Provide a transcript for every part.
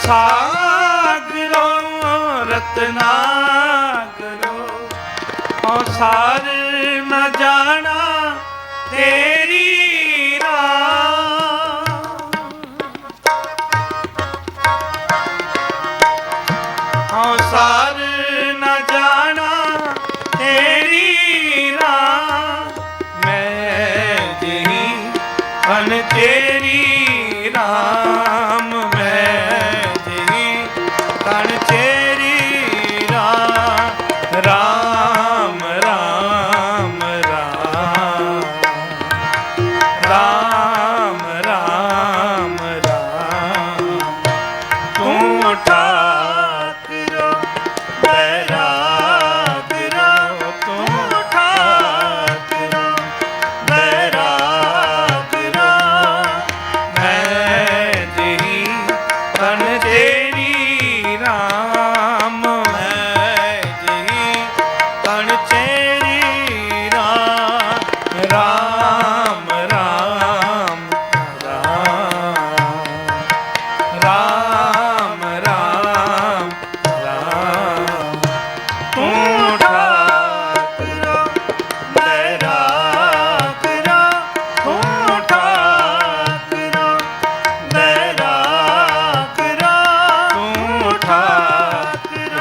ਸਾਗਰੋ ਰਤਨਾਗਰੋ ਹਉ ਸਾਰ ਨ ਜਾਣਾ ਤੇਰੀ ਰਾਹ। ਹਉ ਸਾਰ ਨ ਜਾਣਾ ਤੇਰੀ ਰਾਹ। ਮੈਂ ਜਿਹੀ ਅਨ ਤੇਰੀ ਰਾਮ, ਮੈਂ ਜਿਹੀ ਕਣ ਤੇਰੀ ਰਾਮ। ਰਾਮ ਰਾਮ ਰਾਮ ਰਾਮ ਰਾਮ ਰਾਮ। ਤੂੰ ਠਾਕੁਰ ਬੈਰਾਗਿਰਾ, ਤੂੰ ਠਾਕੁਰ ਬੈਰਾਗਿਰਾ। ਮੈਂ ਜਿਹੀ ਤਨ ਤੇਰੀ ਰਾਮ, ਮੈਂ ਜਿਹੀ ਤਨ ਤੇਰੀ ਰਾਮ। ਰਾਮ ਰਾਮ ਰਾਮ ਰਾਮ ਰਾਮ। ਤੂੰ ਠਾਕੁਰ ਬੈਰਾਗਿਰਾ, ਤੂੰ ਠਾਕੁਰ ਬੈਰਾਗਿਰਾ, ਤੂੰ ਠਾਕੁਰ।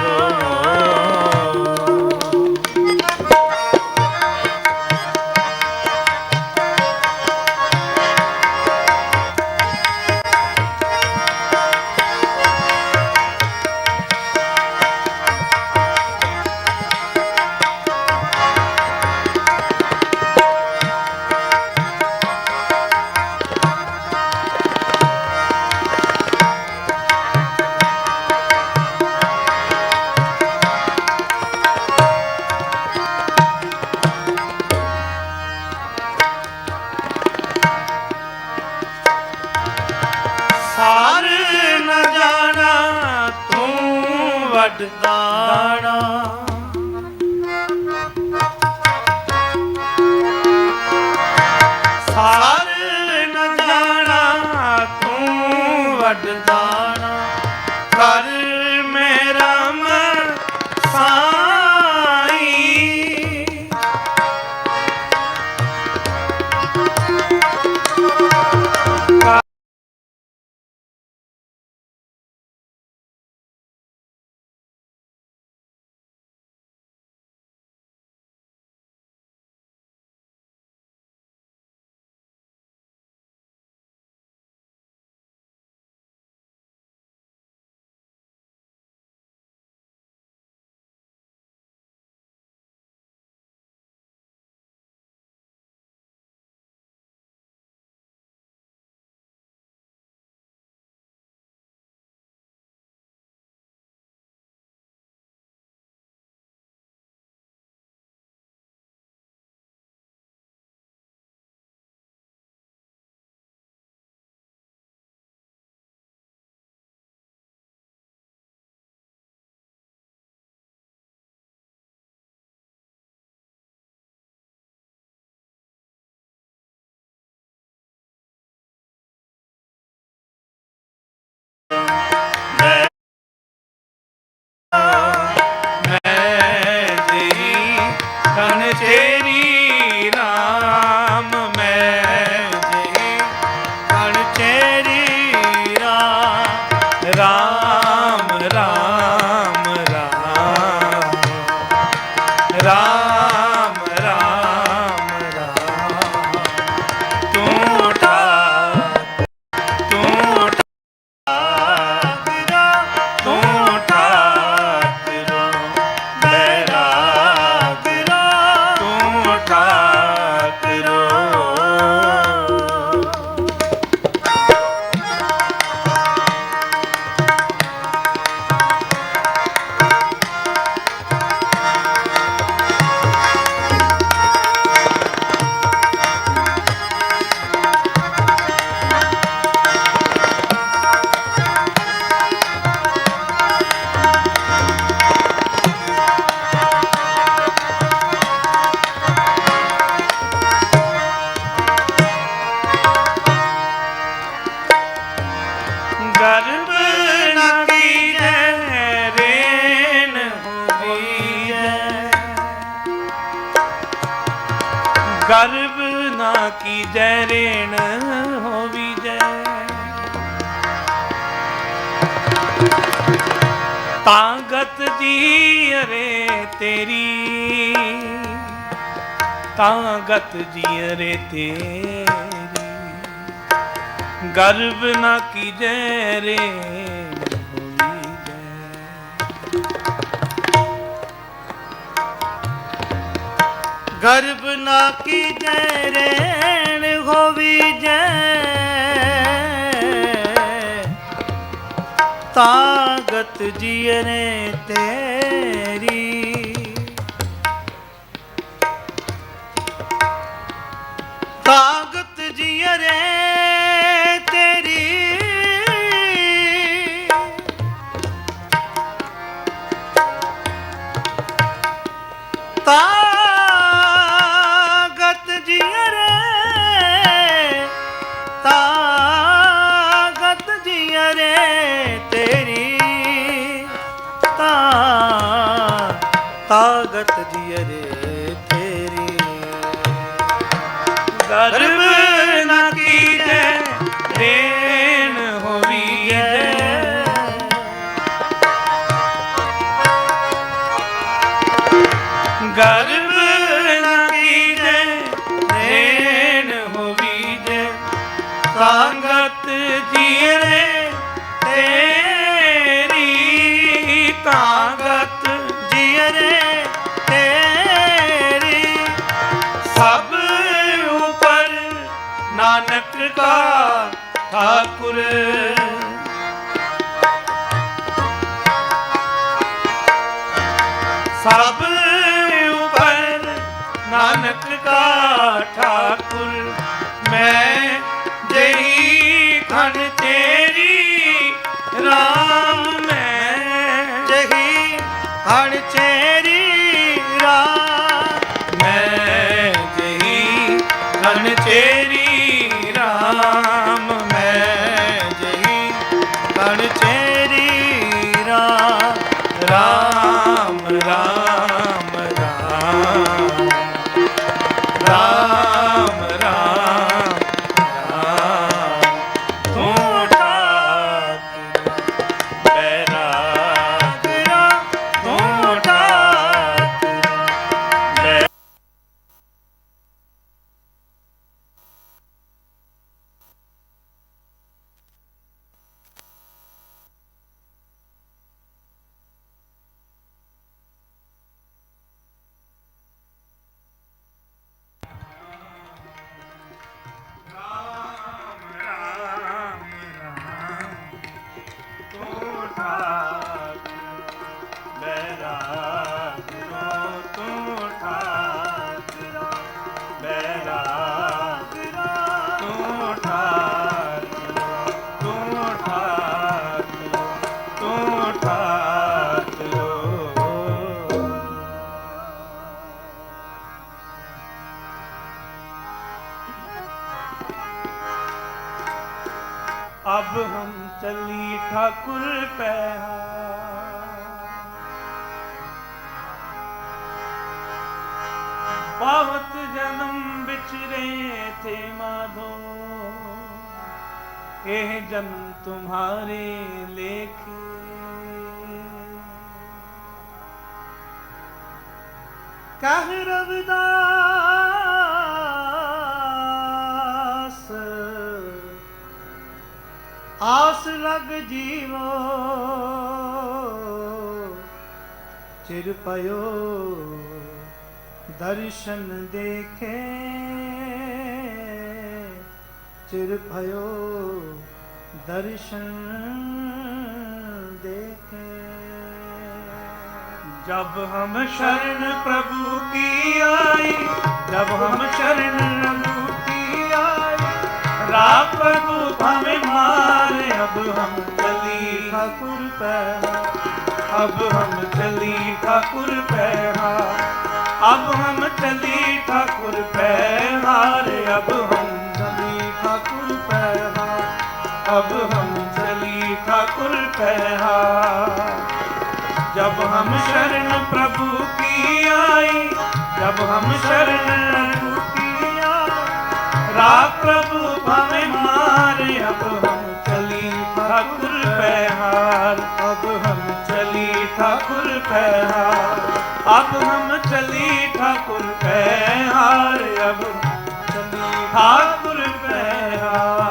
ਸਾਰ ਨ ਜਾਣਾ ਤੂੰ ਵਡਦਾਣਾ। ਸਾਰ ਨ ਜਾਣਾ ਤੂੰ ਵਡਦਾਣਾ। ਕਰ ਮੇਰਾ ਮਨ ਸਾਈ, ਤੇਰੀ ਰਾਮ, ਮੈਂ ਜਿਹੀ ਕਣ ਤੇਰੀ ਰਾਮ। ਰਾਮ ਰਾਮ ਰਾਮ ਰਾਮ ਰਾਮ ਰਾਮ। ਤੂੰ ਠਾਕੁਰ, ਤੂੰ ਠਾਕੁਰ, ਤੂੰ ਠਾਕੁਰ ਬੈਰਾਗਿਰਾ, ਤੂੰ गर्व ना कीजै रेण होवी जय। तागत जी अरे तेरी, तागत जी अरे तेरी, गर्व ना कीजै रेण होवी जय। गर्व ना कीजै रेण होवी जय। तागत जियरे तेरी, तागत जियरे तेरी, तागत जियरे, तागत जियरे तेरी, तागत जियरे तेरी, गर्व ना कीजै रेण होवी जय। गर्व ना कीजै रेण होवी जय। तागत जियरे तेरी, तागत जियरे तेरी, सब ऊपर नानक का ठाकुर। सब ऊपर नानक का ठाकुर। मैं जही खन तेरी राम, मैं जही हण चेरी राम, मैं जही खन तेरी राम, मैं जही हण चेरी राम, राम राम राम राम राम राम। तू ठाकुर बैराग राम, तू ठाकुर। राम राम राम, तू ठाकुर बैराग राम, तू ठाकुर बैराग राम, तू ठाकुर, तू ठाकुर, तू ठाकुर। अब हम चली ठाकुर पैहा, बहुत जन्म बिछड़े थे माधो, यह जन्म तुम्हारे लेखे। कह रविदास आस लग जीवो, चिर पयो दर्शन देखे, चिर भयो दर्शन देखे। जब हम शरण प्रभु की आई, जब हम शरण प्रभु की आई, रात प्रभु हमें मारे। अब हम चली ठाकुर पैहा, अब हम चली ठाकुर पैहा, अब हम चली ठाकुर पैहारे। अब हम चली ठाकुर पैहा, अब हम चली ठाकुर पैहा। जब हम शरण प्रभु की आई, जब हम शरण प्रभु की राख प्रभु हमें मारे, अब हम चली ठाकुर पैहार, अब हम चली ठाकुर पैहार, अब हम चली ठाकुर पैहार, अब चली ठाकुर पैहार।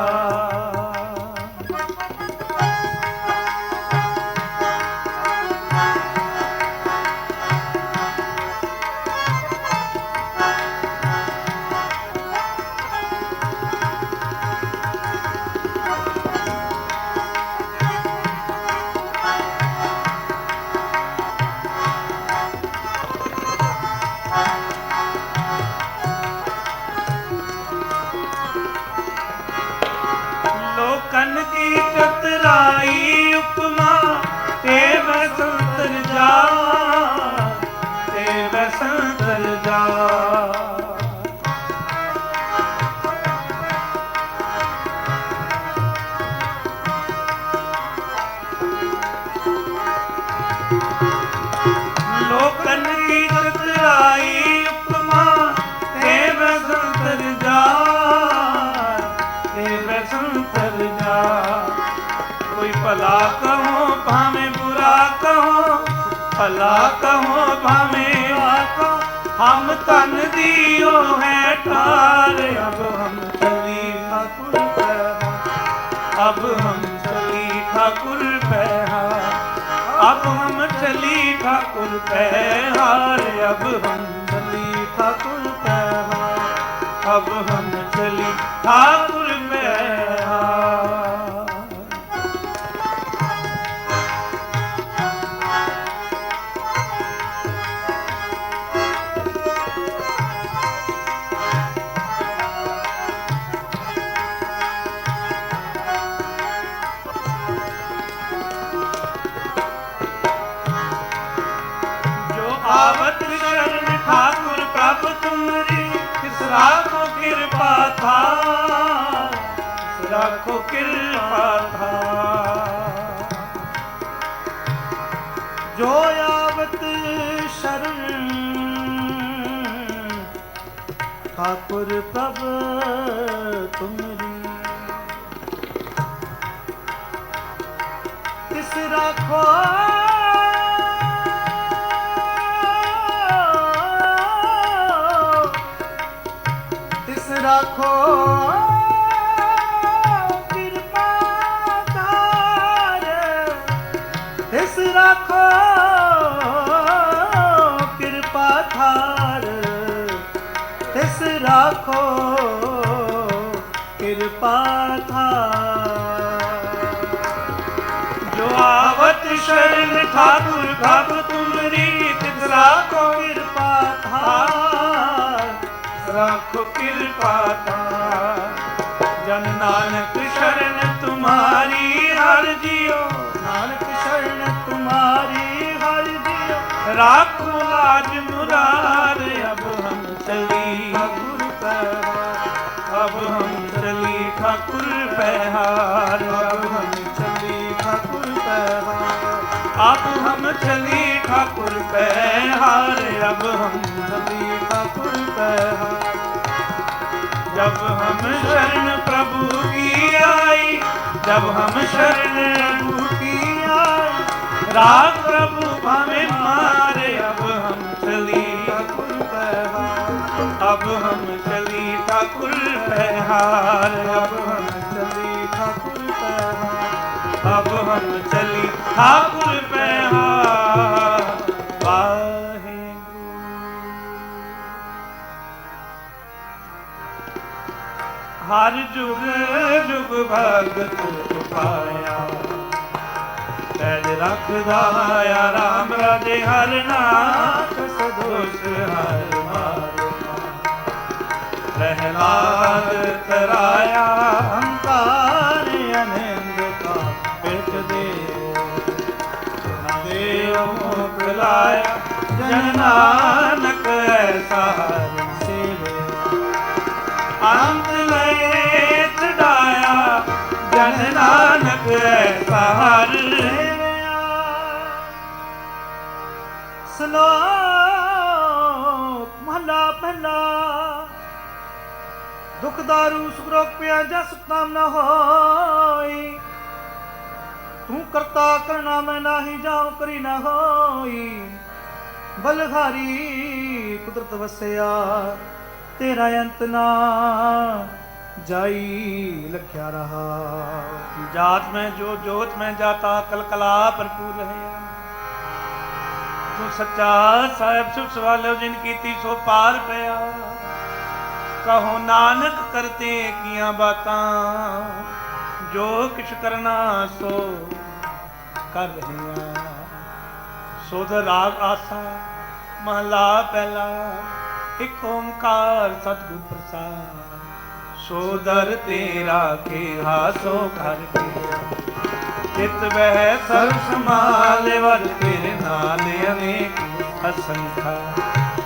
लोकन की चतुराई उपमा ते बसंतर जा, ते बसंतर जा। लोकन की चतुराई उपमा ते बसंतर जा, ते बसंतर जा। कोई भला कहो भाਵੇਂ बुरा कहो, भला कहो भाਵੇਂ बुरा कहो, हम तन दियो है ठार, अब हम चली ठाकुर पैहार, अब हम चली ठाकुर पैहार, अब हम चली ठाकुर पैहार, अब हम चली ठाकुर पैहार, अब हम चली ठाकुर पैहार। आवत शरण ठाकुर प्रभ तुमरी, किस राखो कृपा था, किस राखो कृपा था। जो आवत शरण ठाकुर प्रभ तुमरी, तिस राखो राखो कृपा धार, तिस राखो कृपा धार, तिस राखो कृपा धार। जो आवत शरण ठाकुर प्रभ तुमरी, तिस राखो कृपा धार, राखो कृपा धार। जन नानक शरण तुम्हारी हर जियो, नानक शरण तुम्हारी हर जियो, राखो लाज मुरार, अब हम चली ठाकुर पैहार, अब हम चली ठाकुर पैहार, अब हम चली ठाकुर पैहार, अब हम चली ठाकुर पैहार, अब हम चली ठाकुर पैहार। जब हम शरण प्रभु की आई, जब हम शरण प्रभु की आई, राख प्रभु हमें मारे, अब हम चली ठाकुर पैहार, अब हम चली ठाकुर पैहार, अब हम चली ठाकुर पैहार, अब हम चली ठाकुर पैहार। वाहेगुरु। हर जुग जुग भगत पाया, पैज रखदा आया राम राजे हर नाथ, सदोष हर मार। प्रहलाद तराया हंकार अनंद का पेट दे, देव मोकलाया जन नानक ऐसा हरि सेवे। अंत लय छड़ाया जन नानक ऐसा हरि सेवया। श्लोक महला पहला। दुख दारू सुखरोग पिया जस नाम न होई। तू करता करना मैं नाही जाऊं करी न होई। बलहारी कुदरत वसया तेरा अंत ना जाई लख्या रहा। जात में जो जोत में जाता कलकला भरपूर रहे। जो सच्चा साहिब सुख सवालो जिनकी ती सो पार पया। कहो नानक करते किया बातां जो किछ करना सो कर रहे। सोध राग आसा महला पहला एक ओंकार सतगुर प्रसाद। सो दर तेरा के हासो घर तेरा चित वह सर्व संभाल वर तेरे नाल अनेक असंख्या।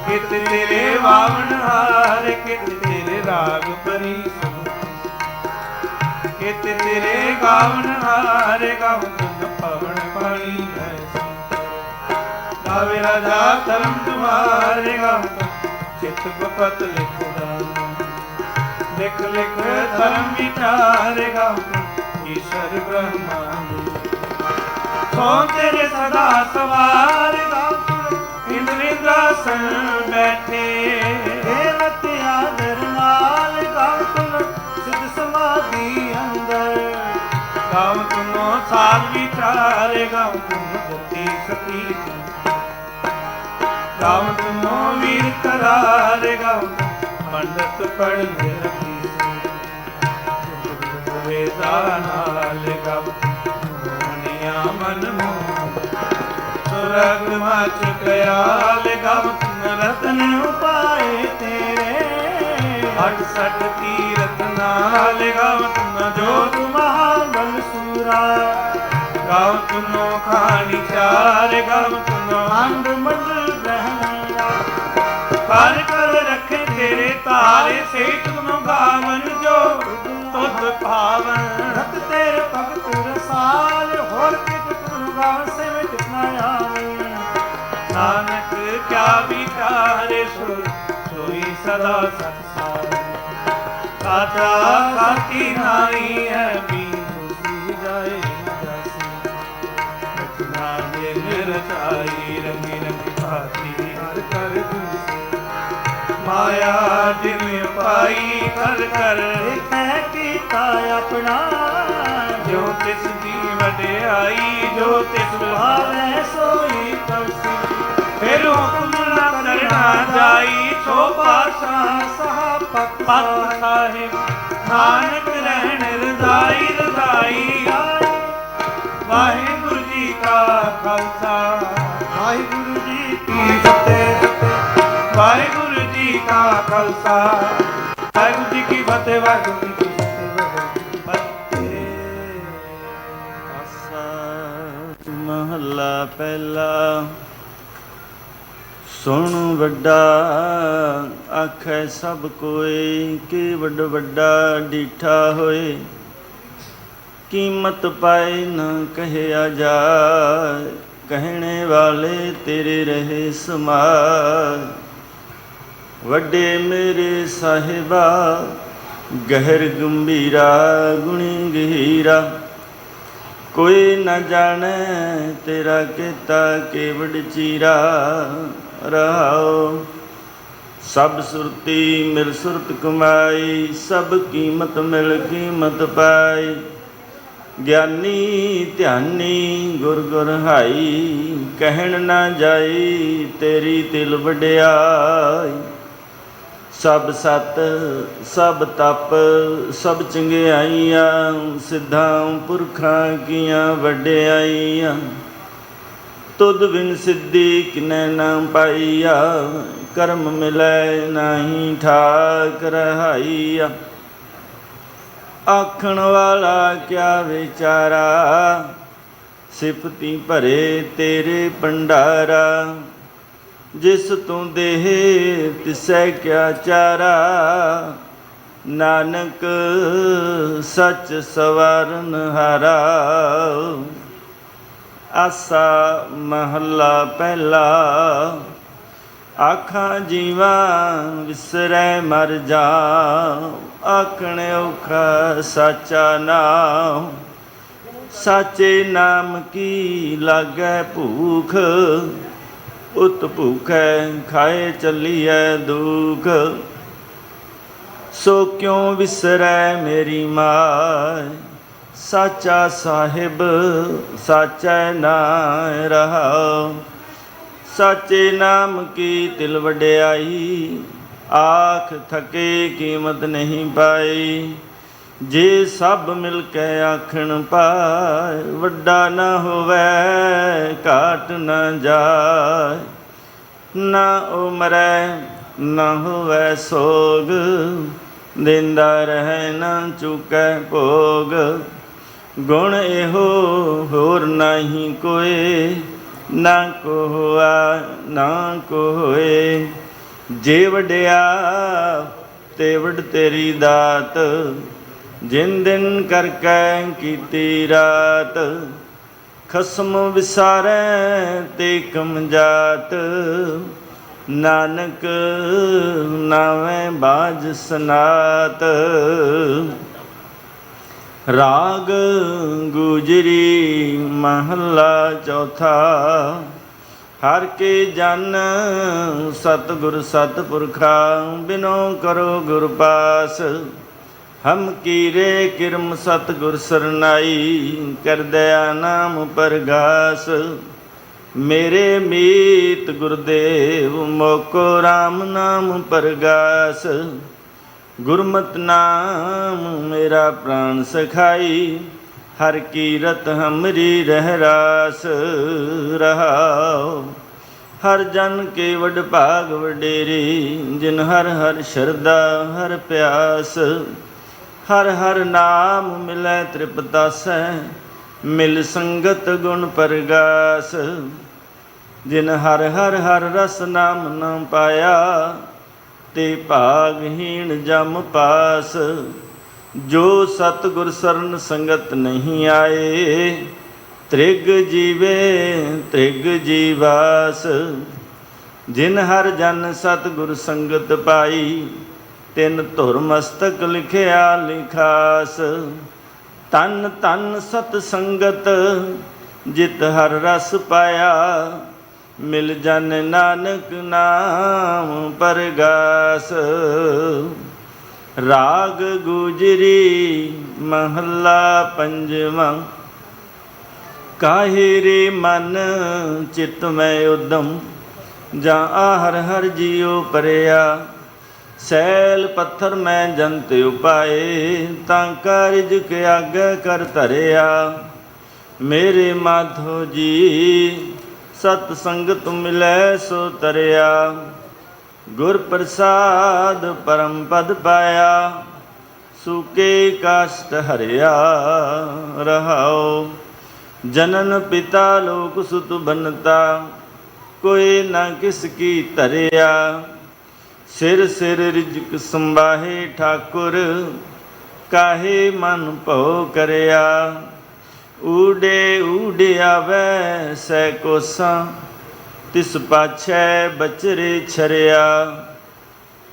कित तेरे वावन हार कित तेरे राग परी कित तेरे गावन हार गावन तुम पवन पानी है। गावे राजा धर्म तुम्हारे गावन चित बपत लिखदा लिख लिख धर्म विचारेगा ईश्वर ब्रह्मा। सो तेरे सदा सवारेगा इंद्रिंद्रासन बैठे। देवत आदर नाल गावतुन सिद्ध समाधि अंदर। गाँव तुनो साध विचारेगा तुम गति सती। गाँव तुनो वीर करारेगा पंडित पढ़ रखी। वेदानाल गव मोनिया मन मोह सुरग मच कयाल गव रतन उपाय तेरे। 68 तीरथ नाल गव जो महाबल सूरा। गाँव तुनो खानी चार गाँव तुनो अंड मंडल ग्रहण। कर कर रखे तेरे तारे से तुनो गावन जो तुध पावन। रत तेरे भगत रसाल होर कित तुम गावन से में कितना आवे। नानक क्या विचारे सोई सदा सत्सार। काचा खाती नाई है बीसी जाए जासी। रचना निरचाई रंगी रंगी भाती हर कर दूसी। माया जिन पाई कर कर है कीता अपना। जो तिस दी वडियाई जो तिस भावे सोई करसी। फिर हुक्म न करना जाई सो पासा सहा पत साहिब। नानक रहन रजाई रजाई। वाहिगुरु जी का खालसा वाहिगुरु जी की फतेह। वाहिगुरु जी का खालसा वाहिगुरु जी की फतेह। वाहिगुरु जी की महला पहला। सुन वड्डा आखै सब कोई कि वड वड्डा डीठा होए। कीमत पाए न कहया जाए कहने वाले तेरे रहे समाज। वड्डे मेरे साहिबा गहर गंभीरा गुणी गहीरा। कोई न जाने तेरा केता केवड़ चीरा। रहाओ सब सुरती मिल सुरत कमाई। सब कीमत मिल कीमत पाई। ज्ञानी ध्यानी गुर गुर हाई। कहन ना जाई तेरी तिल वड्याई। सब सत सब तप सब चंगियाइयां। सिद्धां पुरखां कीयां वड्याइयां। तुद बिन सिद्धि किनै ना पाईया। कर्म मिलै नाही ठाक रहाइया। आखण वाला क्या विचारा। सिफती भरे तेरे भंडारा। जिस तू देह तिसै क्या चारा। नानक सच सवारन हारा। आसा महला पहला। आखां जीवा विसरै मर जा। ਆਖਣ ਔਖਾ ਸਾਚਾ ਨਾਮ। ਸਾਚੇ ਨਾਮ ਕੀ ਲਾਗੈ ਭੂਖ, ਉਤ ਭੂਖੈ ਖਾਏ ਚੱਲੀਐ ਦੁਖ। ਸੋ ਕਿਉ ਵਿਸਰੈ ਮੇਰੀ ਮਾਇ, ਸਾਚਾ ਸਾਹਿਬ ਸਾਚੈ ਨਾਮ ਰਹਾਉ। ਸਾਚੇ ਨਾਮ ਕੀ ਤਿਲ ਵਡਿਆਈ, ਆਖ ਥਕੇ ਕੀਮਤ ਨਹੀਂ ਪਾਈ। ਜੇ ਸਭ ਮਿਲ ਕੇ ਆਖਣ ਪਾਏ, ਵੱਡਾ ਨਾ ਹੋਵੇ ਘਾਟ ਨਾ ਜਾਏ। ਨਾ ਉਹ ਮਰੈ ਨਾ ਹੋਵੇ ਸੋਗ, ਦਿੰਦਾ ਰਹਿ ਨਾ ਚੁਕੈ ਭੋਗ। ਗੁਣ ਇਹੋ ਹੋਰ ਨਹੀਂ ਕੋਏ, ਨਾ ਕੋ ਹੋਆ ਨਾ ਕੋ ਹੋਏ। ਜੇ ਵਡਿਆ ਤੇ ਵਡ ਤੇਰੀ ਦਾਤ, ਜਿਨ ਦਿਨ ਕਰਕੇ ਕੀਤੀ ਰਾਤ। ਖਸਮ ਵਿਸਾਰੈ ਤੇ ਕਮਜਾਤ, ਨਾਨਕ ਨਾਵੇਂ ਬਾਜ ਸਨਾਤ। ਰਾਗ ਗੁਜਰੀ ਮਹੱਲਾ ਚੌਥਾ। ਹਰ ਕੇ ਜਨ ਸਤਿਗੁਰ ਸਤਿਪੁਰਖਾ, ਬਿਨੋ ਕਰੋ ਗੁਰ ਪਾਸ। ਹਮ ਕੀਰੇ ਕਿਰਮ ਸਤਿਗੁਰ ਸਰਨਾਈ, ਕਰ ਦਇਆ ਨਾਮ ਪਰਗਾਸ। ਮੇਰੇ ਮੀਤ ਗੁਰਦੇਵ ਮੋਕੋ RAM ਨਾਮ ਪਰਗਾਸ। ਗੁਰਮਤਿ ਨਾਮ ਮੇਰਾ ਪ੍ਰਾਣ ਸਖਾਈ, ਹਰ ਕੀਰਤ ਹਮਰੀ ਰਹਿ ਰਾਸ ਰਹਾਉ। ਹਰ ਜਨ ਕੇ ਵਡ ਭਾਗ ਵਡੇਰੀ, ਜਿਨ ਹਰ ਹਰ ਸ਼ਰਧਾ ਹਰ ਪਿਆਸ। ਹਰ ਹਰ ਨਾਮ ਮਿਲੈ ਤ੍ਰਿਪਤਾਸੈ, ਮਿਲ ਸੰਗਤ ਗੁਣ ਪਰਗਾਸ। ਜਿਨ ਹਰ ਹਰ ਹਰ ਰਸ ਨਾਮ ਨ ਪਾਇਆ, ਤੇ ਭਾਗਹੀਣ ਜਮ ਪਾਸ। ਜੋ ਸਤਿਗੁਰ ਸਰਨ ਸੰਗਤ ਨਹੀਂ ਆਏ, ਤ੍ਰਿਗ ਜੀਵੇ ਤ੍ਰਿਗ ਜੀਵਾਸ। ਜਿਨ ਹਰ ਜਨ ਸਤਿਗੁਰ ਸੰਗਤ ਪਾਈ, ਤਿਨ ਧੁਰ ਮਸਤਕ ਲਿਖਿਆ ਲਿਖਾਸ। ਤਨ ਤਨ ਸਤ ਸੰਗਤ ਜਿਤ ਹਰ ਰਸ ਪਾਇਆ, ਮਿਲ ਜਨ ਨਾਨਕ ਨਾਮ ਪਰਗਾਸ। ਰਾਗ ਗੁਜਰੀ ਮਹੱਲਾ ਪੰਜਵਾਂ। ਕਾਹੇ ਰੇ ਮਨ ਚਿਤ ਮੈਂ ਉਦਮ, ਜਾਂ ਹਰ ਹਰ ਜੀਉ ਪਰਿਆ। ਸੈਲ ਪੱਥਰ ਮੈਂ ਜੰਤ ਉਪਾਏ, ਤਾਂ ਕਾਰਜ ਕੇ ਆਗੇ ਕਰ ਧਰਿਆ। ਮੇਰੇ ਮਾਧੋ ਜੀ ਸਤ ਸੰਗਤ ਮਿਲੈ ਸੋ ਤਰਿਆ। ਗੁਰ ਪ੍ਰਸਾਦ ਪਰਮ ਪਦ ਪਾਇਆ, ਸੁਕੇ ਕਾਸ਼ਟ ਹਰਿਆ ਰਹਾਉ। ਜਨਨ ਪਿਤਾ ਲੋਕ ਸੁਤ ਬਨਤਾ, ਕੋਈ ਨਾ ਕਿਸ ਕੀ ਧਰਿਆ। ਸਿਰ ਸਿਰ ਰਿਜਕ ਸੰਭਾਹੇ ਠਾਕੁਰ, ਕਾਹੇ ਮਨ ਭਉ ਕਰਿਆ। ਊਡੇ ਊਡੇ ਆਵੈ ਸੈ ਕੋਸਾਂ, ਤਿਸ ਪਾਛੈ ਬਚਰੇ ਛਰਿਆ।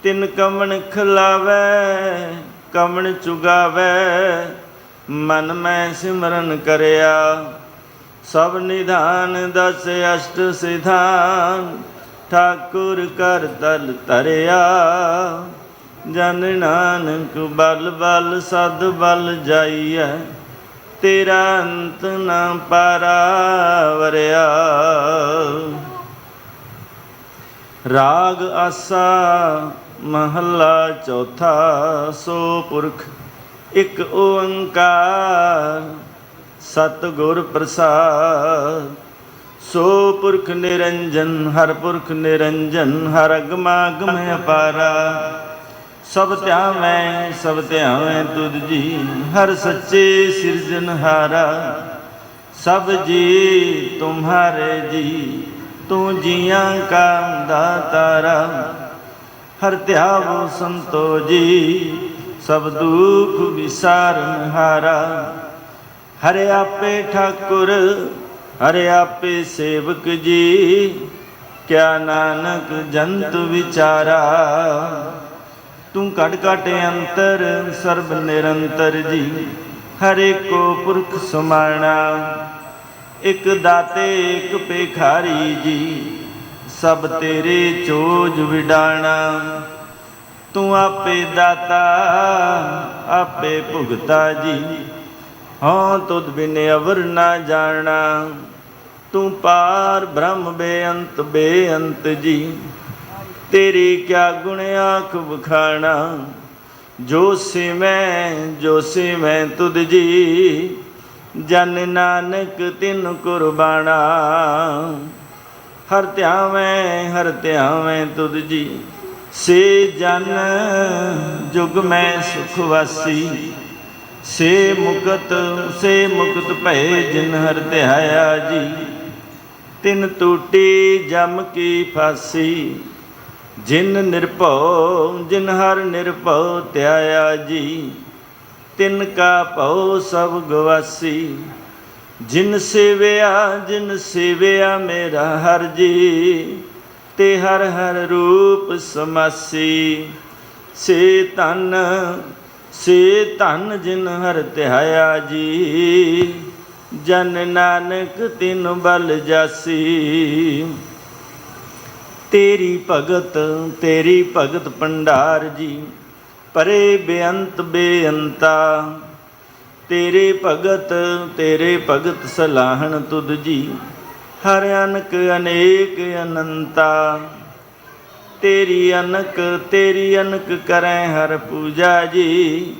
ਤਿਨ ਕਵਣ ਖਿਲਾਵੈ ਕਵਣ ਚੁਗਾਵੈ, ਮਨ ਮੈਂ ਸਿਮਰਨ ਕਰਿਆ। ਸਭ ਨਿਧਾਨ ਦਸ ਅਸ਼ਟ ਸਿਧਾਨ, ਠਾਕੁਰ ਕਰ ਤਲ ਧਰਿਆ। ਜਨ ਨਾਨਕ ਬਲ ਬਲ ਸਦ ਬਲ ਜਾਈਐ, ਤੇਰਾ ਅੰਤ ਨਾ ਪਾਰਾਵਰਿਆ। ਰਾਗ ਆਸਾ ਮਹੱਲਾ ਚੌਥਾ। ਸੋ ਪੁਰਖ ਇਕ ਓੰਕਾਰ, ਸਤਿਗੁਰ ਪ੍ਰਸਾਦ। ਸੋ ਪੁਰਖ ਨਿਰੰਜਨ ਹਰ ਪੁਰਖ ਨਿਰੰਜਨ, ਹਰ ਅਗਮਾਗਮ ਅਪਾਰਾ। ਸਭ ਧਿਆਵੈ ਸਭ ਧਿਆਵੈ ਤੁਧ ਜੀ, ਹਰ ਸੱਚੇ ਸਿਰਜਨਹਾਰਾ। ਸਭ ਜੀ ਤੁਮਹਾਰੇ ਜੀ, ਤੂੰ ਜੀਆਂ ਕਾ ਦਾਤਾਰਾ। ਹਰ ਧਿਆਵੋ ਸੰਤੋ ਜੀ, ਸਭ ਦੁਖ ਵਿਸਾਰਨਹਾਰਾ। ਹਰਿ ਆਪੇ ਠਾਕੁਰ ਹਰਿ ਆਪੇ ਸੇਵਕ ਜੀ, ਕਿਆ ਨਾਨਕ ਜੰਤ ਵਿਚਾਰਾ। ਤੂੰ ਘਟ ਘਟ ਅੰਤਰ ਸਰਬ ਨਿਰੰਤਰ ਜੀ। ਹਰ ਏਕੋ ਪੁਰਖ ਸਮਾਣਾ, ਇਕ ਦਾਤੇ ਇਕ ਭਿਖਾਰੀ ਜੀ। ਸਭ ਤੇਰੇ ਚੋਜ ਵਿਡਾਣਾ, ਤੂੰ ਆਪੇ ਦਾਤਾ ਆਪੇ ਭੁਗਤਾ ਜੀ। ਹਾਂ ਤੁਧ ਬਿਨ ਅਵਰ ਨਾ ਜਾਣਾ, ਤੂੰ ਪਾਰ ਬ੍ਰਹਮ ਬੇਅੰਤ ਬੇਅੰਤ ਜੀ। ਤੇਰੀ ਕਿਆ ਗੁਣ ਆਖ ਵਖਾਣਾ, ਜੋ ਸਿਵੈ ਤੁਧ ਜੀ। ਜਨ ਨਾਨਕ ਤਿਨ ਕੁਰਬਾਣਾ, ਹਰ ਧਿਆਵੈ ਤੁਧ ਜੀ। ਸੇ ਜਨ ਜੁਗ ਮੈਂ ਸੁਖ ਵਾਸੀ, ਸੇ ਮੁਕਤ ਭਏ ਜਿਨ ਹਰ ਧਿਆਇਆ ਜੀ। ਤਿਨ ਟੂਟੀ ਜਮ ਕੀ ਫਾਸੀ, ਜਿਨ ਹਰ ਨਿਰਭਉ ਧਿਆਇਆ ਜੀ। ਤਿਨ ਕਾ ਭਉ ਸਭ ਗਵਾਸੀ, ਜਿਨ ਸੇਵਿਆ ਮੇਰਾ ਹਰ ਜੀ। ਤੇ ਹਰ ਹਰ ਰੂਪ ਸਮਾਸੀ, ਸੇ ਧਨ ਜਿਨ ਹਰ ਧਿਆਇਆ ਜੀ। ਜਨ ਨਾਨਕ ਤਿਨ ਬਲ ਜਾਸੀ। ਤੇਰੀ ਭਗਤ ਭੰਡਾਰ ਜੀ, ਪਰੇ ਬੇਅੰਤ ਬੇਅੰਤਾ। ਤੇਰੇ ਭਗਤ ਸਲਾਹਣ ਤੁਧ ਜੀ। ਹਰ ਅਨਕ ਅਨੇਕ ਅਨੰਤਾ। ਤੇਰੀ ਅਨਕ ਕਰੈ ਹਰ ਪੂਜਾ ਜੀ।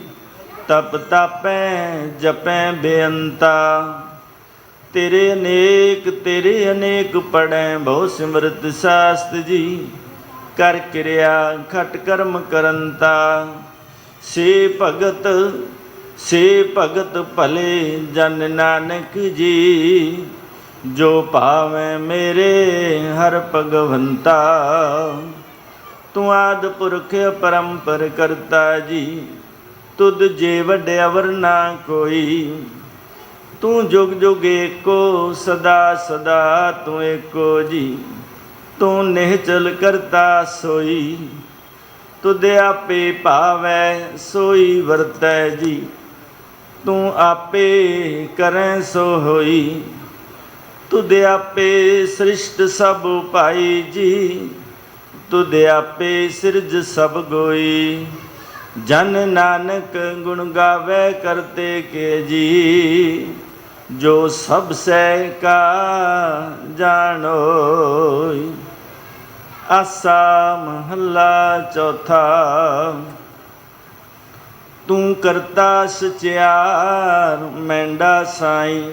ਤਪ ਤਾਪੈ ਜਪੈ ਬੇਅੰਤਾ। ਤੇਰੇ ਅਨੇਕ ਪੜੈ ਬਹੁ ਸਿਮਰਤ ਸਾਸਤ ਜੀ। ਕਰ ਕਿਰਿਆ ਖਟ ਕਰਮ ਕਰੰਤਾ। ਸੇ ਭਗਤ ਭਲੇ ਜਨ ਨਾਨਕ ਜੀ। ਜੋ ਭਾਵੈ ਮੇਰੇ ਹਰ ਭਗਵੰਤਾ। ਤੂੰ ਆਦਿ ਪੁਰਖ ਅਪਰੰਪਰ ਕਰਤਾ ਜੀ। ਤੁਧ ਜੇ ਵੱਡੇ ਅਵਰ ਨਾ ਕੋਈ। ਤੂੰ ਜੁਗ ਜੁਗ ਏਕੋ ਸਦਾ ਸਦਾ ਤੂੰ ਏਕੋ ਜੀ। ਤੂੰ ਨਿਹਚਲ ਕਰਤਾ ਸੋਈ। ਤੁਧ ਆਪੇ ਭਾਵੈ ਸੋਈ ਵਰਤੈ ਜੀ। ਤੂੰ ਆਪੇ ਕਰੈ ਸੋ ਹੋਈ। ਤੁਧ ਆਪੇ ਸ੍ਰਿਸ਼ਟ ਸਭ ਉਪਾਈ ਜੀ। ਤੁਧ ਆਪੇ ਸਿਰਜ ਸਭ ਗੋਈ। ਜਨ ਨਾਨਕ ਗੁਣ ਗਾਵੇ ਕਰਤੇ ਕੇ ਜੀ। ਜੋ ਸਭ ਸਹਿ ਕਾ ਜਾਣੋਈ। ਆਸਾ ਮਹੱਲਾ ਚੌਥਾ। ਤੂੰ ਕਰਤਾ ਸਚਿਆਰ ਮੈਂਡਾ ਸਾਈ।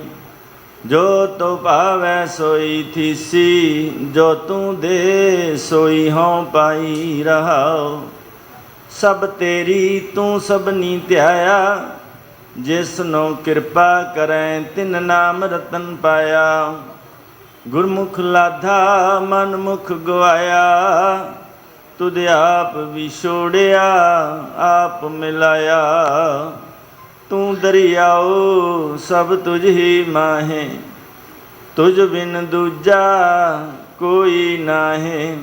ਜੋ ਤੋ ਭਾਵੈ ਸੋਈ ਥੀਸੀ। ਜੋ ਤੂੰ ਦੇ ਸੋਈ ਹਉ ਪਾਈ ਰਹਾਉ। ਸਭ ਤੇਰੀ ਤੂੰ ਸਭਨੀ ਧਿਆਇਆ। ਜਿਸਨੂੰ ਕਿਰਪਾ ਕਰੈ ਤਿਨ ਨਾਮ ਰਤਨ ਪਾਇਆ। ਗੁਰਮੁਖ ਲਾਧਾ ਮਨ ਮੁਖ ਗਵਾਇਆ। ਤੁਧ ਆਪ ਵਿਛੋੜਿਆ ਆਪ ਮਿਲਾਇਆ। ਤੂੰ ਦਰਿਆਓ ਸਭ ਤੁਝ ਹੀ ਮਾਹੇ। ਤੁਝ ਬਿਨ ਦੂਜਾ ਕੋਈ ਨਾਹੇ।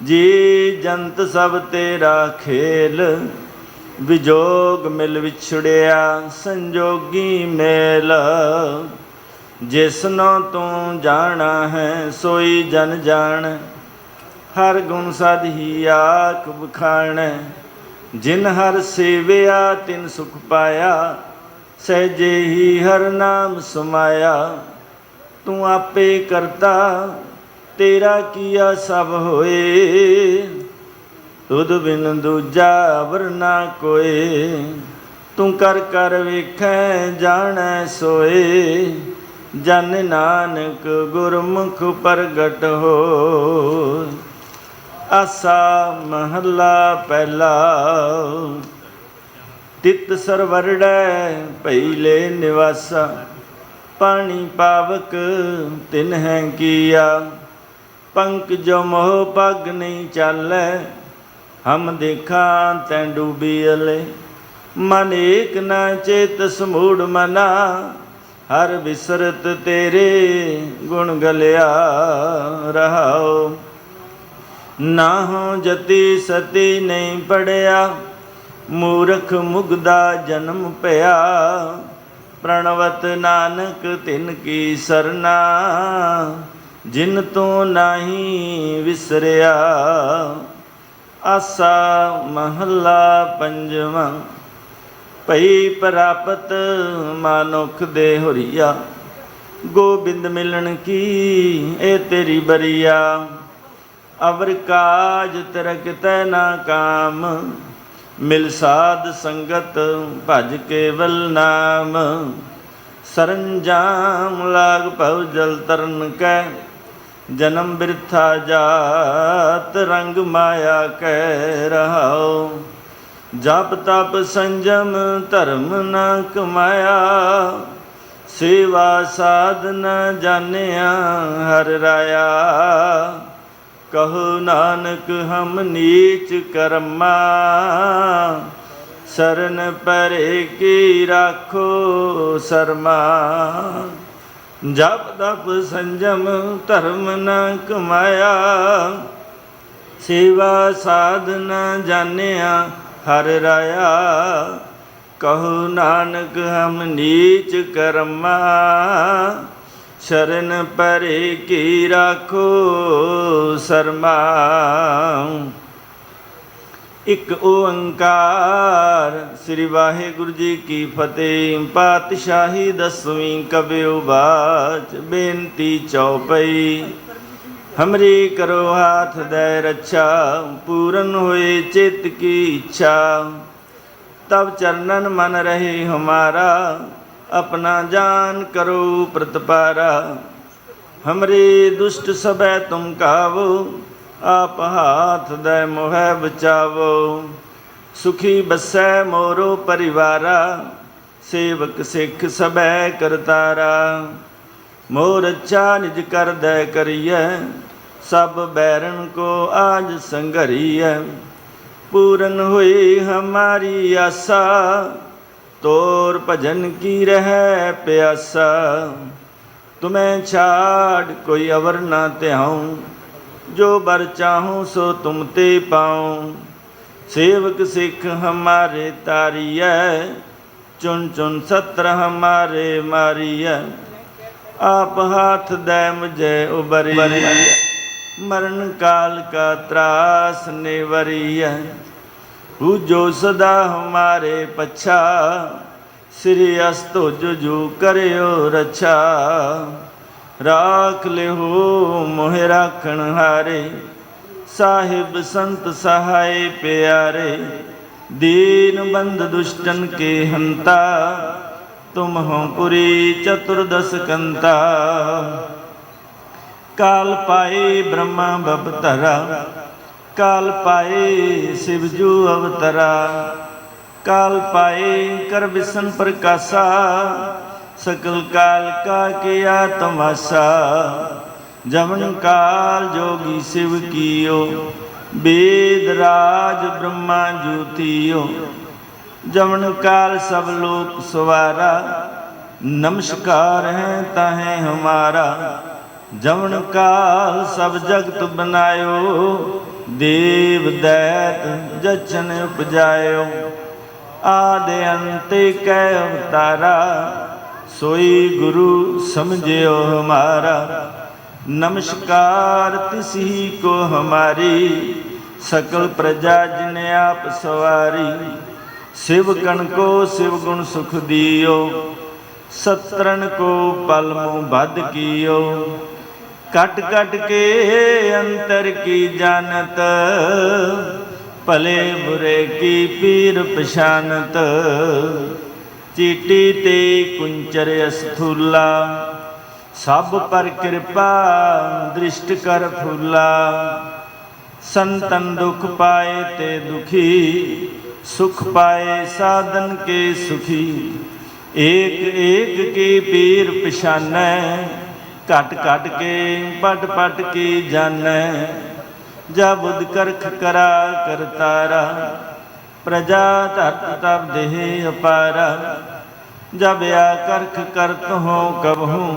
ਜੀ ਜੰਤ ਸਭ ਤੇਰਾ ਖੇਲ। ਵਿਜੋਗ ਮਿਲ ਵਿਛੜਿਆ ਸੰਜੋਗੀ ਮੇਲ। ਜਿਸਨੂੰ ਤੂੰ ਜਾਣਾ ਹੈ ਸੋਈ ਜਨ ਜਾਣ। ਹਰ ਗੁਣ ਸਦ ਹੀ ਆਖ ਵਖਾਣੈ। ਜਿਨ ਹਰ ਸੇਵਿਆ ਤਿਨ ਸੁਖ ਪਾਇਆ। ਸਹਿਜੇ ਹੀ ਹਰ ਨਾਮ ਸਮਾਇਆ। ਤੂੰ ਆਪੇ ਕਰਤਾ ਤੇਰਾ ਕੀਆ ਸਭ ਹੋਏ। ਤੁਧ ਬਿਨ ਦੂਜਾ ਅਵਰ ਨਾ ਕੋਏ। ਤੂੰ ਕਰ ਕਰ ਵੇਖੈ ਜਾਣੈ ਸੋਏ। ਜਨ ਨਾਨਕ ਗੁਰਮੁਖ ਪ੍ਰਗਟ ਹੋਇ। ਆਸਾ ਮਹੱਲਾ ਪਹਿਲਾ। ਤਿਤ ਸਰਵਰੜੈ ਭਈਲੇ ਨਿਵਾਸਾ। ਪਾਣੀ ਪਾਵਕ ਤਿਨਹਿ ਕੀਆ। ਪੰਕ ਜੋ ਮੋਹ ਪਗ ਨਹੀਂ ਚਾਲੈ। ਹਮ ਦੇਖਾਂ ਤੈਂ ਡੂਬੀ ਅਲੇ। ਮਨ ਏਕ ਨਾ ਚੇਤਸ ਮੂੜ ਮਨਾ। ਹਰ ਬਿਸਰਤ ਤੇਰੇ ਗੁਣ ਗਲਿਆ ਰਹਾਉ। ਨਾਹੋ ਜਤੀ ਸਤੀ ਨਹੀਂ ਪੜਿਆ, ਮੂਰਖ ਮੁਗਦਾ ਜਨਮ ਭਇਆ। ਪ੍ਰਣਵਤ ਨਾਨਕ ਤਿਨ ਕੀ ਸਰਨਾ, ਜਿਨ ਤੋਂ ਨਾਹੀ ਵਿਸਰਿਆ। ਆਸਾ ਮਹੱਲਾ ਪੰਜਵਾਂ। ਭਈ ਪ੍ਰਾਪਤ ਮਾਨੁਖ ਦੇ ਹੁਰੀਆ, ਗੋਬਿੰਦ ਮਿਲਣ ਕੀ ਇਹ ਤੇਰੀ ਬਰੀਆ। ਅਵਰ ਕਾਜ ਤੇਰਾ ਕਿਤੈ ਨਾ ਕਾਮ, ਮਿਲ ਸਾਧ ਸੰਗਤ ਭਜ ਕੇਵਲ ਨਾਮ। ਸਰੰਜਾਮ ਲਾਗ ਭਉ ਜਲ ਤਰਨ ਕੈ, ਜਨਮ ਬਿਰਥਾ ਜਾਤ ਰੰਗ ਮਾਇਆ ਕਹਿ ਰਹਾਉ। ਜਪ ਤਪ ਸੰਜਮ ਧਰਮ ਨ ਕਮਾਇਆ, ਸੇਵਾ ਸਾਧਨ ਜਾਣਿਆ ਹਰਿ ਰਾਇਆ। ਕਹੋ ਨਾਨਕ ਹਮ ਨੀਚ ਕਰਮਾ, ਸਰਨ ਪਰੇ ਕੀ ਰਾਖੋ ਸਰਮਾ। ਜਪ ਤਪ ਸੰਜਮ ਧਰਮ ਨ ਕਮਾਇਆ, ਸੇਵਾ ਸਾਧਨ ਜਾਣਿਆ ਹਰਿ ਰਾਇਆ। ਕਹੋ ਨਾਨਕ ਹਮ ਨੀਚ ਕਰਮਾ, ਸ਼ਰਨ ਪਰੇ ਕੀ ਰਾਖੋ ਸਰਮਾ। ਇੱਕ ਓੰਕਾਰ। ਸ੍ਰੀ ਵਾਹਿਗੁਰੂ ਜੀ ਕੀ ਫਤਿਹ। ਪਾਤਸ਼ਾਹੀ ਦਸਵੀਂ ਕਬਿਓ ਬਾਚ, ਬੇਨਤੀ ਚੌਪਈ। ਹਮਰੀ ਕਰੋ ਹਾਥ ਦੈ ਰੱਛਾ, ਪੂਰਨ ਹੋਏ ਚਿਤ ਕੀ ਇੱਛਾ। ਤਬ ਚਰਨਨ ਮਨ ਰਹੇ ਹਮਾਰਾ, अपना जान करो प्रतिपारा। हमरे दुष्ट सबै तुम कावो, आप हाथ दे मोह बचावो। सुखी बसै मोरो परिवारा, सेवक सिख सबै करतारा। मोर अच्छा निज कर दे करिए, सब बैरन को आज संघरिए। पूरन हुई हमारी आशा, तोर भजन की रह प्यासा। तुम्हें छाड़ कोई अवर ना त्याऊँ, जो बर चाहूँ सो तुम ते पाऊँ। सेवक सिख हमारे तारिय, चुन चुन सत्र हमारे मारिय। आप हाथ दे मुझे उबरी, मरण काल का त्रास निवरिय। पूजो सदा हमारे पच्छा, श्री अस्तो जुजू करियो रक्षा। राख ले हो मोहे राखण हारे, साहिब संत सहाय प्यारे। दीन बंद दुष्टन के हंता, तुम हो पुरी चतुर्दश कंता। काल पाए ब्रह्मा बबतरा, काल पाए शिवजू अवतरा। काल पाए कर विष्णु प्रकाशा, सकल काल का किया तमाशा। जमन काल जोगी शिव कियो, वेद राज ब्रह्मा ज्योतियो। जमन काल सब लोक सवारा, नमस्कार है ताहे हमारा। जमन काल सब जगत बनायो, देव दैत जचन उपजायो। आदि अंत कै अवतारा, सोई गुरु समझियो हमारा। नमस्कार तिसी को हमारी, सकल प्रजा जिने आप सवारी। शिव गण को शिव गुण सुख दियो, सत्रन को पल मुँह बद कियो। कट कट के अंतर की जानत, भले बुरे की पीर पछानत। चीटी ते कुंचर अस्थूला, सब पर कृपा दृष्ट कर फूला। संतन दुख पाए ते दुखी, सुख पाए साधन के सुखी। एक एक की पीर पछानै, घट घट के पट पट की जानै। जब बुध करख करा करतारा, प्रजा धरत तब देह अपारा। जब या करख करत हो कबहूँ,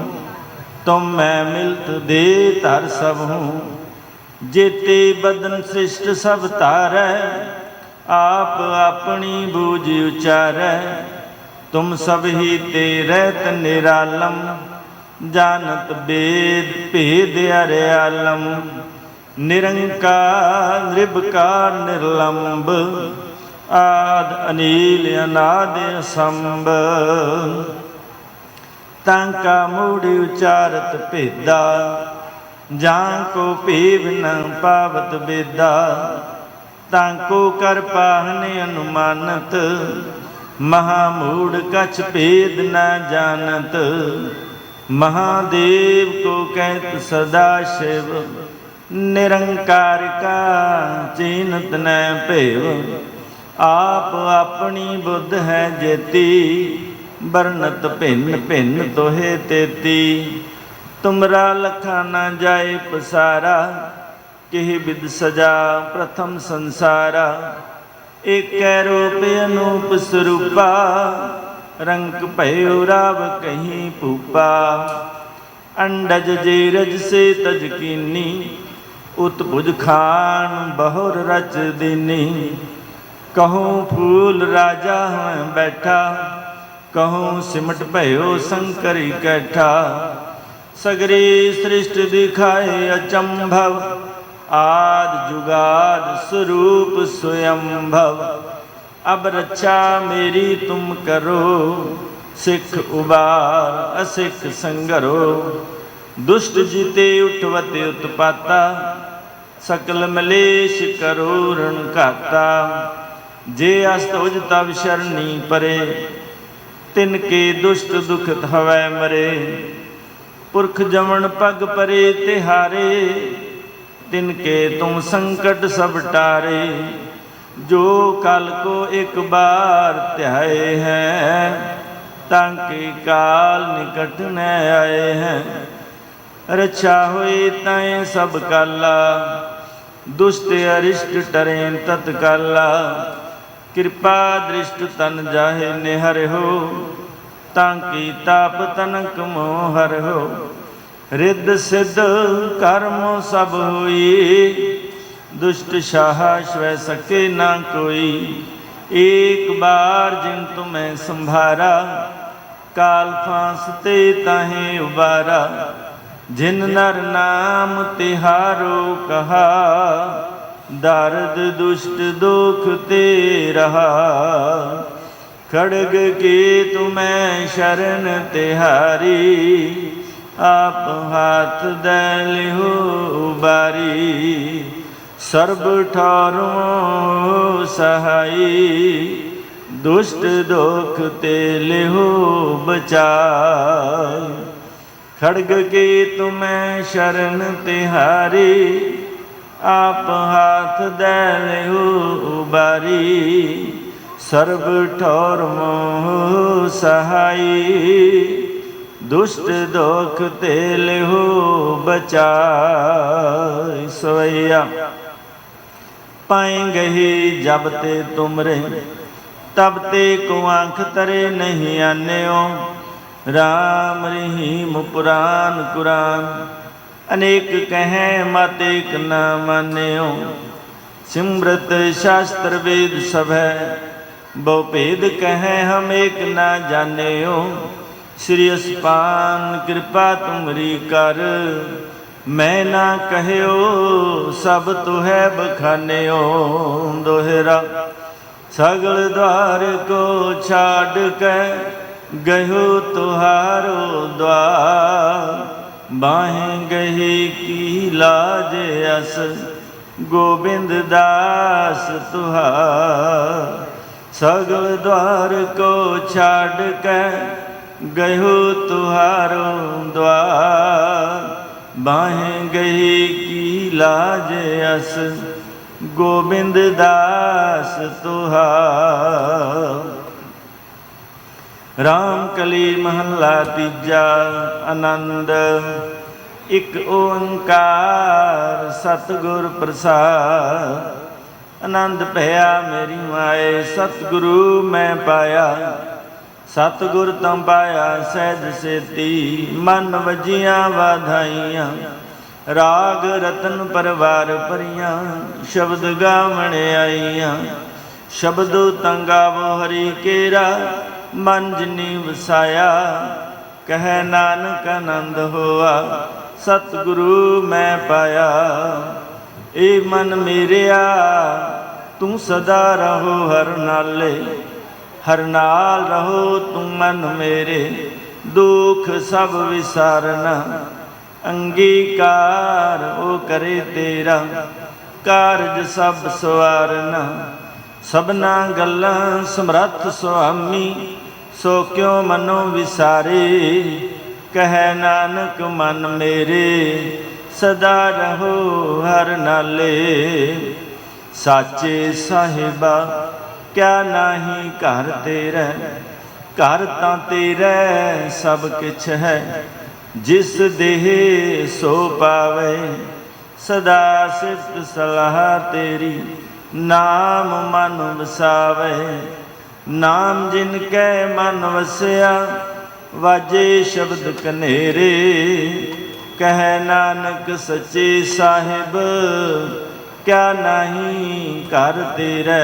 तुम मैं मिलत दे धर सब हूँ। जेते बदन सृष्ट सब तारै, आप अपनी बूझ उचारै। तुम सब ही ते रहत निरालम, जानत वेद भेद अर्यालम। निरंकार निर्विकार निर्लंब, आद अनील अनाद असंभ। तांका मूढ़ उचारत भेदा, जां को पीव न पावत बेदा। तांको कर पाहने अनुमानत, महामूढ़ कछ भेद न जानत। महादेव को कहत सदा शिव, निरंकार का चीनत न भेव। आप अपनी बुद्ध है जेती, बरनत भिन्न भिन्न तोहे तेती। तुमरा लखा न जाए पसारा, किहि विद सजा प्रथम संसारा। एक रूप अनूप स्वरूपा, रंग भयो राव कहीं पूपा। अंडज जेरज से तज कीनी, उत्भुज खान बहुर रच दीनी। कहूँ फूल राजा हैं बैठा, कहूँ सिमट भयो शंकर कैठा। सगरी सृष्टि दिखाए अचंभव, आद जुगाद स्वरूप स्वयंभव। अब रक्षा मेरी तुम करो, सिख उबार असिख संगरो। दुष्ट जीते उठवते उत्पाता, सकल मलेश करो रण घाता। जे अस्तुज तब शरणी परे, तिनके दुष्ट दुखत हवै मरे। पुरख जमन पग परे तिहारे, तिनके तुम संकट सब टारे। जो कल को एक बार ध्याए हैं, तांके काल निकट न आए हैं। रक्षा हुई ताए सब काला, दुष्ट अरिष्ट टरें तत्काला। कृपा दृष्ट तन जाहे निहर हो, तांकी ताप तनक मोहर हो। रिद्ध सिद्ध कर्म सब होई, दुष्ट शाह स्वै सके ना कोई। एक बार जिन तुम्हें संभारा, काल फांसते ताहे उबारा। जिन नर नाम तिहारो कहा, दारद दुष्ट दुख ते रहा। खड़ग के तुम्हें शरण तिहारी, आप हाथ दलिहो बारी। सर्ब ठौरों सहाई, दुष्ट दुख ते लिहो बचाई। खड़ग के तुम्हें शरण तिहारी, आप हाथ दलिहो बारी। सर्व ठौर मोह सहाई, दुष्ट दोख तेल हो बचाई। सवैया पाएंगे ही जब ते तुमरे, तब ते को आँख तरे नहीं आन्यो। राम रहीम पुराण कुरान, अनेक कहें मत एक न मान्यो। सिमृत शास्त्र वेद सब है, बहु भेद कहें हम एक ना जान्यो। श्री अस्पान कृपा तुमरी कर, मैं ना कहयो सब तो है बखान्यो। दोहरा सगल द्वार को छाड़ के, गयो तुहारो द्वार। बाहें गही की लाज अस, गोविंद दास तुहार। सगल द्वार को छाड़ के, गयो तुहारो द्वार। बाहें गही की लाज अस, गोविंद दास तुहार। राम कली महला तीजा आनंद। एक ओंकार सतगुर प्रसाद। आनंद भया मेरी माए, सतगुरु मैं पाया। सतगुर तम पाया सहज सेती, मन वजियां वाधाइयां। ਰਾਗ ਰਤਨ ਪਰਵਾਰ ਭਰੀਆਂ, ਸ਼ਬਦ ਗਾਵਣ ਆਈਆਂ। ਸ਼ਬਦੋ ਤੰਗਾਵੋ ਹਰੀ ਕੇਰਾ, ਮਨ ਜਿਨੀ ਵਸਾਇਆ। ਕਹਿ ਨਾਨਕ ਆਨੰਦ ਹੋਆ, ਸਤਿਗੁਰੂ ਮੈਂ ਪਾਇਆ। ਏ ਮਨ ਮੇਰਿਆ ਤੂੰ ਸਦਾ ਰਹੋ ਹਰ ਨਾਲੇ, ਹਰ ਨਾਲ ਰਹੋ ਤੂੰ ਮਨ ਮੇਰੇ। ਦੁਖ ਸਭ ਵਿਸਾਰਨਾ, ਅੰਗੀਕਾਰ ਉਹ ਕਰੇ ਤੇਰਾ। ਕਾਰਜ ਸਭ ਸਵਾਰਨਾ, ਸਭਨਾ ਗੱਲਾਂ ਸਮਰੱਥ ਸੁਆਮੀ। ਸੋ ਕਿਉ ਮਨੋ ਵਿਸਾਰੇ, ਕਹਿ ਨਾਨਕ ਮਨ ਮੇਰੇ। ਸਦਾ ਰਹੋ ਹਰ ਨਾਲੇ। ਸਾਚੇ ਸਾਹਿਬਾ ਕਿਆ ਨਾਹੀ ਘਰ ਤੇਰਾ, ਘਰ ਤਾਂ ਤੇਰਾ ਸਭ ਕਿਛ ਹੈ। ਜਿਸ ਦੇਹ ਸੋ ਪਾਵੇ, ਸਦਾ ਸਿਫਤ ਸਲਾਹ ਤੇਰੀ। ਨਾਮ ਮਨ ਵਸਾਵੇ, ਨਾਮ ਜਿਨ ਕੈ ਮਨ ਵਸਿਆ। ਵਾਜੇ ਸ਼ਬਦ ਕਨੇਰੇ, ਕਹਿ ਨਾਨਕ ਸੱਚੇ ਸਾਹਿਬ ਕਿਆ ਨਾਹੀ ਘਰ ਤੇਰਾ।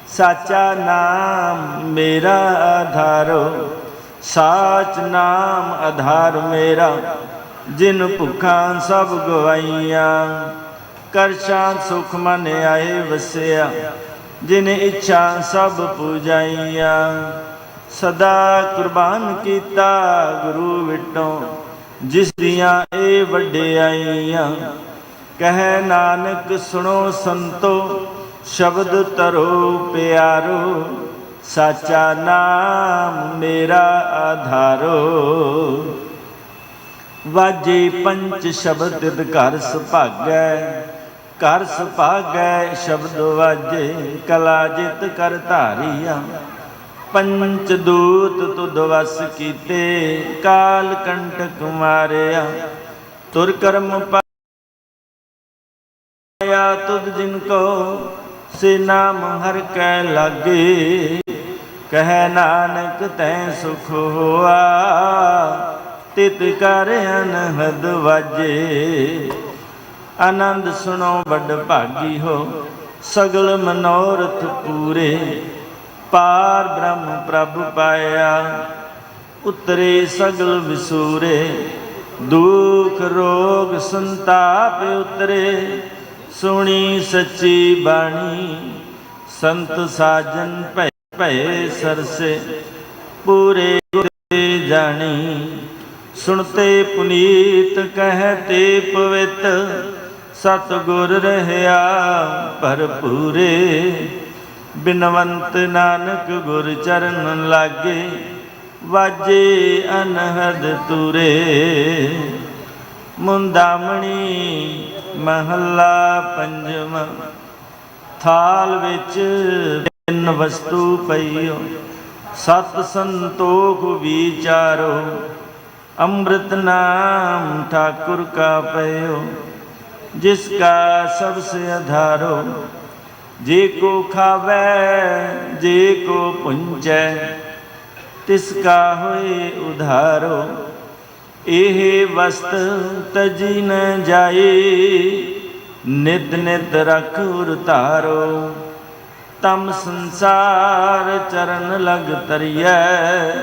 ਸਾਚਾ ਨਾਮ ਮੇਰਾ ਆਧਾਰੋ, ਸਾਚ ਨਾਮ ਆਧਾਰ ਮੇਰਾ। ਜਿਨ ਭੁੱਖਾਂ ਸਭ ਗਵਾਈਆਂ, ਕਰ ਸ਼ਾਂਤ ਸੁਖ ਮਨ ਆਏ ਵਸਿਆ। ਜਿਨ ਇੱਛਾ ਸਭ ਪੂਜਾਈਆਂ, ਸਦਾ ਕੁਰਬਾਨ ਕੀਤਾ ਗੁਰੂ ਵਿਟੋਂ। ਜਿਸ ਦੀਆਂ ਇਹ ਵਡਿਆਈਆਂ, ਕਹਿ ਨਾਨਕ ਸੁਣੋ ਸੰਤੋ, ਸ਼ਬਦ ਧਰੋ ਪਿਆਰੋ। ਸਾਚਾ ਨਾਮ ਮੇਰਾ ਆਧਾਰੋ। ਵਾਜੇ ਪੰਚ ਸ਼ਬਦ ਤਿਦ ਘਰ ਸੁਭਾਗੈ, ਘਰ ਸੁਭਾਗੈ ਸ਼ਬਦ ਵਾਜੇ। ਕਲਾ ਜਿਤ ਕਰ ਧਾਰੀਆ, ਪੰਚ ਦੂਤ ਤੁਧ ਵਸ ਕੀਤੇ। ਕਾਲ ਕੰਟਕ ਮਾਰਿਆ, ਤੁਰ ਕਰਮ ਪਾਇਆ। ਤੁਧ ਜਿਨ ਕੋ ਸੇ ਨਾਮ ਹਰ ਕੈ ਲਾਗੇ। ਕਹਿ ਨਾਨਕ ਤੈ ਸੁਖ ਹੋਆ, ਤਿਤ ਕਰ ਅਨਹਦ ਵਾਜੇ। ਆਨੰਦ ਸੁਣੋ ਵੱਡ ਭਾਗੀ ਹੋ, ਸਗਲ ਮਨੋਰਥ ਪੂਰੇ। ਪਾਰ ਬ੍ਰਹਮ ਪ੍ਰਭ ਪਾਇਆ, ਉਤਰੇ ਸਗਲ ਵਿਸੂਰੇ। ਦੁਖ ਰੋਗ ਸੰਤਾਪ ਉਤਰੇ, ਸੁਣੀ ਸੱਚੀ ਬਾਣੀ। ਸੰਤ ਸਾਜਨ ਭਏ ਸਰਸੇ, ਪੂਰੇ ਜਾਣੀ। ਸੁਣਤੇ ਪੁਨੀਤ ਕਹਤੇ ਪਵਿੱਤ, ਸਤਿਗੁਰ ਰਹਿਆ ਭਰਪੂਰੇ। ਬਿਨਵੰਤ ਨਾਨਕ ਗੁਰ ਚਰਨ ਲਾਗੇ, ਵਾਜੇ ਅਨਹਦ ਤੂਰੇ। ਮੁੰਦਾਮਣੀ ਮਹੱਲਾ ਪੰਜਵਾਂ। ਥਾਲ ਵਿੱਚ ਤਿੰਨ ਵਸਤੂ ਪਈਓ, ਸਤ ਸੰਤੋਖ ਵਿਚਾਰੋ। ਅੰਮ੍ਰਿਤ ਨਾਮ ठाकुर का पयो, जिसका सबसे आधारो। जे को खावै जे को पुंजै, तिसका होए उधारो। एह वस्त तजी न जाए, नित नित रख उतारो। तम संसार चरण लग तरियै,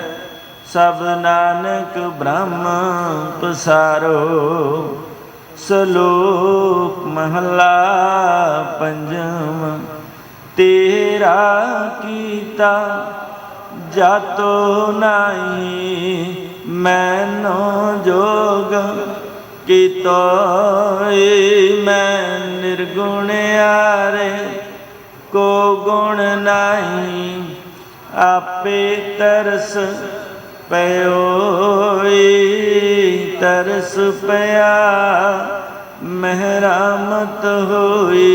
सब नानक ब्रह्म पसारो। सलोक महला पंजवा। तेरा कीता जातो नाई, मैनो जोग कीतो मैं निर्गुण यारे। को गुण नाई आपे तरस पयोई। तरस पया मेहरामत होई।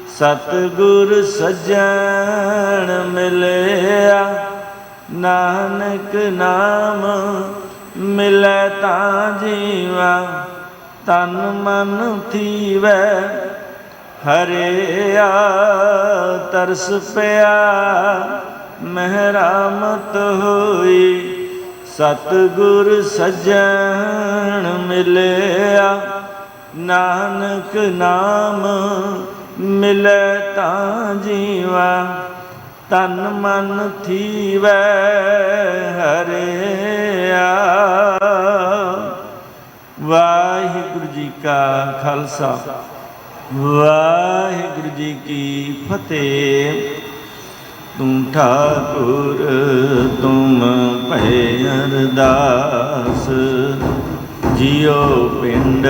सतगुर सज्जन मिलया, नानक नाम मिलै तां जीवा। तन मन थीवै हरिया, तरस पया मेहरामत होई। ਸਤਿਗੁਰ ਸੱਜਣ ਮਿਲਿਆ, ਨਾਨਕ ਨਾਮ ਮਿਲੈ ਤਾਂ ਜੀਵਾ, ਤਨ ਮਨ ਥੀਵੈ ਹਰਿਆ। ਵਾਹਿਗੁਰੂ ਜੀ ਕਾ ਖਾਲਸਾ, ਵਾਹਿਗੁਰੂ ਜੀ ਕੀ ਫਤਿਹ। ਤੂੰ ਠਾਕੁਰ ਤੁਮ ਭੈ ਅਰਦਾਸ, ਜਿਉ ਪਿੰਡ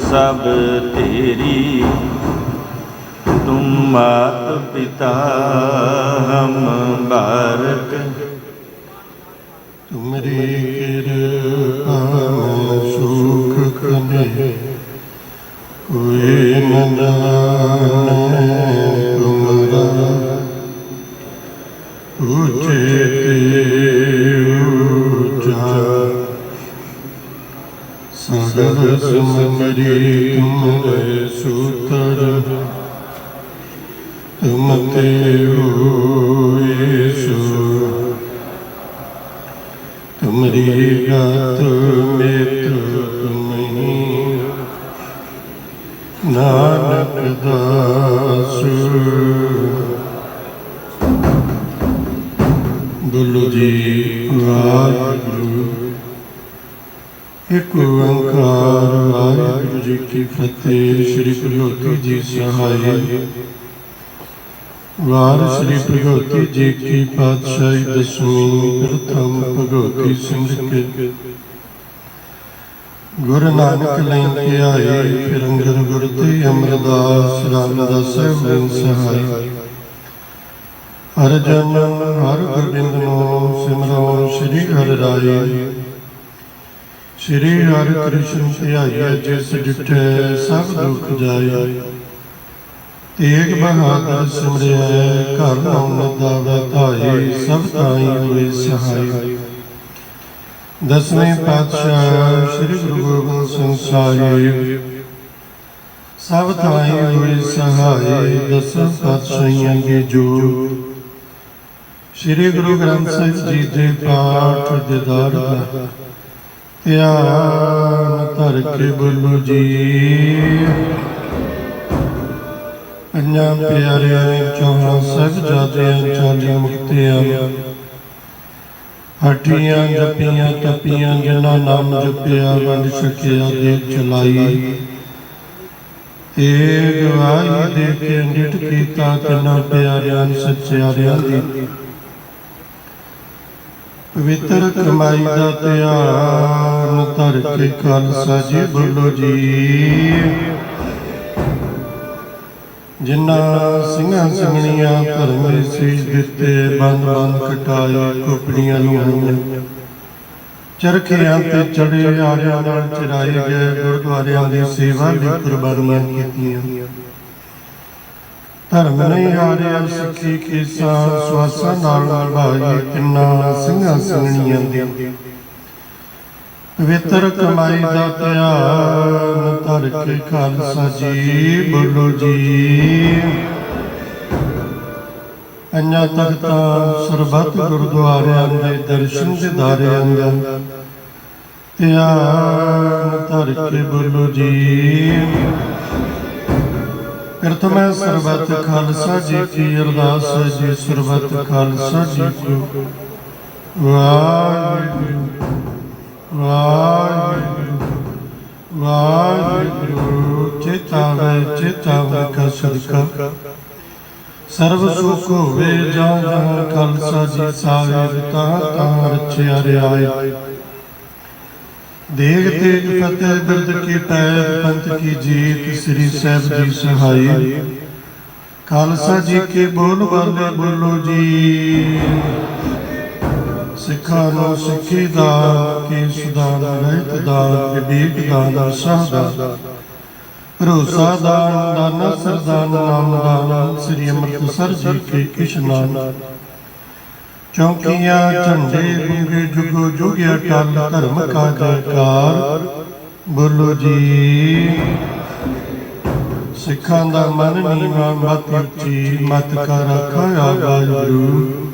ਸਭ ਤੇਰੀ, ਤੁਮ ਮਾਤ ਪਿਤਾ ਹਮ ਬਾਰਕ। ਤੁਮਰੀ ਕਿਰਪਾ ਸੁਖ ਕਨੇ, ਕੋਈ ਨ ਜਾਣੈ ਤੁਮਰਾ, ਉੱਚੇ ਤੇ ਉੱਚਾ। ਸਗਲ ਸਿਮਰੀ ਤੁਮਰੇ ਸੂਤਰ, ਤੁਮ ਤੇ ਈਸ਼ਵਰ। ਤੁਮਰੀ ਗਤ ਮਿਤ ਤੁਮਹੀ, ਨਾਨਕ ਦਾਸ। ਬੋਲੋ ਜੀ ਵਾਹਿਗੁਰੂ। ਇੱਕ ਓੰਕਾਰ ਵਾਹਿਗੁਰੂ ਜੀ ਕੀ ਫਤਿਹ। ਸ੍ਰੀ ਭਗਵਤੀ ਜੀ ਸਹਾਈ। ਵਾਰ ਸ੍ਰੀ ਭਗਵਤੀ ਜੀ ਕੀ ਪਾਤਸ਼ਾਹੀ ਦਸਵੀਂ। ਪ੍ਰਥਮ ਭਗਵਤੀ ਸਿਮਰ ਕੇ ਗੁਰੂ ਨਾਨਕ ਲੈ ਕੇ ਆਏ, ਫਿਰ ਅੰਗਦ ਗੁਰ ਤੇ ਅਮਰਦਾਸ ਰਾਮਦਾਸ ਸਾਹਿਬ ਸਹਾਈ। ਹਰ ਜਨ ਹਰ ਗੋਬਿੰਦ ਨੂੰ ਸਿਮਰੋ, ਸ੍ਰੀ ਹਰਿ ਰਾਏ। ਸ੍ਰੀ ਹਰਿ ਕ੍ਰਿਸ਼ਨ ਧਿਆਈਐ, ਜਿਸ ਡਿਠੈ ਸਭ ਦੁਖ ਜਾਏ। ਤੇਗ ਬਹਾਦਰ ਸਿਮਰਿਐ, ਘਰ ਨਾਮ ਦਾਵਾ ਧਾਏ। ਸਭ ਤਾਈ ਹੋਏ ਸਹਾਈ। ਦਸਵੇਂ ਪਾਤਸ਼ਾਹ ਸ੍ਰੀ ਗੁਰੂ ਗੋਬਿੰਦ ਸਿੰਘ ਸਾਹਿਬ, ਸਭ ਤਾਈ ਹੋਏ ਸਹਾਈ। ਦਸਾਂ ਪਾਤਸ਼ਾਹੀਆਂ ਦੇ ਜੋ ਸ੍ਰੀ ਗੁਰੂ ਗ੍ਰੰਥ ਸਾਹਿਬ ਜੀ ਦੇ ਪਾਠ ਦੀਦਾਰ ਦਾ ਧਿਆਨ ਧਰ ਕੇ ਬੋਲੋ ਜੀ। ਪੰਜਾਂ ਪਿਆਰਿਆਂ, 14 ਸਾਹਿਬਜ਼ਾਦਿਆਂ, 40 ਮੁਕਤਿਆਂ, ਹੱਟੀਆਂ ਜਪੀਆਂ ਤਪੀਆਂ, ਜਿਨ੍ਹਾਂ ਨਾਮ ਜਪਿਆ ਵੰਡ ਛਕਿਆ ਦੇ ਚਲਾਈ। ਇਹ ਗਵਾਹੀ ਦੇ ਕੇ ਨਿਤ ਕੀਤਾ, ਤਿੰਨਾਂ ਪਿਆਰਿਆਂ ਸੱਚਿਆਰਿਆਂ ਦੀ ਪਵਿੱਤਰ ਕਮਾਈ ਦਾ ਧਿਆਨ ਧਰ ਕੇ ਖਾਲਸਾ ਜੀ ਬੋਲੋ ਜੀ। ਜਿਨ੍ਹਾਂ ਸਿੰਘਾਂ ਸਿੰਘਣੀਆਂ ਧਰਮੇ ਸੀਸ ਦਿੱਤੇ, ਬੰਦ ਬੰਦ ਕਟਾਏ, ਖੋਪੜੀਆਂ ਲੁਹਾਈਆਂ, ਚਰਖਿਆਂ ਤੇ ਚੜੇ, ਆਰਿਆਂ ਨਾਲ ਚਰਾਏ ਗਏ, ਗੁਰਦੁਆਰਿਆਂ ਦੀ ਸੇਵਾ ਲਈ ਕੁਰਬਾਨੀਆਂ ਕੀਤੀਆਂ। ਧਰਮ ਨਹੀਂ ਹਾਰਿਆ, ਸਿੱਖੀ ਕੇਸਾਂ ਸਵਾਸਾਂ ਨਾਲ ਨਿਭਾਈ। ਤਿੰਨਾਂ ਸਿੰਘਾਂ ਸਿੰਘਣੀਆਂ ਦੀ ਪਵਿੱਤਰ ਕਮਾਈ ਦਾ ਧਿਆਨ ਧਰ ਕੇ ਖਾਲਸਾ ਜੀ ਬੋਲੋ ਜੀ। ਅੰਨਾ ਤਖਤਾਂ ਸਰਬੱਤ ਗੁਰਦੁਆਰਿਆਂ ਦੇ ਦਰਸ਼ਨ ਦਿਦਾਰਿਆਂ ਦਾ ਧਿਆਨ ਧਰ ਕੇ ਬੋਲੋ ਜੀ। ਪ੍ਰਥਮੇ ਸਰਬੱਤ ਖਾਲਸਾ ਜੀ ਕੀ ਅਰਦਾਸ ਹੈ ਜੀ। ਸਰਬੱਤ ਖਾਲਸਾ ਜੀ ਕੋ ਵਾਹਿਗੁਰੂ ਵਾਹਿਗੁਰੂ ਵਾਹਿਗੁਰੂ। ਚੇਤਾਵੇ ਚੇਤਾਵੇ ਕਾ ਸਦਕਾ ਸਰਬ ਸੁਖ ਹੋਵੇ, ਜਾਂ ਜਾਂ ਖਾਲਸਾ ਜੀ ਸਾਹਿਬ ਤਾਂ ਤਾਂ ਰਚਿਆ ਰਿਆਏ। ਦੇਗ ਤੇਗ ਫਤਿਹ ਬਿਰਦ ਕੀ ਪੈਦ, ਪੰਥ ਕੀ ਜੀਤ, ਸ੍ਰੀ ਸਾਹਿਬ ਜੀ ਸਹਾਈ। ਖਾਲਸਾ ਜੀ ਕੇ ਬੋਲ ਬਾਲੇ ਬੋਲੋ ਜੀ। ਸਿੱਖਾਂ ਨੂੰ ਸਿੱਖੀ ਦਾ, ਕੇਸ ਦਾਨ, ਰਹਿਤ ਦਾਨ, ਵਿਵੇਕ ਦਾਨ, ਸਾਹ ਦਾਨ, ਭਰੋਸਾ ਦਾਨ, ਦਾਨਾ ਸਰਦਾਨ, ਨਾਮ ਦਾਨ, ਸ੍ਰੀ ਅੰਮ੍ਰਿਤਸਰ ਜੀ ਕੇ ਇਸ਼ਨਾਨ। ਚੌਂਕੀਆਂ ਝੰਡੇ ਗੁੰਗੇ ਜੁਗੋ ਜੁਗਿਆ ਟਲ, ਧਰਮ ਕਾ ਜੈਕਾਰ ਬੋਲੋ ਜੀ। ਸਿੱਖਾਂ ਦਾ ਮਨ ਨੀਵਾਂ, ਮਤ ਉੱਚੀ, ਮਤ ਕਾ ਰੱਖਾ ਵਾਹਿਗੁਰੂ।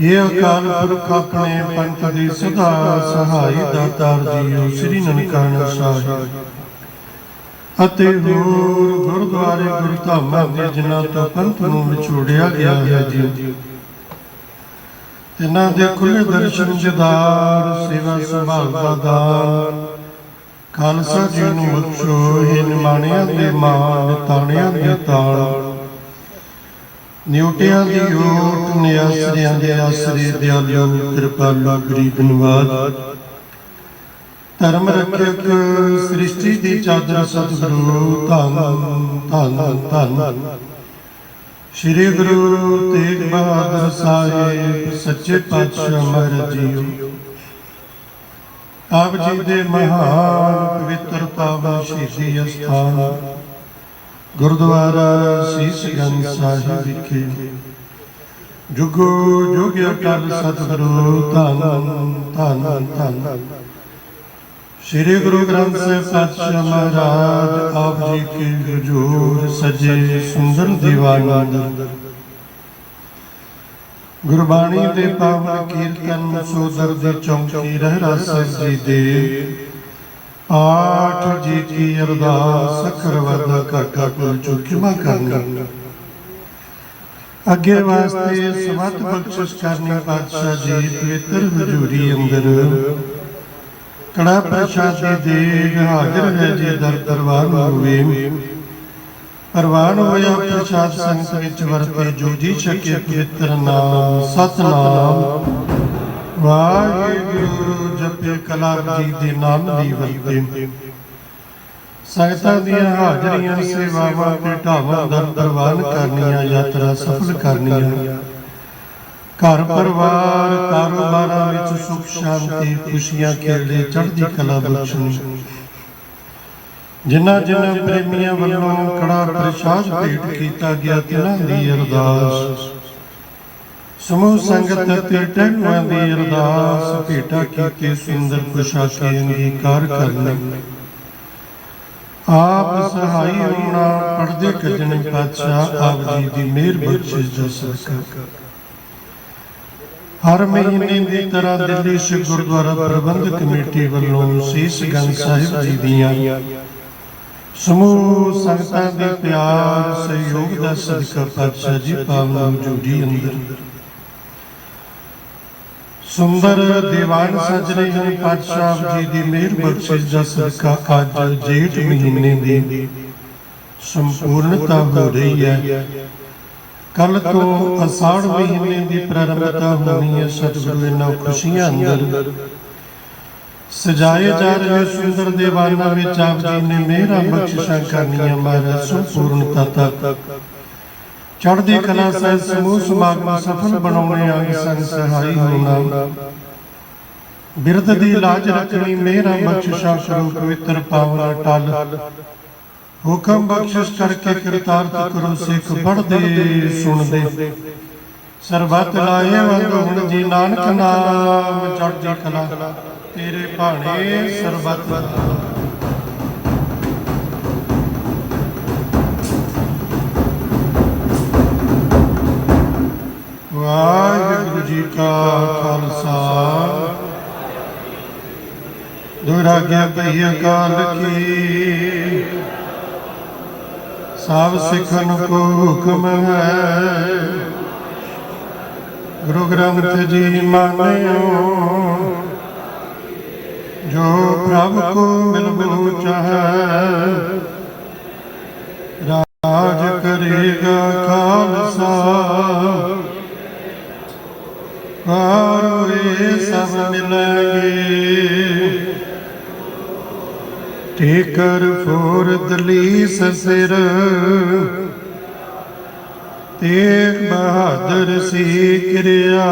ਇਹ ਅਕਾਲ ਪੁਰਖ ਆਪਣੇ ਪੰਥ ਦੀ ਸਦਾ ਸਹਾਈ ਦਾਤਾਰ ਜੀਓ ਸ੍ਰੀ ਨਨਕਾਣਾ ਸਾਹਿਬ ਅਤੇ ਹੋਰ ਗੁਰਦੁਆਰੇ ਗੁਰਧਾਮਾਂ ਦੇ ਜਿਨ੍ਹਾਂ ਤੋਂ ਪੰਥ ਨੂੰ ਵਿਛੋੜਿਆ ਗਿਆ ਹੈ ਜੀ, ਤਿਨਾਂ ਦੇ ਖੁੱਲੇ ਦਰਸ਼ਨ ਜਦਾਰ ਸੇਵਾ ਸੰਭਾਲ ਦਾ ਦਾਨ ਖਾਲਸਾ ਜੀ ਨੂੰ ਬਖਸ਼ੋ। ਇਹ ਨਿਮਾਣਿਆਂ ਦੇ ਮਾਣ ਤਾਣਿਆਂ ਦੇ ਤਾਣ ਨਿਉਟਿਆਂ ਦੀ ਓਟ ਨਿਆਸਰਿਆਂ ਦੇ ਆਸਰੇ ਦਿਆਲੂ ਕਿਰਪਾਲੂ ਗਰੀਬ ਨਵਾਜ ਧਰਮ ਰੱਖਿਅਕ ਸ੍ਰਿਸ਼ਟੀ ਦੀ ਚਾਦਰ ਸਤਿਗੁਰੂ ਧੰਨ ਧੰਨ ਧੰਨ ਸ੍ਰੀ ਗੁਰੂ ਤੇਗ ਬਹਾਦਰ ਸਾਹਿਬ ਸੱਚੇ ਪਾਤਸ਼ਾਹ ਮਹਾਰਾਜ ਜੀਓ। ਆਪ ਜੀ ਦੇ ਮਹਾਨ ਪਵਿੱਤਰ ਪਾਵਨ ਸ਼ਹੀਦੀ ਅਸਥਾਨ ਗੁਰਦੁਆਰਾ ਸੀਸਗੰਜ ਸਾਹਿਬ ਵਿਖੇ ਜੁਗੋ ਜੁਗ ਅਟਲ ਸਤਿਗੁਰੂ ਧੰਨ ਧੰਨ ਧੰਨ ਸ੍ਰੀ ਗੁਰੂ ਗ੍ਰੰਥ ਸਾਹਿਬ ਪਾਤਸ਼ਾਹ ਮਹਾਰਾਜ ਆਪ ਜੀ ਕੇ ਹਜ਼ੂਰ ਸਜੇ ਸੁੰਦਰ ਦੀਵਾਨ ਅੰਦਰ ਗੁਰਬਾਣੀ ਦੇ ਪਾਵਨ ਕੀਰਤਨ ਸੋਦਰ ਦੀ ਚੌਂਕੀ ਰਹਿਰਾ ਸਾਹਿਬ ਜੀ ਦੇ ਆਠ ਜੀ ਕੀ ਅਰਦਾਸ ਅੱਖਰ ਵਾਦਾ ਕਾਕਾ ਕੋਲ ਚੁੱਕੀਮਾ ਕਰਨਾ ਅੱਗੇ ਵਾਸਤੇ ਸਮਤ ਬਖਸ਼ਿਸ਼ ਕਰਨੀ ਪਾਤਸ਼ਾਹ ਜੀ ਪਵਿੱਤਰ ਹਜ਼ੂਰੀ ਅੰਦਰ ਕੜਾ ਪ੍ਰਸ਼ਾਦ ਦੀ ਦੇਗ ਹਾਜ਼ਰ ਹੈ ਜੀ ਦਰ ਦਰਬਾਰ ਹੋਵੇ ਪ੍ਰਵਾਨ ਹੋਇਆ ਪ੍ਰਸ਼ਾਦ ਸੰਗਤ ਵਿੱਚ ਵਰਤੇ ਜੋ ਜੀ ਛਕੇ ਪਵਿੱਤਰ ਨਾਮ ਸਤਨਾਮ ਵਾਹਿਗੁਰੂ ਜਪੇ ਕਲਾਮ ਜੀ ਦੇ ਨਾਮ ਦੀ ਵਰਤੇ ਸੰਗਤਾਂ ਦੀਆਂ ਹਾਜ਼ਰੀਆਂ ਸੇਵਾਵਾਂ ਤੇ ਢਾਵਾਂ ਦਰ ਦਰਬਾਰ ਕਰਨੀਆਂ ਯਾਤਰਾ ਸਫਲ ਕਰਨੀਆਂ ਘਰ ਪਰਿਵਾਰ ਕਾਰੋਬਾਰਾਂ ਵਿੱਚ ਸੁਖ ਸ਼ਾਂਤੀ ਖੁਸ਼ੀਆਂ ਖੇੜੇ ਚੜ੍ਹਦੀ ਕਲਾ ਬਖਸ਼ਣੀ ਜਿਨ੍ਹਾਂ ਜਿਨ੍ਹਾਂ ਪ੍ਰੇਮੀਆਂ ਵੱਲੋਂ ਕੜਾ ਪ੍ਰਸ਼ਾਦ ਭੇਟ ਕੀਤਾ ਗਿਆ ਤਿਨਾਂ ਦੀ ਅਰਦਾਸ ਸਮੂਹ ਸੰਗਤ ਅਤੇ ਟਹਿਲੂਆਂ ਦੀ ਅਰਦਾਸ ਭੇਟਾ ਕੀਤੇ ਸੁੰਦਰ ਪੁਸ਼ਾਕੇ ਅੰਗੀਕਾਰ ਕਰਨਾ ਆਪ ਸਹਾਈ ਹੋਣਾ ਪੜਦੇ ਕੱਜਣੇ ਪਾਤਸ਼ਾਹ ਆਪ ਜੀ ਦੀ ਮਿਹਰ ਬਖਸ਼ਿਸ਼ ਦਾ ਸਦਕਾ ਹਰ ਮਹੀਨੇ ਦੀ ਤਰ੍ਹਾਂ ਦਿੱਲੀ ਸਿੱਖ ਗੁਰਦੁਆਰਾ ਪ੍ਰਬੰਧਕ ਕਮੇਟੀ ਵੱਲੋਂ ਸੀਸਗੰਜ ਸਾਹਿਬ ਜੀ ਦੀਆਂ ਸਮੂਹ ਸੰਗਤਾਂ ਦੇ ਪਿਆਰ ਸਹਿਯੋਗ ਦਾ ਸਦਕਾ ਪਾਤਸ਼ਾਹ ਜੀ ਪਾਵਨ ਹਜ਼ੂਰੀ ਅੰਦਰ ਸੁੰਦਰ ਦੀਵਾਨ ਸਜ ਰਹੇ ਹਨ। ਪਾਤਸ਼ਾਹ ਜੀ ਦੀ ਮਿਹਰ ਬਖਸ਼ਿਸ਼ ਦਾ ਸਦਕਾ ਅੱਜ ਜੇਠ ਮਹੀਨੇ ਦੀ ਸੰਪੂਰਨਤਾ ਹੋ ਰਹੀ ਹੈ। ਕੱਲ ਤੋਂ ਅਸਾੜ ਮਹੀਨੇ ਦੀ ਪ੍ਰਾਰੰਭਤਾ ਹੋਣੀ ਹੈ। ਸਤਿਗੁਰੂ ਇਹਨਾਂ ਖੁਸ਼ੀਆਂ ਅੰਦਰ ਸਜਾਏ ਜਾ ਰਹੇ ਸੁੰਦਰ ਦੀਵਾਨਾਂ ਵਿੱਚ ਆਪ ਜੀ ਨੇ ਮਿਹਰਾਂ ਬਖਸ਼ਿਸ਼ਾਂ ਕਰਨੀਆਂ। ਮਹਾਰਾਜ ਸੰਪੂਰਨਤਾ ਤੱਕ ਚੜ੍ਹਦੀ ਕਲਾ ਸਹਿਤ ਸਮੂਹ ਸਮਾਗਮ ਸਫਲ ਬਣਾਉਣੇ ਅੰਗ ਸੰਗ ਸਹਾਈ ਹੋਣਾ ਬਿਰਧ ਦੀ ਲਾਜ ਰੱਖਣੀ ਮਿਹਰਾਂ ਬਖਸ਼ਿਸ਼ਾਂ ਕਰੋ ਪਵਿੱਤਰ ਪਾਵਨ ਅਟਲ ਹੁਕਮ ਬਖਸ਼ਿਸ਼ ਕਰਕੇ ਕਿਰਤਾਰਥ ਕਰੋ ਸਿੱਖ ਪੜ੍ਹਦੇ ਸੁਣਦੇ ਸਰਬੱਤ ਲਾਏ ਵੰਦ ਹੁਣ ਜੀ ਨਾਨਕ ਨਾਮ ਚੜ੍ਹਦੀ ਕਲਾ ਤੇਰੇ ਭਾਣੇ ਸਰਬੱਤ ਵਾਹਿਗੁਰੂ ਜੀ ਕਾ ਖਾਲਸਾ ਦੁਰਾਗਿਆ ਭਈ ਅਕਾਲ ਕੀ ਸਭ ਸਿੱਖਨ ਕੋ ਹੁਕਮ ਹੈ ਗੁਰੂ ਗ੍ਰੰਥ ਜੀ ਮਾਨਿਓ ਜੋ ਪ੍ਰਭ ਕੋ ਮਿਲਬੋ ਚਾਹੈ ਰਾਜ ਕਰੇਗਾ ਖਾਲਸਾ ਪਾਰੋਏ ਸਭ ਮਿਲਾਂਗੇ ਠੇਕਰ ਫੋਰ ਦਲੀਸ ਸਿਰ ਤੇਗ ਬਹਾਦਰ ਸੀ ਕਿਰਿਆ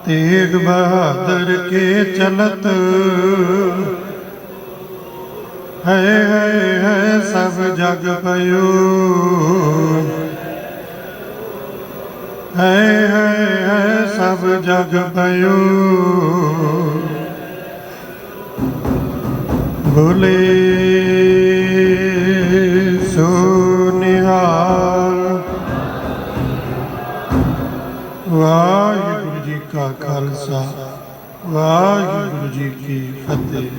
ਤੇਗ ਬਹਾਦਰ ਕੇ ਚਲਤ ਹੈ ਸਭ ਜਗ ਪਇਓ ਹੈ ਸਭ ਜਗ ਪਇਓ ਬੋਲੇ ਸੋ ਨਿਹਾਲ ਖਾਲਸਾ ਵਾਹਿਗੁਰੂ ਜੀ ਕੀ ਫਤਿਹ।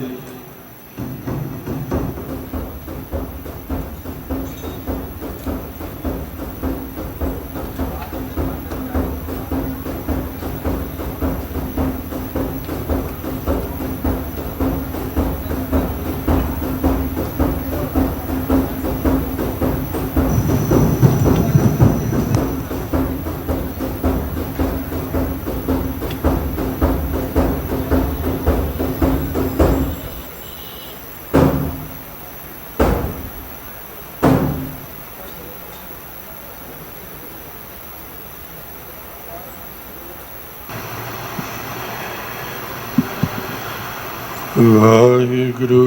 ਵਾਹਿਗੁਰੂ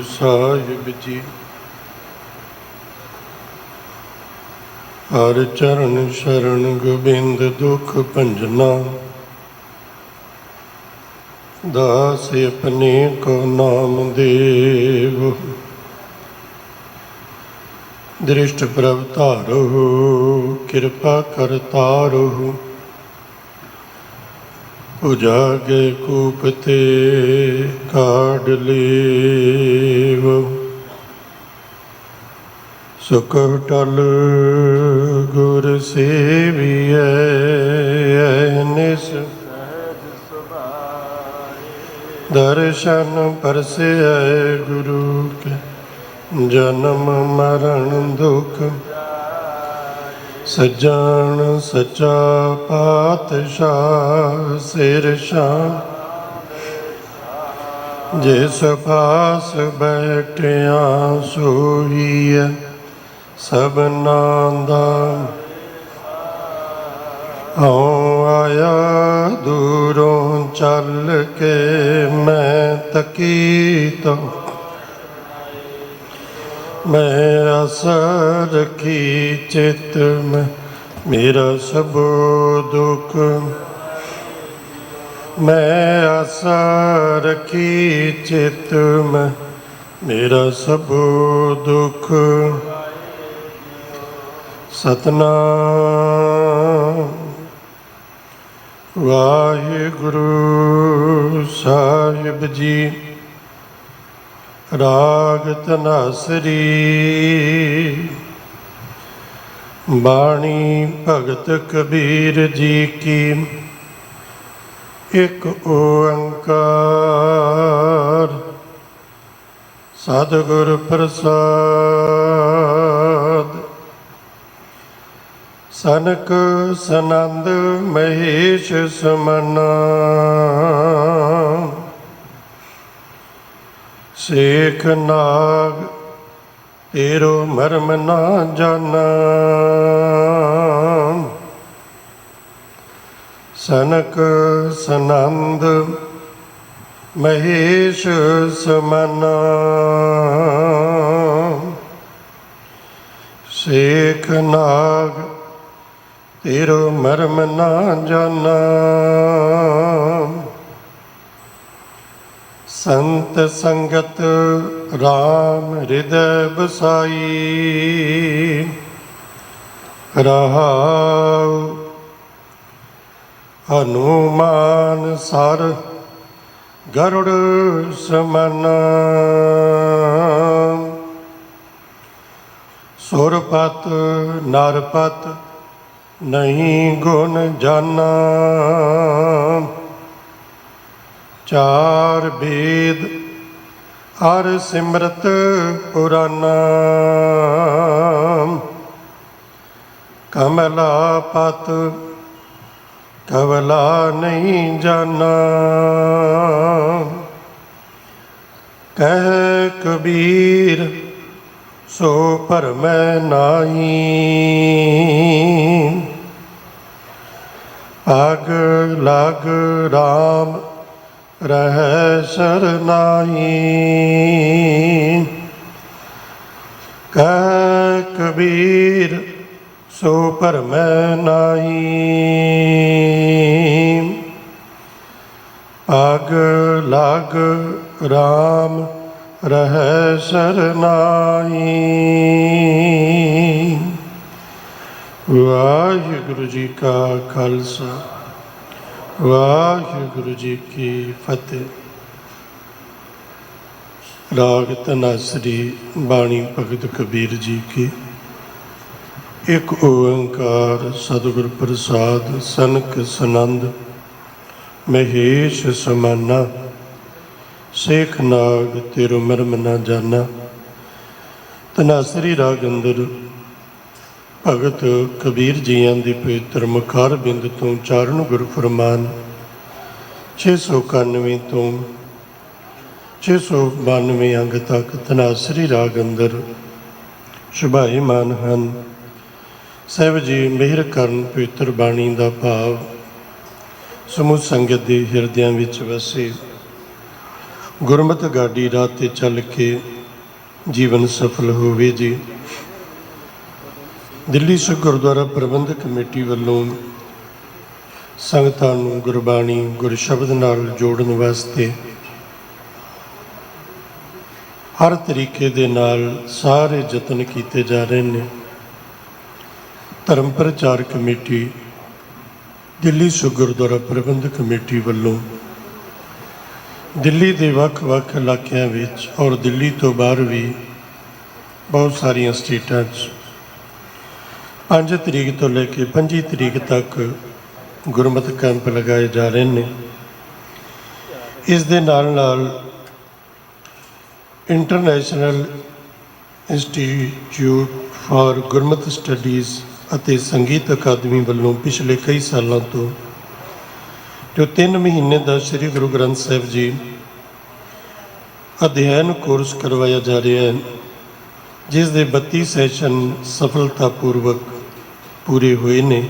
ਸਾਹਿਬ ਜੀ, ਹਰ ਚਰਨ ਸ਼ਰਨ ਗੋਬਿੰਦ ਦੁਖ ਭੰਜਨਾ, ਦਾਸ ਆਪਣੇ ਕੋ ਨਾਮ ਦੇਵ, ਦ੍ਰਿਸ਼ਟ ਪ੍ਰਭ ਧਾਰੋ ਕਿਰਪਾ ਕਰ ਤਾਰੋ, ਉਜਾਗੇ ਕੂਪ ਤੇ ਕਾਢ ਲੇਵ, ਸੁਖ ਟਲ ਗੁਰ ਸੇਵੀਐ ਨਿਸ ਦਰਸ਼ਨ ਪਰਸੈ ਗੁਰੂ ਕੇ, ਜਨਮ ਮਰਨ ਦੁਖ ਸੱਜਣ ਸੱਚਾ ਪਾਤਸ਼ਾਹ, ਸਿਰ ਸ਼ਾਨ ਜਿਸ ਪਾਸ ਬੈਠਿਆ ਸੋਈਐ ਸਭਨਾਂ ਦਾ, ਹਉ ਆਇਆ ਦੂਰੋਂ ਚੱਲ ਕੇ ਮੈਂ ਤਕੀ ਤੋ, ਮੈਂ ਆਸਾ ਰੱਖੀ ਚਿਤ ਮੈਂ, ਮੇਰਾ ਸਭੋ ਦੁਖ, ਮੈਂ ਆਸਾ ਰੱਖੀ ਚਿਤ ਮੈਂ, ਮੇਰਾ ਸਭੋ ਦੁਖ, ਸਤਨਾਮ ਵਾਹਿਗੁਰੂ ਸਾਹਿਬ ਜੀ। ਰਾਗ ਧਨਾਸਰੀ ਬਾਣੀ ਭਗਤ ਕਬੀਰ ਜੀ ਕੀ, ਇੱਕ ਓੰਕਾਰ ਸਤਿਗੁਰ ਪ੍ਰਸਾਦ, ਸਨਕ ਸਨੰਦ ਮਹੇਸ਼ ਸਮਨਾ, ਸੇਖ ਨਾਗ ਤੇਰੋ ਮਰਮ ਨਾ ਜਾਨਾ, ਸਨਕ ਸਨੰਦ ਮਹੇਸ਼ ਸਮਨਾ, ਸੇਖ ਨਾਗ ਤੇਰੋ ਮਰਮ ਨਾ ਜਾਨਾ, ਸੰਤ ਸੰਗਤ ਰਾਮ ਹਿਰਦੈ ਬਸਾਈ, ਰਹਾਉ ਹਨੂਮਾਨ ਸਰ ਗਰੁੜ ਸਮਨਾ, ਸੁਰਪਤ ਨਰਪਤ ਨਹੀਂ ਗੁਣ ਜਾਨਾ, ਚਾਰ ਵੇਦ ਹਰ ਸਿਮਰਤ ਪੁਰਾਨਾ, ਕਮਲਾ ਪਤ ਕਵਲਾ ਨਹੀਂ ਜਾਨਾ, ਕਹਿ ਕਬੀਰ ਸੋ ਭਰਮੈ ਨਾਹੀ, ਅਗ ਲਗ ਰਾਮ ਰਹਿ ਸਰਨਾਹੀ, ਕਹਿ ਕਬੀਰ ਸੋ ਭਰਮੈ ਨਾਹੀ, ਅਗ ਲਗ ਰਾਮ ਰਹਿ ਸਰਨਾਹੀ। ਵਾਹਿਗੁਰੂ ਜੀ ਕਾ ਖਾਲਸਾ ਵਾਹਿਗੁਰੂ ਜੀ ਕੀ ਫਤਿਹ। ਰਾਗ ਧਨਾਸਰੀ ਬਾਣੀ ਭਗਤ ਕਬੀਰ ਜੀ ਕੀ। ਇੱਕ ਓੰਕਾਰ ਸਤਿਗੁਰ ਪ੍ਰਸਾਦ ਸਨਕ ਸਨੰਦ ਮਹੇਸ਼ ਸਮਾਨਾ ਸੇਖ ਨਾਗ ਤੇਰੋ ਮਰਮ ਨਾ ਜਾਨਾ। ਧਨਾਸਰੀ ਰਾਗ ਅੰਦਰ ਭਗਤ ਕਬੀਰ ਜੀਆਂ ਦੀ ਪਵਿੱਤਰ ਮੁਖਾਰ ਬਿੰਦ ਤੋਂ ਚਾਰਨ ਗੁਰੂ ਫਰਮਾਨ 691 ਤੋਂ 692 ਅੰਗ ਤੱਕ ਧਨਾਸਰੀ ਰਾਗ ਅੰਦਰ ਸ਼ੁਭਾਈਮਾਨ ਹਨ। ਸਾਹਿਬ ਜੀ ਮਿਹਰ ਕਰਨ ਪਵਿੱਤਰ ਬਾਣੀ ਦਾ ਭਾਵ ਸਮੂਹ ਸੰਗਤ ਦੇ ਹਿਰਦਿਆਂ ਵਿੱਚ ਵਸੇ। ਗੁਰਮਤਿ ਗਾਡੀ ਰਾਹ 'ਤੇ ਚੱਲ ਕੇ ਜੀਵਨ ਸਫਲ ਹੋਵੇ ਜੀ। ਦਿੱਲੀ ਸਿੱਖ ਗੁਰਦੁਆਰਾ ਪ੍ਰਬੰਧਕ ਕਮੇਟੀ ਵੱਲੋਂ ਸੰਗਤਾਂ ਨੂੰ ਗੁਰਬਾਣੀ ਗੁਰ ਸ਼ਬਦ ਨਾਲ ਜੋੜਨ ਵਾਸਤੇ ਹਰ ਤਰੀਕੇ ਦੇ ਨਾਲ ਸਾਰੇ ਯਤਨ ਕੀਤੇ ਜਾ ਰਹੇ ਨੇ। ਧਰਮ ਪ੍ਰਚਾਰ ਕਮੇਟੀ ਦਿੱਲੀ ਸਿੱਖ ਗੁਰਦੁਆਰਾ ਪ੍ਰਬੰਧਕ ਕਮੇਟੀ ਵੱਲੋਂ ਦਿੱਲੀ ਦੇ ਵੱਖ-ਵੱਖ ਇਲਾਕਿਆਂ ਵਿੱਚ ਔਰ ਦਿੱਲੀ ਤੋਂ ਬਾਹਰ ਵੀ ਬਹੁਤ ਸਾਰੀਆਂ ਸਟੇਟਾਂ 'ਚ 5 ਤਰੀਕ ਤੋਂ ਲੈ ਕੇ 25 ਤਰੀਕ ਤੱਕ ਗੁਰਮਤਿ ਕੈਂਪ ਲਗਾਏ ਜਾ ਰਹੇ ਨੇ। ਇਸ ਦੇ ਨਾਲ ਨਾਲ international institute for Gurmat studies ਅਤੇ ਸੰਗੀਤ ਅਕਾਦਮੀ ਵੱਲੋਂ ਪਿਛਲੇ ਕਈ ਸਾਲਾਂ ਤੋਂ ਜੋ 3 ਮਹੀਨੇ ਦਾ ਸ੍ਰੀ ਗੁਰੂ ਗ੍ਰੰਥ ਸਾਹਿਬ ਜੀ ਅਧਿਐਨ ਕੋਰਸ ਕਰਵਾਇਆ ਜਾ ਰਿਹਾ ਹੈ, ਜਿਸ ਦੇ 32 ਸੈਸ਼ਨ ਸਫਲਤਾਪੂਰਵਕ ਪੂਰੇ ਹੋਏ ਨੇ।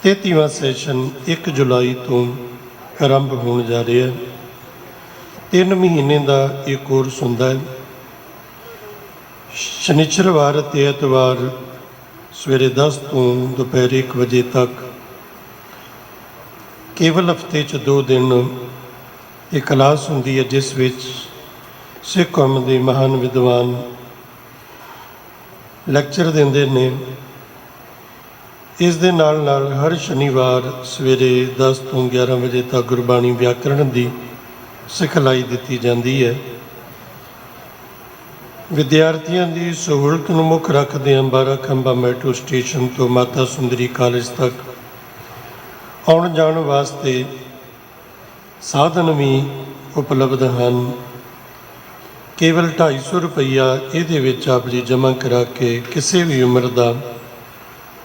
33ਵਾਂ ਸੈਸ਼ਨ 1 ਜੁਲਾਈ ਤੋਂ ਆਰੰਭ ਹੋਣ ਜਾ ਰਿਹਾ ਹੈ। 3 ਮਹੀਨੇ ਦਾ ਇਹ ਕੋਰਸ ਹੁੰਦਾ ਹੈ। ਸ਼ਨੀਚਰਵਾਰ ਅਤੇ ਐਤਵਾਰ ਸਵੇਰੇ 10 ਤੋਂ ਦੁਪਹਿਰ 1 ਵਜੇ ਤੱਕ ਕੇਵਲ ਹਫ਼ਤੇ 'ਚ 2 ਦਿਨ ਇਹ ਕਲਾਸ ਹੁੰਦੀ ਹੈ, ਜਿਸ ਵਿੱਚ ਸਿੱਖ ਕੌਮ ਦੇ ਮਹਾਨ ਵਿਦਵਾਨ ਲੈਕਚਰ ਦਿੰਦੇ ਨੇ। ਇਸ ਦੇ ਨਾਲ ਨਾਲ ਹਰ ਸ਼ਨੀਵਾਰ ਸਵੇਰੇ 10 ਤੋਂ 11 ਵਜੇ ਤੱਕ ਗੁਰਬਾਣੀ ਵਿਆਕਰਣ ਦੀ ਸਿਖਲਾਈ ਦਿੱਤੀ ਜਾਂਦੀ ਹੈ। ਵਿਦਿਆਰਥੀਆਂ ਦੀ ਸਹੂਲਤ ਨੂੰ ਮੁੱਖ ਰੱਖਦਿਆਂ 12 ਖੰਭਾ ਮੈਟਰੋ ਸਟੇਸ਼ਨ ਤੋਂ ਮਾਤਾ ਸੁੰਦਰੀ ਕਾਲਜ ਤੱਕ ਆਉਣ ਜਾਣ ਵਾਸਤੇ ਸਾਧਨ ਵੀ ਉਪਲਬਧ ਹਨ। ਕੇਵਲ 250 ਰੁਪਈਆ ਇਹਦੇ ਵਿੱਚ ਆਪ ਜੀ ਜਮ੍ਹਾਂ ਕਰਾ ਕੇ ਕਿਸੇ ਵੀ ਉਮਰ ਦਾ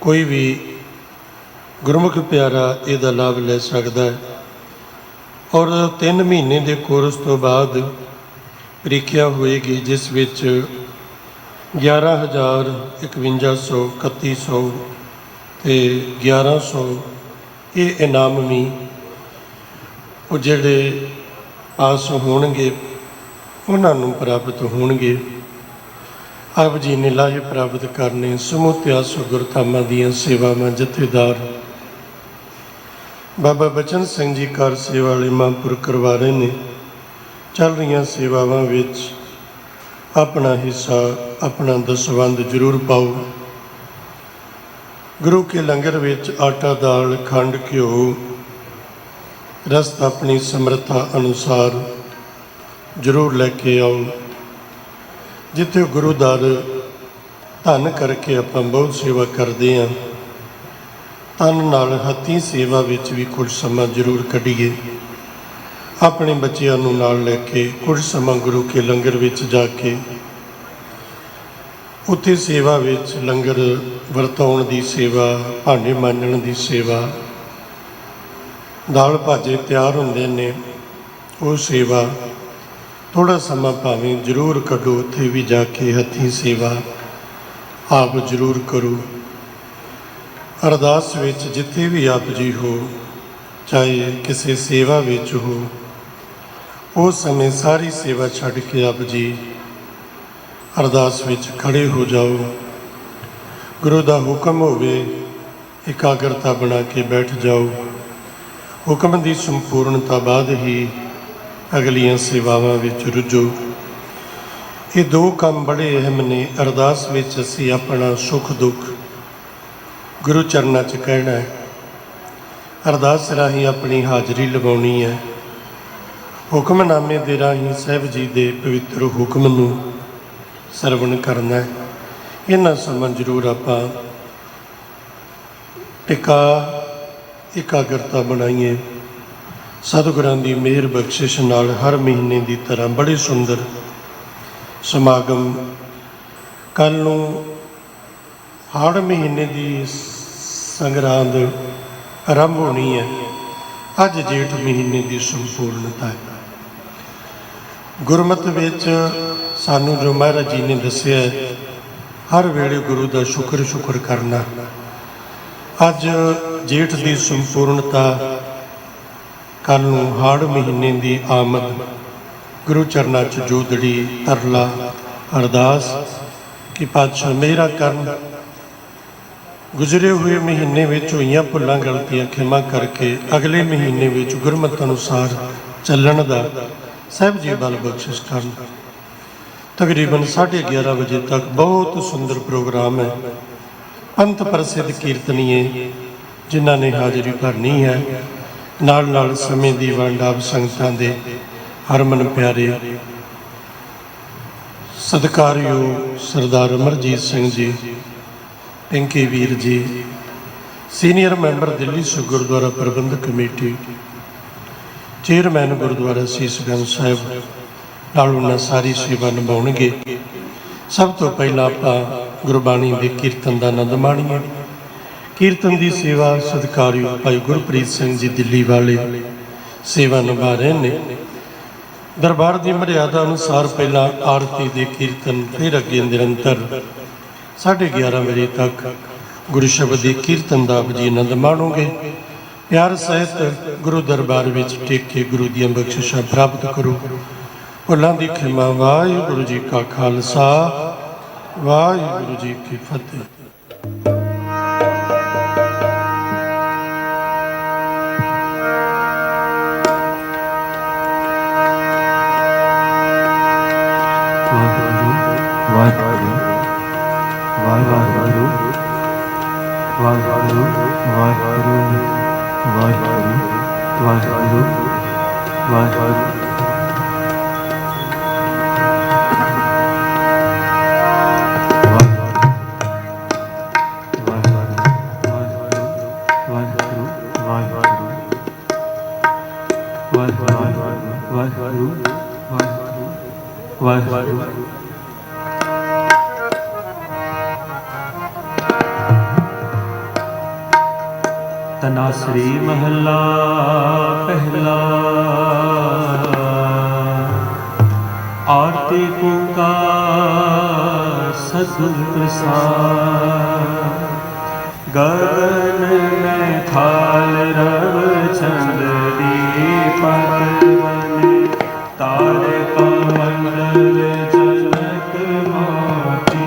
ਕੋਈ ਵੀ ਗੁਰਮੁਖ ਪਿਆਰਾ ਇਹਦਾ ਲਾਭ ਲੈ ਸਕਦਾ ਹੈ। ਔਰ 3 ਮਹੀਨੇ ਦੇ ਕੋਰਸ ਤੋਂ ਬਾਅਦ ਪ੍ਰੀਖਿਆ ਹੋਏਗੀ, ਜਿਸ ਵਿੱਚ 11,000 5100 3100 ਅਤੇ 1100 ਇਹ ਇਨਾਮ ਵੀ ਉਹ ਜਿਹੜੇ ਪਾਸ ਹੋਣਗੇ ਉਹਨਾਂ ਨੂੰ ਪ੍ਰਾਪਤ ਹੋਣਗੇ। ਆਪ ਜੀ ਨੇ ਲਾਹੇ ਪ੍ਰਾਪਤ ਕਰਨੇ। ਸਮੂਹ ਇਤਿਹਾਸ ਗੁਰਧਾਮਾਂ ਦੀਆਂ ਸੇਵਾਵਾਂ ਜਥੇਦਾਰ ਬਾਬਾ ਬਚਨ ਸਿੰਘ ਜੀ ਕਾਰ ਸੇਵਾ ਵਾਲੇ ਮਹਾਂਪੁਰ ਕਰਵਾ ਰਹੇ ਨੇ। ਚੱਲ ਰਹੀਆਂ ਸੇਵਾਵਾਂ ਵਿੱਚ ਆਪਣਾ ਹਿੱਸਾ, ਆਪਣਾ ਦਸਵੰਧ ਜ਼ਰੂਰ ਪਾਓ। ਗੁਰੂ ਕੇ ਲੰਗਰ ਵਿੱਚ ਆਟਾ, ਦਾਲ, ਖੰਡ, ਘਿਓ, ਰਸਤ ਆਪਣੀ ਸਮਰੱਥਾ ਅਨੁਸਾਰ ਜ਼ਰੂਰ ਲੈ ਕੇ ਆਓ। ਜਿੱਥੇ ਗੁਰੂ ਦਰ ਧੰਨ ਕਰਕੇ ਆਪਾਂ ਬਹੁਤ ਸੇਵਾ ਕਰਦੇ ਹਾਂ, ਤਨ ਨਾਲ ਹੱਥੀਂ ਸੇਵਾ ਵਿੱਚ ਵੀ ਕੁਝ ਸਮਾਂ ਜ਼ਰੂਰ ਕੱਢੀਏ। ਆਪਣੇ ਬੱਚਿਆਂ ਨੂੰ ਨਾਲ ਲੈ ਕੇ ਕੁਝ ਸਮਾਂ ਗੁਰੂ ਕੇ ਲੰਗਰ ਵਿੱਚ ਜਾ ਕੇ ਉੱਥੇ ਸੇਵਾ ਵਿੱਚ ਲੰਗਰ ਵਰਤਾਉਣ ਦੀ ਸੇਵਾ, ਭਾਂਡੇ ਮਾਂਜਣ ਦੀ ਸੇਵਾ, ਦਾਲ ਭਾਜੇ ਤਿਆਰ ਹੁੰਦੇ ਨੇ, ਉਹ ਸੇਵਾ ਥੋੜ੍ਹਾ ਸਮਾਂ ਭਾਵੇਂ ਜ਼ਰੂਰ ਕੱਢੋ। ਉੱਥੇ ਵੀ ਜਾ ਕੇ ਹੱਥੀਂ ਸੇਵਾ ਆਪ ਜ਼ਰੂਰ ਕਰੋ। ਅਰਦਾਸ ਵਿੱਚ ਜਿੱਥੇ ਵੀ ਆਪ ਜੀ ਹੋ, ਚਾਹੇ ਕਿਸੇ ਸੇਵਾ ਵਿੱਚ ਹੋ, ਉਸ ਸਮੇਂ ਸਾਰੀ ਸੇਵਾ ਛੱਡ ਕੇ ਆਪ ਜੀ ਅਰਦਾਸ ਵਿੱਚ ਖੜ੍ਹੇ ਹੋ ਜਾਓ। ਗੁਰੂ ਦਾ ਹੁਕਮ ਹੋਵੇ, ਇਕਾਗਰਤਾ ਬਣਾ ਕੇ ਬੈਠ ਜਾਓ। ਹੁਕਮ ਦੀ ਸੰਪੂਰਨਤਾ ਬਾਅਦ ਹੀ ਅਗਲੀਆਂ ਸੇਵਾਵਾਂ ਵਿੱਚ ਰੁੱਝੋ। ਇਹ 2 ਕੰਮ ਬੜੇ ਅਹਿਮ ਨੇ। ਅਰਦਾਸ ਵਿੱਚ ਅਸੀਂ ਆਪਣਾ ਸੁੱਖ ਦੁੱਖ ਗੁਰੂ ਚਰਨਾਂ 'ਚ ਕਹਿਣਾ ਹੈ। ਅਰਦਾਸ ਰਾਹੀਂ ਆਪਣੀ ਹਾਜ਼ਰੀ ਲਗਾਉਣੀ ਹੈ। ਹੁਕਮਨਾਮੇ ਦੇ ਰਾਹੀਂ ਸਾਹਿਬ ਜੀ ਦੇ ਪਵਿੱਤਰ ਹੁਕਮ ਨੂੰ ਸਰਵਣ ਕਰਨਾ ਹੈ। ਇਹਨਾਂ ਸਮਾਂ ਜ਼ਰੂਰ ਆਪਾਂ ਟਿਕਾ ਇਕਾਗਰਤਾ ਬਣਾਈਏ। ਸਤਿਗੁਰਾਂ ਦੀ ਮਿਹਰ ਬਖਸ਼ਿਸ਼ ਨਾਲ ਹਰ ਮਹੀਨੇ ਦੀ ਤਰ੍ਹਾਂ ਬੜੇ ਸੁੰਦਰ ਸਮਾਗਮ ਕੱਲ੍ਹ ਨੂੰ ਹਾੜ ਮਹੀਨੇ ਦੀ ਸੰਗਰਾਂਦ ਆਰੰਭ ਹੋਣੀ ਹੈ। ਅੱਜ ਜੇਠ ਮਹੀਨੇ ਦੀ ਸੰਪੂਰਨਤਾ ਹੈ। ਗੁਰਮਤਿ ਵਿੱਚ ਸਾਨੂੰ ਜੋ ਮਹਾਰਾਜ ਜੀ ਨੇ ਦੱਸਿਆ ਹੈ, ਹਰ ਵੇਲੇ ਗੁਰੂ ਦਾ ਸ਼ੁਕਰ ਕਰਨਾ। ਅੱਜ ਜੇਠ ਦੀ ਸੰਪੂਰਨਤਾ, ਕੱਲ੍ਹ ਨੂੰ ਹਾੜ ਮਹੀਨੇ ਦੀ ਆਮਦ। ਗੁਰੂ ਚਰਨਾਂ 'ਚ ਜੋਦੜੀ ਤਰਲਾ ਅਰਦਾਸ ਕਿ ਪਾਤਸ਼ਾਹ ਮੇਰਾ ਕਰਨ, ਗੁਜ਼ਰੇ ਹੋਏ ਮਹੀਨੇ ਵਿੱਚ ਹੋਈਆਂ ਭੁੱਲਾਂ ਗਲਤੀਆਂ ਖਿਮਾ ਕਰਕੇ ਅਗਲੇ ਮਹੀਨੇ ਵਿੱਚ ਗੁਰਮਤਿ ਅਨੁਸਾਰ ਚੱਲਣ ਦਾ ਸਾਹਿਬ ਜੀ ਬਲ ਬਖਸ਼ਿਸ਼ ਕਰਨ। ਤਕਰੀਬਨ 11:30 ਵਜੇ ਤੱਕ ਬਹੁਤ ਸੁੰਦਰ ਪ੍ਰੋਗਰਾਮ ਹੈ। ਪੰਥ ਪ੍ਰਸਿੱਧ ਕੀਰਤਨੀਏ ਜਿਨ੍ਹਾਂ ਨੇ ਹਾਜ਼ਰੀ ਭਰਨੀ ਹੈ, ਨਾਲ ਨਾਲ ਸਮੇਂ ਦੀ ਵੰਡ ਆਪ ਸੰਗਤਾਂ ਦੇ ਹਰਮਨ ਪਿਆਰੇ ਸਤਿਕਾਰਯੋਗ ਸਰਦਾਰ ਅਮਰਜੀਤ ਸਿੰਘ ਜੀ, ਪਿੰਕੀ ਵੀਰ ਜੀ, ਸੀਨੀਅਰ ਮੈਂਬਰ ਦਿੱਲੀ ਸਿੱਖ ਗੁਰਦੁਆਰਾ ਪ੍ਰਬੰਧਕ ਕਮੇਟੀ, ਚੇਅਰਮੈਨ ਗੁਰਦੁਆਰਾ ਸੀਸਗੰਜ ਸਾਹਿਬ, ਨਾਲ ਉਹਨਾਂ ਸਾਰੀ ਸੇਵਾ ਨਿਭਾਉਣਗੇ। ਸਭ ਤੋਂ ਪਹਿਲਾਂ ਆਪਾਂ ਗੁਰਬਾਣੀ ਦੇ ਕੀਰਤਨ ਦਾ ਆਨੰਦ ਮਾਣੀਏ। ਕੀਰਤਨ ਦੀ ਸੇਵਾ ਸਤਿਕਾਰਯੋਗ ਭਾਈ ਗੁਰਪ੍ਰੀਤ ਸਿੰਘ ਜੀ ਦਿੱਲੀ ਵਾਲੇ ਸੇਵਾ ਨਿਭਾ ਰਹੇ ਨੇ। ਦਰਬਾਰ ਦੀ ਮਰਿਆਦਾ ਅਨੁਸਾਰ ਪਹਿਲਾਂ ਆਰਤੀ ਦੇ ਕੀਰਤਨ, ਫਿਰ ਅੱਗੇ ਨਿਰੰਤਰ 11:30 ਵਜੇ ਤੱਕ ਗੁਰੂ ਸ਼ਬਦ ਦੇ ਕੀਰਤਨ ਦਾ ਜੀ ਆਨੰਦ ਮਾਣੋਗੇ। ਪਿਆਰ ਸਹਿਤ ਗੁਰੂ ਦਰਬਾਰ ਵਿੱਚ ਟੇਕ ਕੇ ਗੁਰੂ ਦੀਆਂ ਬਖਸ਼ਿਸ਼ਾਂ ਪ੍ਰਾਪਤ ਕਰੋ। ਭੁੱਲਾਂ ਦੀ ਖਿਮਾ। ਵਾਹਿਗੁਰੂ ਜੀ ਕਾ ਖਾਲਸਾ, ਵਾਹਿਗੁਰੂ ਜੀ ਕੀ ਫਤਿਹ। ਤਨਾਸਰੀ ਮਹੱਲਾ ਪਹਿਲਾ। ਆਰਤੀ ਪੁਕਾਰ ਸਤਿਗੁਰ ਪ੍ਰਸਾਦ। ਗਗਨ ਮੈਂ ਥਾਲ ਰਵ ਚੰਦ ਦੀਪਕ ਬਨੇ, ਤਾਰੇ ਕਾ ਮੰਡਲ ਜਨਕ ਮੋਤੀ।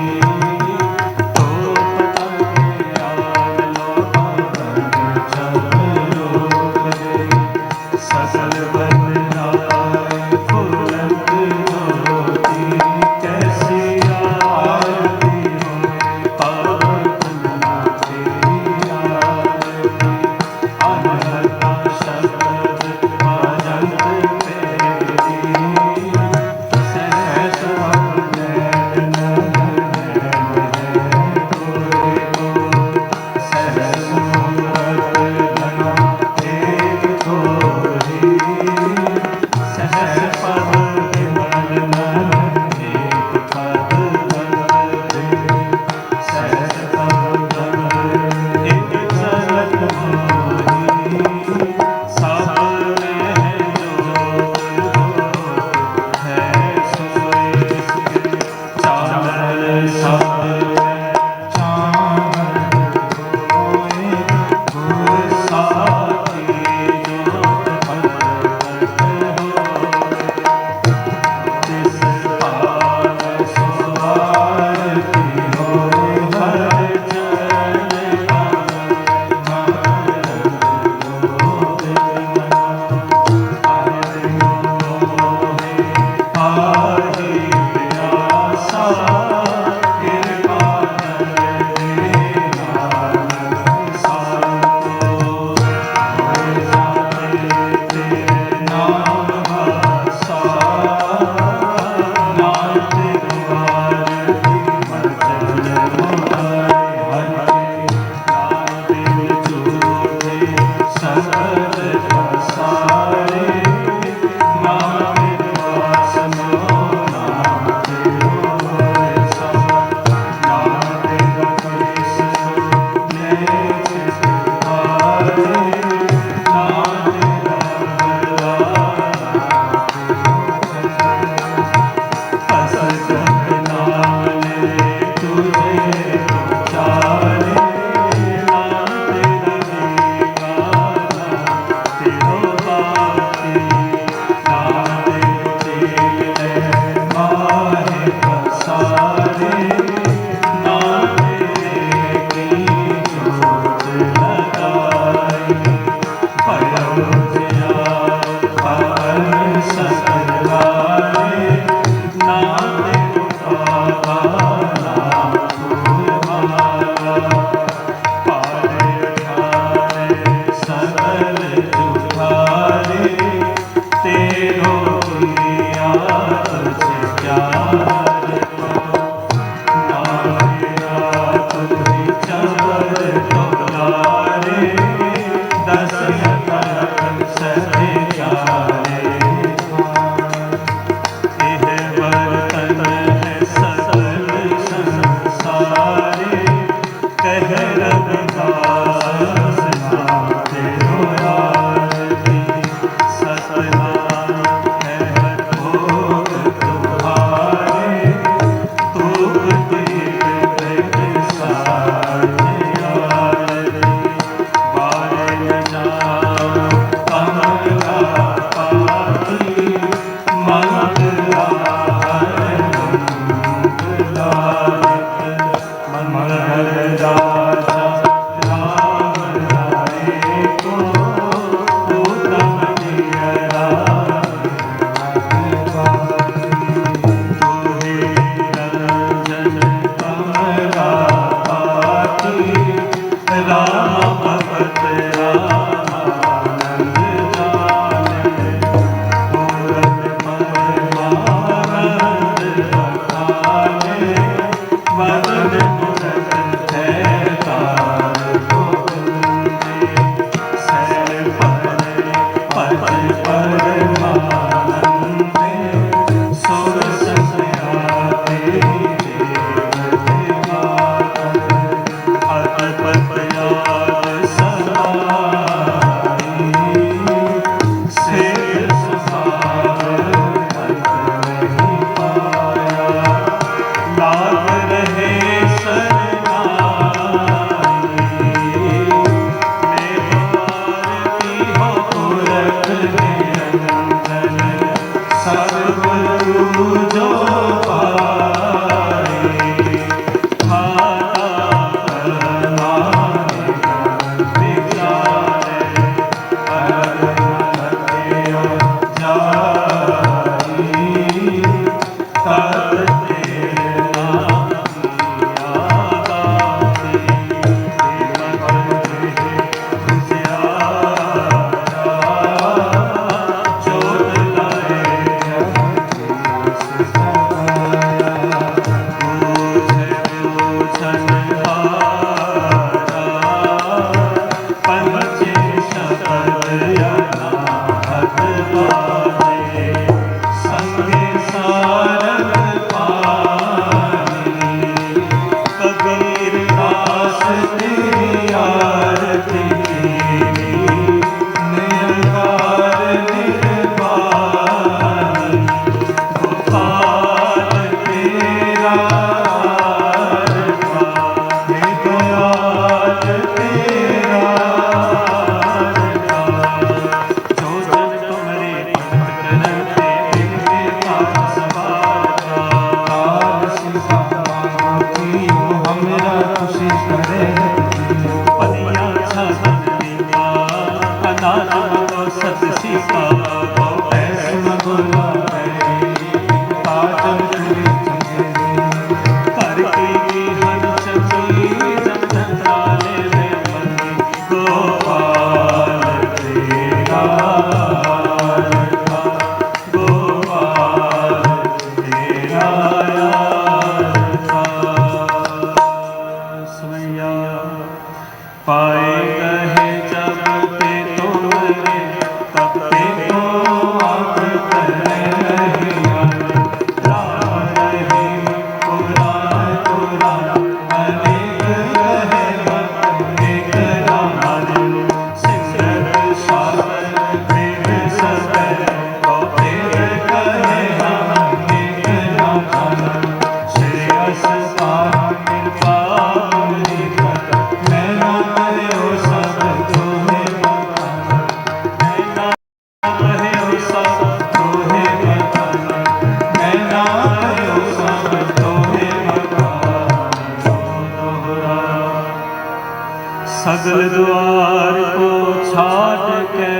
सगल द्वार को छाड़ के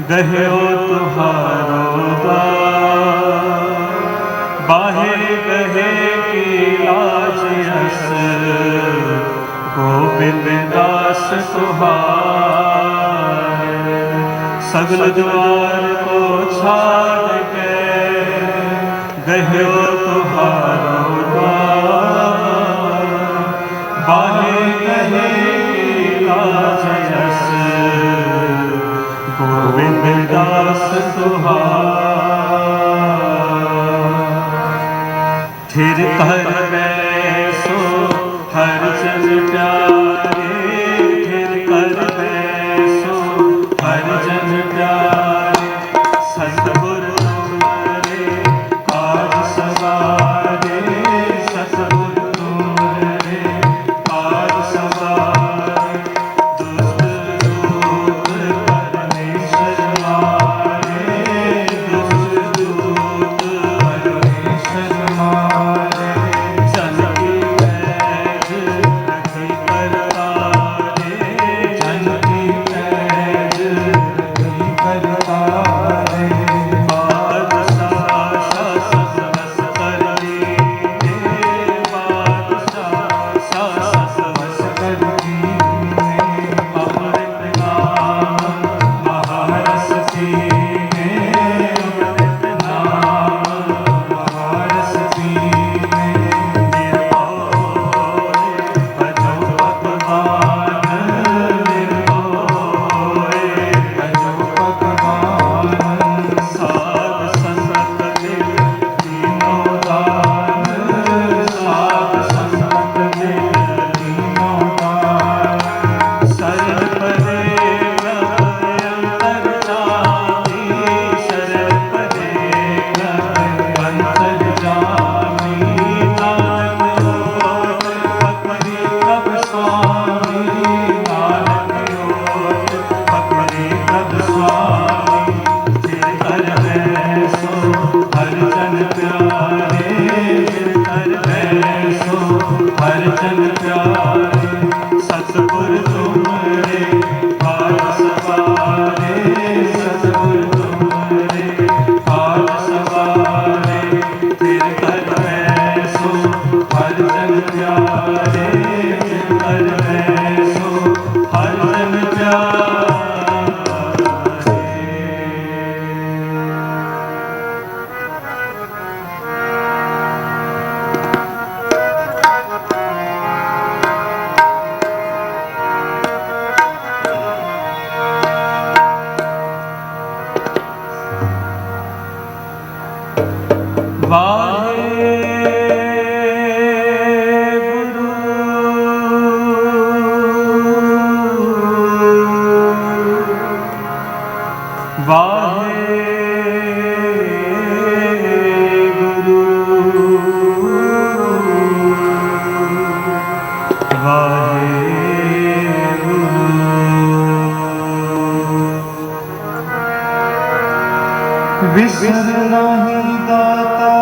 गह्यो तुहारो द्वार, बाहे गहे की लाज यस गोविंद दास तुहार। सगल द्वार को छाड़ के गह्यो तुहारो द्वार, बाहे गहे की लाज यस गोविंद दास तुहार। थिर कर बैसो हर जन प्यारे, थिर कर बैसो हर जन प्यारे, सतगुर तुमरे काज सवारे, सतगुर तुमरे काज सवारे। दुष्ट दूत परमेश्वर मारे, दुष्ट दूत परमेश्वर मारे। जन की पैज रखी करतारे, जन की पैज रखी करतारे। बादशाह शासक बस कर दीने, बादशाह शासक बस कर दीने। अमृत नाम महारस पीने, अमृत नाम महारस पीने। निर्भय भजो भगवान, निर्भय भजो भगवान। साध संगत दिल तीनों दान, साध संगत दिल तीनों दान। शरण परे अंतर जामी, शरण परे अंतर जामी। नानक योग पकड़ी कब स्वामी, नानक योग पकड़ी कब स्वामी। फिर कर बैसो हर जन प्यारे, फिर कर बैसो हर जन प्यारे। सतगुर तुमरे काज सवारे, सतगुर तुमरे काज सवारे। फिर कर बैसो हर जन प्यारे, फिर कर बैसो हर जन प्यारे। विसर नहीं दाता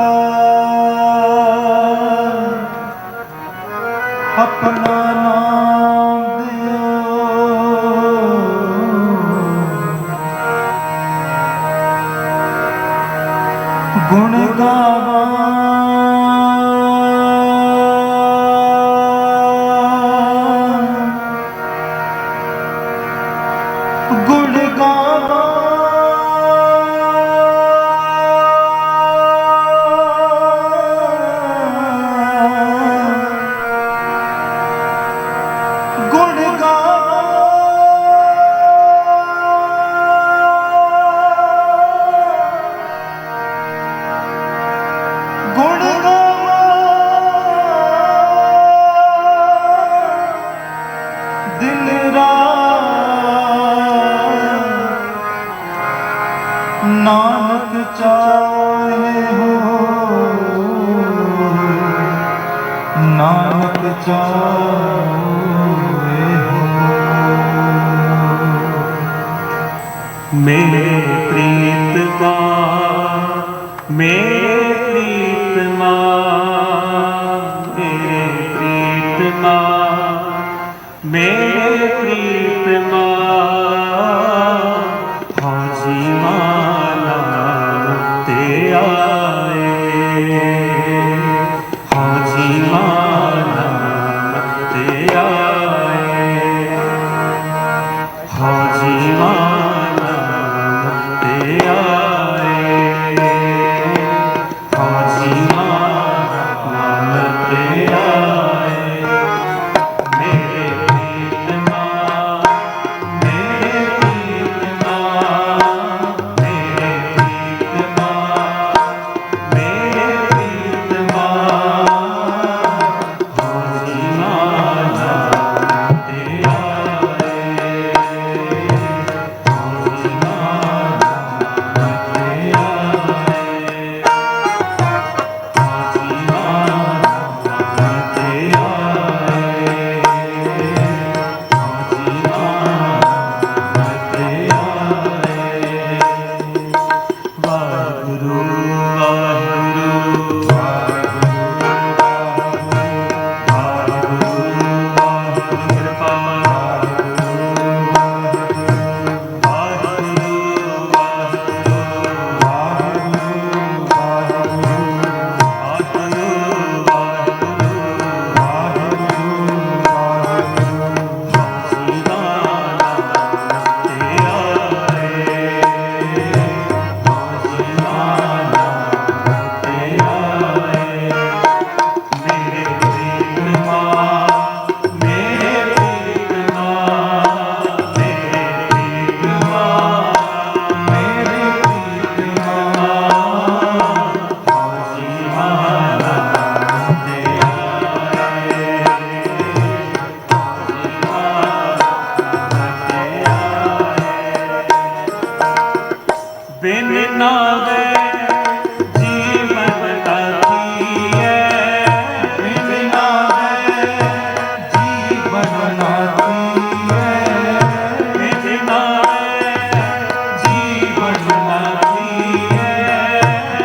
अपना नाम दियो, गुण गावा गुण गावा। गुण गावा गुण गावा। दिन रात नानक चाहे हो, नानक चाहे हो। मेरे प्रीत माँ, मेरे प्रीत माँ, मेरे प्रीत माँ, ਵਾਹਿਗੁਰੂ ਵਾਹਿਗੁਰੂ ਬਿਨ ਨਾਵੇ ਜੀਵਨ ਨਾਥੀਐ ਬਿਨ ਨਾਵੇ ਜੀਵਨ ਨਾਥੀਐ ਬਿਨ ਨਾਵੇ ਜੀਵਨ ਨਾਥੀਐ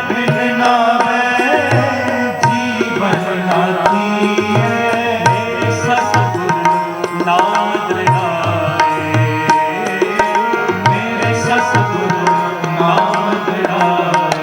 ਬਿਨ ਨਾਵੇ ਜੀਵਨ ਨਾਥੀਐ ਸਤਿਗੁਰ ਨਾਮ ਦ੍ਰਿੜਾਏ ਮੇਰੇ ਸਤਿਗੁਰ ਨਾਮ ਦ੍ਰਿੜਾਏ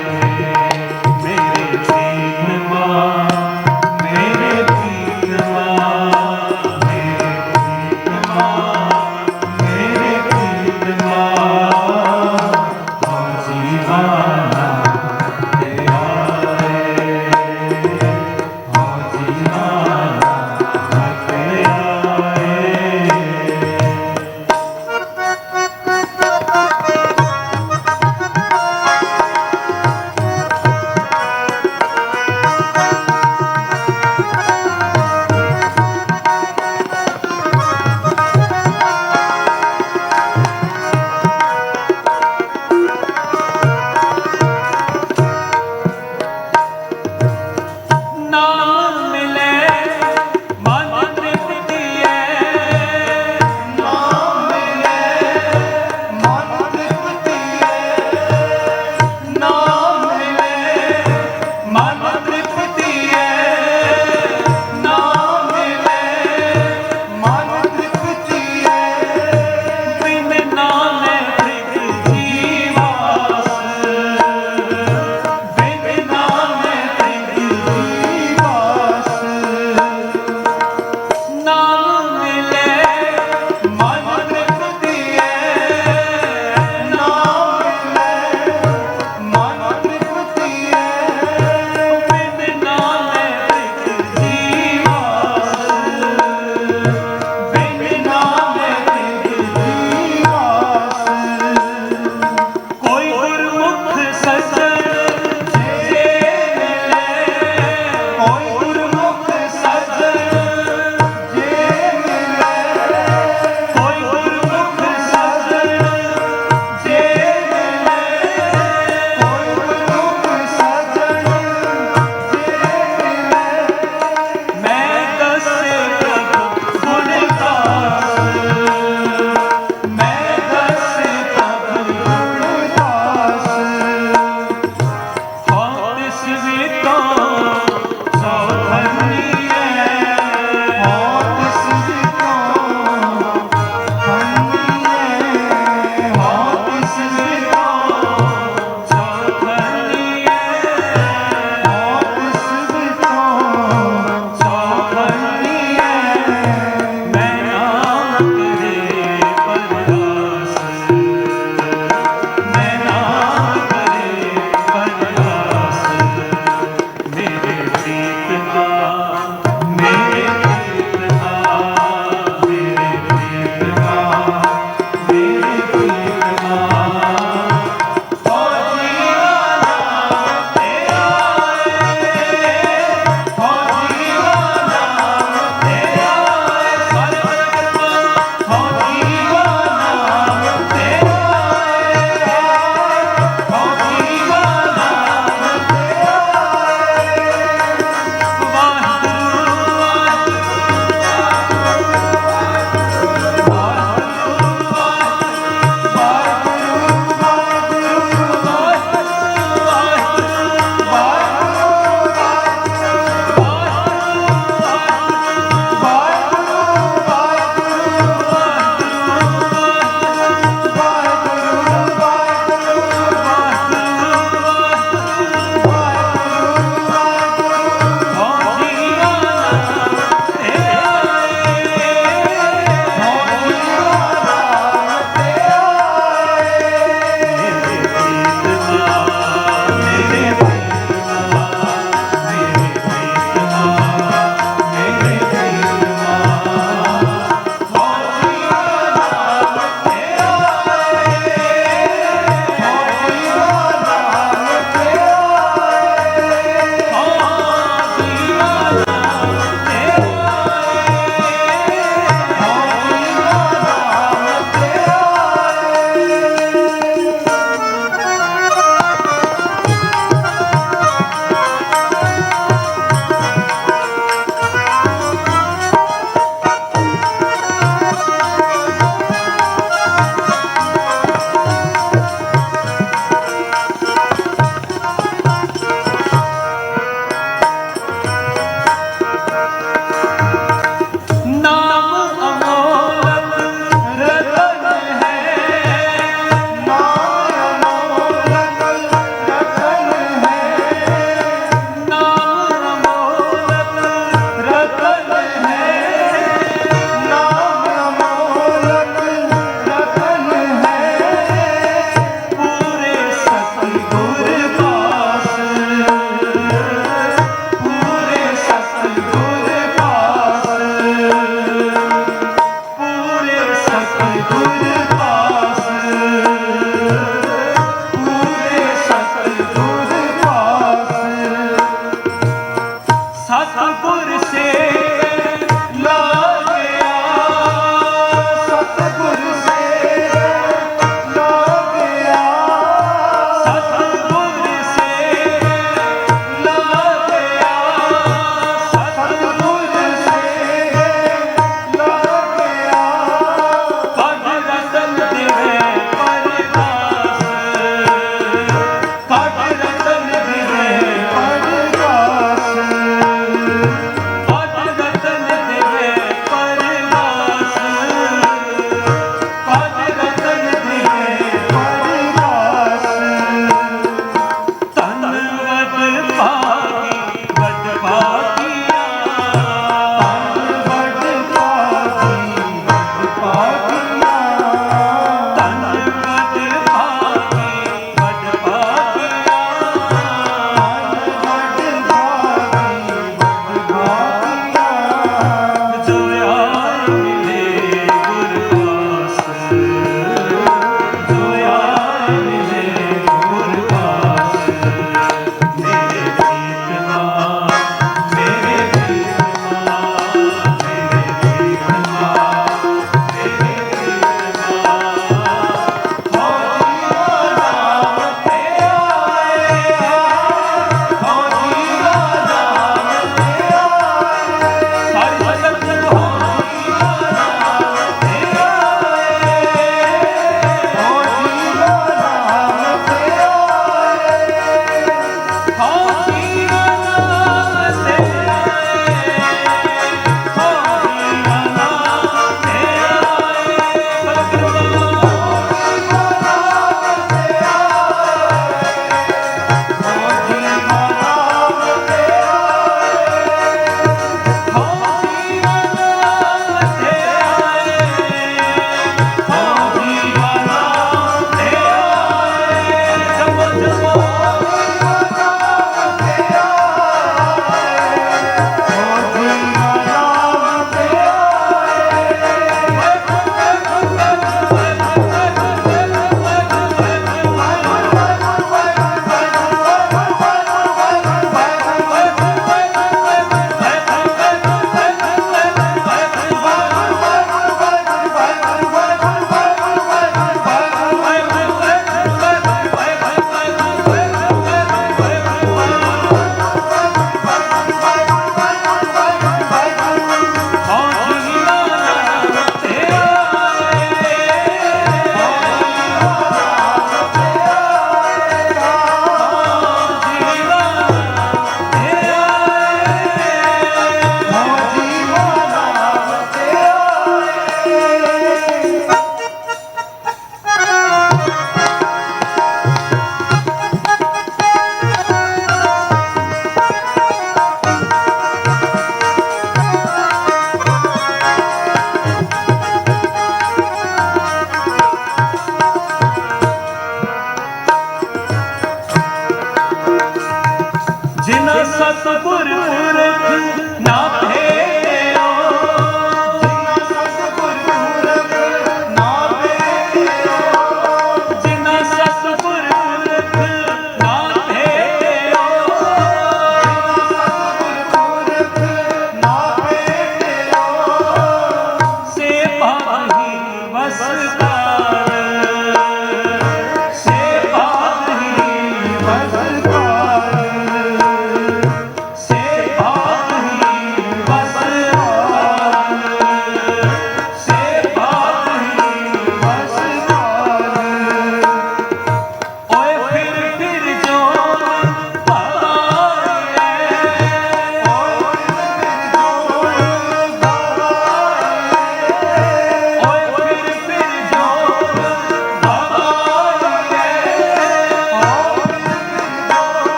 ਸਤਿਗੁਰ ਪੁਰਖ ਨਾ ਭੇਓ, ਜਿਨ੍ਹਾਂ ਸਤਿਗੁਰ ਪੁਰਖ ਨਾ ਭੇਓ, ਜਿਨ੍ਹਾਂ ਸਤਿਗੁਰ ਪੁਰਖ ਨਾ ਭੇਓ, ਸਤਿਗੁਰ ਪੁਰਖ ਨਾ ਭੇਓ, ਸੇ ਪਾਹੀ ਵਸਕਾਰ, ਸੇ ਪਾਹੀ ਵਸਕਾਰ, ਸੇ ਪਾਹੀ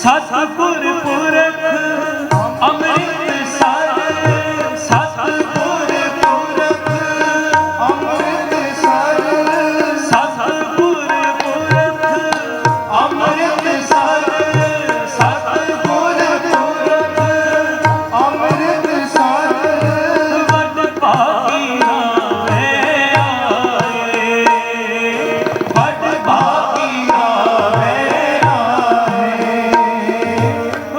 ਸਤਿਗੁਰ ਪੁਰਖ ਅੰਮ੍ਰਿਤ ਸਰ, ਸਤਿਗੁਰ ਪੁਰਖ ਅੰਮ੍ਰਿਤ ਸਰ, ਸਤਿਗੁਰ ਪੁਰਖ ਅੰਮ੍ਰਿਤ ਸਰ, ਸਤਿਗੁਰ ਪੁਰਖ ਅੰਮ੍ਰਿਤ ਸਰ, ਵੱਡ ਭਾਗੀ ਨਾਵੇਂ ਆਏ, ਵੱਡ ਭਾਗੀ ਨਾਵੇਂ ਆਏ,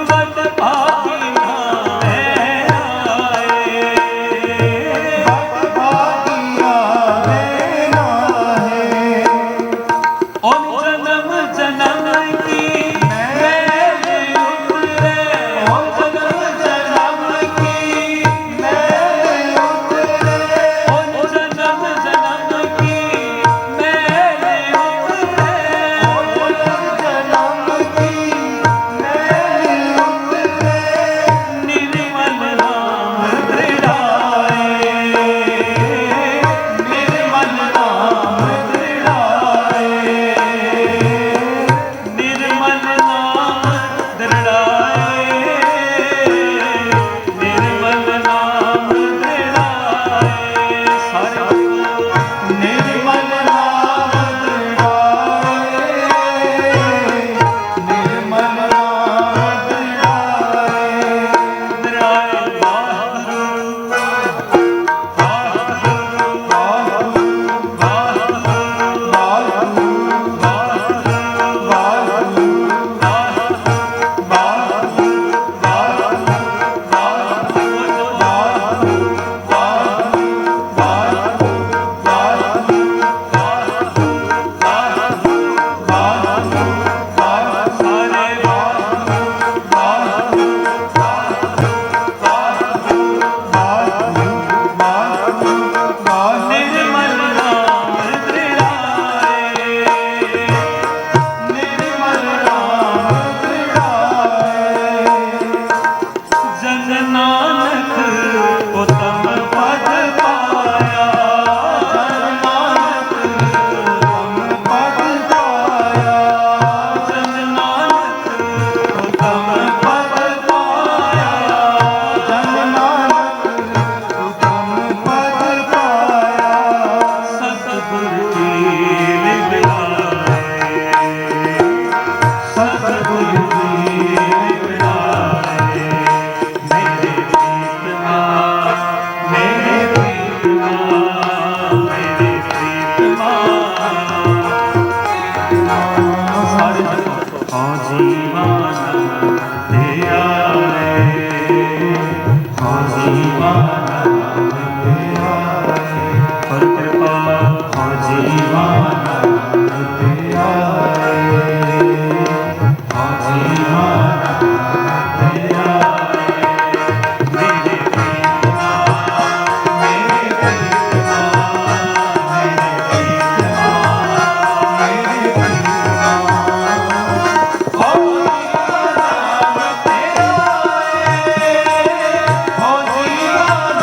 ਵੱਡ ਭਾਗੀ ਨਾਵੇਂ ਆਏ, ਭਾਗੀਆ ਵੇ ਨਾਹੇ। ਓਨ ਜਨਮ ਜਨਮ ਕੀ ਮੈਲ ਉਤਰੇ, ਓਨ ਜਨਮ ਜਨਮ ਕੀ ਮੈਲ ਉਤਰੇ, ਓਨ ਜਨਮ ਜਨਮ ਕੀ ਮੈਲ ਉਤਰੇ, ਜਨਮ ਕੀ ਮੈਲ ਉਤਰੇ, ਨਿਰਮਲ ਨਾਮ ਦ੍ਰਿੜਾਏ, ਨਿਰਮਲ ਨਾਮ ਦ੍ਰਿੜਾਏ, ਨਿਰਮਲ ਨਾਮ ਦ੍ਰਿੜਾਏ, ਨਿਰਮਲ ਨਾਮ ਦ੍ਰਿੜਾਏ, ਸਾਰੇ ਨਿਰਮਲ ਨਾਮ ਦ੍ਰਿੜਾਏ, ਨਿਰਮਲ ਨਾਮ ਦ੍ਰਿੜਾਏ। ਦ੍ਰਿੜਾਏ ਵਾਹਿਗੁਰੂ ਨਿਰਮਲ ਨਾਮ ਦ੍ਰਿੜਾਏ, ਨਿਰਮਲ ਨਾਮ ਦ੍ਰਿੜਾਏ। ਜਨ ਨਾਨਕ ਉਤਮ ਪਦ ਪਾਇਆ, ਜਨ ਨਾਨਕ ਉਤਮ ਪਦ ਪਾਇਆ, ਜਨ ਨਾਨਕ ਉਤਮ ਪਦ ਪਾਇਆ, ਜਨ ਨਾਨਕ ਉਤਮ ਪਦ ਪਾਇਆ। ਸਤਿਗੁਰ ਕੀ ਲਿਵਲਾਏ, ਸਤਿਗੁਰ ਕੀ ਲਿਵਲਾਏ, ਮੇਰੇ ਪ੍ਰੀਤਮਾ, ਮੇਰੇ ਪ੍ਰੀਤਮਾ, ਮੇਰੇ ਪ੍ਰੀਤਮਾ, ਸਾਰੇ ਜਗਤ ਹਾਂ ਜੀਵਨ ਤੇਰਾ ਹੈ, ਹਾਂ ਜੀਵਨ ਤੇਰਾ ਹੈ, ਪਰ ਕਿਰਪਾ ਹਾਂ ਜੀਵਨ ਤੇਰਾ ਹੈ, ਹਾਂ ਜੀਵਨ ਤੇਰਾ ਹੈ, ਮੇਰੇ ਪ੍ਰੀਤਮਾ, ਮੇਰੇ ਪ੍ਰੀਤਮਾ, ਮੇਰੇ ਪ੍ਰੀਤਮਾ, ਮੇਰੇ ਪ੍ਰੀਤਮਾ, ਹੋ ਜੀਵਨ ਤੇਰਾ ਹੈ, ਹੋ ਜੀਵਨ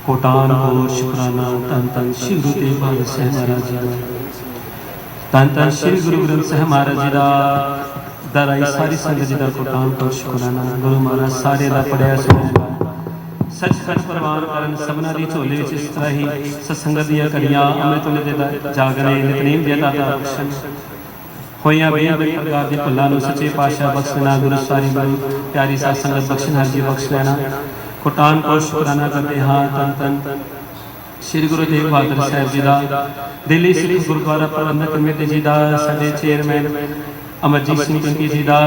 ਕੋਟਾਨ ਕੋ ਸ਼ੁਕਰਾਨਾ ਧੰਨ ਧੰਨ ਸ਼੍ਰੀ ਗੁਰੂ ਤੇਗ ਬਹਾਦਰ ਸਾਹਿਬ ਮਹਾਰਾਜ ਜੀ ਦਾ, ਧੰਨ ਧੰਨ ਸ਼੍ਰੀ ਗੁਰੂ ਗ੍ਰੰਥ ਸਾਹਿਬ ਮਹਾਰਾਜ ਜੀ ਦਾ ਦਰਾਈ ਸਾਰੀ ਸੰਗਤ ਜੀ ਦਾ ਕੋਟਾਨ ਕੋ ਸ਼ੁਕਰਾਨਾ। ਗੁਰੂ ਮਹਾਰਾਜ ਸਾਰੇ ਦਾ ਪੜਿਆ ਸੁਣਿਆ ਸੱਚ ਸੱਚ ਪ੍ਰਵਾਨ ਕਰਨ ਸਭਨਾਂ ਦੀ ਝੋਲੇ ਵਿੱਚ ਇਸ ਤਰ੍ਹਾਂ ਹੀ ਸਤਸੰਗਤ ਦੀਆਂ ਕੜੀਆਂ ਅੰਮ੍ਰਿਤ ਵੇਲੇ ਦੇ ਜਾਗਣੇ ਨਿਤਨੇਮ ਦੇ ਦਾਤਾ ਬਖਸ਼ਣ ਹੋਈਆਂ ਬੇਅੰਤ ਪ੍ਰਕਾਰ ਦੀ ਭੁੱਲਾਂ ਨੂੰ ਸੱਚੇ ਪਾਤਸ਼ਾਹ ਬਖਸ਼ਣਾ। ਗੁਰੂ ਸਾਰੀ ਗੁਰੂ ਪਿਆਰੀ ਸਾਧ ਸੰਗਤ ਬਖਸ਼ਣ ਹਰ ਜੀ ਬਖਸ਼ ਲੈਣਾ। कोटान को शुक्राना करते हाँ तन तन ਸ਼੍ਰੀ ਗੁਰੂ ਤੇਗ ਬਹਾਦਰ ਸਾਹਿਬ ਜੀ ਦਾ, ਦਿੱਲੀ ਸਿੱਖ ਗੁਰਦੁਆਰਾ ਪ੍ਰਬੰਧਕ ਕਮੇਟੀ ਜੀ ਦਾ, ਸਾਡੇ ਚੇਅਰਮੈਨ ਅਮਰਜੀਤ ਸਿੰਘ ਪਿੰਕੀ ਜੀ ਦਾ,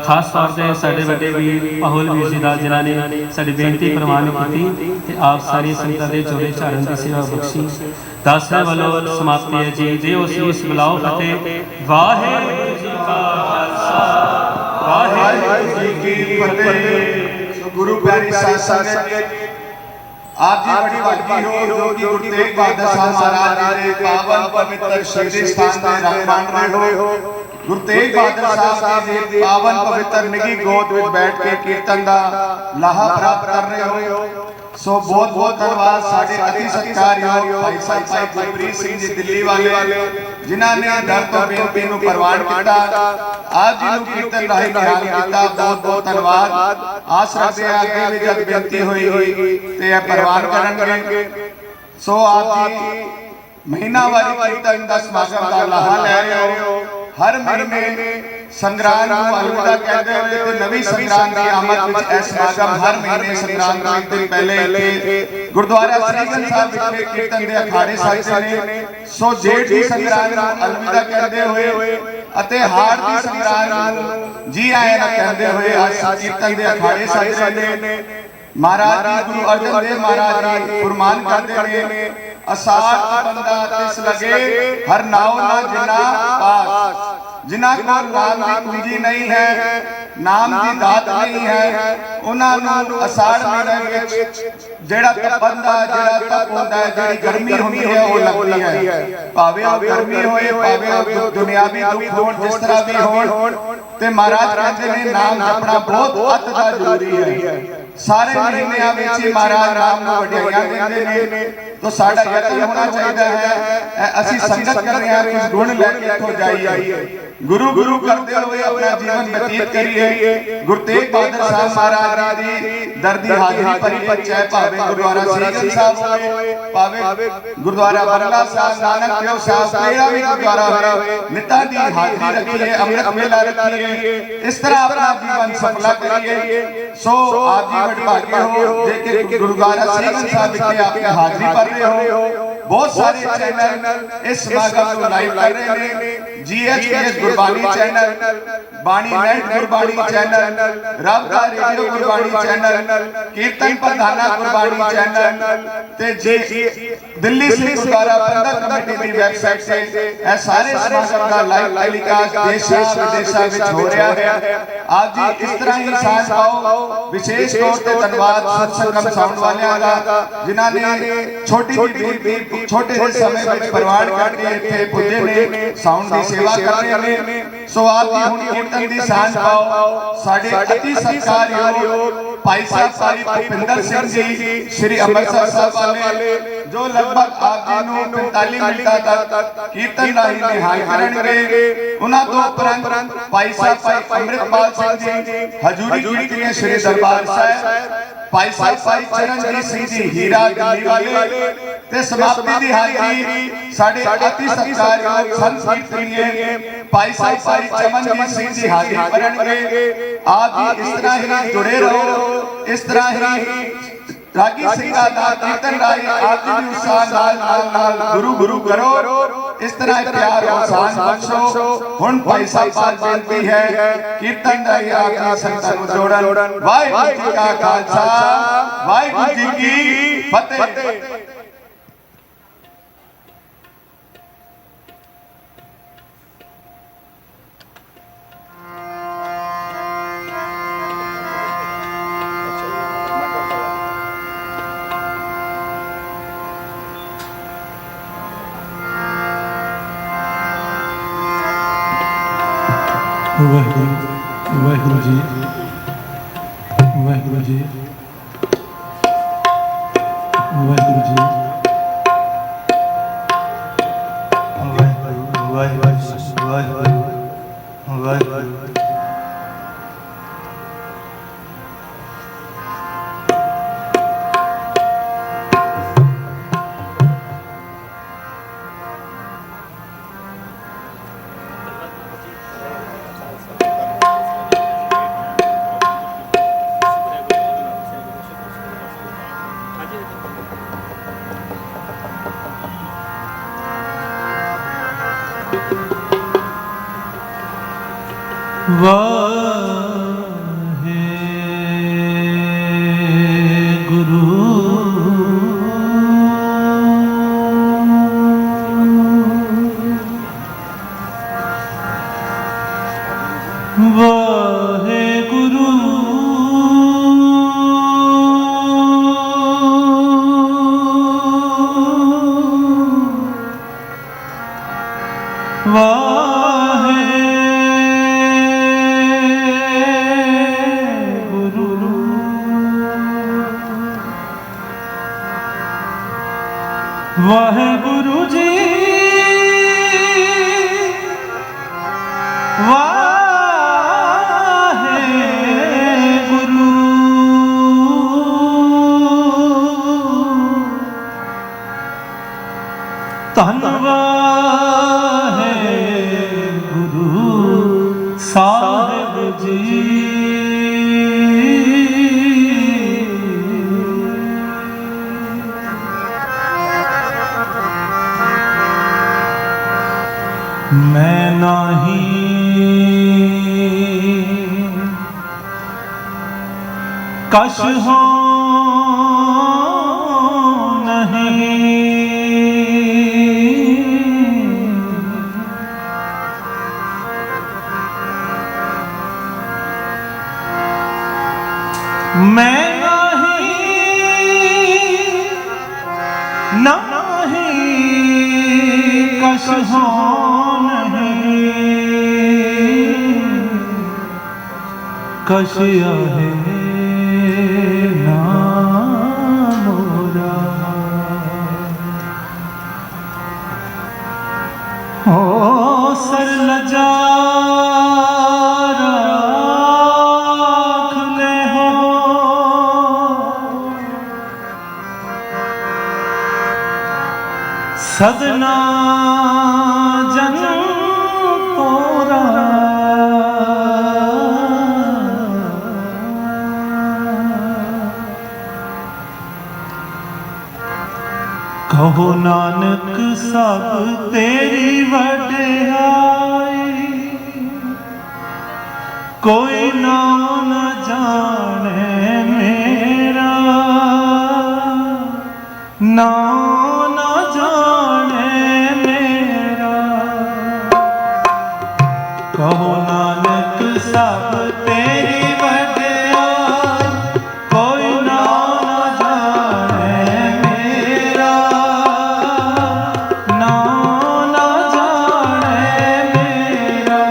ਖਾਸ ਤੌਰ ਤੇ ਸਾਡੇ ਵੱਡੇ ਵੀਰ ਪਾਹੁਲ ਵੀਰ ਜੀ ਦਾ, ਜਿਨ੍ਹਾਂ ਨੇ ਸਾਡੀ ਬੇਨਤੀ ਪ੍ਰਵਾਨ ਕੀਤੀ ਤੇ ਆਪ ਸਾਰੀ ਸੰਗਤਾਂ ਦੇ ਜੋੜੇ ਝਾੜਨ ਦੀ ਸੇਵਾ ਬਖਸ਼ੀ। ਦਾਸ ਸਾਹਿਬ ਵੱਲੋਂ ਸਮਾਪਤੀ ਹੈ ਜੀ। ਦਿਓ ਸੀਸ ਬੁਲਾਓ ਫਤਿਹ। ਵਾਹਿਗੁਰੂ ਜੀ ਕਾ ਖਾਲਸਾ, ਵਾਹਿਗੁਰੂ ਜੀ ਕੀ ਫਤਿਹ। गुरु प्यारी साध संगत आप जी बड़ी भागी हो जो कि गुरु तेग बहादुर साहब महाराज जी के पावन पवित्र शिवजी स्थान में रहमान रहे हो। गुरु तेग बहादुर साहब जी के पावन पवित्र निगी गोद में बैठ के कीर्तन का लाहा प्राप्त कर रहे हो। सो बहुत बहुत धन्यवाद साडे अति सत्कारयोग भाई साहब गुरप्रीत सिंह जी दिल्ली वाले जिन्हां ने दर तो बेनती नूं प्रवान कीता, आप जी नूं कीर्तन राही निहाल कीता। बहुत बहुत धन्यवाद। आस रखदे आ अगे भी जद बेनती होई ते ये प्रवान करनगे। सो आप जी महीनावारी कीर्तन दा समागम दा लाहा ले रहे हो। हर महीने संग्राम ਨੂੰ ਅਲਵਿਦਾ ਕਹਿੰਦੇ ਹੋਏ ਤੇ ਨਵੀਂ ਸੰਗਰਾਮ ਦੀ ਆਮਦ ਵਿੱਚ ਇਹ ਸਮਾਗਮ ਹਰ ਮਹੀਨੇ ਸੰਗਰਾਮ ਤੋਂ ਇੱਕ ਦਿਨ ਪਹਿਲੇ ਇੱਥੇ ਗੁਰਦੁਆਰਾ ਸ੍ਰੀ ਗੰਜ ਸਾਹਿਬ ਵਿਖੇ ਕੀਰਤਨ ਦੇ ਅਖਾੜੇ ਸਜਦੇ ਨੇ। ਸੋ ਜੇਠ ਦੀ ਸੰਗਰਾਮ ਨੂੰ ਅਲਵਿਦਾ ਕਹਿੰਦੇ ਹੋਏ ਅਤੇ ਹਾੜ ਦੀ ਸੰਗਰਾਮ ਨੂੰ ਜੀ ਆਇਆਂ ਨਾਲ ਕਹਿੰਦੇ ਹੋਏ ਅੱਜ ਕੀਰਤਨ ਦੇ ਅਖਾੜੇ ਸਜਦੇ ਨੇ। ਮਹਾਰਾਜ ਜੀ ਗੁਰੂ ਅਰਜਨ ਦੇਵ ਮਹਾਰਾਜ ਜੀ ਫਰਮਾਨ ਕਰਦੇ ਨੇ, ਅਸਾਰ ਬੰਦਾ ਤਿਸ ਲਗੇ ਹਰ ਨਾਉ ਨਾ ਜਿਨਾ ਪਾਸ। ਜਿਨ੍ਹਾਂ ਕੋਲ ਨਾਮ ਦੀ ਪੂੰਜੀ ਨਹੀਂ ਹੈ, ਨਾਮ ਦੀ ਦਾਤ ਨਹੀਂ ਹੈ, ਉਹਨਾਂ ਨੂੰ ਅਸਾੜ ਮਹੀਨੇ ਵਿੱਚ ਜਿਹੜਾ ਤਪੰਦਾ ਜਿਹੜਾ ਤਪ ਹੁੰਦਾ ਹੈ, ਜਿਹੜੀ ਗਰਮੀ ਹੁੰਦੀ ਹੈ ਉਹ ਲੱਗਦੀ ਹੈ। ਭਾਵੇਂ ਉਹ ਗਰਮੀ ਹੋਏ, ਭਾਵੇਂ ਉਹ ਦੁਨਿਆਵੀ ਦੁੱਖ ਹੋਣ, ਜਿਸ ਤਰ੍ਹਾਂ ਵੀ ਹੋਣ, ਤੇ ਮਹਾਰਾਜ ਕਹਿੰਦੇ ਨੇ ਨਾਮ ਜਪਣਾ ਬਹੁਤ ਅਤ ਦਾ ਜ਼ਰੂਰੀ ਹੈ। ਸਾਰੇ ਮਹੀਨਿਆਂ ਵਿੱਚ ਹੀ ਮਹਾਰਾਜ ਨਾਮ ਨੂੰ ਵਡਿਆਈਆਂ ਦਿੰਦੇ ਨੇ। तो साडा यतन होना चाहिए है ਅਸੀਂ ਸੰਗਤ ਕਰ ਰਹੇ ਹਾਂ ਕੁਝ ਗੁਣ ਲੈ ਕੇ ਇੱਥੋਂ ਜਾਈਏ, ਗੁਰੂ ਗੁਰੂ ਕਰਦੇ ਹੋਏ ਆਪਣਾ ਜੀਵਨ ਬਤੀਤ ਕਰੀਏ। ਗੁਰੂ ਤੇਗ ਬਹਾਦਰ ਸਾਹਿਬ ਮਹਾਰਾਜ ਦੀ ਦਰਦੀ ਹਾਜ਼ਰੀ ਭਰੀ ਬੱਚਾ ਭਾਵੇਂ ਗੁਰਦੁਆਰਾ ਸ੍ਰੀ ਗੰਜ ਸਾਹਿਬ ਹੋਵੇ, ਭਾਵੇਂ ਗੁਰਦੁਆਰਾ ਬੰਗਲਾ ਸਾਹਿਬ, ਨਾਨਕ ਦੇਵ ਸਾਹਿਬ, ਕਿਹੜਾ ਵੀ ਗੁਰਦੁਆਰਾ ਹੋਵੇ, ਨਿਤਾਂ ਦੀ ਹਾਜ਼ਰੀ ਰੱਖੀਏ, ਅੰਮ੍ਰਿਤ ਮੇਲਾ ਰੱਖੀਏ, ਇਸ ਤਰ੍ਹਾਂ ਆਪਣਾ ਜੀਵਨ ਸਫਲਾ ਕਰੀਏ। ਸੋ ਆਪ ਜੀ ਵਡਭਾਗੇ ਹੋ ਜੇ ਕਿ ਗੁਰਦੁਆਰਾ ਸ੍ਰੀ ਗੰਜ ਸਾਹਿਬ ਵਿਖੇ ਆਪਣੀ ਹਾਜ਼ਰੀ ਭਰ रहे हो। बहुत सारे चैनल इस समागम को लाइव कर रहे हैं। GHPS गुरबाणी चैनल, बाणी नेट गुरबाणी चैनल, रब का रेडियो गुरबाणी चैनल, कीर्तन प्रधाना गुरबाणी चैनल ते जी दिल्ली सिख गुरुद्वारा प्रबंधक कमेटी की वेबसाइट से ये सारे समागम का लाइव टेलीकास्ट देश विदेशों में हो रहा है। आप जी इस तरह ही साथ पाओ। विशेष तौर पे धन्यवाद सत्संगम साउंड वालियां का जिन्हां ने छोटी सी छोटे से समय में प्रवान करके इत्थे पुजे ने साउंड की सेवा कर रहे ने। सो आप जी हुण कीर्तन दी सांझ पाओ। साडे अति सत्कारयोग भाई साहब भाई भुपिंदर सिंह जी श्री अमृतसर साहब वाले जो लगभग आप जी नूं 45 मिनटां तक कीर्तन राही निहाल करनगे। उन्हां तो उपरंत भाई साहब भाई अमृतपाल सिंह जी हजूरी कीर्तन श्री दरबार साहिब, भाई साहब भाई चरणजीत सिंह जी हीरा दिल्ली वाले ते समाप्ति दी हाजरी साडे अति सत्कारयोग संत कीर्तनीय भाई साहब भाई चमनजीत सिंह जी हाजिर करनगे। आप जी इस तरह ही जुड़े रहो, इस तरह ही रागी सिंघा दा कीर्तन राही आप जी भी उत्साह नाल गुरु गुरु करो। इस तरह प्यार और शान बख्शो। हुण भाई साहब बेनती है कीर्तन राही आप जी संगतां नूं जोड़न। वाहिगुरू जी का खालसा, वाहिगुरू जी की फतेह। वाहिगुरू जी, वाहिगुरू जी, वाहिगुरू जी, वाहिगुरू वाहिगुरू वाहिगुरू। ਵਾਹਿਗੁਰੂ ਜੀ ਵਾਹਿਗੁਰੂ ਧੰਨ ਵਾਹਿਗੁਰੂ ਸਾਹਿਬ ਜੀ। मैं नहीं कश हो नहीं, मैं नहीं कश हो कश आहे नाम मोरा, हो सर लजा राखने हो, सदना जन तोरा कहो नानक सब तेरी वड्याई, कोई नाम न जाने मेरा, नाम न जाने मेरा। कहो नानक सब तेरी वड्याई, कोई नाम न जाने मेरा, नाम न जाने मेरा।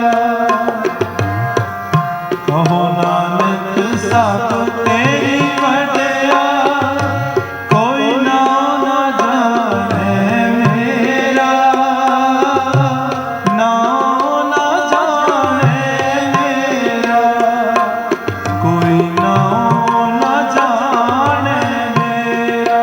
कहो नानक सब तेरी वड्याई, कोई नाम न जाने मेरा, नाम न जाने मेरा, कोई नाम न जाने मेरा।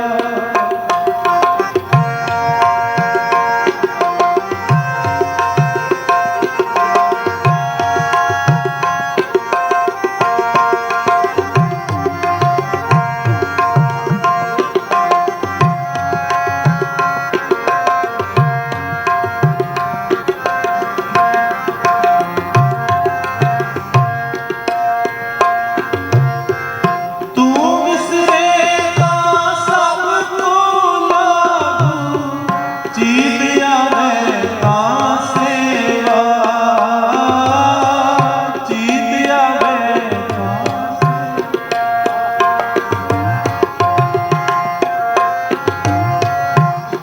तू विसरे तां सब तो लागू, चीत आवे तां सेवा, चीत आवे तां सेवा।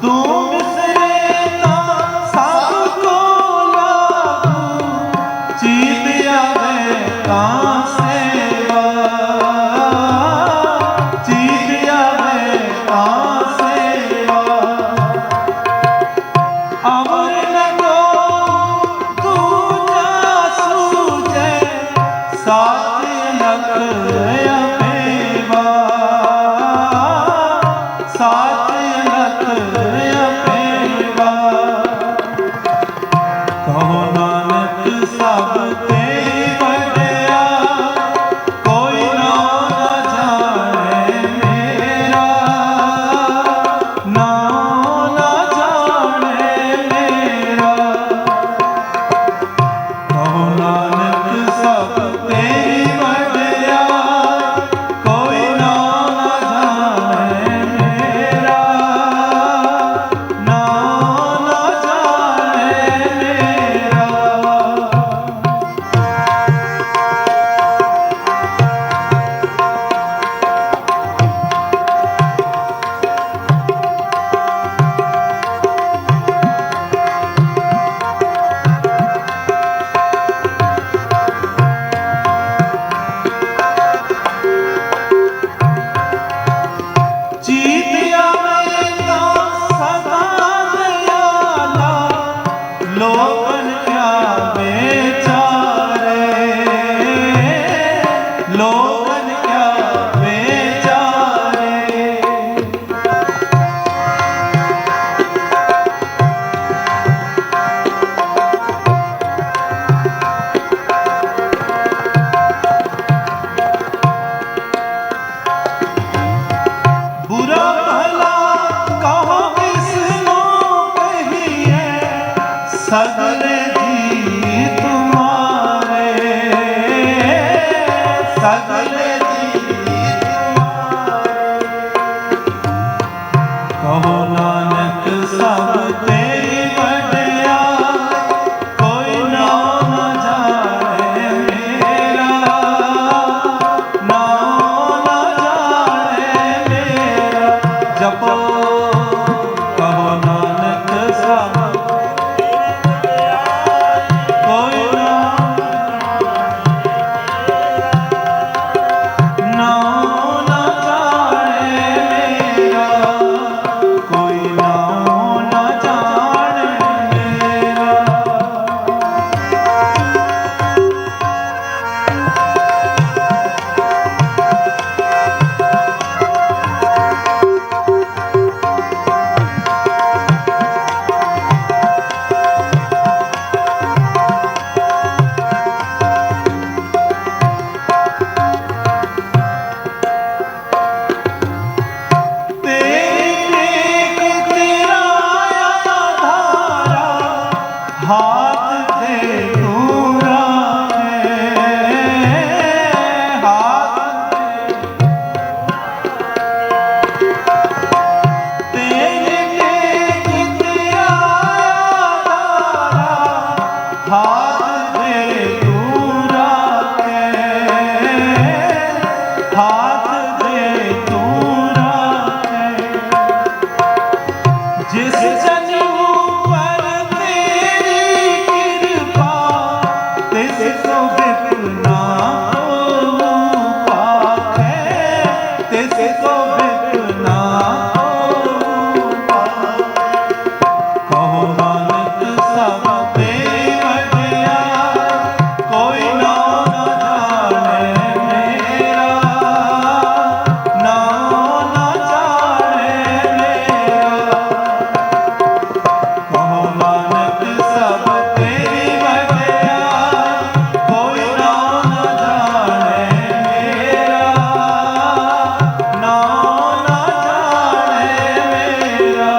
तू विसरे तां सब तो लागू, चीत आवे तां सेवा, चीत आवे तां सेवा। अवर न को दूजा सूझे, साथ लख अपेवा, साथ लख अपेवा। कहो नानक सब तेरी वड्याई, कोई नाम न जाने मेरा, नाम न जाने मेरा। कहो नानक सब सगले जी तुम्हारे, सगले जी तुम्हारे। कहो नानक सब तेरी वड्याई, कोई नाम न जाने मेरा, नाम न जाने मेरा। जपो कहो नानक सब कोई नाम न जाने मेरा, कोई नाम न जाने मेरा। तेरी टेक तेरा आधारा, हाथ दे दूरा है, हाथ दे। तेरी टेक तेरा आधारा, हाथ दे दूरा है, हाथ दे दूरा है। जिस जन्म पर तेरी कृपा, तिसको विपना को पाखे, तिसको विपना को पाखे। कहो नानक सब तेरी वड्याई, कोई नाम न जाने मेरा, नाम न जाने मेरा। कहो नानक सब तेरी वड्याई, कोई नाम न जाने मेरा, नाम न जाने मेरा।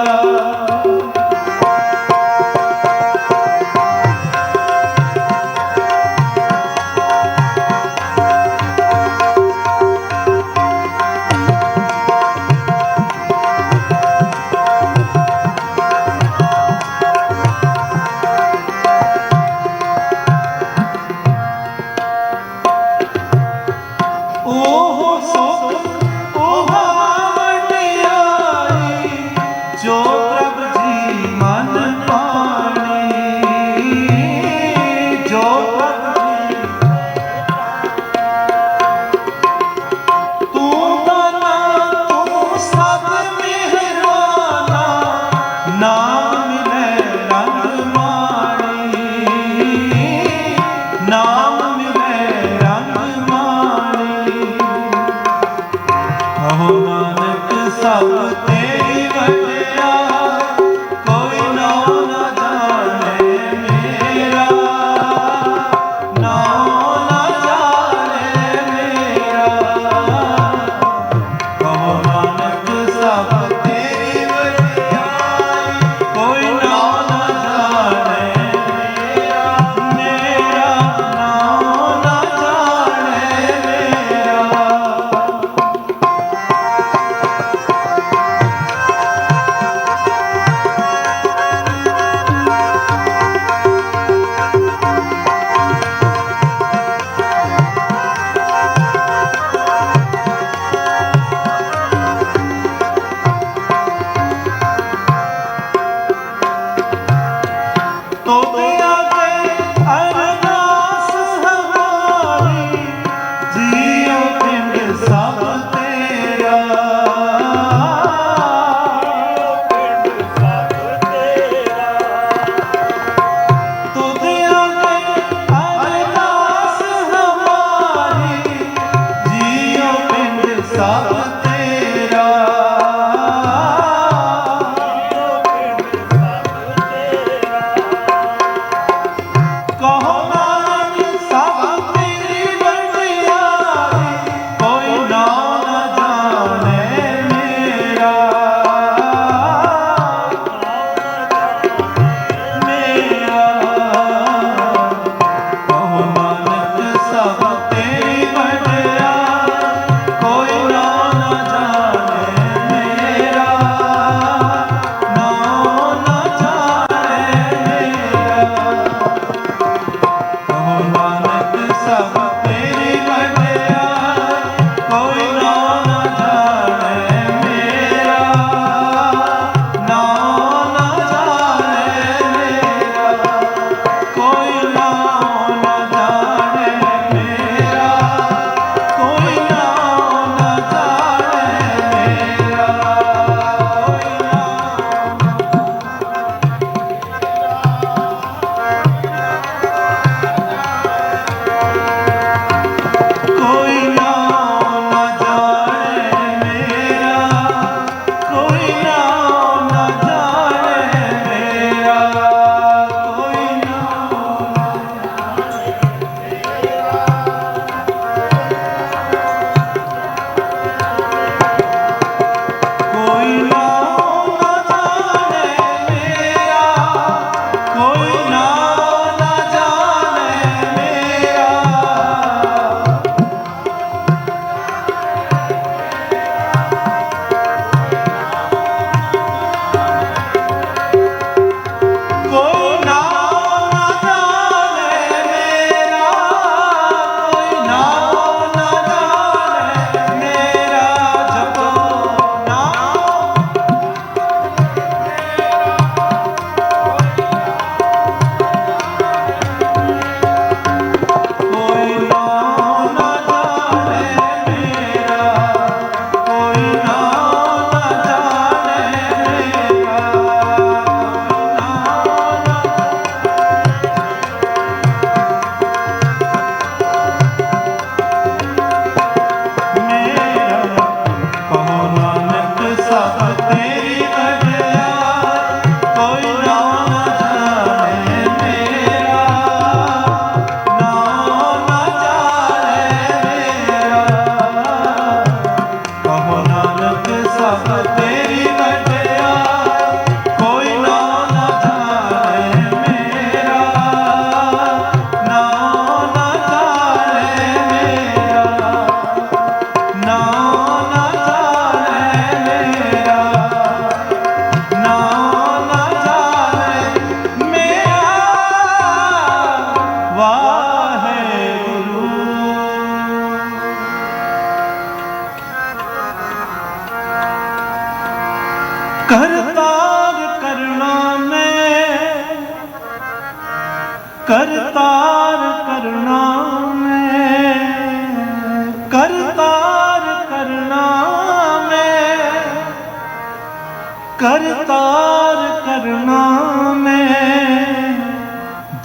ओह सुख ओह वड्याई, जो प्रभ जी मन पानी, जो प्रभ जी। तू बना तू सब मेहराना, नाम मिले रंग माणी, नाम मिले रंग माणी। कहो नानक सब तेरी वड्याई, कोई नाम न जाने मेरा, नाम न जाने मेरा। कहो नानक सब तेरी वड्याई, कोई नाम न जाने मेरा, मेरा नाम न जाने मेरा। तो दया दे अरदास हमारी, जियो पिंड सब तेरा, तो दया दे अरदास हमारी, जियो पिंड सब तेरा। करतार करना में, करतार करना में, करतार करना में,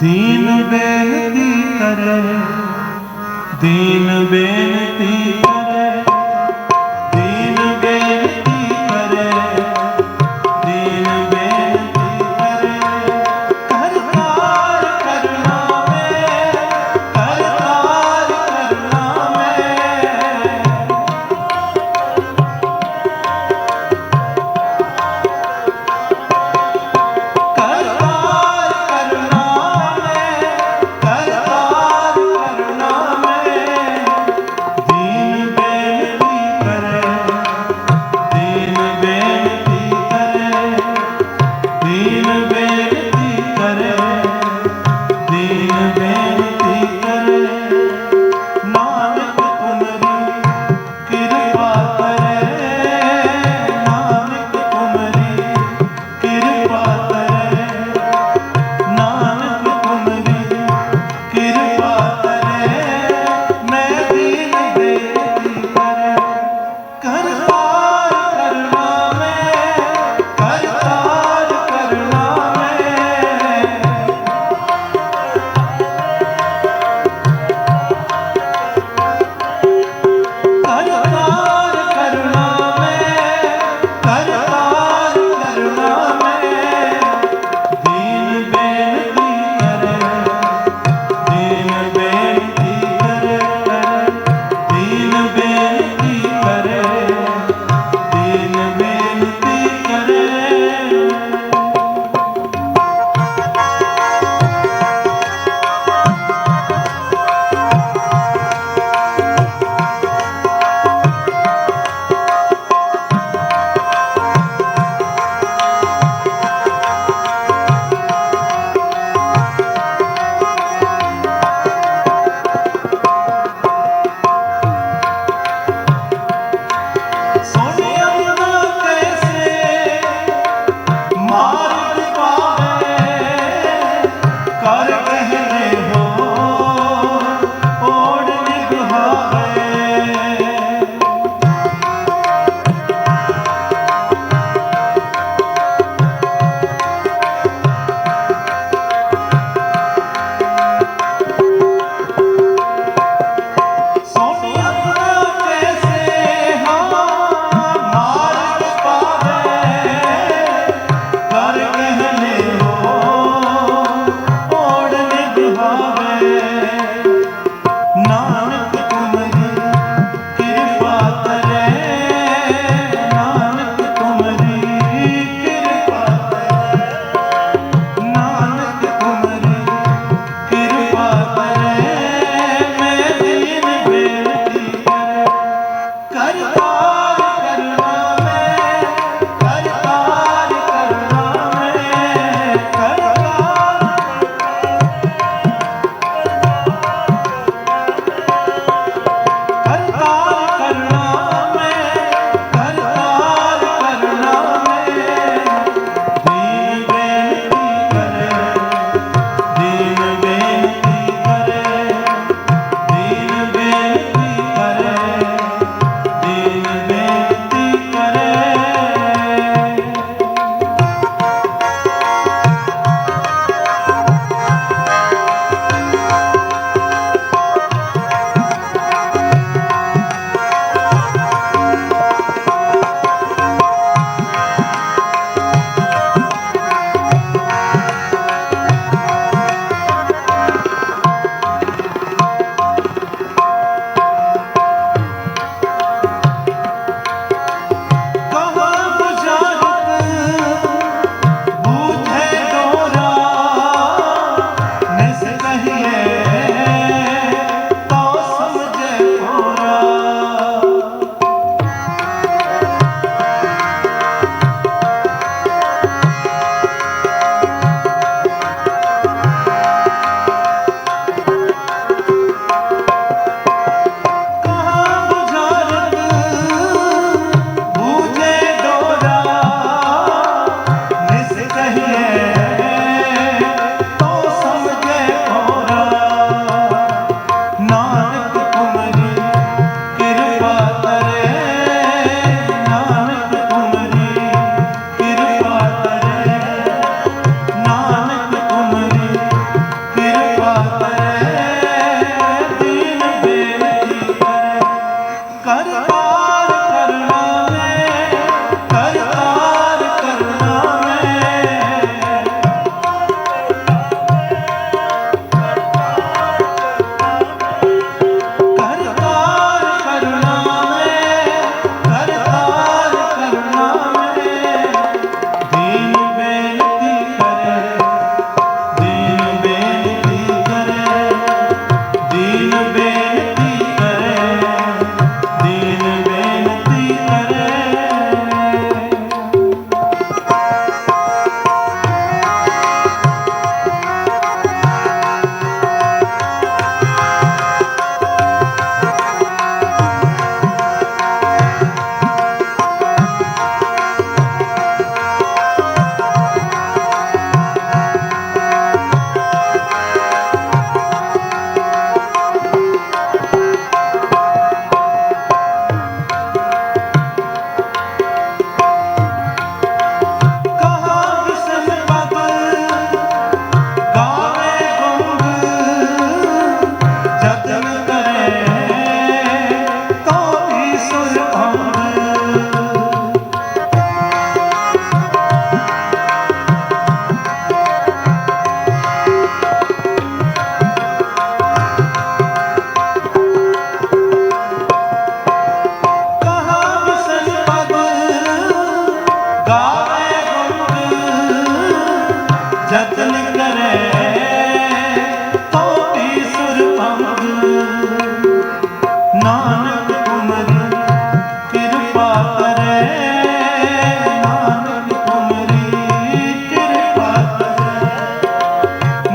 दीन बेनती करे, दीन बेनती करे, दीन बेनती करे, दीन बेनती करे, करतार करना में, करतार करना में, करतार करना में, करतार करना में, दीन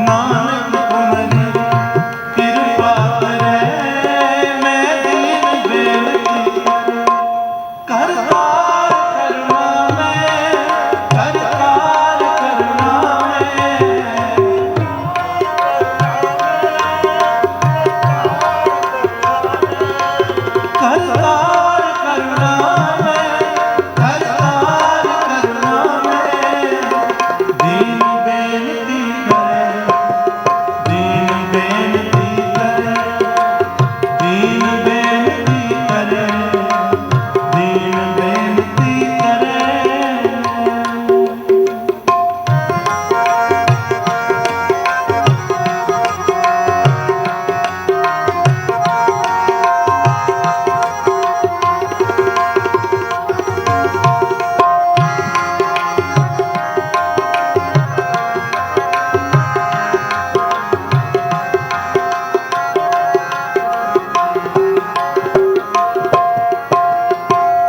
ਨਾਨਕ ਤੁਮਰੀ ਕਿਰਪਾ ਕਰੇ ਮੈਂ ਦੀਨ ਬੇਨਤੀ ਕਰਤਾਰ ਕਰਨਾ ਮੈਂ ਕਰਤਾਰ ਕਰਨਾ ਮੈਂ ਕਰਤਾਰ ਕਰਨਾ ਮੈਂ ਕਰਤਾਰ ਕਰਨਾ ਮੈਂ ਦੀਨ ਬੇਨਤੀ ਕਰੇ ਦੀਨ ਬੇਨਤੀ ਕਰੇ ਦੀਨ ਬੇਨਤੀ ਕਰੇ ਦੀਨ ਬੇਨਤੀ ਕਰੇ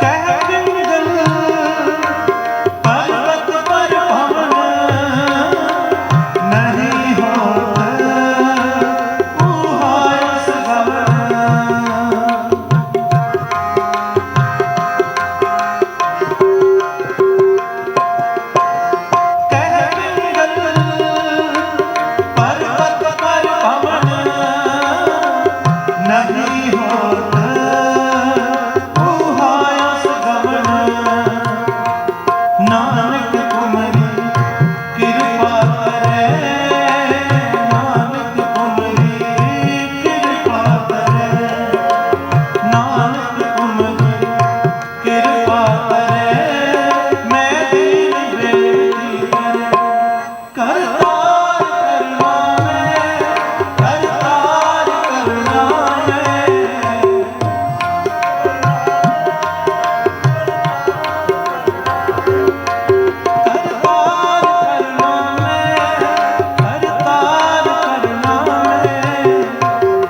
ਕਹਿ ਪਿੰਗਲ ਪਰਬਤ ਪਰ ਭਵਨ ਨਹੀਂ ਹੋਤ ਉਹਾਇਸ ਗਵਨ ਕਹਿ ਪਿੰਗਲ ਪਰਬਤ ਪਰ ਭਵਨ ਨਹੀਂ ਹੋਤ ਉਹਾਇਸ ਗਵਨ ਨਾਨਕ ਤੁਮਰੀ ਕਿਰਪਾ ਕਰੇ ਨਾਨਕ ਤੁਮਰੀ ਕਿਰਪਾ ਕਰੇ ਨਾਨਕ ਤੁਮਰੀ ਕਿਰਪਾ ਕਰੇ ਮੈਂ ਦੀਨ ਬੇਨਤੀ ਕਰੇ ਕਰਤਾਰ ਕਰਨਾ ਮੈਂ ਕਰਤਾਰ ਕਰਨਾ ਮੈਂ ਕਰਤਾਰ ਕਰਨਾ ਮੈਂ ਕਰਤਾਰ ਕਰਨਾ ਮੈਂ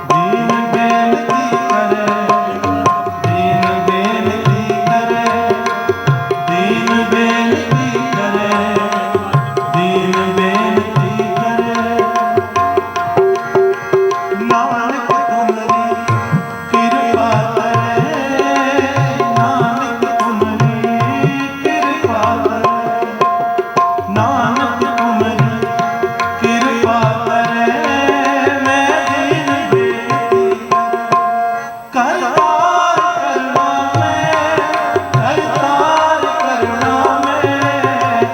ਦੀਨ ਬੇਨਤੀ ਕਰੇ ਦੀਨ ਬੇਨਤੀ ਕਰੇ ਦੀਨ ਬੇਨਤੀ ਕਰੇ ਦੀਨ ਬੇਨਤੀ ਕਰੇ ਨਾਨਕ ਤੁਮਰੀ ਕਿਰਪਾ ਕਰੇ ਨਾਨਕ ਤੁਮਰੀ ਕਿਰਪਾ ਕਰੇ ਨਾਨਕ ਤੁਮਰੀ ਕਿਰਪਾ ਕਰੇ ਮੈਂ ਦੀਨ ਬੇਨਤੀ ਕਰਤਾਰ ਕਰਨਾ ਮੈਂ ਕਰਤਾਰ ਕਰਨਾ ਮੈਂ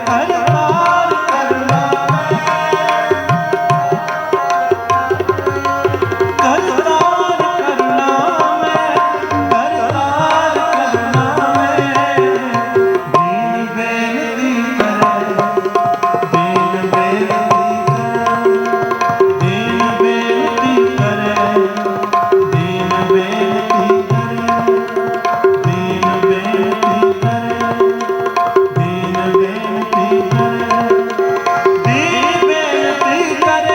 ਕਰਤਾਰ ਕਰਨਾ ਮੈਂ ਕਰਤਾਰ ਕਰਨਾ ਮੈਂ ਕਰਤਾਰ ਕਰਨਾ ਮੈਂ ਦੀਨ ਬੇਨਤੀ ਕਰੇ ਦੀਨ ਬੇਨਤੀ ਕਰੇ ਦੀਨ ਬੇਨਤੀ ਕਰੇ ਦੀਨ ਬੇਨਤੀ ਕਰੇ ਦੀਨ ਬੇਨਤੀ ਕਰੇ ਦੀਨ ਬੇਨਤੀ ਕਰੇ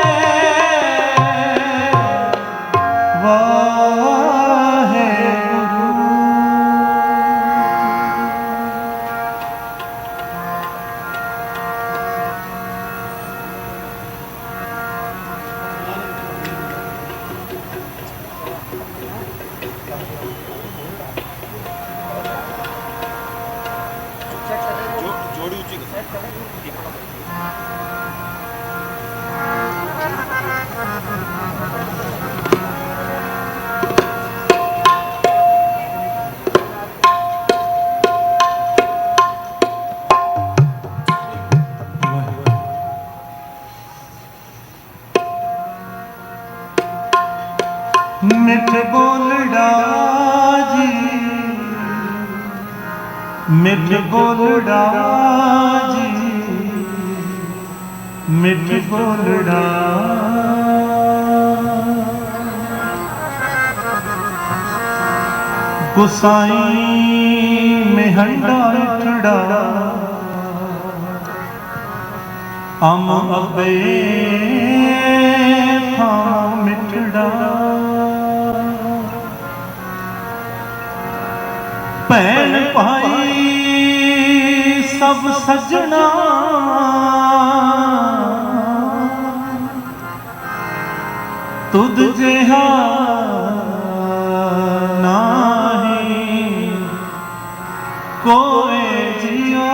ਮਿੱਠ ਬੋਲੜਾ ਜੀ ਮਿੱਠ ਬੋਲੜਾ ਜੀ ਮਿੱਠ ਬੋਲੜਾ ਗੁਸਾਈ ਮਿਹੰਡਾ ਠੜਾ ਅਮ ਅਬੇ ਥਾਂ ਮਿੱਠੜਾ ਭੈਣ ਭਾਈ ਸਭ ਸੱਜਣਾ तुद जिहा नाही कोई जिया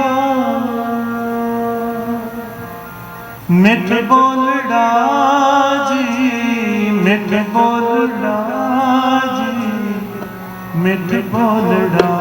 मिठ बोलड़ा जी मिठ बोलड़ा जी मिठ बोलड़ा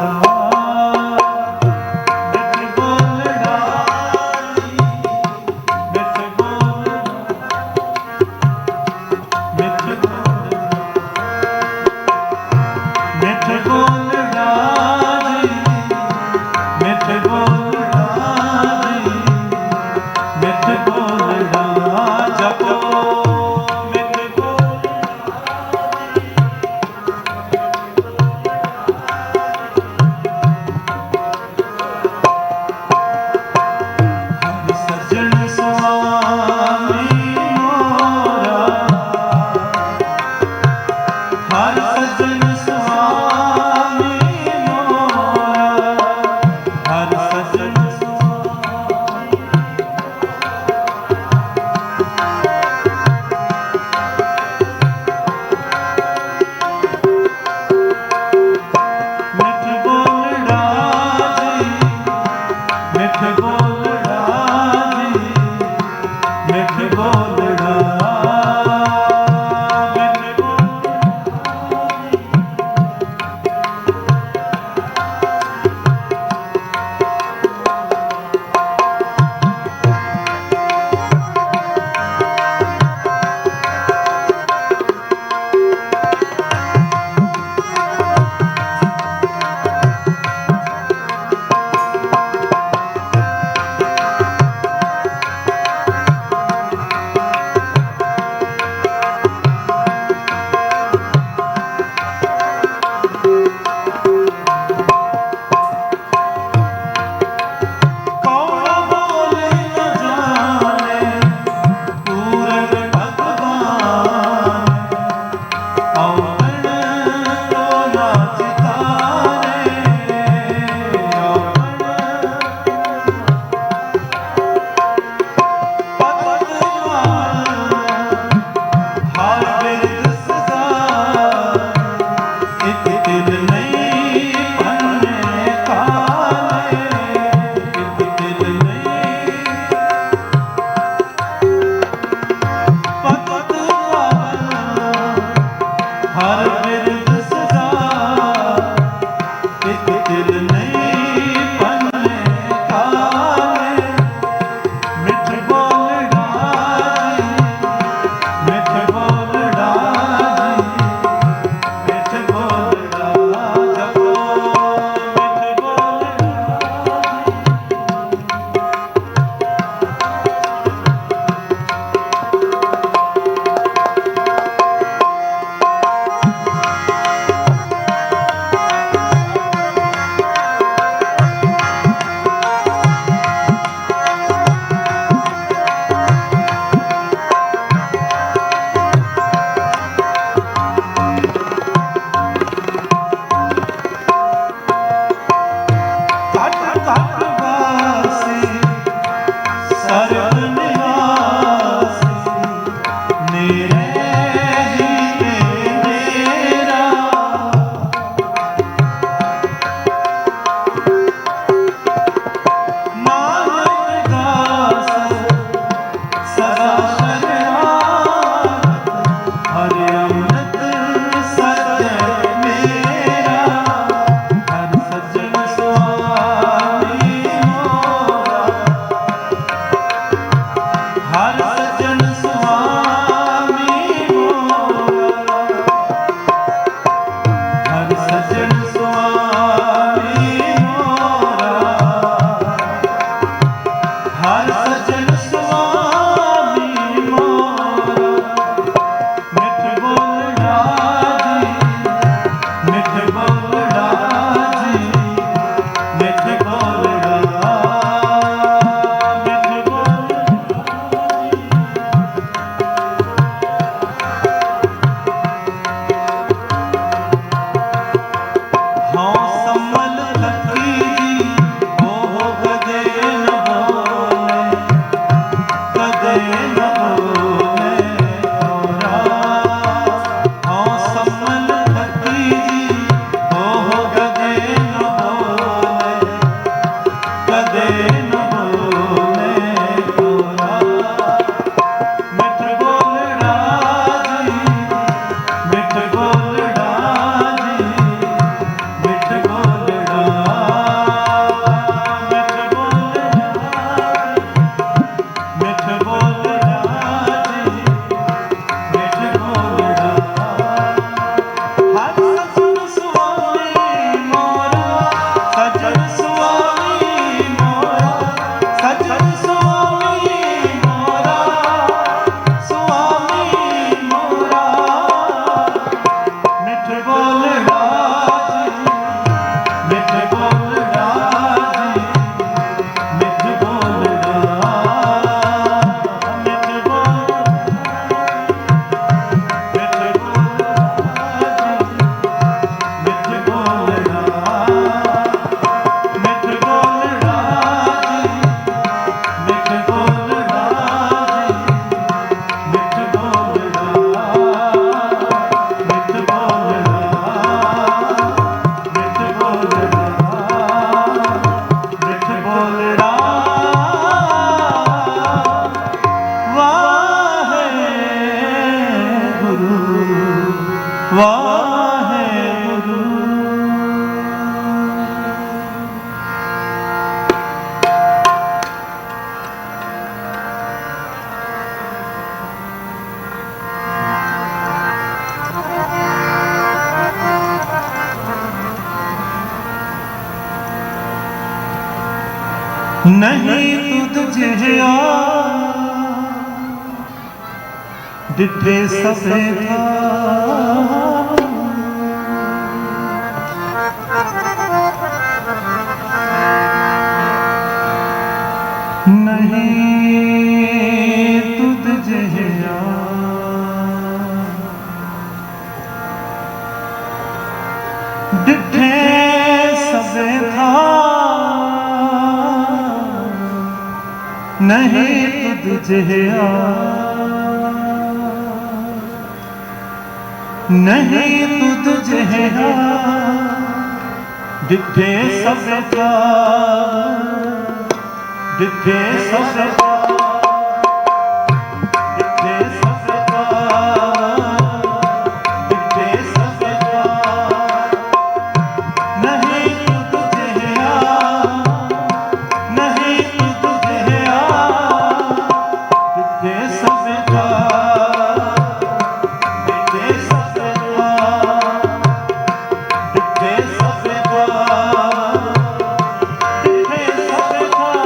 ਵਾਹਿਗੁਰੂ। ਨਹੀਂ ਤੁਧ ਜਿਹਾ ਡਿਠੇ ਸਭੇ ਥਾਂ, ਨਹੀਂ ਤੁਧ ਜਿਹਾ ਡਿਠੇ ਸਭੇ ਥਾਂ, ਨਹੀਂ ਤੁਧ ਜਿਹਾ, ਨਹੀਂ ਤੁਧ ਜਿਹਾ ਡਿਠੇ ਸਭੇ ਥਾਂ, ਡਿਠੇ ਸਭੇ ਥਾਂ, ਡਿਠੇ ਸਭੇ ਥਾਂ, ਡਿਠੇ ਸਭੇ ਥਾਂ, ਨਹੀਂ ਤੁਧ ਜਿਹਾ, ਨਹੀਂ ਤੁਧ ਜਿਹਾ ਡਿਠੇ ਸਭੇ ਥਾਂ, ਡਿਠੇ ਸਭੇ ਥਾਂ, ਡਿਠੇ ਸਭੇ ਥਾਂ, ਡਿਠੇ ਸਭੇ ਥਾਂ।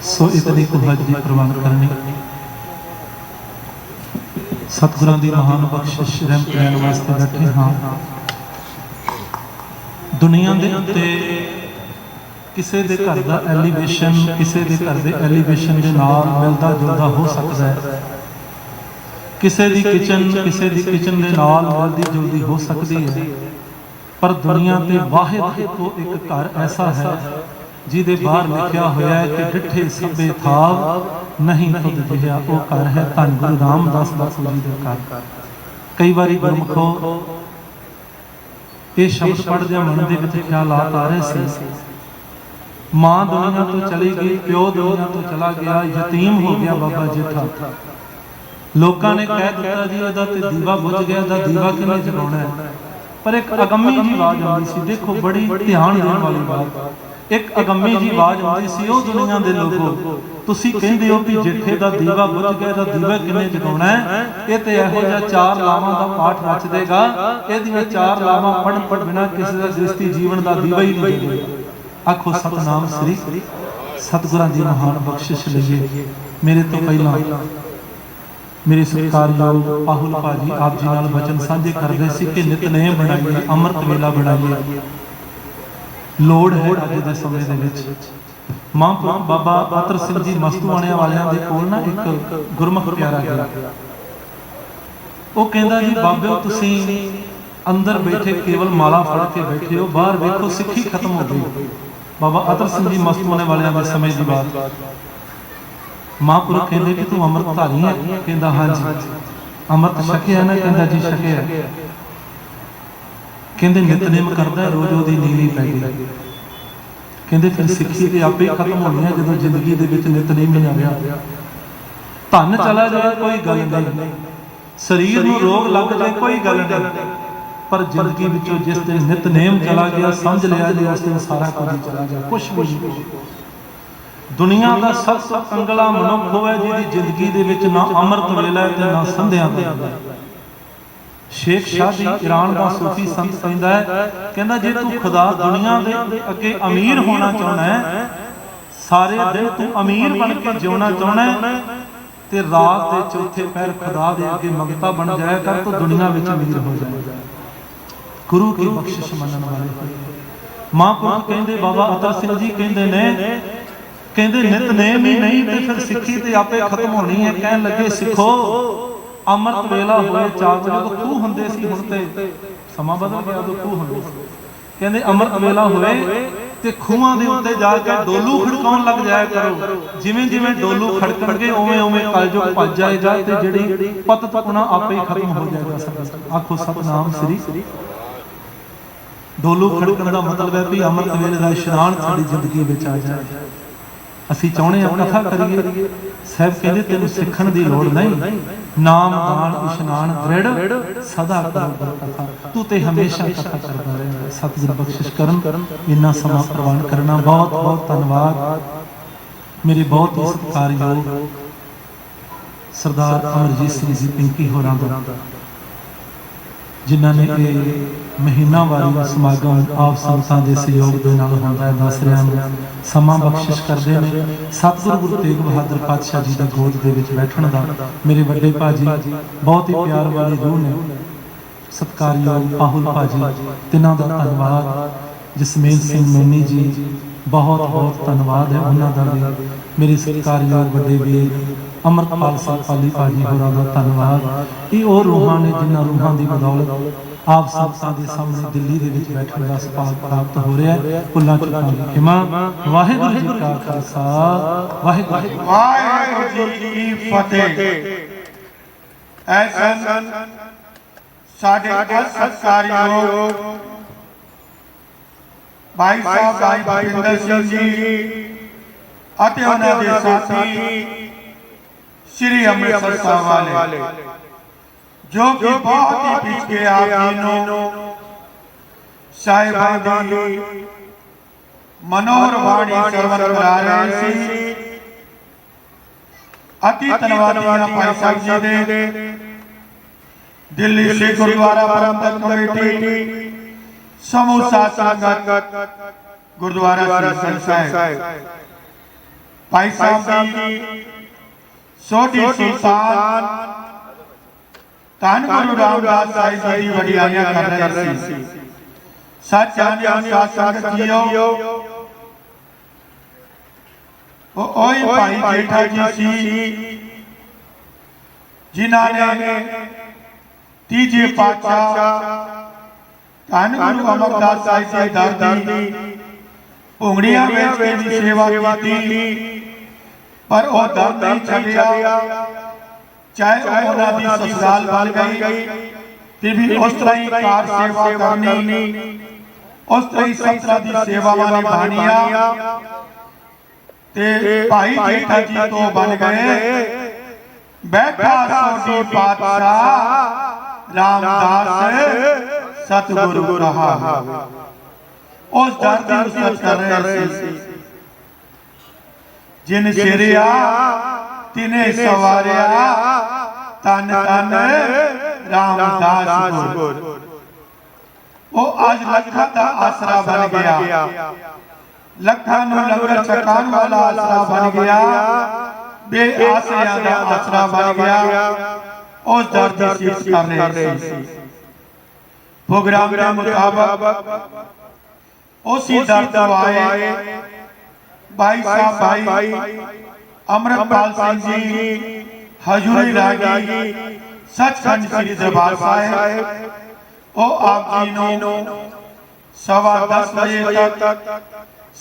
ਸੋ ਇਤਨੀ ਕੁਹਾਜ ਦੀ ਪ੍ਰਵਾਨ ਕਰਨੀ, ਸਤਿਗੁਰਾਂ ਦੀ ਮਹਾਨ ਬਖਸ਼ਿਸ਼ ਰਹਿਮਤ ਲੈਣ ਵਾਸਤੇ ਬੈਠੇ ਹਾਂ। ਦੁਨੀਆ ਦੇ ਉੱਤੇ ਕਿਸੇ ਦੇ ਘਰ ਦਾ ਐਲੀਵੇਸ਼ਨ ਕਿਸੇ ਦੇ ਘਰ ਦੇ ਐਲੀਵੇਸ਼ਨ ਦੇ ਨਾਲ ਮਿਲਦਾ ਜੁਲਦਾ ਹੋ ਸਕਦਾ ਹੈ। ਕਿਸੇ ਦੀ ਕਿਚਨ ਦੇ ਨਾਲ ਮਿਲਦੀ ਜੁਲਦੀ ਹੋ ਸਕਦੀ ਹੈ, ਪਰ ਦੁਨੀਆ ਤੇ ਵਾਹਿਦ ਇੱਕੋ ਇੱਕ ਘਰ ਐਸਾ ਹੈ ਜਿਹਦੇ ਬਾਹਰ ਲਿਖਿਆ ਹੋਇਆ ਹੈ ਕਿ ਡਿੱਠੇ ਸਭੇ ਥਾਵ ਨਹੀਂ ਤੁਧ ਜਿਹਾ। ਉਹ ਘਰ ਹੈ ਧੰਨ ਗੁਰੂ ਰਾਮਦਾਸ ਬਾਪੂ ਜੀ ਦਾ ਘਰ। ਕਈ ਵਾਰੀ ਗੁਰਮੁਖੋ ਇਹ ਸ਼ਬਦ ਪੜ੍ਹਦਿਆਂ ਮਨ ਦੇ ਵਿੱਚ ਖਿਆਲਾਤ ਆ ਰਹੇ ਸੀ, ਮਾਂ ਦੁਨੀਆ ਤੋਂ ਚਲੀ ਗਈ, ਪਿਓ ਦੁਨੀਆ ਤੋਂ ਚਲਾ ਗਿਆ, ਯਤੀਮ ਹੋ ਗਿਆ ਬਾਬਾ ਜੇਠਾ। ਲੋਕਾਂ ਨੇ ਕਹਿ ਦਿੱਤਾ ਜੀ ਇਹਦਾ ਤੇ ਦੀਵਾ ਬੁਝ ਗਿਆ, ਇਹਦਾ ਦੀਵਾ ਕਿਵੇਂ ਜਗਾਉਣਾ ਹੈ। ਪਰ ਇੱਕ ਅਗੰਮੀ ਜੀ ਆਵਾਜ਼ ਆਉਂਦੀ ਸੀ, ਦੇਖੋ ਬੜੀ ਧਿਆਨ ਦੇਣ ਵਾਲੀ ਬਾਤ। ਇੱਕ ਅਗੰਮੀ ਜੀ ਆਵਾਜ਼ ਆਉਂਦੀ ਸੀ, ਉਹ ਦੁਨੀਆ ਦੇ ਲੋਕੋ ਤੁਸੀਂ ਕਹਿੰਦੇ ਹੋ ਕਿ ਜੇਠੇ ਦਾ ਦੀਵਾ ਬੁਝ ਗਿਆ, ਇਹਦਾ ਦੀਵਾ ਕਿਵੇਂ ਜਗਾਉਣਾ ਹੈ। ਇਹ ਤੇ ਇਹੋ ਜਿਹਾ 4 ਲਾਵਾਂ ਦਾ ਪਾਠ ਰਚ ਦੇਗਾ, ਇਹਦੀਆਂ 4 ਲਾਵਾਂ ਪੜ੍ਹਨ ਬਿਨਾਂ ਕਿਸੇ ਦਾ ਗ੍ਰਸਤੀ ਜੀਵਨ ਦਾ ਦੀਵਾ ਹੀ ਨਹੀਂ ਜਗੇਗਾ। ਆਖੋ ਸਤਨਾਮ ਸ੍ਰੀ ਸਤਿਗੁਰਾਂ ਦੀ ਮਹਾਨ ਬਖਸ਼ਿਸ਼ ਲਈਏ। ਮੇਰੇ ਤੋਂ ਪਹਿਲਾਂ ਮੇਰੇ ਸਤਿਕਾਰਯੋਗ ਪਾਹੁਲ ਭਾਜੀ ਆਪ ਜੀ ਨਾਲ ਬਚਨ ਸਾਂਝੇ ਕਰਦੇ ਸੀ ਕਿ ਨਿਤਨੇਮ ਬਣਾਈਏ, ਅੰਮ੍ਰਿਤ ਵੇਲਾ ਬਣਾਈਏ। ਲੋੜ ਹੈ ਅੱਜ ਦੇ ਸਮੇਂ ਦੇ ਵਿੱਚ। ਮਹਾਂਪੁਰਖ ਬਾਬਾ ਅਤਰ ਸਿੰਘ ਜੀ ਮਸਤੂਆਣਿਆਂ ਵਾਲਿਆਂ ਦੇ ਕੋਲ ਨਾ ਇੱਕ ਗੁਰਮੁਖ ਪਿਆਰਾ ਗਿਆ। ਉਹ ਕਹਿੰਦਾ ਜੀ ਬਾਬਿਓ ਤੁਸੀਂ ਅੰਦਰ ਬੈਠੇ ਕੇਵਲ ਮਾਲਾ ਫੜ ਕੇ ਬੈਠੇ ਹੋ, ਬਾਹਰ ਵੇਖੋ ਸਿੱਖੀ ਖਤਮ ਹੋ ਗਈ। ਬਾਬਾ ਅਤਰ ਸਿੰਘ ਜੀ ਮਸਤੂਆਣੇ ਵਾਲਿਆਂ ਦੇ ਸਮੇਂ ਦੀ ਬਾਤ। ਮਹਾਂਪੁਰਖ ਕਹਿੰਦੇ ਕਿ ਤੂੰ ਅੰਮ੍ਰਿਤ ਧਾਰੀ ਹੈ? ਕਹਿੰਦਾ ਹਾਂਜੀ। ਅੰਮ੍ਰਿਤ ਛਕਿਆ ਨਾ? ਕਹਿੰਦਾ ਜੀ ਛਕਿਆ। ਕਹਿੰਦੇ ਨਿਤਨੇਮ ਕਰਦਾ ਰੋਜ਼ ਉਹਦੀ ਨੀਵੀਂ ਪੈ ਗਈ। ਕਹਿੰਦੇ ਫਿਰ ਸਿੱਖੀ ਤੇ ਆਪੇ ਖਤਮ ਹੋਣੀ ਹੈ ਜਦੋਂ ਜ਼ਿੰਦਗੀ ਦੇ ਵਿੱਚ ਨਿਤਨੇਮ ਨਹੀਂ ਆਇਆ। ਧਨ ਚਲਾ ਜਾਏ ਕੋਈ ਗੱਲ ਨਹੀਂ, ਸਰੀਰ ਨੂੰ ਰੋਗ ਲੱਗ ਜਾਏ ਕੋਈ ਗੱਲ ਨਹੀਂ, ਪਰ ਜ਼ਿੰਦਗੀ ਵਿੱਚੋਂ ਜਿਸ ਦਿਨ ਨਿਤਨੇਮ ਚਲਾ ਗਿਆ ਸਮਝ ਲਿਆ ਜੀ ਉਸ ਦਿਨ ਸਾਰਾ ਕੁਝ ਚਲਾ ਗਿਆ, ਕੁਝ ਵੀ ਨਹੀਂ। ਦੁਨੀਆ ਦਾ ਸਭ ਤੋਂ ਕੰਗਲਾ ਮਨੁੱਖ ਹੋਵੇ ਜਿਹਦੀ ਜ਼ਿੰਦਗੀ ਦੇ ਵਿੱਚ ਨਾ ਅੰਮ੍ਰਿਤ ਵੇਲਾ ਤੇ ਨਾ ਸੰਧਿਆ ਵੇਲਾ। ਸ਼ੇਖ ਸ਼ਾਦੀ ਈਰਾਨ ਦਾ ਸੂਫੀ ਸੰਤ ਕਹਿੰਦਾ ਹੈ, ਕਹਿੰਦਾ ਜੇ ਤੂੰ ਖੁਦਾ ਦੁਨੀਆ ਦੇ ਅੱਗੇ ਅਮੀਰ ਹੋਣਾ ਚਾਹੁੰਦਾ ਹੈ, ਸਾਰੇ ਦਿਨ ਤੂੰ ਅਮੀਰ ਬਣ ਕੇ ਜਿਉਣਾ ਚਾਹੁੰਦਾ ਹੈ, ਤੇ ਰਾਤ ਦੇ ਚੌਥੇ ਪਹਿਰ ਖੁਦਾ ਦੇ ਅੱਗੇ ਮੰਗਤਾ ਬਣ ਜਾਇਆ ਕਰ, ਤੂੰ ਦੁਨੀਆ ਵਿੱਚ ਅਮੀਰ ਹੋ ਜਾਏਗਾ। ਗੁਰੂ ਕੀ ਬਖਸ਼ਿਸ਼ ਮੰਨਣ ਵਾਲੇ ਮਹਾਂਪੁਰਖ ਕਹਿੰਦੇ, ਬਾਬਾ ਅਤਰ ਸਿੰਘ ਜੀ ਕਹਿੰਦੇ ਨੇ, ਕਹਿੰਦੇ ਨਿਤਨੇਮ ਹੀ ਨਹੀਂ ਤੇ ਫਿਰ ਸਿੱਖੀ ਤੇ ਆਪੇ ਖਤਮ ਹੋਣੀ ਹੈ। ਕਹਿਣ ਲੱਗੇ ਸਿੱਖੋ ਅੰਮ੍ਰਿਤ ਵੇਲਾ ਹੋਏ 4 ਵਜੇ, ਜਦੋਂ ਖੂਹ ਹੁੰਦੇ ਸੀ, ਹੁਣ ਤੇ ਸਮਾਂ ਬਦਲ ਗਿਆ, ਉਦੋਂ ਖੂਹ ਹੁੰਦੇ ਸੀ। ਕਹਿੰਦੇ ਅੰਮ੍ਰਿਤ ਵੇਲਾ ਹੋਏ ਤੇ ਖੂਹਾਂ ਦੇ ਉੱਤੇ ਜਾ ਕੇ ਡੋਲੂ ਖੜਕਾਉਣ ਲੱਗ ਜਾਇਆ ਕਰੋ। ਜਿਵੇਂ ਜਿਵੇਂ ਡੋਲੂ ਖੜਕਣਗੇ ਉਵੇਂ ਉਵੇਂ ਕਲਯੁਗ ਭੱਜ ਜਾਏਗਾ ਤੇ ਜਿਹੜੀ ਪਤਪੁਣਾ ਆਪੇ ਹੀ ਖਤਮ ਹੋ ਜਾਏਗਾ। ਆਖੋ ਸਤਨਾਮ ਸ੍ਰੀ। ਡੋਲੂ ਖੜਕਣ ਦਾ ਮਤਲਬ ਹੈ ਵੀ ਅੰਮ੍ਰਿਤ ਵੇਲੇ ਦਾ ਇਸ਼ਨਾਨ ਸਾਡੀ ਜ਼ਿੰਦਗੀ ਵਿੱਚ ਆ ਜਾਏ। ਅਸੀਂ ਚਾਹੁੰਦੇ ਹਾਂ ਕਥਾ ਕਰੀਏ। ਸਾਹਿਬ ਕਹਿੰਦੇ ਤੈਨੂੰ ਸਿੱਖਣ ਦੀ ਲੋੜ ਨਹੀਂ, ਨਾਮ ਦਾਨ ਇਸ਼ਨਾਨ ਦ੍ਰਿੜ ਸਦਾ ਕਰੋ ਕਥਾ, ਤੂੰ ਤੇ ਹਮੇਸ਼ਾ ਕਥਾ ਕਰਦਾ ਰਹੇ। ਸਤਿਗੁਰ ਬਖਸ਼ਿਸ਼ ਕਰਨ ਇੰਨਾ ਸਮਾਂ ਪ੍ਰਵਾਨ ਕਰਨਾ। ਬਹੁਤ ਬਹੁਤ ਧੰਨਵਾਦ ਮੇਰੇ ਬਹੁਤ ਹੀ ਸਤਿਕਾਰਯੋਗ ਸਰਦਾਰ ਅਮਰਜੀਤ ਸਿੰਘ ਜੀ ਪਿੰਕੀ ਹੋਰਾਂ ਦਾ, ਜਿਨ੍ਹਾਂ ਨੇ ਇਹ ਮਹੀਨਾਵਾਰੀ ਸਮਾਗਮ ਆਪ ਸੰਗਤਾਂ ਦੇ ਸਹਿਯੋਗ ਦੇ ਨਾਲ ਹੁੰਦਾ ਹੈ। ਦਸਰਿਆਂ ਨੂੰ ਸਮਾਂ ਬਖਸ਼ਿਸ਼ ਕਰਦੇ ਨੇ। ਸਤਿਗੁਰੂ ਗੁਰੂ ਤੇਗ ਬਹਾਦਰ ਪਾਤਸ਼ਾਹ ਜੀ ਦਾ ਗੋਦ ਦੇ ਵਿੱਚ ਬੈਠਣ ਦਾ ਮੇਰੇ ਵੱਡੇ ਭਾਜੀ ਬਹੁਤ ਹੀ ਪਿਆਰ ਵਾਲੀ ਰੂਹ ਨੇ, ਸਤਿਕਾਰਯੋਗ ਪਾਹੁਲ ਭਾਜੀ, ਤਿੰਨਾਂ ਦਾ ਧੰਨਵਾਦ। ਜਸਮੇਲ ਸਿੰਘ ਮੈਨੀ ਜੀ ਬਹੁਤ ਬਹੁਤ ਧੰਨਵਾਦ ਹੈ ਉਹਨਾਂ ਦਾ ਵੀ। ਮੇਰੇ ਸਤਿਕਾਰਯੋਗ ਵੱਡੇ ਵੀਰ ਅਮਰਪਾਲ ਸਿੰਘ ਪਾਲੀ ਭਾਜੀ ਹੋਰਾਂ ਦਾ ਧੰਨਵਾਦ। ਇਹ ਉਹ ਰੂਹਾਂ ਨੇ ਜਿਨ੍ਹਾਂ ਰੂਹਾਂ ਦੀ ਬਦੌਲਤ ਆਪ ਸੰਗਤਾਂ ਦੇ ਸਾਹਮਣੇ ਦਿੱਲੀ ਦੇ ਵਿੱਚ ਬੈਠਣ ਦਾ ਸੁਭਾਗ ਪ੍ਰਾਪਤ ਹੋ ਰਿਹਾ ਹੈ। ਭੁੱਲਾਂ ਚੁੱਕਾਂ ਦੀ ਖਿਮਾ। ਵਾਹਿਗੁਰੂ ਜੀ ਕਾ ਖਾਲਸਾ, ਵਾਹਿਗੁਰੂ ਜੀ ਕੀ ਫਤਿਹ। ਐਸਨ ਸਾਡੇ ਸਤਿਕਾਰਯੋਗ ਭਾਈ ਸਾਹਿਬ ਭਾਈ ਭਿੰਦਰ ਸਿੰਘ ਜੀ ਅਤੇ ਉਹਨਾਂ ਦੇ ਸਾਥੀ ਸ੍ਰੀ ਅੰਮ੍ਰਿਤਸਰ ਸਾਹਿਬ ਵਾਲੇ, ਜੋ ਕਿ ਬਹੁਤ ਹੀ ਪਿਛੇ ਆਪ ਜੀ ਨੂੰ ਸਾਹਿਬਾਂ ਦੀ ਮਨੋਹਰ ਬਾਣੀ ਸਰਵਣ ਕਰਾ ਰਹੇ ਸੀ। ਅਤੀ ਧੰਨਵਾਦੀਆਂ ਭਾਈ ਸਾਹਿਬ ਜੀ ਦੇ ਦਿੱਲੀ ਸਿੱਖ ਗੁਰਦੁਆਰਾ ਪ੍ਰਬੰਧਕ ਕਮੇਟੀ, ਸਮੂਹ ਸਾਧ ਸੰਗਤ, ਗੁਰਦੁਆਰਾ ਸ੍ਰੀ ਸਾਹਿਬ, ਭਾਈ ਸਾਹਿਬ ਜੀ ਸੋਢੀ ਸੁਲਤਾਨ ਧੰਨ ਗੁਰੂ ਰਾਮਦਾਸ ਸਾਹਿਬ ਜੀ ਦੀ ਵਡਿਆਈਆਂ ਕਰ ਰਹੇ ਸੀ। ਸੱਚ ਜਾਣਿਓ ਸਾਧ ਸੰਗਤ ਜੀਓ, ਉਹੀ ਭਾਈ ਜੇਠਾ ਜੀ ਸੀ ਜਿਨ੍ਹਾਂ ਨੇ ਤੀਜੇ ਪਾਤਸ਼ਾਹ ਧੰਨ ਗੁਰੂ ਅਮਰਦਾਸ ਸਾਹਿਬ ਜੀ ਦਾਦੀ ਉਂਗਲੀਆਂ ਵੇਚ ਕੇ ਸੇਵਾ ਕੀਤੀ, ਪਰ ਉਹ ਦਰ ਨਹੀਂ ਛੱਡਿਆ। ਚਾਹੇ ਉਹਨਾਂ ਦੀ ਸਸੁਰਾਲ ਬਣ ਗਈ ਤੇ ਵੀ ਉਸ ਤਰ੍ਹਾਂ ਹੀ ਕਾਰ ਸੇਵਾ ਕਰਨੀ, ਉਸ ਤਰ੍ਹਾਂ ਹੀ ਸਭ ਤਰ੍ਹਾਂ ਦੀ ਸੇਵਾਵਾਂ ਨਿਭਾਉਣੀਆਂ। ਤੇ ਭਾਈ ਜੇਠਾ ਜੀ ਤੋਂ ਬਣ ਗਏ ਬੈਠਾ ਸੋਢੀ ਪਾਤਸ਼ਾਹ ਰਾਮਦਾਸ ਸਤਿਗੁਰੂ ਕਹਾ। ਉਸ ਦਰ ਦੀ ਉਸਤਤ ਕਰ ਰਹੇ ਸੀ। ਜਿਨ ਸਿਰਿਆ ਤਿਨੇ ਸਵਾਰਿਆ, ਤਨ ਤਨ ਰਾਮਦਾਸ ਗੁਰ। ਉਹ ਅੱਜ ਲੱਖਾਂ ਦਾ ਆਸਰਾ ਬਣ ਗਿਆ, ਲੱਖਾਂ ਨੂੰ ਲੰਗਰ ਛਕਾਉਣ ਵਾਲਾ ਆਸਰਾ ਬਣ ਗਿਆ, ਬੇਆਸਿਆਂ ਦਾ ਆਸਰਾ ਬਣ ਗਿਆ। ਉਸ ਦਰ ਦੀ ਸੀਸ ਕਰ ਰਹੇ ਸੀ। ਪ੍ਰੋਗਰਾਮ ਦੇ ਮੁਤਾਬਕ ਉसी दर तो आए भाई साहब भाई अमृतपाल सिंह जी हजूरी रागी सचखंड श्री दरबार साहिब। ओ आप जी नो 10:15 बजे तक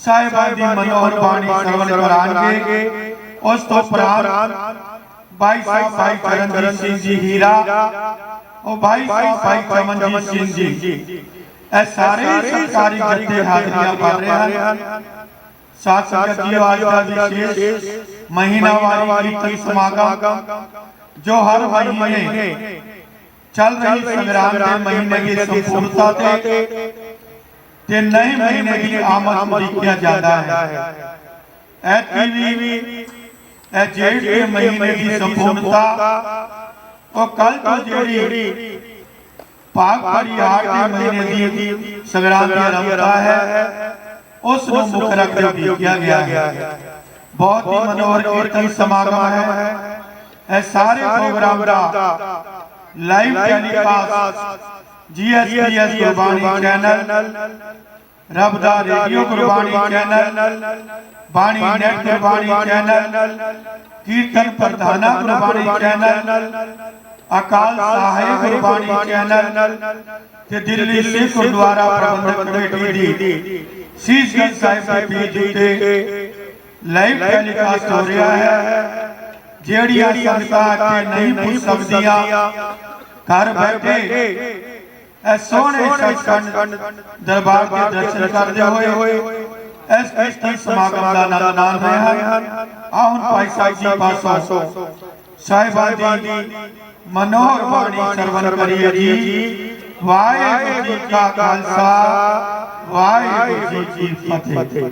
साहिबां दी मनोहर बाणी श्रवण करांगे। उस तो उपरांत भाई साहब भाई चरणजीत सिंह जी हीरा और भाई साहब भाई चमनजीत सिंह जी ਇਹ ਸਾਰੇ ਸਰਕਾਰੀ ਜਥੇ ਹਾਜ਼ਰੀਆਂ ਭਰ ਰਹੇ ਹਨ। ਸਾਧ ਸੰਗਤ ਜੀ ਅੱਜ ਦਾ ਵਿਸ਼ੇਸ਼ ਮਹੀਨਾਵਾਰੀ ਕੀਰਤਨ ਸਮਾਗਮ ਜੋ ਹਰ ਮਹੀਨੇ ਚੱਲ ਰਹੀ ਸੰਗਰਾਮ ਦੇ ਮਹੀਨੇ ਦੀ ਸੰਪੂਰਨਤਾ ਤੇ ਨਵੇਂ ਮਹੀਨੇ ਦੀ ਆਮਦ ਉਡੀਕਿਆ ਜਾਂਦਾ ਹੈ। ਐਤਕੀ ਵੀ ਇਹ ਜੇਠ ਦੇ ਮਹੀਨੇ ਦੀ ਸੰਪੂਰਨਤਾ ਉਹ ਕੱਲ ਤੋਂ ਜਿਹੜੀ ਭਾਗ ਪਰਿਹਾਰ ਦੇ ਮਹੀਨੇ ਦੀ ਸੰਗਰਾਮ ਦੀ ਆਰੰਭਤਾ ਹੈ, ਉਸ ਨੂੰ ਮੁੱਖ ਰੱਖ ਕੇ ਉਡੀਕਿਆ ਗਿਆ ਹੈ। ਬਹੁਤ ਹੀ ਮਨੋਹਰ ਕੀਰਤਨ ਸਮਾਗਮ ਹੈ। ਇਹ ਸਾਰੇ ਪ੍ਰੋਗਰਾਮ ਦਾ live telecast GSPS Gurbani channel, ਰੱਬ ਦਾ radio Gurbani channel, Bani net Gurbani channel, ਕੀਰਤਨ ਪ੍ਰਧਾਨਾ ਗੁਰਬਾਣੀ ਚੈਨਲ, अकाल साहिब गुरबाणी चैनल ते दिल्ली सिख गुरुद्वारा प्रबंधक कमेटी दी शीशगंज साहिब के पेज उत्ते लाइव टेलीकास्ट हो रहा है। जेड़ियां संगतां नहीं पुछ सकदियां घर बैठे ए सोहणे सचखंड दरबार के दर्शन करदे होए इस कीर्तन समागम दा आनंद मान रहे हैं। आ हुण भाई साहब जी पासों साहिबां दी मनोहर बाणी श्रवण करिए जी। वाहिगुरू जी का खालसा, वाहिगुरू जी की फतेह।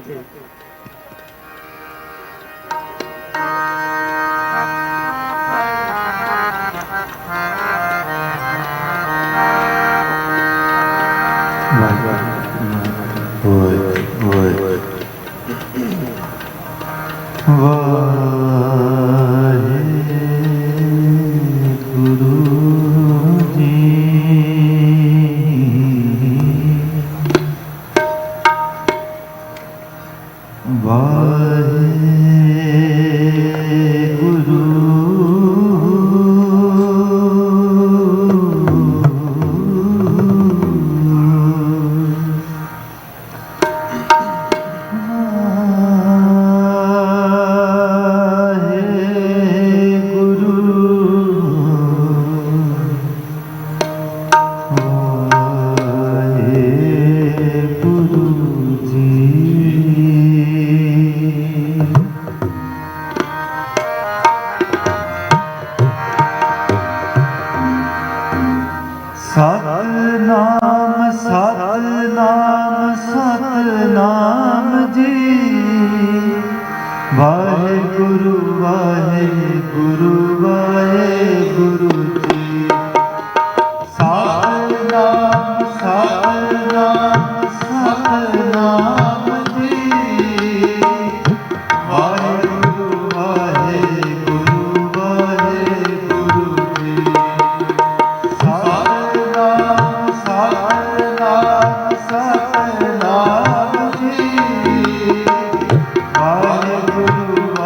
Hare Guru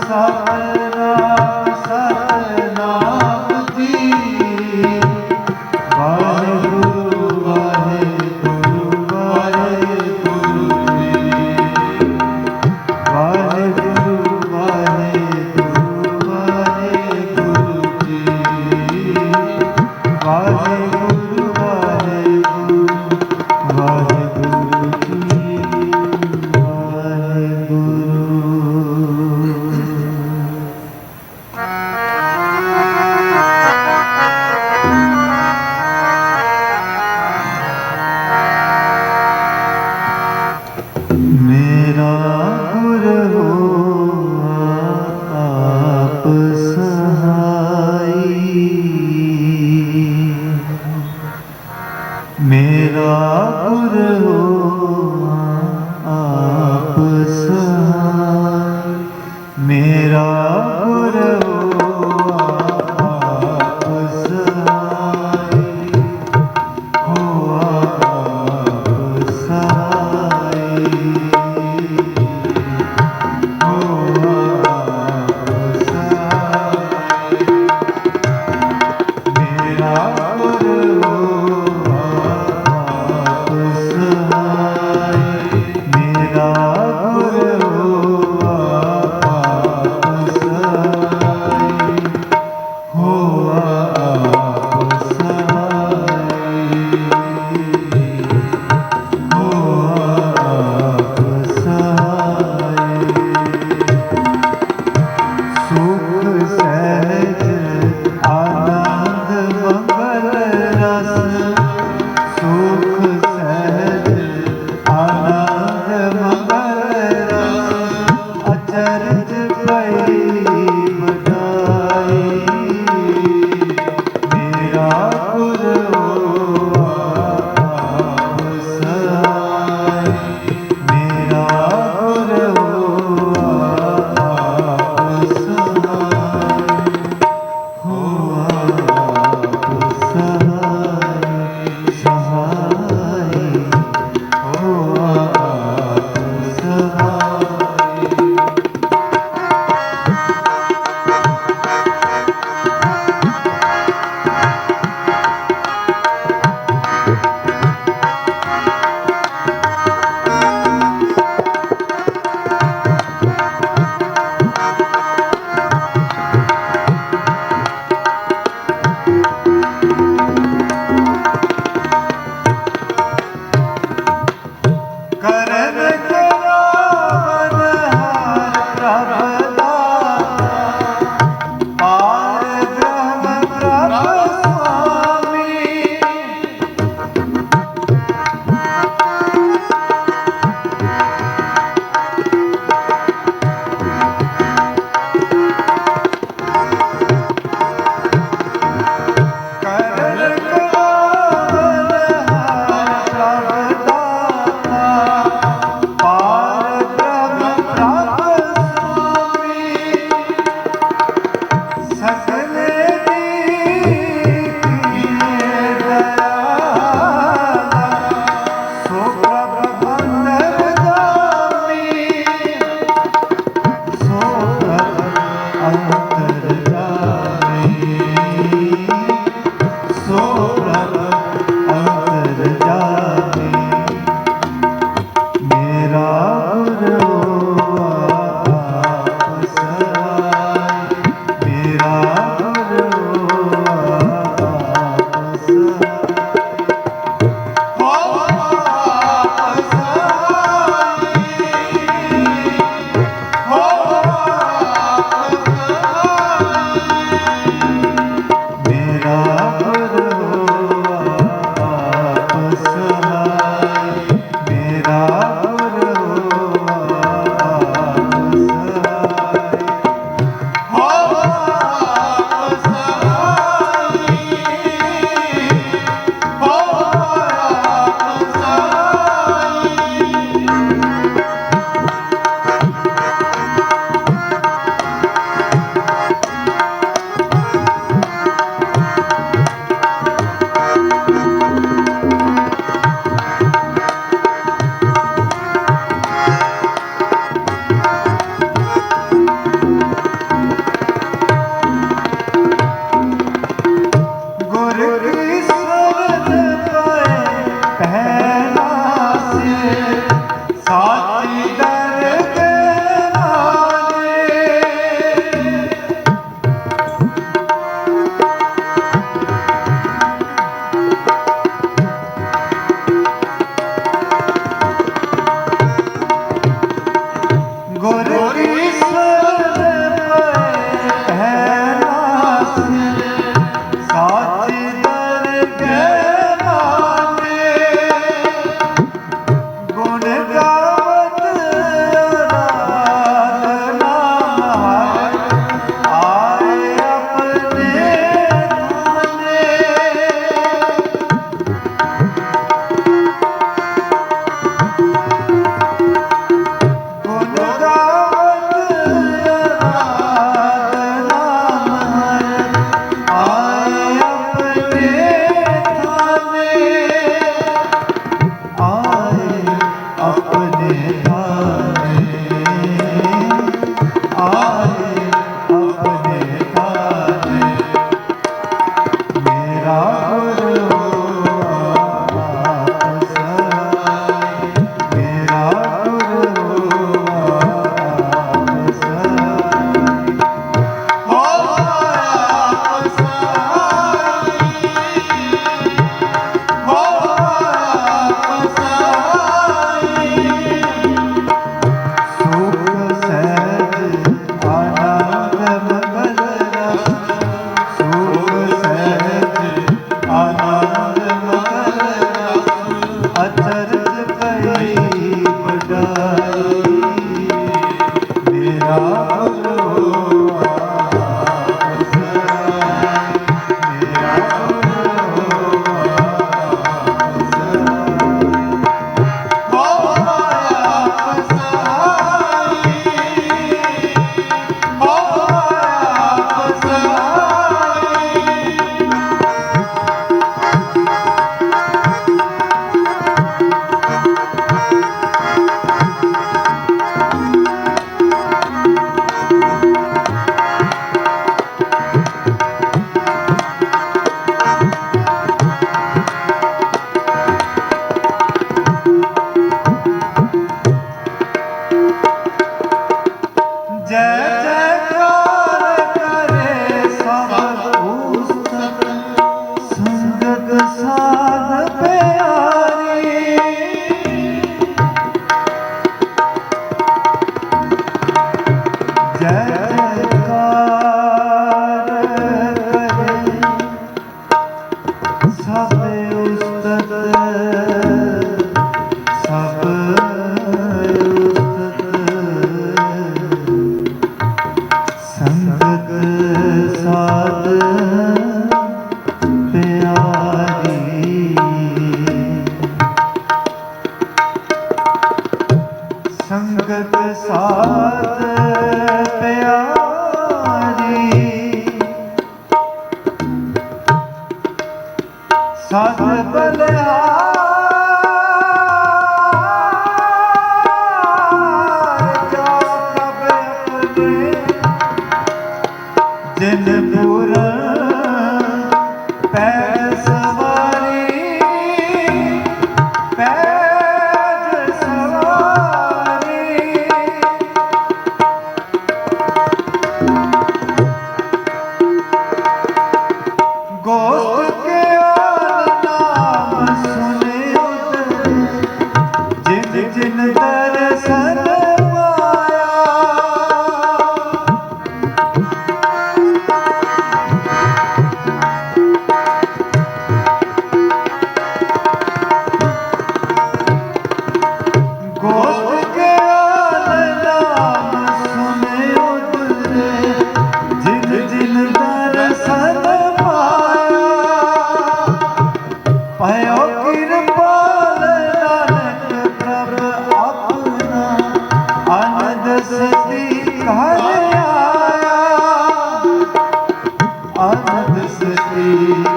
ਸਤਨਾਮ ਸਤਨਾਮ ਜੀ ਵਾਹਿਗੁਰੂ ਵਾਹਿਗੁਰੂ ਵਾਹਿਗੁਰੂ ਜੀ ਵਾਹਿਗੁਰੂ ਵਾਹਿਗੁਰੂ ਵਾਹਿਗੁਰੂ ਜੀ ਵਾਹਿਗੁਰੂ ਵਾਹਿਗੁਰੂ ਵਾਹਿਗੁਰੂ ਜੀ ਮੇਰਾ ਗੁਰ ਹੋਆ ਆਪ ਸਹਾਈ ਮੇਰਾ ਗੁਰ ਹੋਆ ਆਪ ਸਹਾਈ ਮੇਰਾ ਗੁਰ ਹੋਆ ਆਪ ਸਹਾਈ ਹੋਆ ਆਪ ਸਹਾਈ ਮੇਰਾ ਗੁਰੂ ਆਪ ਸਹਾਈ ਸਾਧ ਪਿਆਰੀ, ਸੰਗਤ ਸਾਧ ਪਿਆਰੀ, ਸਾਧ ਬਲਿਹਾਰ ਜੋ ਪ੍ਰਭ ਆਪਣੇ ਜਿਨ ਪੂਰਨ ਪੈਜ ਸਵਾਰੀ, ਪੈਜ ਸਵਾਰੀ। ਗੋਸਤ ਕੇ ਨਾਮ ਸੁਨਿਓ ਜਿਨ ਜਿਨ ਦਰਸ਼ਨ ਪਾਇਆ, ਗੋਸਤ ਕੇ ਨਾਮ ਸੁਨਿਓ ਜਿਨ ਜਿਨ ਦਰਸ਼ਨ ਪਾਇਆ, ਭਇਓ ਕਿਰਪਾਲ ਨਾਨਕ ਪ੍ਰਭ ਆਪਣਾ ਆਨੰਦ ਸਤੀ ਘਰ ਆਇਆ, ਆਨੰਦ ਸਤੀ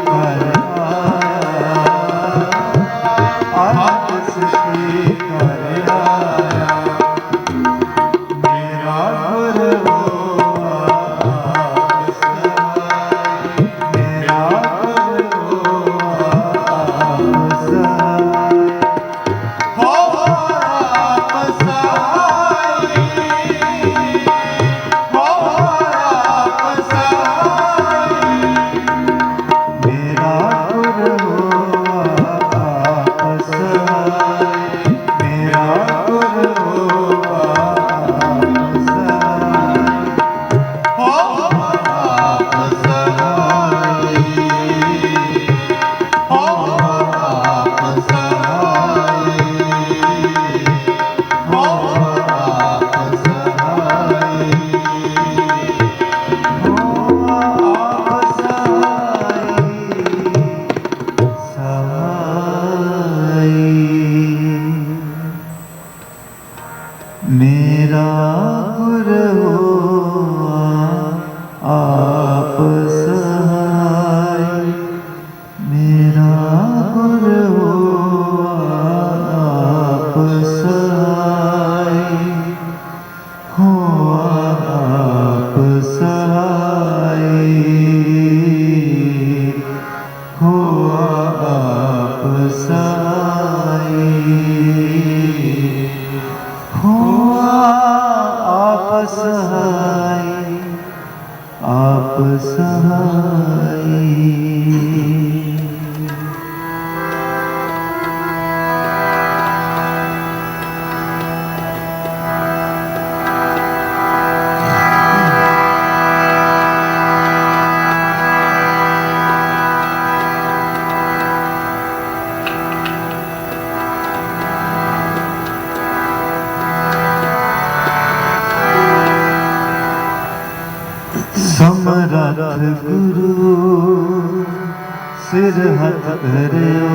ਘਰ ਆਇਆ, ਆਨੰਦ ਸਤੀ ਘਰ ਆਇਆ। ਮੇਰਾ ਗੁਰੂ ਆਪ ਸਹਾਈ, ਮੇਰਾ ਗੁਰੂ ਆਪ ਸਹਾਈ, ਹੋ ਆਪ ਸਹਾਈ, ਹੋ ਆਪ ਸਹਾਈ। ਮੇਰਾ ਗੁਰੂ ਆਪ ਸਹਾਈ, ਮੇਰਾ ਗੁਰੂ ਆਪ ਸਹਾਈ, ਹੋ ਆਪ ਸਹਾਈ, ਹੋ ਆਪ ਸਹਾਈ, ਹੋ ਆਪ ਸਹਾਈ, ਹੋ ਆਪ ਸਹਾਈ। ਮੇਰਾ ਗੁਰੂ ਆਪ ਸਹਾਈ, ਮੇਰਾ ਗੁਰੂ ਆਪ ਸਹਾਈ, ਹੋ ਆਪ ਸਹਾਈ, ਹੋ ਆਪ ਸਹਾਈ, ਹੋ ਆਪ ਸਹਾਈ, ਆਪ ਸਹਾਈ। ਸਮਰੱਥ ਗੁਰੂ ਸਿਰ ਹੱਥ ਧਰਿਓ,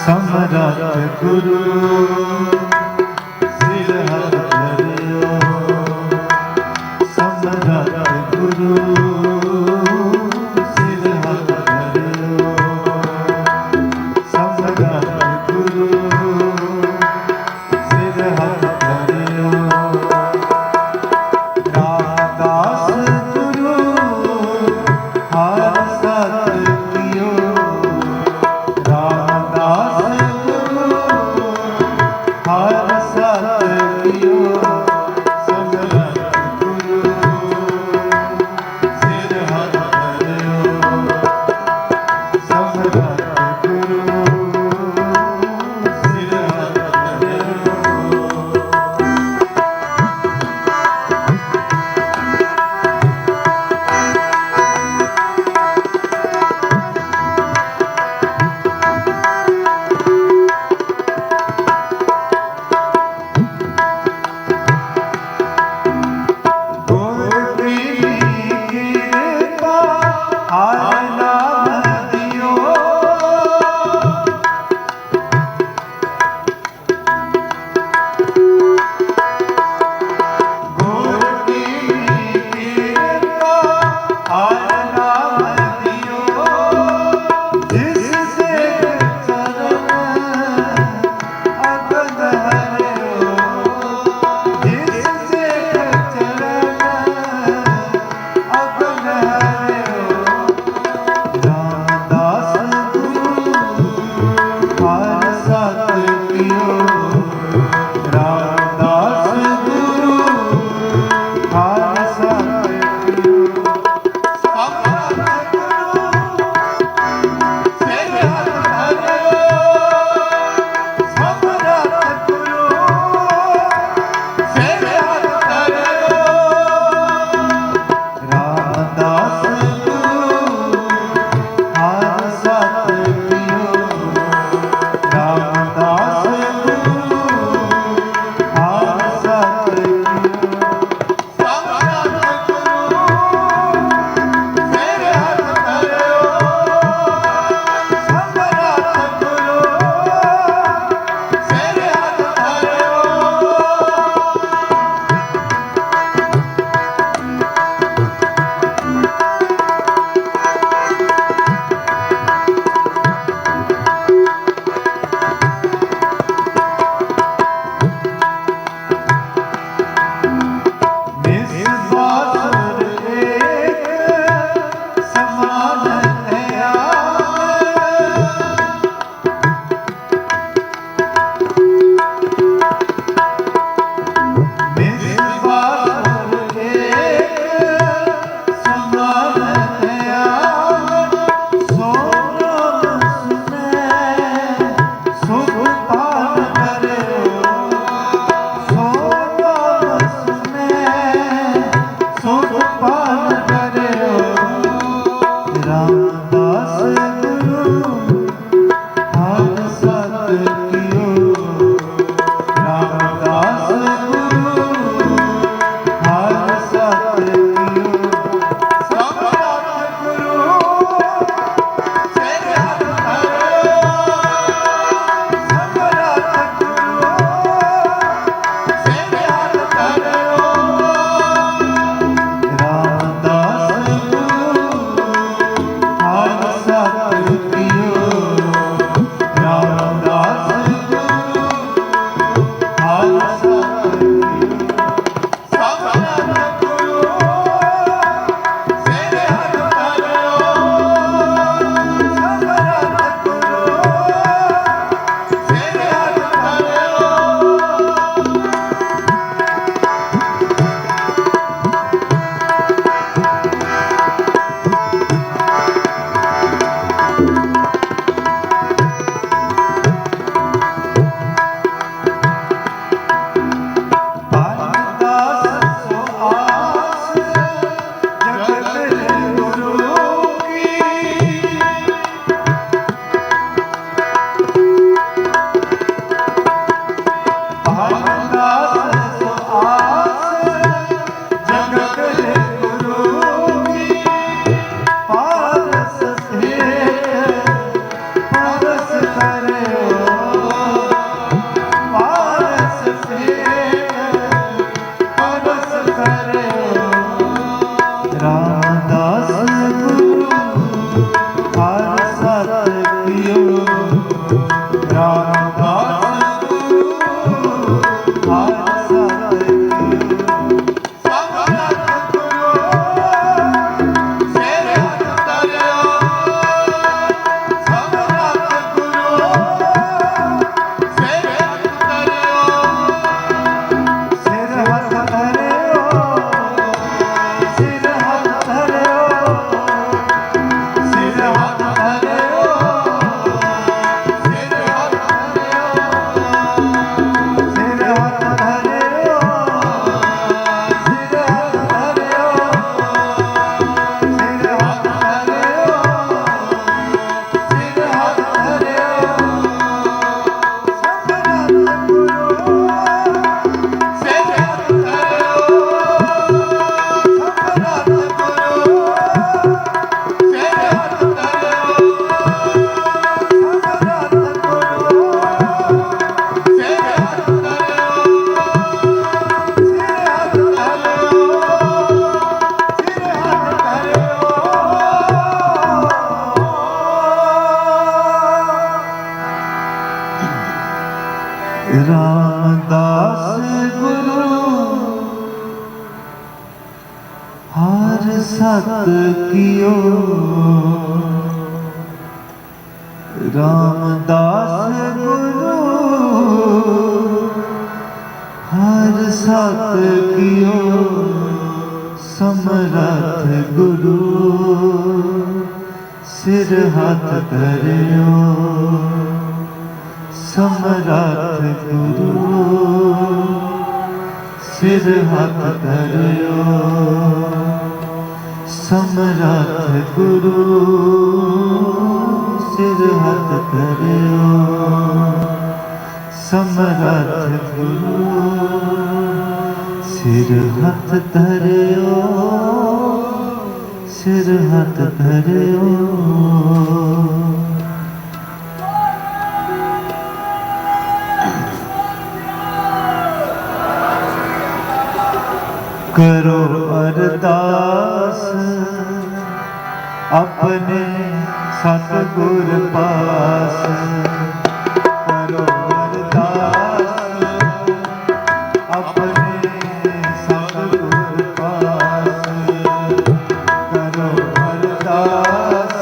ਸਮਰੱਥ ਗੁਰੂ ਸਿਰ ਹੱਥ ਧਰਿਓ, ਸਮਰੱਥ ਗੁਰੂ ਸਿਰ ਹੱਥ ਧਰਿਓ, ਸਮਰੱਥ ਗੁਰੂ ਸਿਰ ਹੱਥ ਧਰਿਓ। ਰਾਮਦਾਸ ਗੁਰੂ ਹਰ ਸਤਿ ਕੀਓ, ਰਾਮਦਾਸ ਗੁਰੂ ਹਰ ਸਤਿ ਕੀਓ, ਸਮਰੱਥ ਗੁਰੂ करे गुरु की पारस पारस करे पारस पारस करे रामदास गुरु हर सत कियो रामदास गुरु हर सत कियो समरथ गुरु सिर हथ धरियो समरथ गुरु सिर हथ धरियो सिर हथ धरियो सिर हथ धरियो सिर हथ धरियो सिर हथ धरियो सिर हथ धरियो सिर हथ धरियो सिर हथ धरियो सिर हथ धरियो समरथ गुरु सिर हथ धरियो समरथ गुरु सिर हथ धरियो समरथ गुरु सिर हथ रामदास गुरु हर सत कियो रामदास गुरु हर सत कियो समरथ गुरु सिर हथ धरियो समरथ गुरु सिर हथ धरियो समरथ गुरु सिर हथ धरियो समरथ गुरु सिर हथ धरियो सिर हथ धरियो करो अरदास अपने सतगुर पास करो अरदास अपने सतगुर पास करो अरदास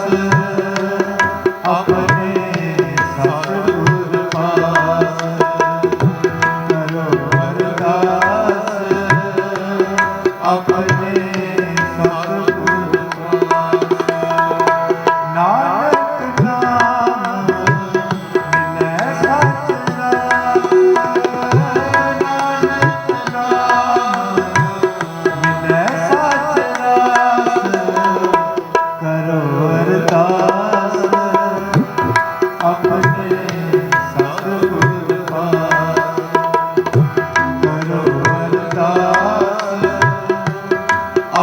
अपने सतगुर पास करो अरदास अपने सतगुर पास नानक नाम मिलै सच रास नानक नाम मिलै सच रास करो अरदास अपने सतगुर पास करो अरदास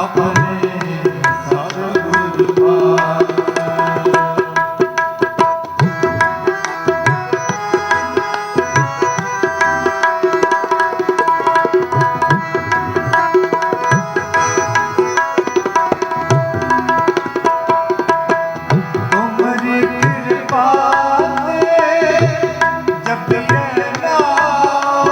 अपने सतगुर पास तुम्हारी कृपा से जपिए नाम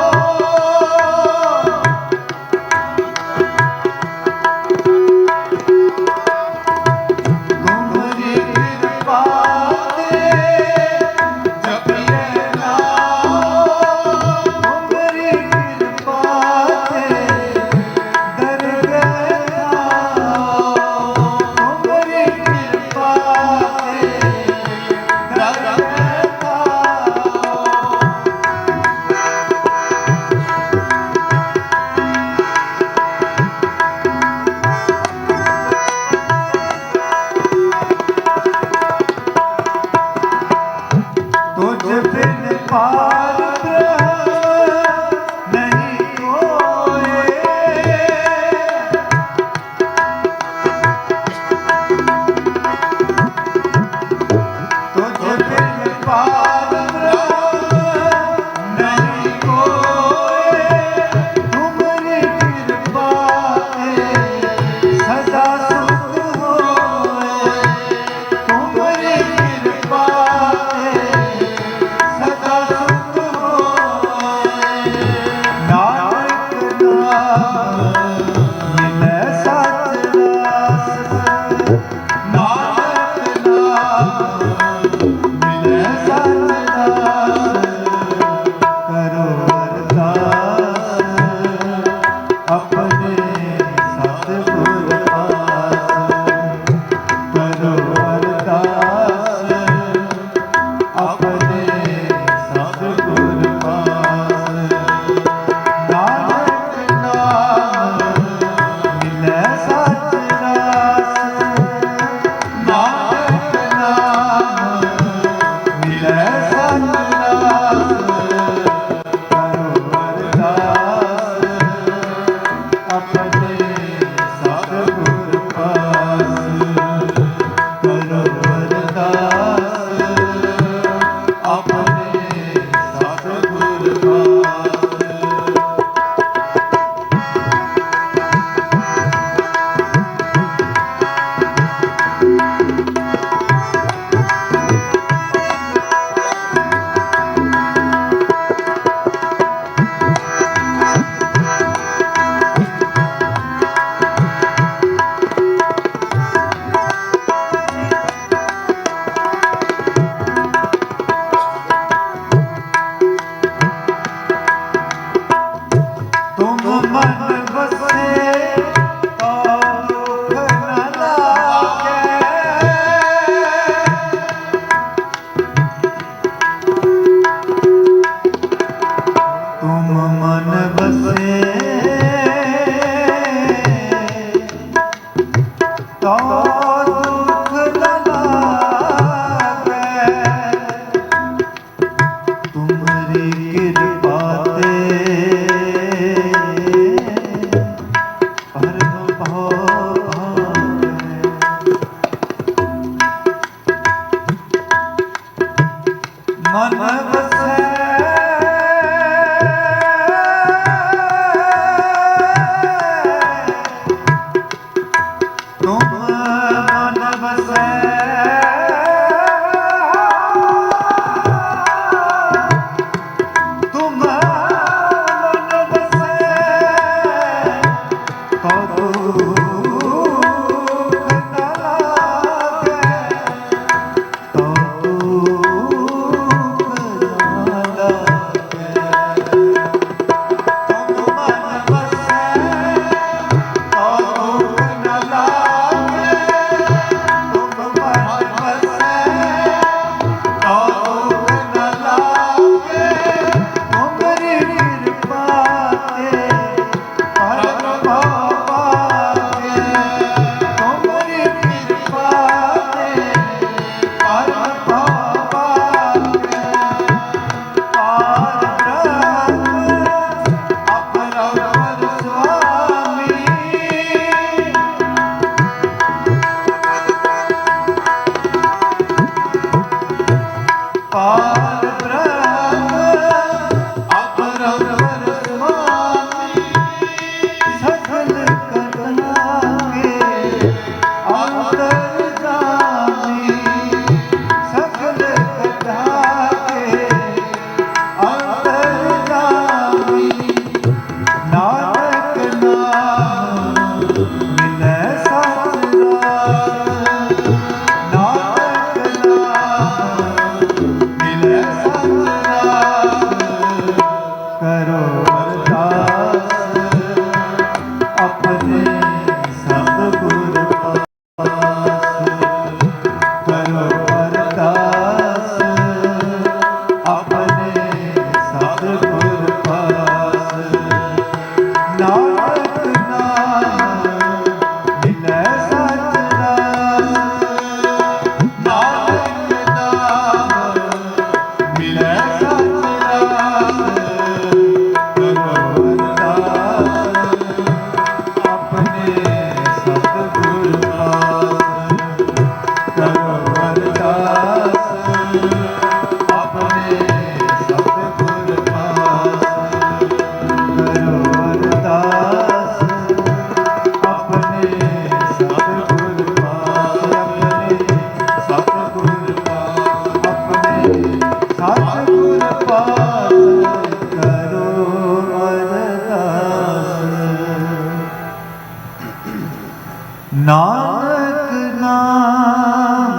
नानक नाम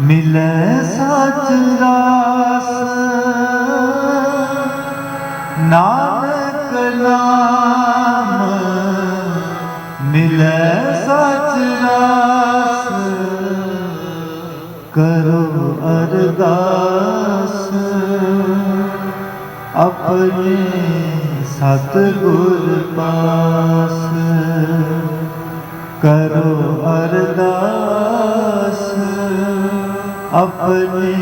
मिले सच रास, नानक नाम मिले सच रास, करो अरदास अपने सतगुर पास, करो अरदास अपने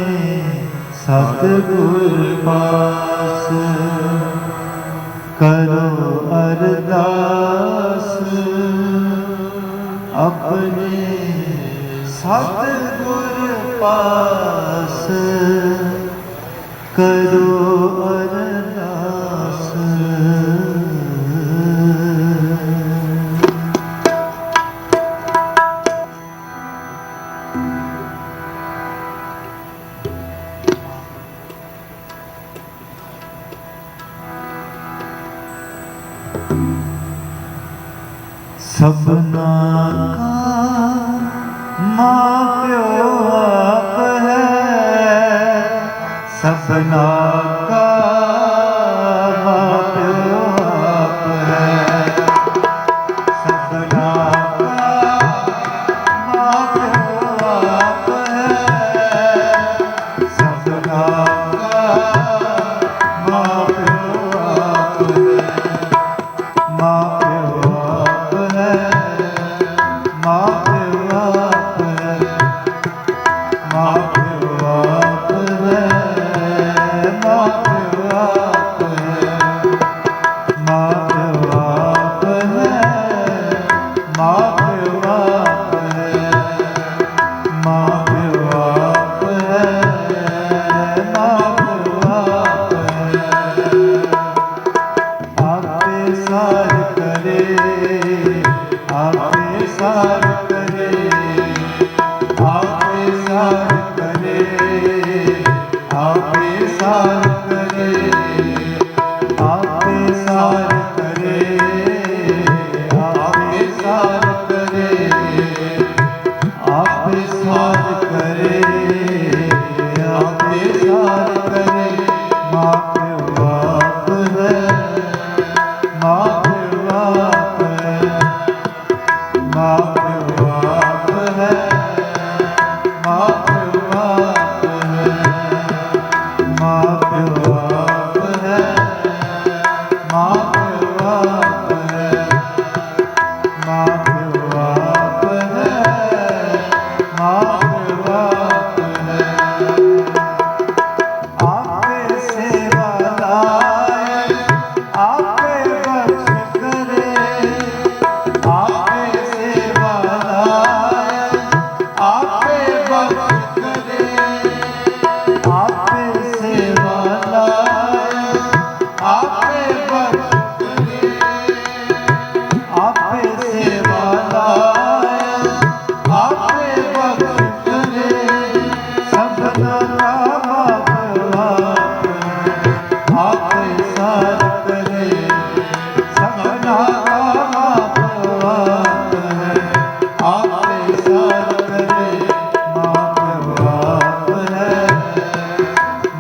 सतगुर पास, करो अरदास अपने सतगुर पास, करो अरदास। सबना का माँ प्यो आप है, सबना का माँ प्यो आप है, सबना का माँ प्यो आप है, सबना का माँ प्यो आप है, माँ प्यो आप है, माँ प्यो आप है, माँ प्यो आप है, माँ प्यो आप है, माँ प्यो आप है, माँ प्यो आप है, माँ प्यो आप है, माँ प्यो आप है। आपे सार करे, आपे सार करे, आपे सार करे, आपे सार करे, आपे सार करे, आपे सार करे, आपे सार करे, आपे सार करे, माँ प्यो आप है, माँ प्यो आप है, माँ प्यो आप है, माँ प्यो आप है, माँ प्यो आप है, माँ प्यो आप है, माँ प्यो आप है, माँ प्यो आप है। आपे सेवा लाए, आपे बख्श करे, आपे सेवा लाए, आपे बख्श करे, आपे सेवा लाए, आपे बख्श करे, आपे सेवा लाए, आपे बख्श करे, सबना का बाप आप है, आपे सार करे, सबना का बाप आप है, आपे सार करे, माँ प्यो आप है,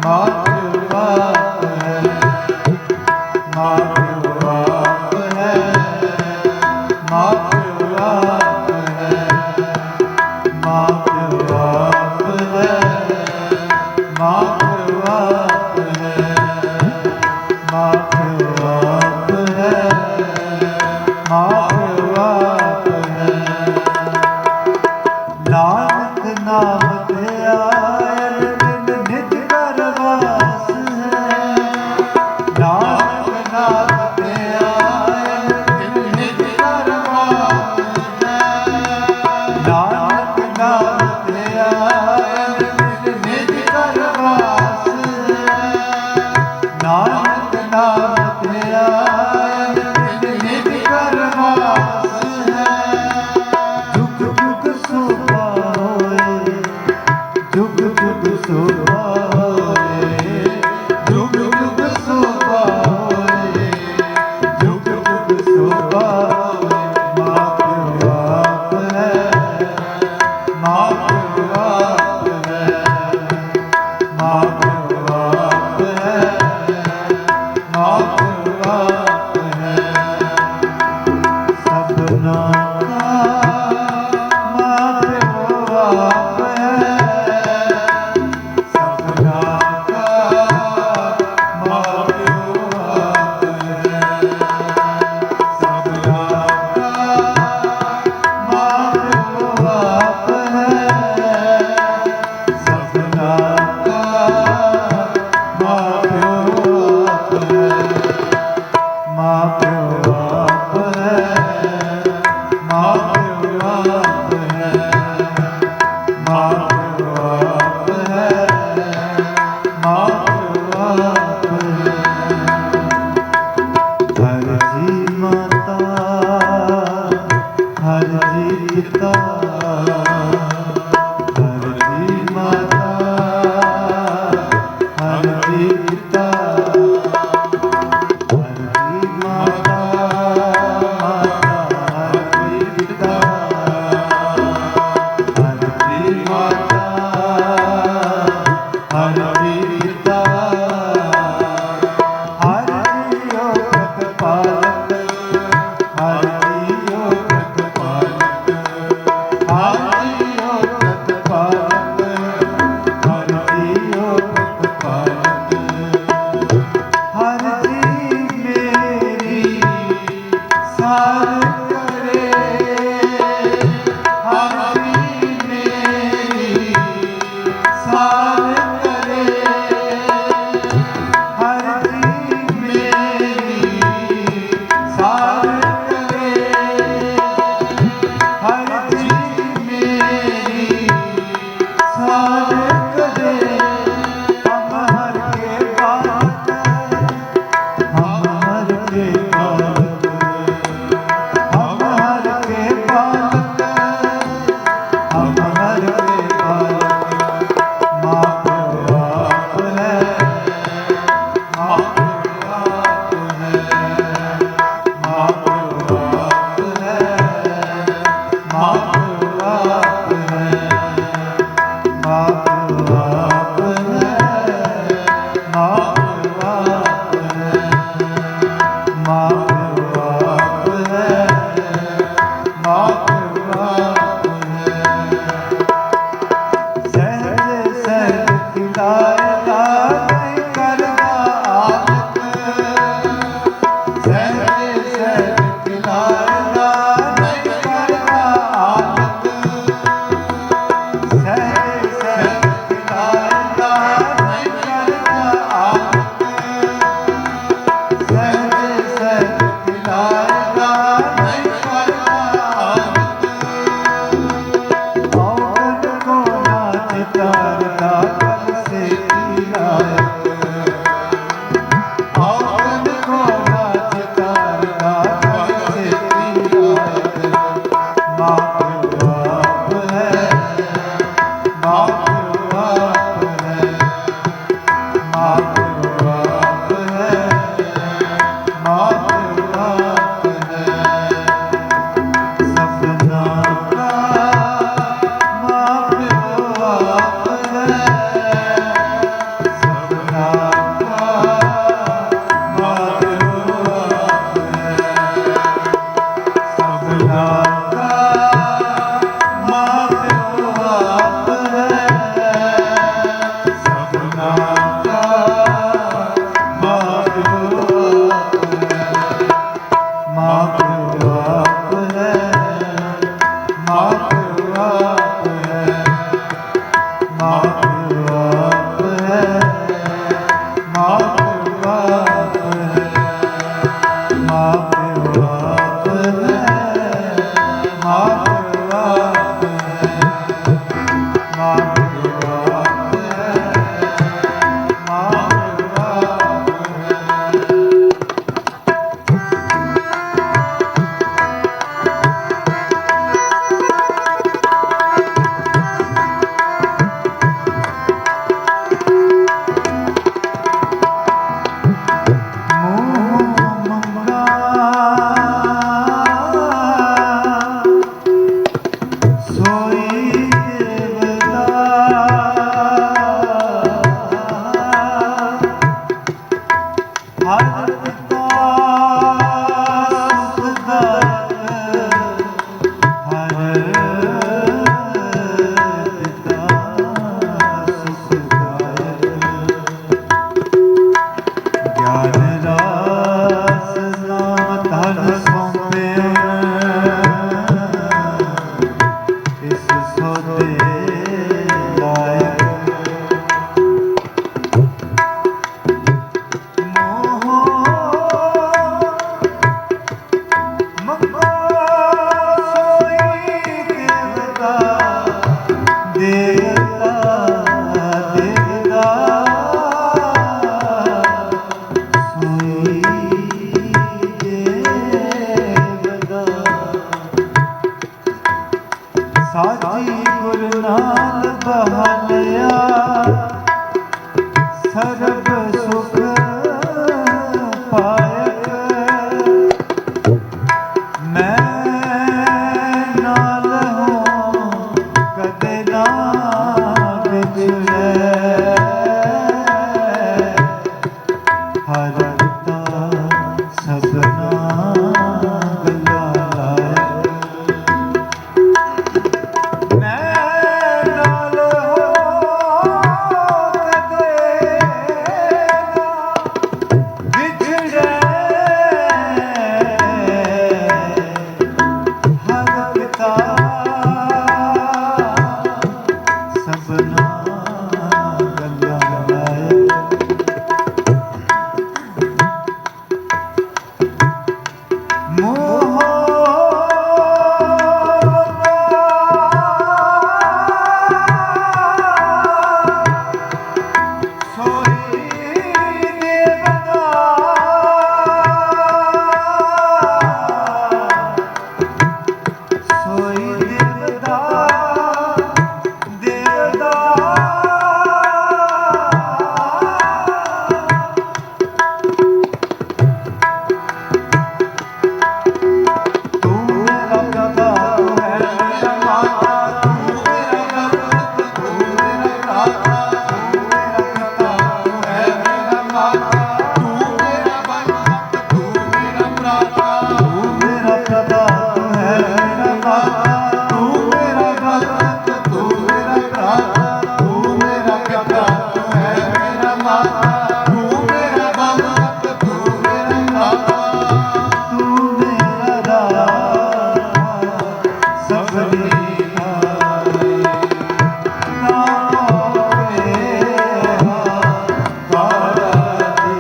माँ प्यो आप है, माँ प्यो आप है, माँ प्यो आप है, माँ प्यो आप है, माँ प्यो आप है, माँ प्यो आप है, माँ प्यो आप है। नानक नाम ते आयल बिन निज कर वास है, नानक नाम ते आयल बिन निज कर वास है, नानक नाम ते आयल बिन निज कर वास है, नानक नाम ते आयल बिन निज कर वास है। जुग जुग शोभा होए, ਸਹਿਜ ਸਹਿਜ ਖਿਲਾਏਗਾ ਨਹੀਂ ਕਰਦਾ ਸਾਜੀ ਗੁਰ ਨਾਲ ਬਹਾਲਿਆ ਸਰਬ ਸੁਖ ਪਾਇਕ ਮੈਂ ਨਾਲ ਹੂੰ ਕਦੇ ਨਾ ਵਿਛੜੈ ਹਰ ਪਿਤਾ ਸਭਨਾ ਗੱਲਾਂ ਲਾਇਕ ਮੈਂ ਨਾਲ ਹੋ ਕਦੇ ਨਾ ਵਿਛੜੈ ਹਰ ਪਿਤਾ ਸਭਨਾ ਗੱਲਾਂ ਲਾਇਕ ਮੋਹ ਸੋਈ ਦੇਵਤਾ ਸੋਈ ਦੇਵਤਾ ਦੇਵਤਾ ਤੂੰ ਮੇਰਾ ਪਿਤਾ ਤੂੰ ਹੈ ਮੇਰਾ ਮਾਤਾ ਤੂੰ ਮੇਰਾ ਭਗਤ ਤੂੰ ਮੇਰਾ ਭਰਾਤਾ ਤੂੰ ਮੇਰਾ ਪਿਤਾ ਤੂੰ ਹੈ ਮੇਰਾ ਮਾਤਾ ਤੂੰ ਮੇਰਾ ਭਗਤ ਤੂੰ ਮੇਰਾ ਭਰਾਤਾ ਤੂੰ ਮੇਰਾ ਪਿਤਾ ਤੂੰ ਹੈ ਮੇਰਾ ਮਾਤਾ ਤੂੰ ਮੇਰਾ ਭਗਤ ਤੂੰ ਮੇਰਾ ਭਰਾਤਾ ਤੂੰ ਮੇਰਾ ਪਿਤਾ ਤੂੰ ਹੈ ਮੇਰਾ ਮਾਤਾ ਤੂੰ ਮੇਰਾ ਭਗਤ ਤੂੰ ਮੇਰਾ ਭਰਾਤਾ ਤੂੰ ਮੇਰਾ ਰਾਜ ਸਭਨੀ ਨਾਈ ਨਾ ਹੋਵੇ ਕਾਰਤੀ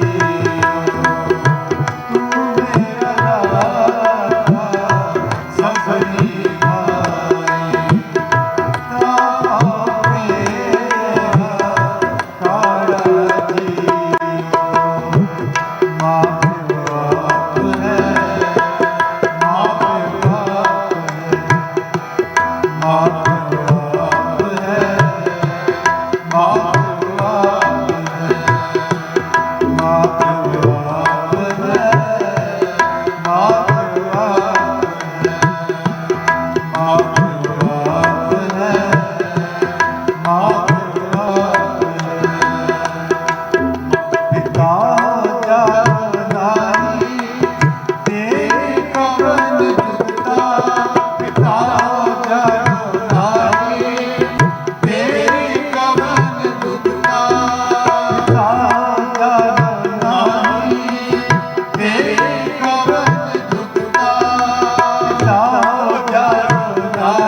ਤੂੰ ਮੇਰਾ ਰਾਜ ਸਭਨੀ ਨਾਈ ਨਾ ਹੋਵੇ ਕਾਰਤੀ ਮਾਂ ਬਾਪ ਹੈ ਮਾਂ ਬਾਪ ਹੈ ਮਾਂ ਬਾਪ ਹੈ ਮਾਂ ਬਾਪ ਹੈ ਮਾਂ ਬਾਪ ਹੈ ਮਾਂ ਬਾਪ ਹੈ ਮਾਂ ਬਾਪ ਹੈ ਮਾਂ ਬਾਪ ਹੈ ਪਿਤਾ ਜਾਨਾਈ ਤੇਰੀ ਕਬਰ ਜੁਗਤਾ ਪਿਤਾ ਜਾਨਾਈ ਤੇਰੀ ਕਬਰ ਜੁਗਤਾ ਪਿਤਾ ਜਾਨਾਈ ਤੇਰੀ ਕਬਰ ਜੁਗਤਾ ਪਿਤਾ ਜਾਨਾਈ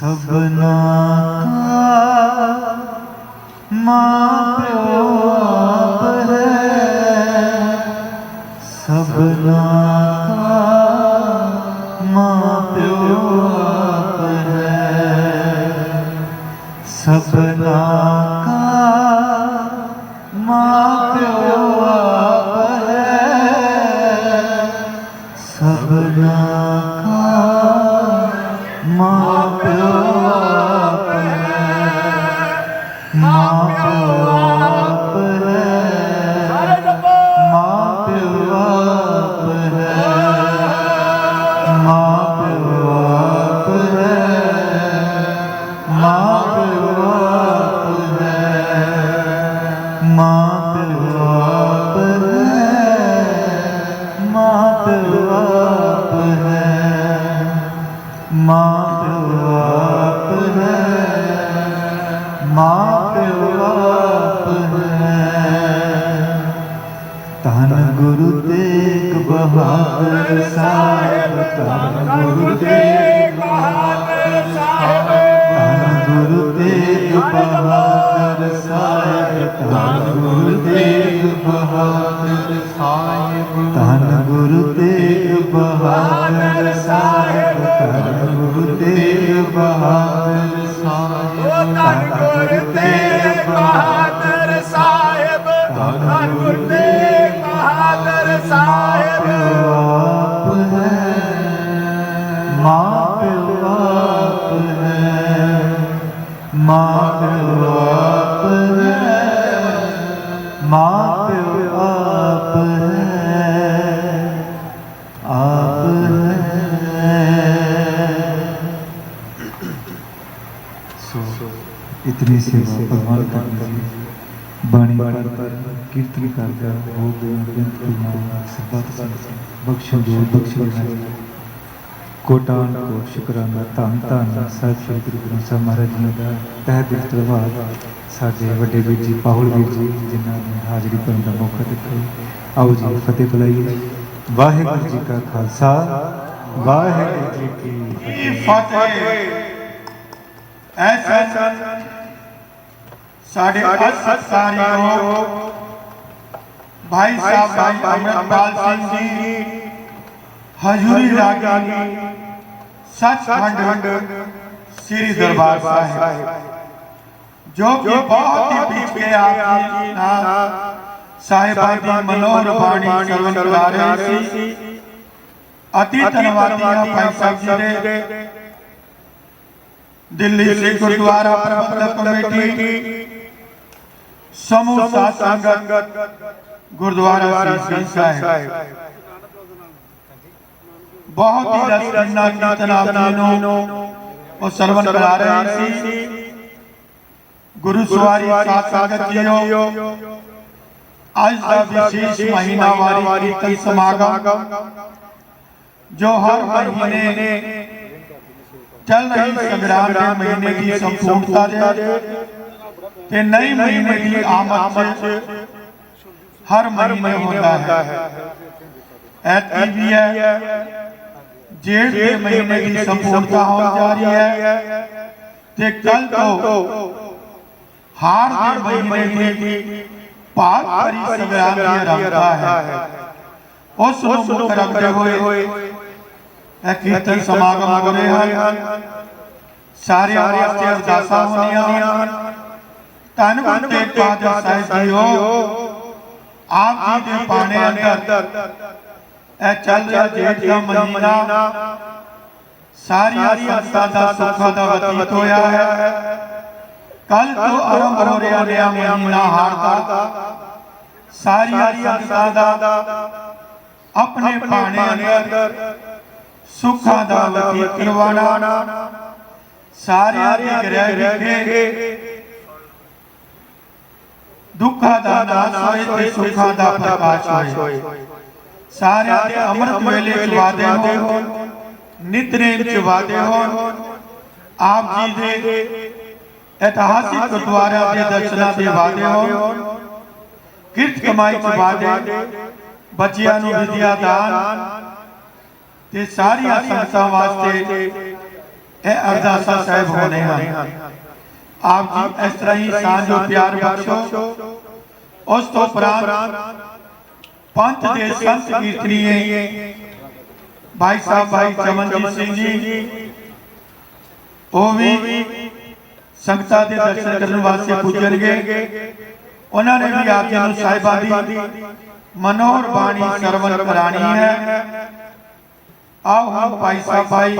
सबना का माँ प्यो आप है, सबना का माँ प्यो आप है, सबना का माँ प्यो आप है, सबना माँ प्यो आप है, माँ प्यो आप है, माँ प्यो आप है, माँ प्यो आप है, माँ प्यो आप है, माँ प्यो आप है, माँ प्यो आप है, माँ प्यो आप है, माँ प्यो आप है। धन गुरु तेग बहादुर साहिब, धन गुरु तेग बहादुर साहिब, धन गुरु तेग बहादुर साहिब, धन गुरु तेग बहादुर साहिब, धन गुरु तेग बहादुर साहिब, धन गुरु तेग बहादुर साहिब, धन गुरु तेग बहादुर साहिब, धन गुरु तेग बहादुर साहिब। आप है, माँ प्यो आप है, माँ प्यो आप है, माँ प्यो आप है, आप है। सो इतनी सेवा भगवान करने की बाणी पर कीर्तन करकर हो गया बेंत कुलना सबत बख्शो जो बख्श लेना कोटान को शुकराना धन धन ਸਾਹਿਬ ਸ੍ਰੀ ਗੁਰੂ ਗ੍ਰੰਥ ਸਾਹਿਬ ਮਹਾਰਾਜ ਜੀ ਦਾ ਤਹਿ ਦਿਲ ਧੰਨਵਾਦ ਸਾਡੇ ਵੱਡੇ ਵੀਰ ਜੀ ਪਾਹੁਲ ਵੀਰ ਜੀ ਜਿਨ੍ਹਾਂ ਨੇ ਹਾਜ਼ਰੀ ਭਰਨ ਦਾ ਮੌਕਾ ਦਿੱਤਾ। ਆਓ ਜੀ ਫਤਿਹ ਬੁਲਾਈਏ। ਵਾਹਿਗੁਰੂ ਜੀ ਕਾ ਖਾਲਸਾ ਵਾਹਿਗੁਰੂ ਜੀ ਕੀ ਫਤਿਹ। ਐਸਾ ਸਾਡੇ ਸਤਿਕਾਰਯੋਗ ਭਾਈ ਸਾਹਿਬ ਭਾਈ ਅਮਰਪਾਲ ਸਿੰਘ ਜੀ ਹਜ਼ੂਰੀ ਰਾਗੀ सचखंड श्री दरबार साहिब, जो कि बहुत ही बीच के आपकी साहिबा दी मनोहर बाणी श्रवण करा रहे सी। अति धन्यवादी भाई साहब जी ने दिल्ली से गुरुद्वारा प्रबंधक कमेटी समूह साध संगत गुरुद्वारा श्री साहिब बहुत ही रसना कीर्तन और श्रवण करा रहे सी। गुरु सवारी साथ संगत जीओ आज का विशेष महीनावारी कीर्तन समागम जो हर महीने चल रही संग्राम के महीने की संपूर्णता के नए महीने की आमद हर महीने होता है। ऐसी भी है जेठ के महीने की संपूर्णता हो जा रही है ते कल तो हार के महीने की पाक भरी संग्राम की आरंभता है। उस मुख रखते हुए कीर्तन समागम हो रहे हैं। सारे वास्ते अरदासा होनियां। धन गुरु तेग बहादुर साहिब जीओ आप जी दे पाने अंदर चल रहा जेठ का महीना सारिया संतां दा सुखां दा बतीत होया है। कल तो आरंभ हो रहा नया महीना हार दा सारिया संतां दा अपने पाने अंदर सुखां दा बतीत करवाना। सारिया दे ग्रह विखे दुखां दा नाश होए ते सुखां दा प्रकाश होए। सारे अमृत वेले च वादे हो नितनेम च वादे हो। आप जी दे ऐतिहासिक गुरुद्वारा दे दर्शना दे वादे हो। किरत कमाई च वादे बच्चियां नूं विद्या दान ते सारियां संगतां वास्ते ਇਹ ਅਰਦਾਸਾਂ ਸਾਹਿਬ ਹੋਣੇ ਹਨ। ਆਪ ਜੀ ਇਸ ਤਰ੍ਹਾਂ ਹੀ ਸਾਂਝੋ ਪਿਆਰ ਬਖਸ਼ੋ। ਉਸ ਤੋਂ ਉਪਰੰਤ ਪੰਥ ਦੇ ਸੰਤ ਕੀਰਤਨੀਏ भाई साहब भाई चमनजीत सिंह जी ਉਹ ਵੀ ਸੰਗਤਾਂ ਦੇ ਦਰਸ਼ਨ ਕਰਨ ਵਾਸਤੇ ਪੁੱਜਣਗੇ। ਉਹਨਾਂ ਨੇ ਵੀ ਆਪ ਜੀ ਨੂੰ ਸਾਹਿਬਾਂ ਦੀ ਮਨੋਹਰ ਬਾਣੀ ਸਰਵਣ ਕਰਾਣੀ ਹੈ। आओ हम भाई साहब भाई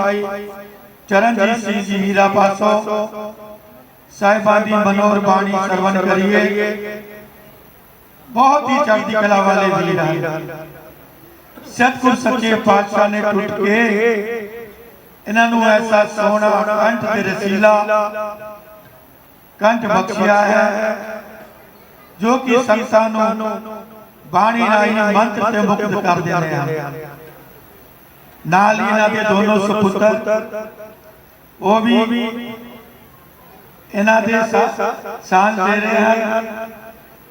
चरणजीत सिंह जी हीरा पासो साहिबां दी मनोहर बाणी सरवण करिए। बहुत ही चढ़ती कला वाले वीर हैं। सतगुर सच्चे पातशाह ने टुट के इन्हों ऐसा सोना कंठ ते रसीला कंठ बख्शिया है जो कि संगतां नूं बाणी राही मंत्र ते मुक्त कर देंदे हैं। नाल ही इन्हां दे दोनों सपुत्र वो भी इन्हां दे सांझ दे रहे हैं।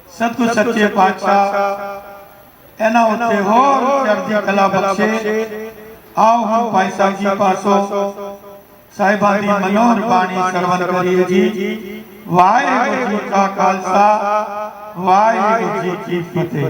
सतगुर सच्चे पातशाह इन्हां उत्ते होर चढ़दी कला बख्शे। आओ हम भाई साहब जी पासों साहिबां दी मनोहर बाणी सरवण करिए जी। वाहिगुरू जी का खालसा वाहिगुरू जी की फतेह।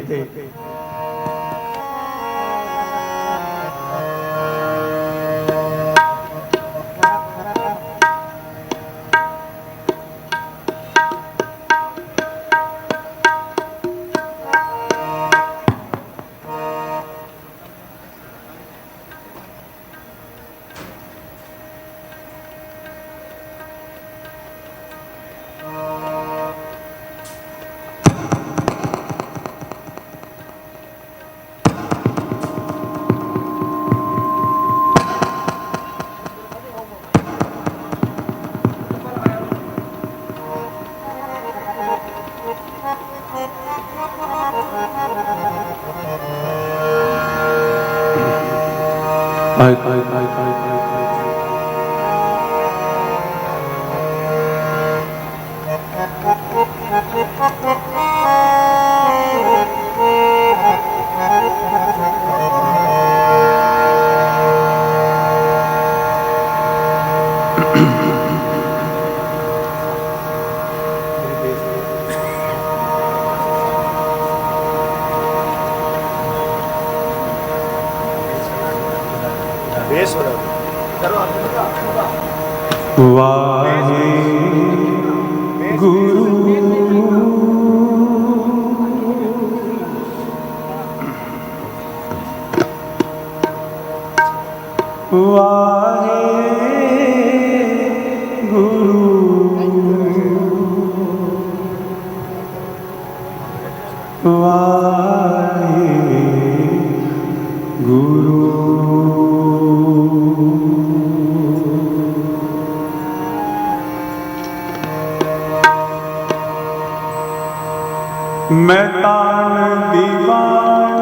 मैं तान दीवान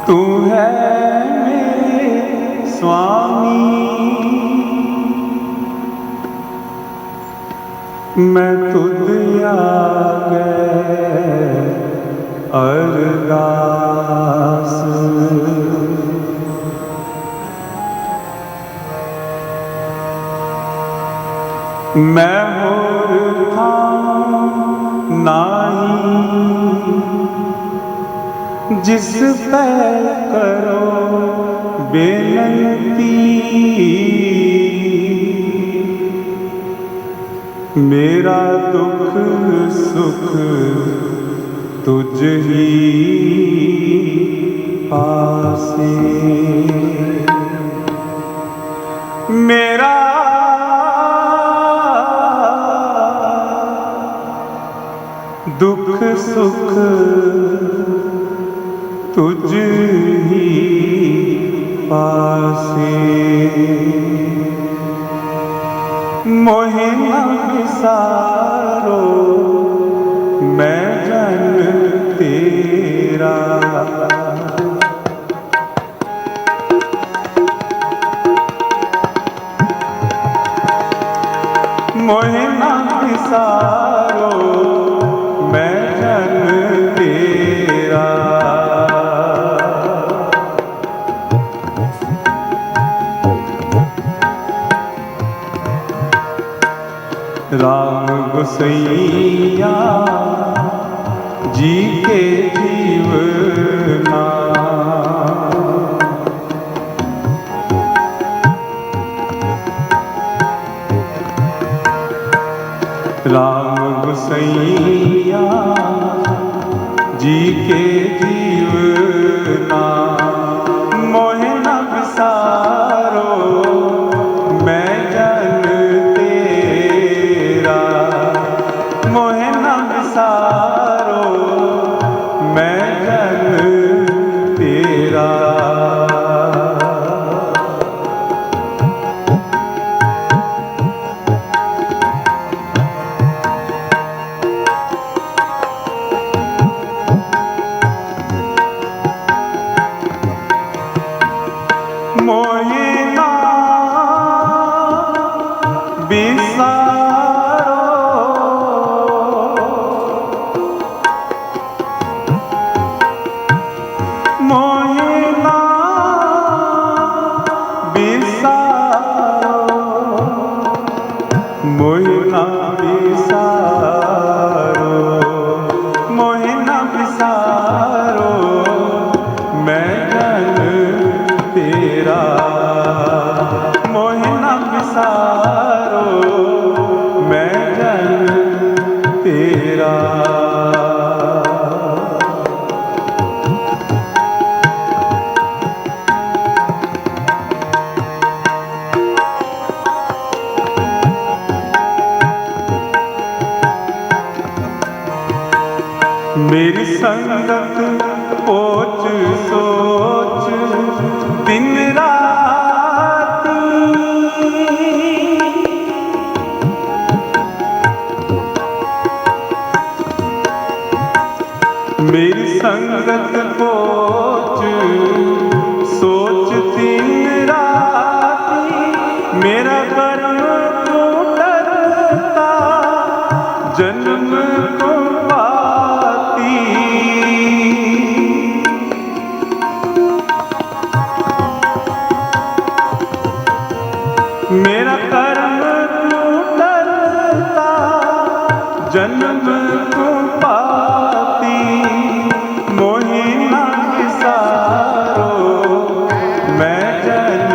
तू है मेरे स्वामी। मैं तुझ आगे अरदास मैं होर था नाही जिस पे करो बेनती। मेरा दुख सुख तुझ ही पासे। मेरा दुख सुख तुझ ही पासे। मोहे न विसारो मैं जन तेरा। मोहे न विसारो मैं जन तेरा। गोसैया जी के जीवना। राम गोसैया जी के जीवना। मोहे न विसारो मैं जन तेरा, मोहे न विसारो मैं जन तेरा। मोहे ना बिसारो मोहे ना बिसारो मोहे ना बिसारो मोहे ना बिसारो मैं जन तेरा। मोहे न विसारो मैं जन तेरा। मेरी संगत पोच सोच दिन राती, मेरी संगत पोच सोच दिन राती। मेरा कर्म को डरता जन्म को पाती। मेरा कर्म को डरता जन्म को पाती। मोहे न विसारो मैं जन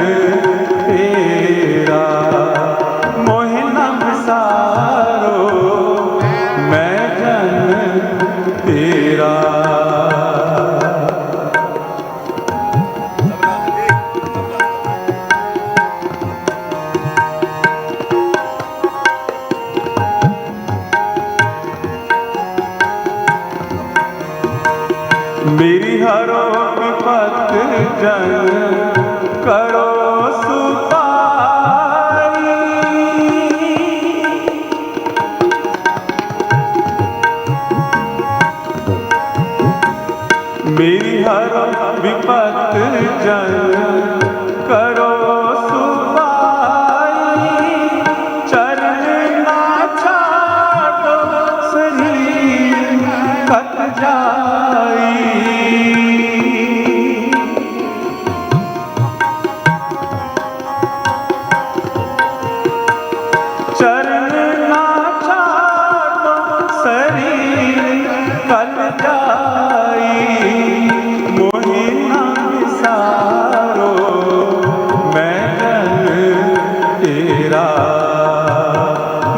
तेरा। मोहे न विसारो मैं जन तेरा। मेरी हरो विपत जन करो सुपारी। मेरी हरो विपत जन करो सुपारी। चरण ना छाड़ो शरीर कट जाई। चरण ना छाड़ो शरीर कट जाई। मोहे न विसारो मैं जन तेरा।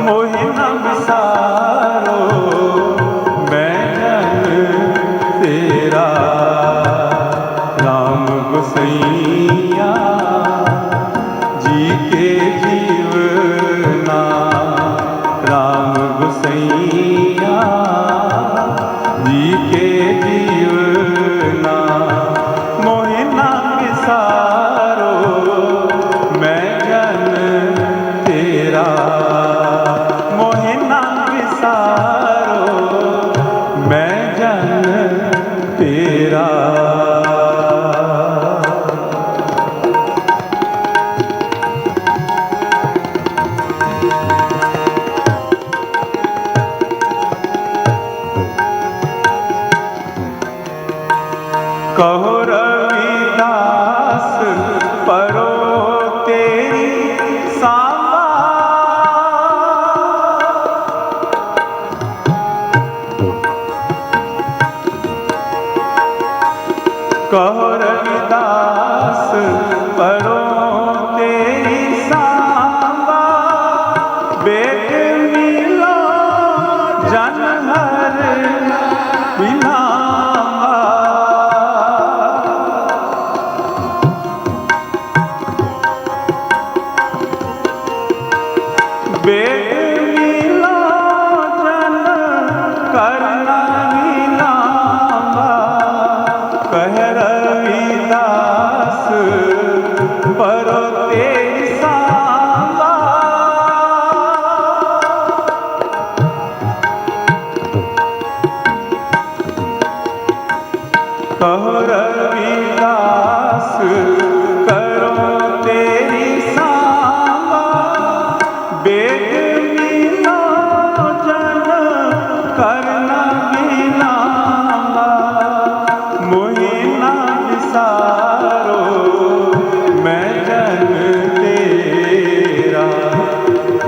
मोहे न विसारो मैं जन तेरा। राम गोसैया जी के जीवना। राम गोसैया जी के जीवना। मोहे न विसारो मैं जन तेरा। मोहे न विसारो मैं जन तेरा। कहो रविदास परो तेरी सांबा। कहो रविदास पढ़ो तेरी सांबा, बेग मिलो जन हर बिनावा। बेग मिलो जन करना विलावा, कह रविदास पढ़ो तेरी सांबा। कहो रविदास करो तेरी सांबा, बेग मिलो जन करना विलावा। मोहिना विसारो मैं जन तेरा,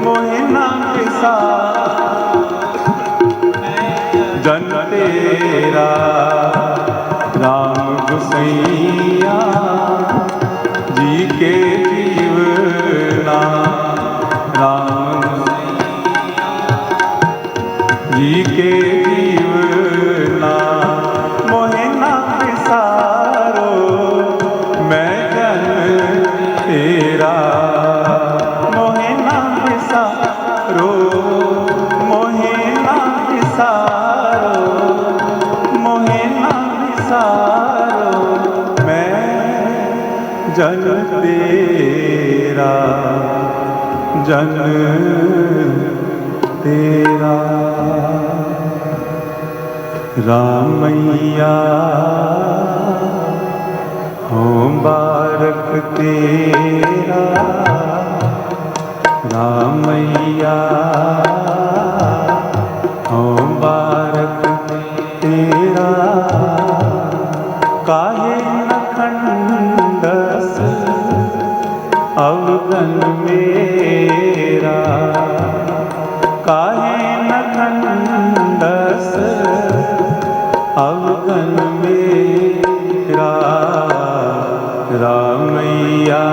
मोहिना विसारो जन तेरा। राम गुसैया जी के जीवना, राम जी के जीवना। मोहिना विसारो मैं जन तेरा, मोहिना विसारो, मोहिना विसारो, मोहिना विसारो मैं जन तेरा, जन तेरा। रामैया हो बारक तेरा, रामैया हो बारक तेरा। काहे न खंडस अवगन मेरा, काहे न खंडस अवगन मेरा। रामैया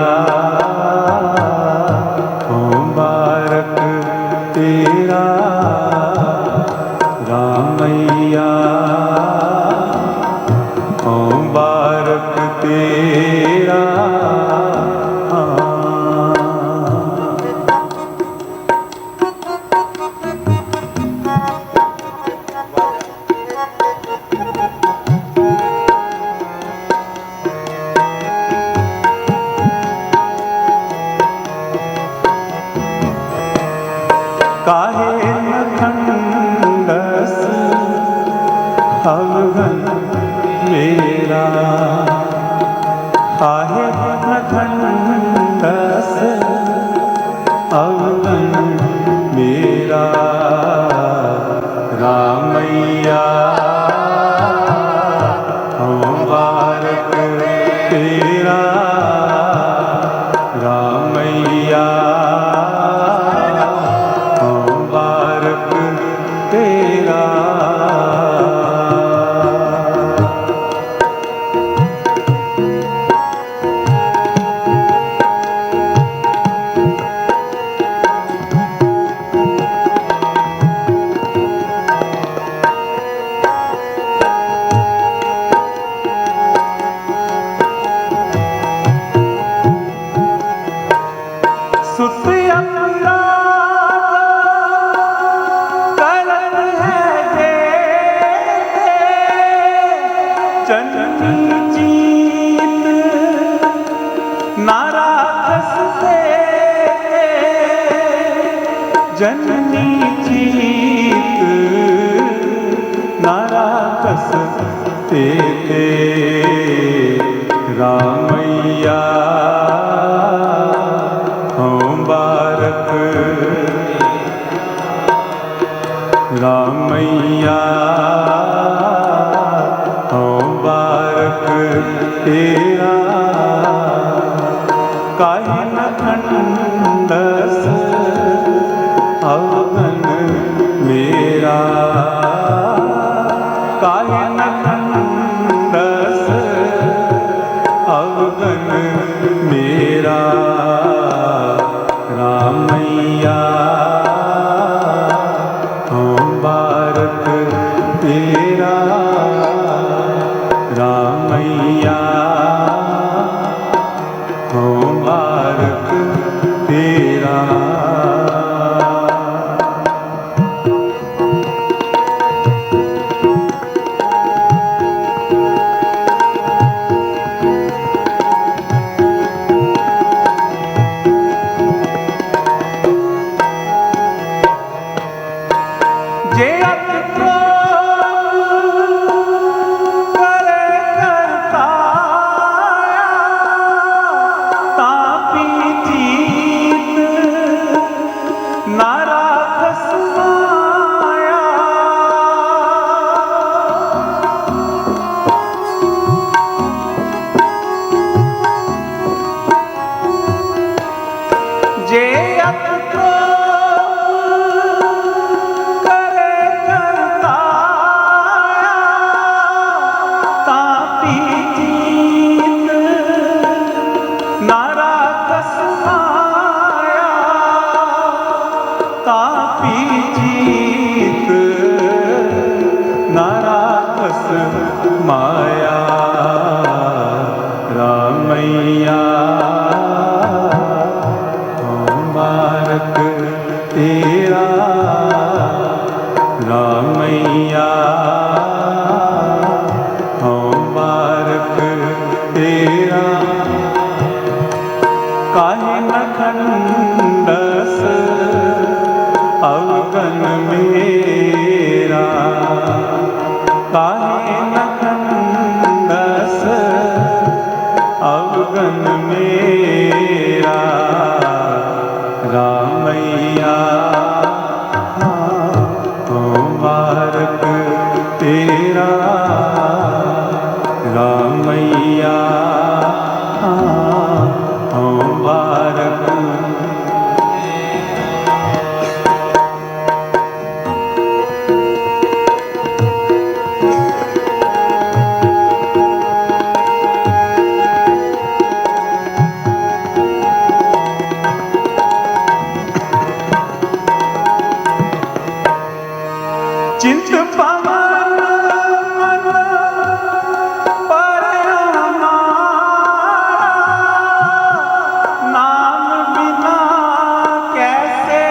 हो बारक तेरा, रामैया हो बारक तेरा। काहे न खंडस अवगन मेरा, काहे न खंडस अवगन मेरा। रामैया हो बारक तेरा, रामैया तेरा। जननी जीत नाराकस ते रामैया हो बारक रामैया हो बारक तेरा काहे न खंडस अवगन मेरा काहे न खंडस नारास माया रामैया बारक तेरा रामैया बारक तेरा काहे न खंडस अवगन मेरा काहे न खंडस अवगन मेरा रामैया बारक तेरा रामैया बारक चिंत पवन मन पर हमारा नाम बिना कैसे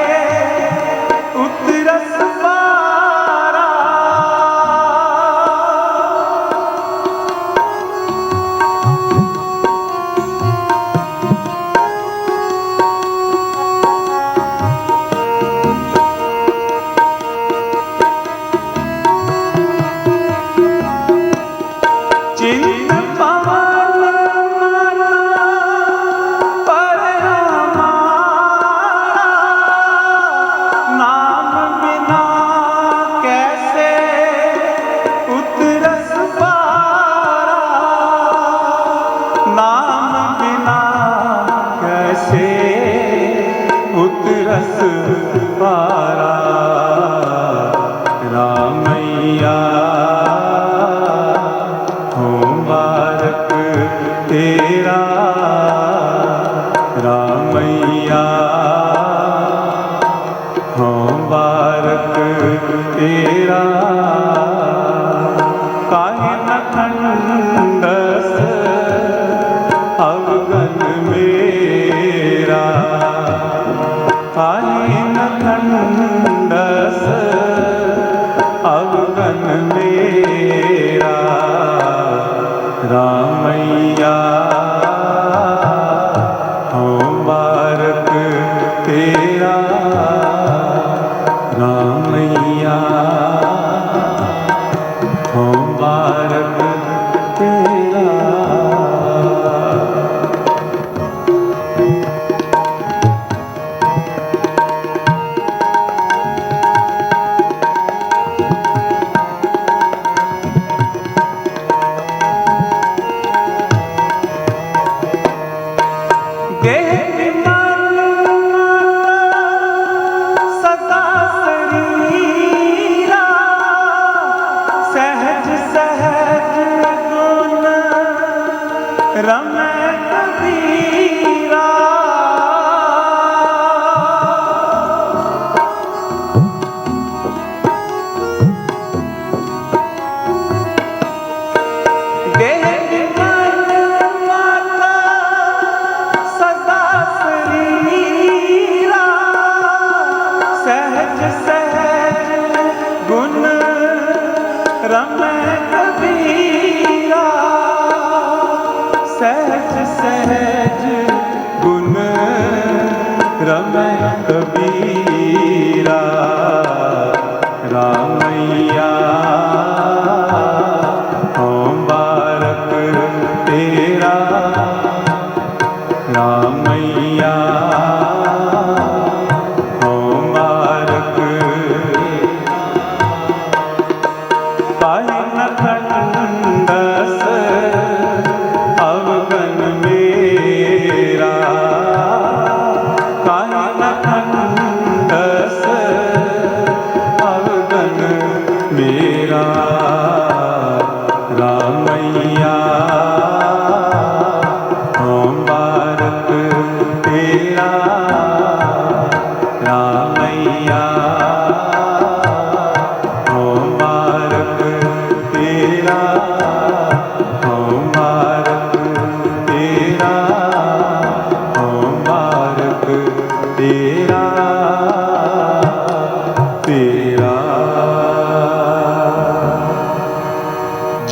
उतरस पारा चिंत पवन मन पर हमारा नाम बिना कैसे उतरस पारा नाम बिना कैसे उतरस पारा रामैया बारक तेरा रामैया बारक तेरा काहे न खंडस अवगन मेरा काहे न खंडस अवगन मेरा रामैया बारक तेरा रामैया बारक तेरा देह मन सदा शरीरा सहज सहज गुण रमै कबीरा देह मन माता सदा शरीरा सहज सहज गुण रमै कबीरा सहज सहज गुण रमै कबीरा रामैया बारक तेरा रामैया बारक काहे न खंडस अवगन मेरा काहे न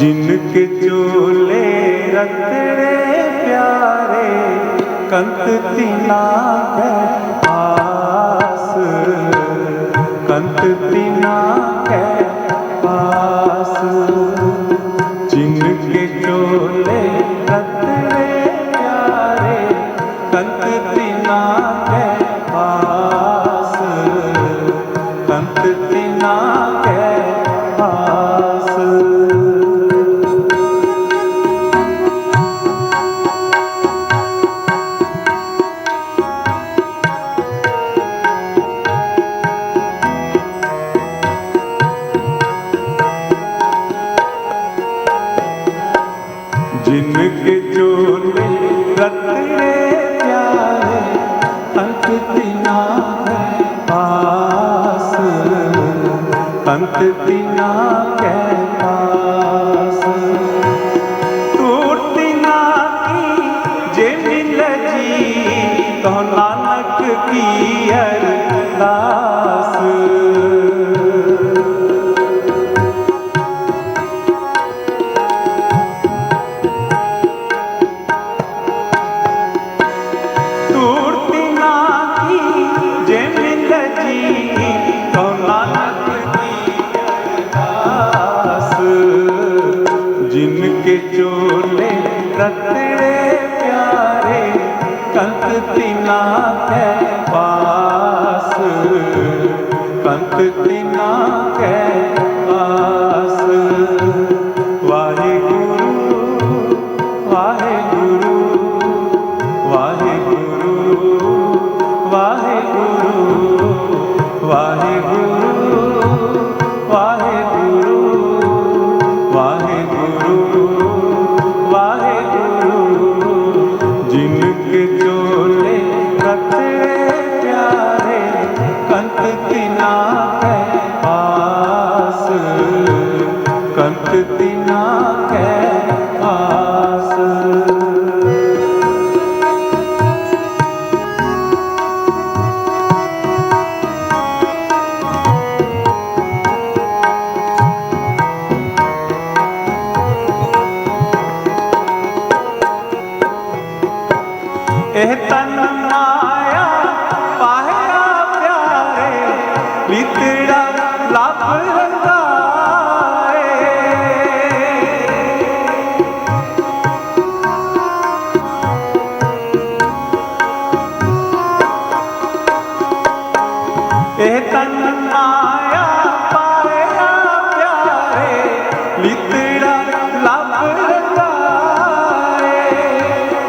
जिनके चोले रतड़े प्यारे कंत तिना के पास, कंत तिना के पास। जिनके चोले रतड़े प्यारे कंत तिना के पास, कंत तिना के पास। जिनके चोले रतड़े प्यारे कंत तिना के पास, कंत तिना के पास। टूटी ना की जे मिल जी तो नानक की अरदास। जिनके चोले रतड़े प्यारे कंत तिना के पास, कंत तिना के पास। वाहे गुरु वाहे गुरु वाहे गुरु वाहे गुरु वाहे गुरु वाहे गुरु वाहे गुरु वाहे गुरु। जिनके चोले रतड़े प्यारे कंत तिना के पास, कंत तिना के पास। एह तन माया पाया प्यारे लितड़ा लाभ रंगाए। एह तन माया पाया प्यारे लितड़ा लाभ रंगाए।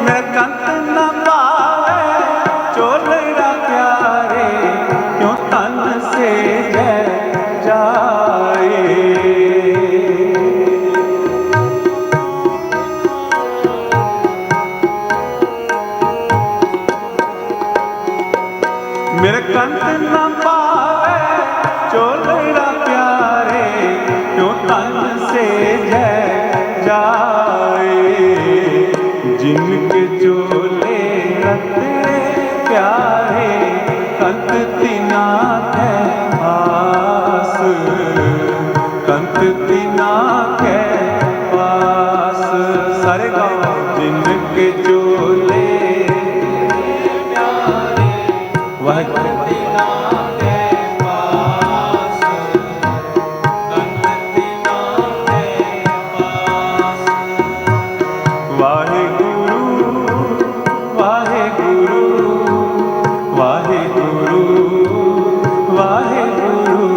मेरा कंत न पावे चोलड़ा प्यारे क्यों तन से जय जाए। मेरे कंत न पावे चोलड़ा प्यारे क्यों तन से जय जाए। जिनके चोले रतड़े प्यारे कंत तिना के पास, कंत तिना के पास। सारे गाँव जिनके चोले वह तिना के पास, कंत तिना के पास। वाहे गुरु वाहे गुरु वाहे गुरु वाहे गुरु।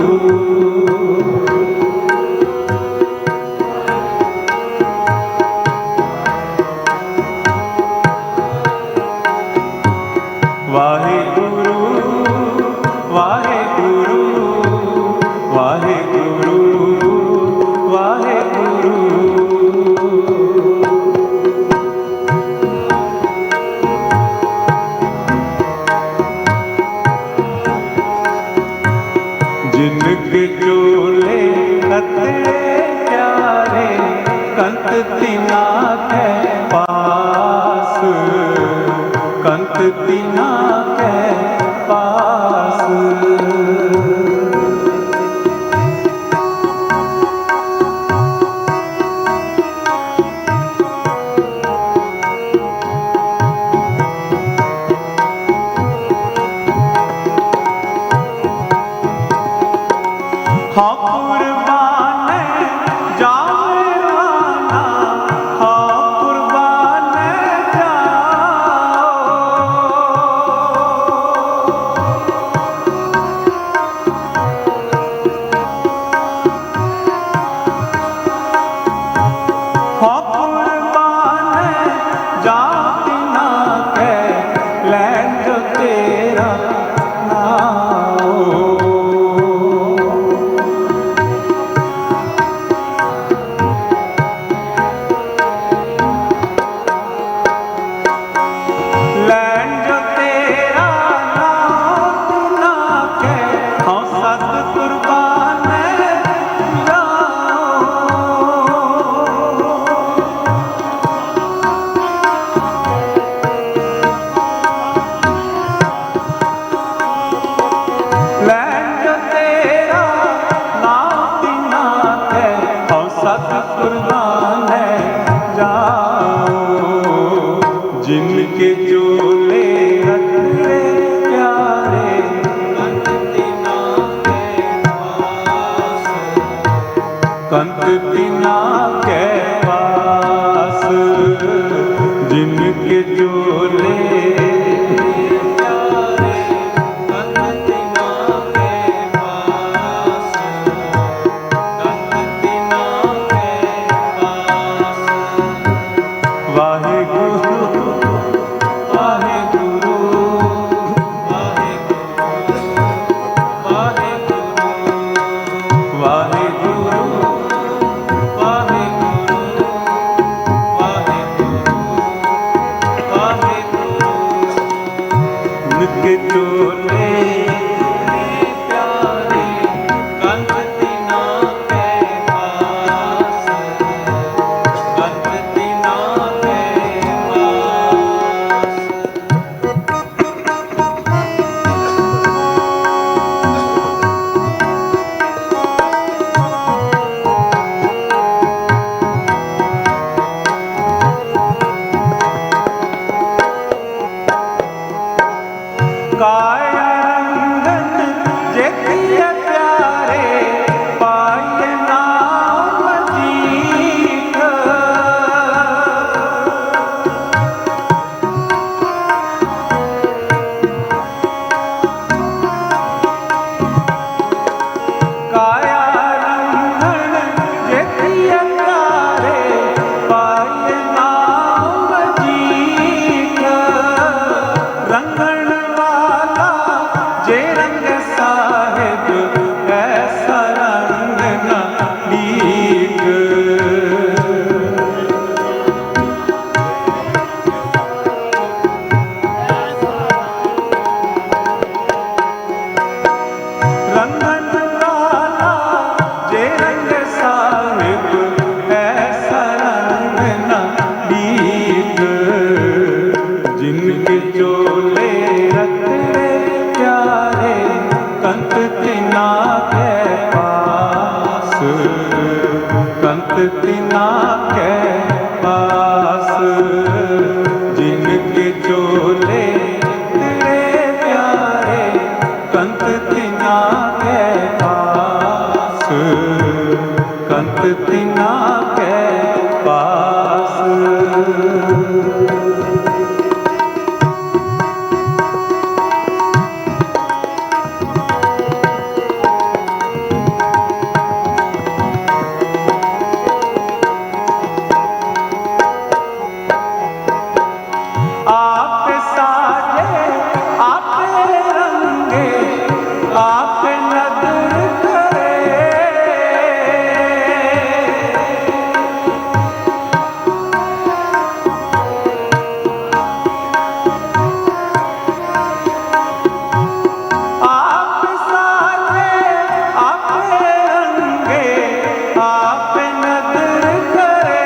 जिनके चोले रखड़े प्यारे कंत तिना के पास, कंत तिना के पास, जिनके चोले के चोले प्यारे कंत तिना के पास, कंत तिना के पास। काया रंगन जेतिया प्यारे पाए नाम जीत, काया रंगन जेतिया प्यारे पाए नाम जीत, रंगन जे रंग साहिब ऐसा रंग न लीक, रंगन वाला जे रंग साहिब ऐसा रंग न लीक, जिनके चोले रखड़े प्यारे कंत तिना के पास, कंत तिना के पास, जिनके चोले तेरे प्यारे कंत तिना के पास, कंत तिना के पास। आप साजे आप रंगे आप नदर करे, आप साजे आप रंगे आप नदर करे,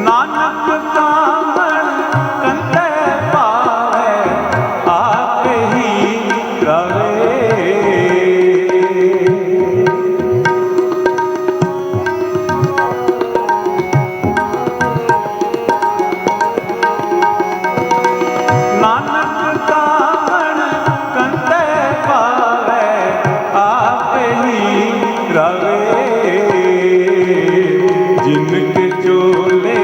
नानक कामण कंते पावे आप ही रवे, नानक कामण कंते पावे आप ही रवे, जिनके चोले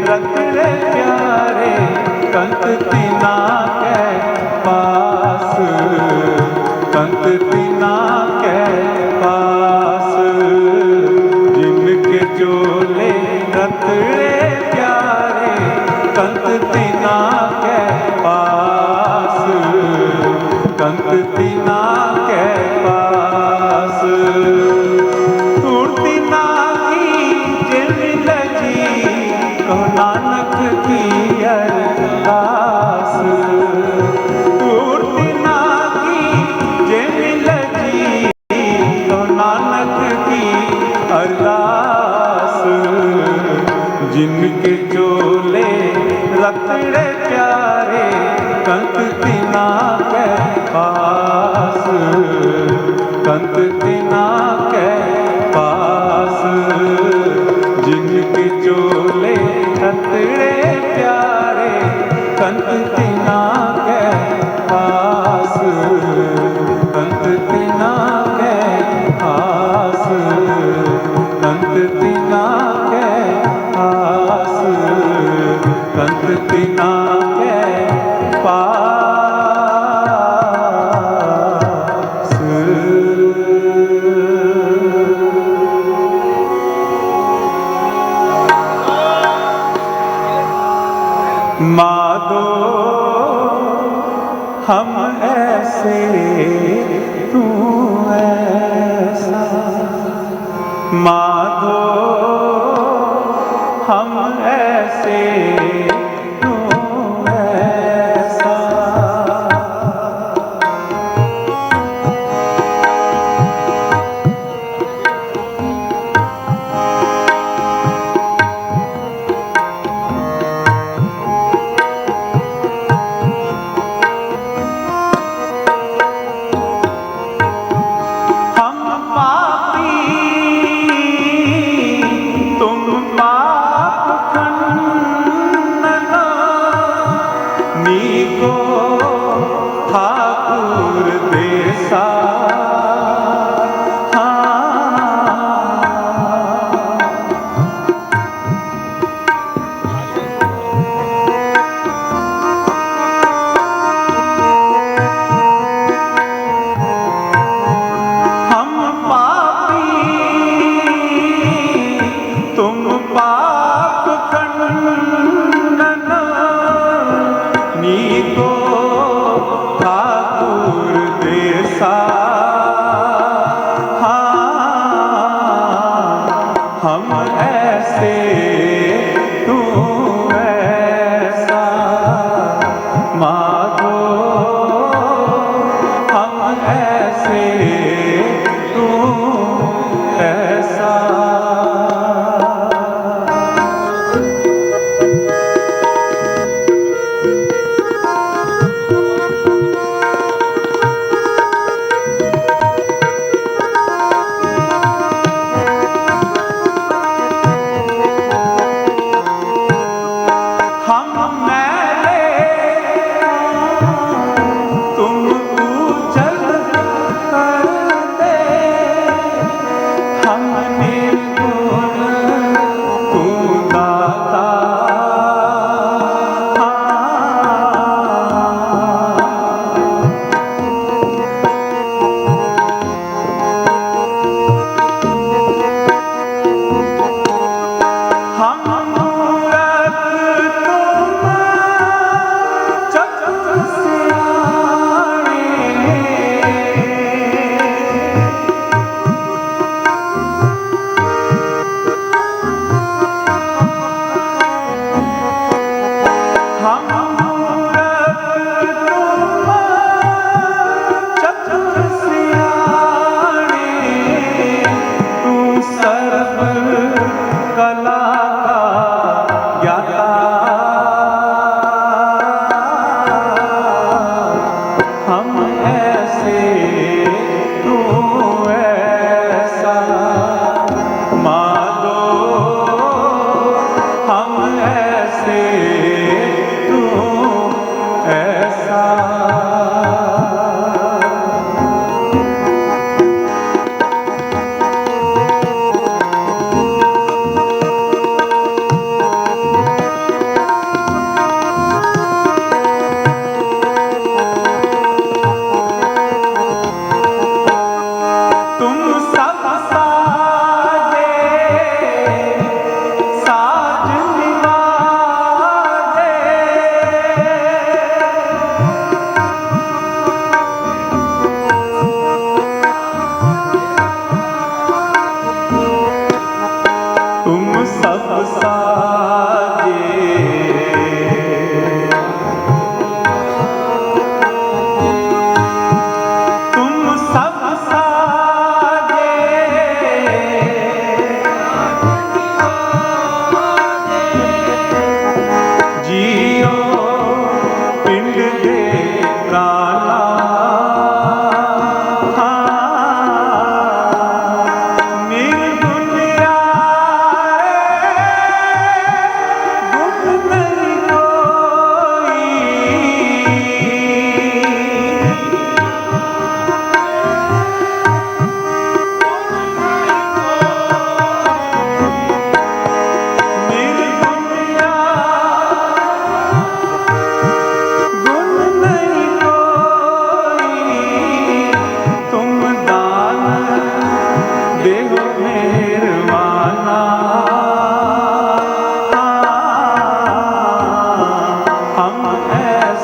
रखड़े प्यारे कंत तिना के पास, कंत तिना के पास, जिनके चोले रखड़े प्यारे कंत तिना के पास, कंत तिना के पास। टूटती ना की जिल लगी कहो नानक की अरदास, टूटती ना की जिल लगी कहो नानक की अरदास, जिनके चोले रखड़े प्यारे कंत तिना के पास, कंत तिना के पास, कंत तिना के पास, कंत तिना के पास, कंत तिना के पास। माधो हम ऐसे तू ऐसा, माधो हम ऐसे तू ऐसा। हम पापी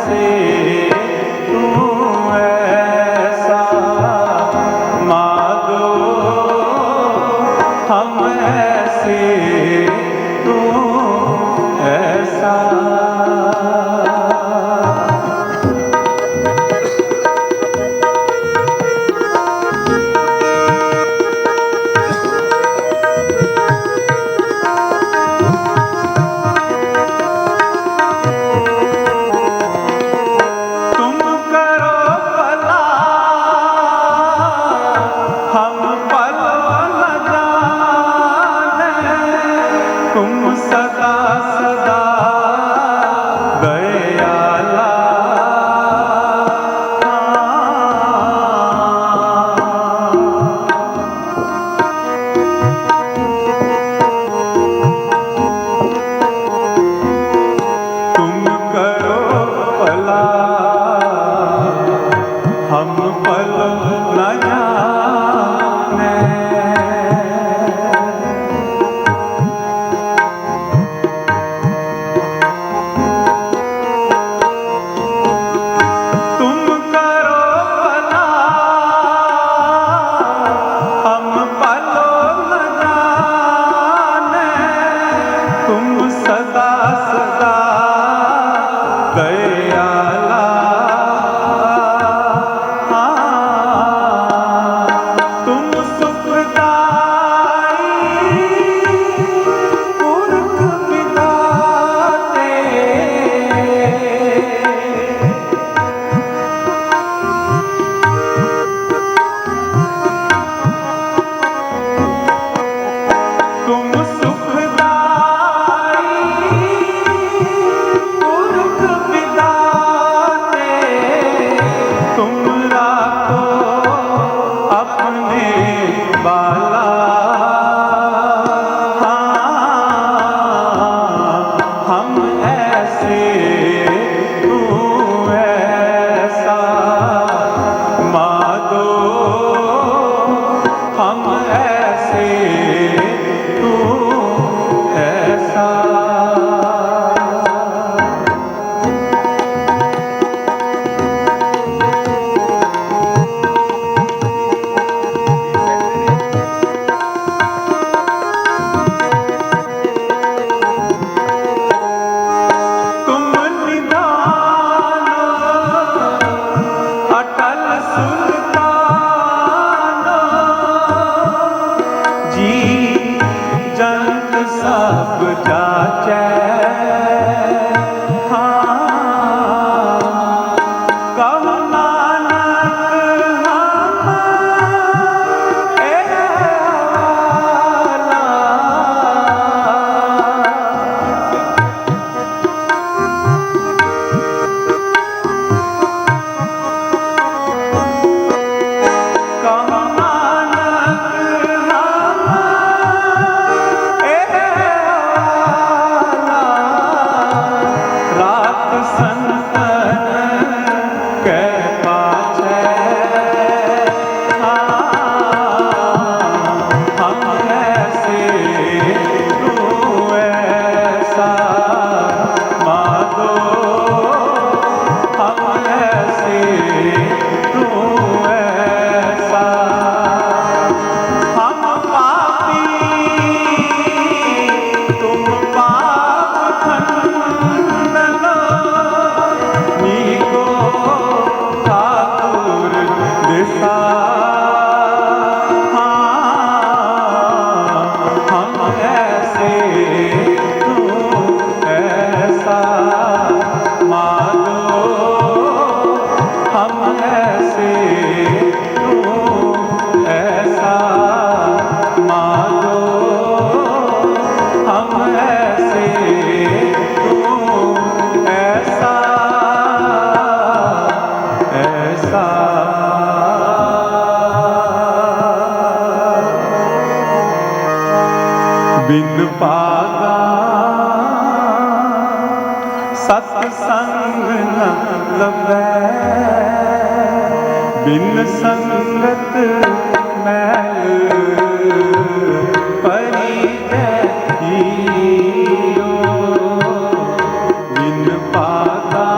ऐसे तू ऐसा माधो हम ऐसे तू ऐसा। तुम करो भला हम भल न जाने, तुम सदा सदा दयाला। तुम करो भला हम पल न जाने, तुम करो भला हम पल न जाने, तुम सदा सदा दयाला। तुम सुखदाई पुरख विधाते, तुम सुखदाई पुरख विधाते, तुम राखो अपने बाला। हम ऐसे तू ऐसा माधो हम ऐसे तू ऐसा। तुम निदान अटल सुल्तान, जी जंत सब जाचै। कहो नानक हम ए हवाला। कहो नानक हम ए हवाला। रात संतन के पाछे हम ऐसे तू ऐसा माधो हम ऐसे तू ऐसा। हम पापी तुम पाप खंडन, नीको ठाकुर दिशा। हम ऐसे तू ऐसा माधो हम ऐसे तू ऐसा माधो हम ऐसे तू ऐसा ऐसा। बिन पागा सत्संग न लभै, बिन संगत मैल परिजय। बिन पागा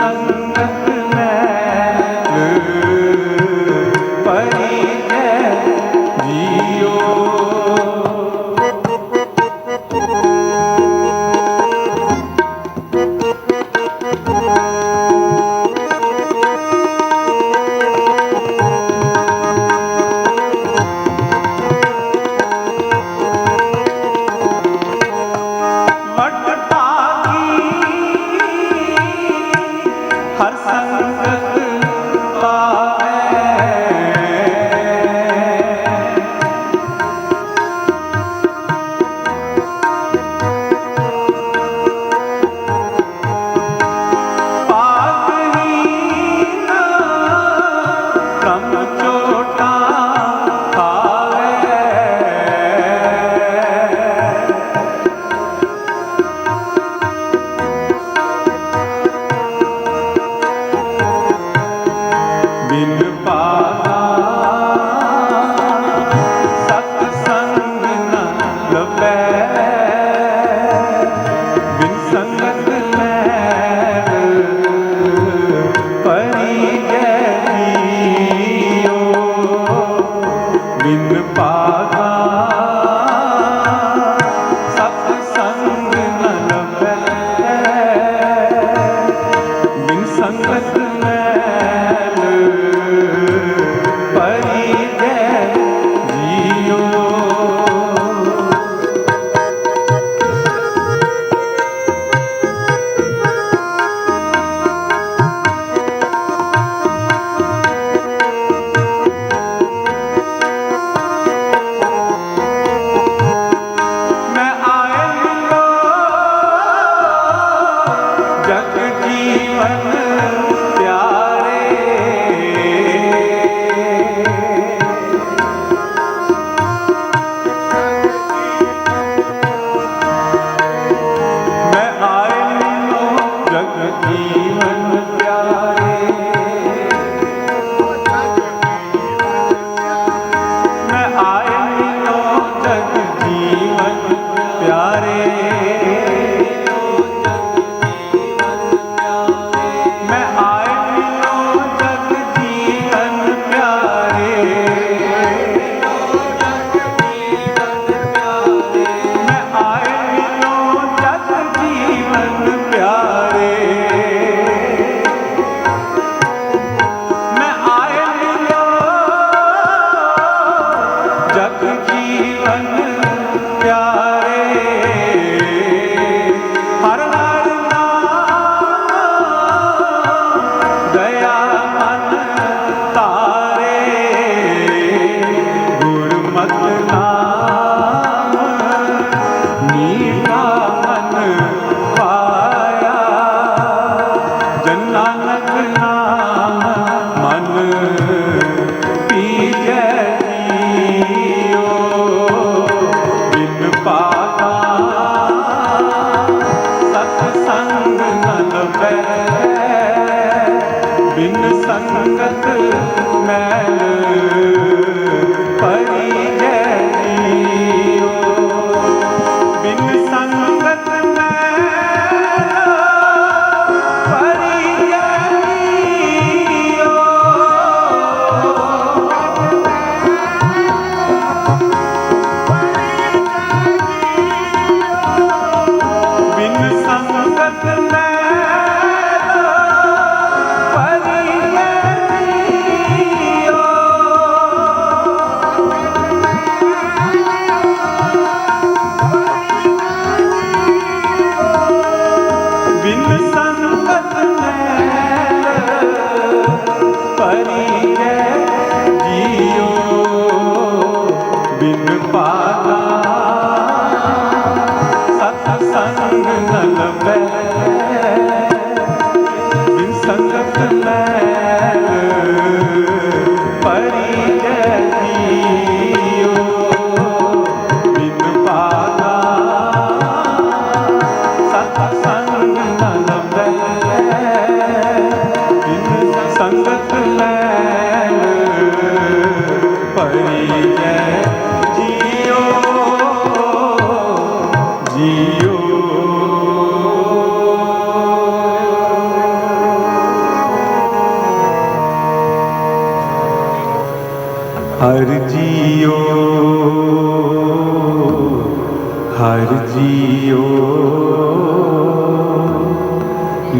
संगत मैल परी जय जियो। हर संगत पावे, पापहीन ब्रह्म चोटा खावे। बिन पावा सत्संग न लभै, बिन संगत मैल परी जय जियो। बिन पावा सत्संग न लभै, बिन संगत मैल परी जय जियो। मैं आए मिलो जग जीवन प्यारे, मैं आए मिलो जग जीवन प्यारे। मैं आए मिलो जग जीवन प्यारे। मैं आए मिलो जग जीवन प्यारे। मैं आए मिलो जग जीवन प्यारे। मैं आए मिलो जग जीवन प्यारे। हर हर नाम दया मन तारे, गुरमत नाम मीठा मन पाया। जन नानक नाम मन पीजै जियो। बिन पावा सत्संग न लभै, बिन संगत मैल परी जय जियो। बिन संगत मैल परी जय जियो। बिन संगत मैल परी जय जियो। बिन संगत मैल परी जय जियो। बिन पावा सत्संग न लभै, बिन संगत मैल परी जय जियो। बिन पावा सत्संग न लभै, बिन संगत मैल परी जय जियो। जियो। हर जियो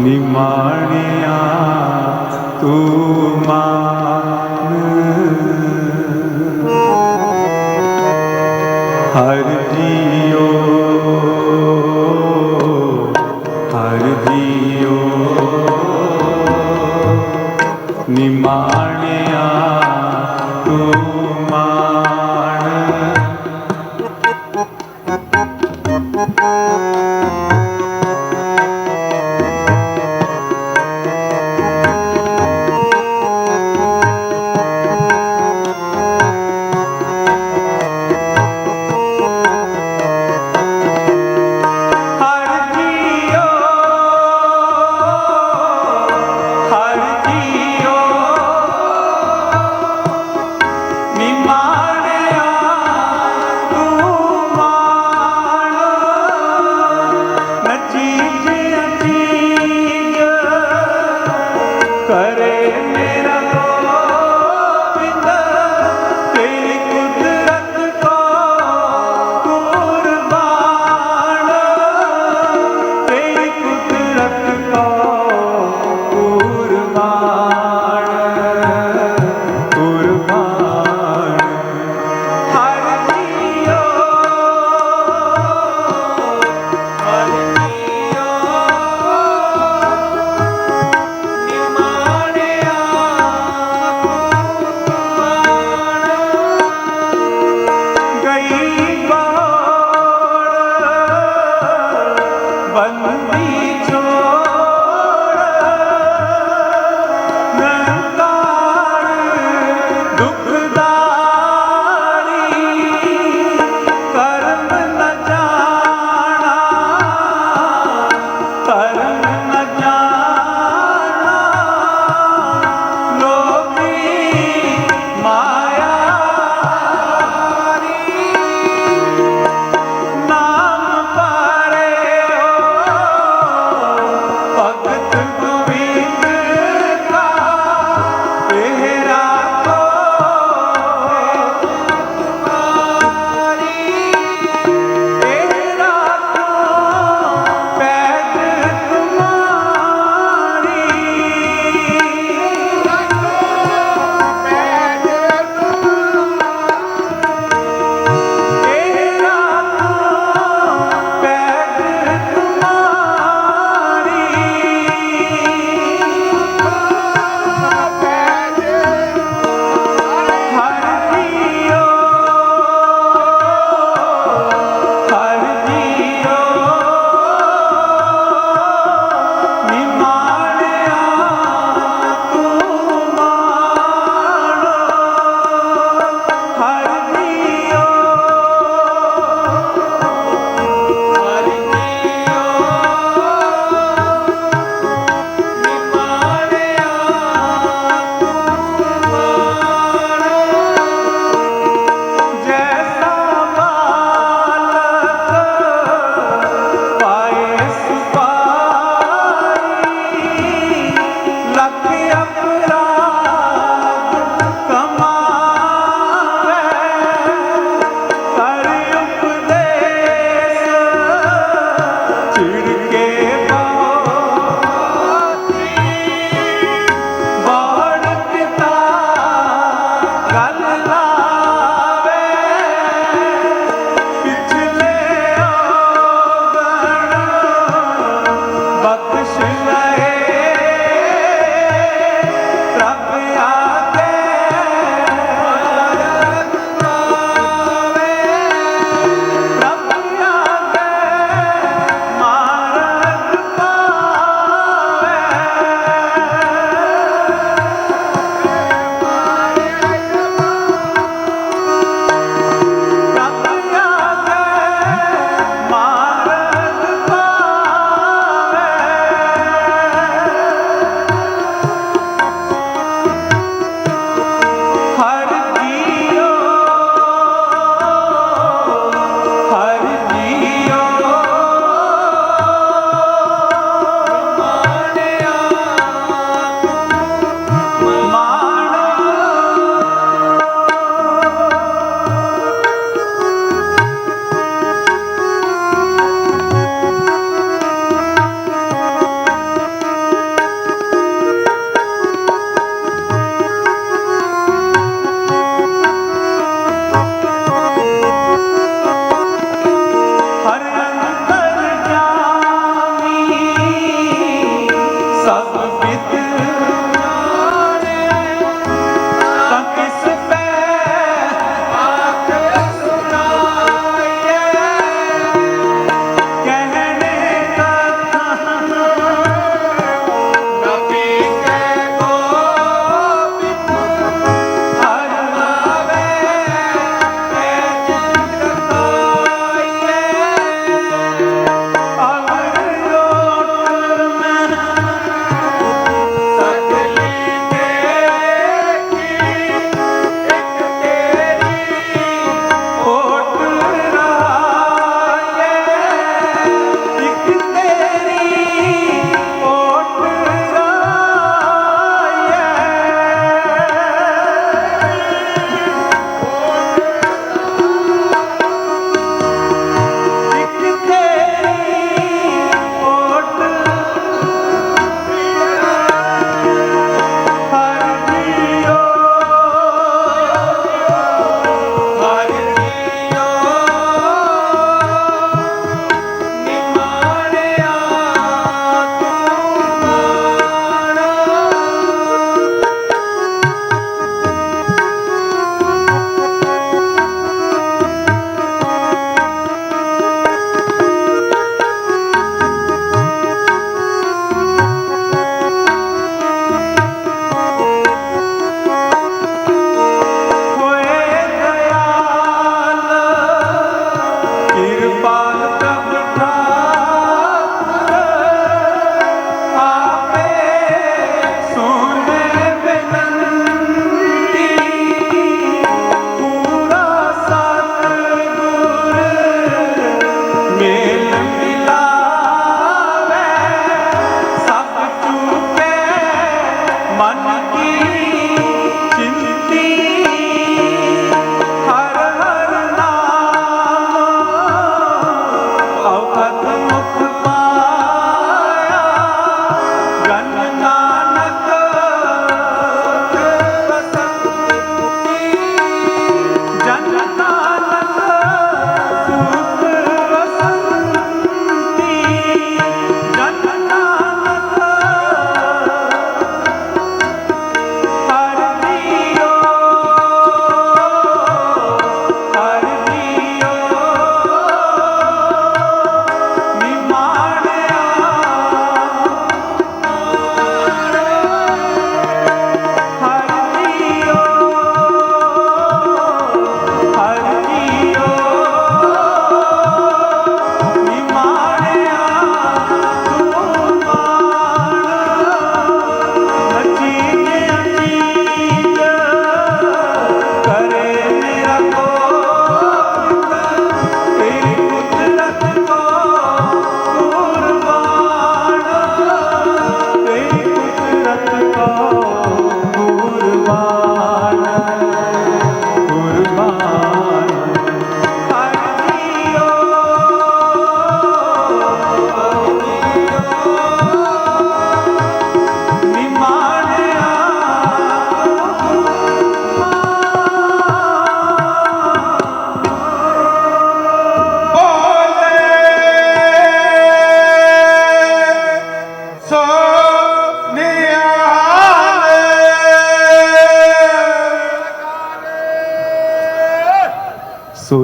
निमाणिया तू मान हर जियो निमाणिया तू मान करे मेरा गोविंद तेरी कुदरत को कुर्बान तेरी कुदरत को कुर्बान कुर्बान हर जियो निमाण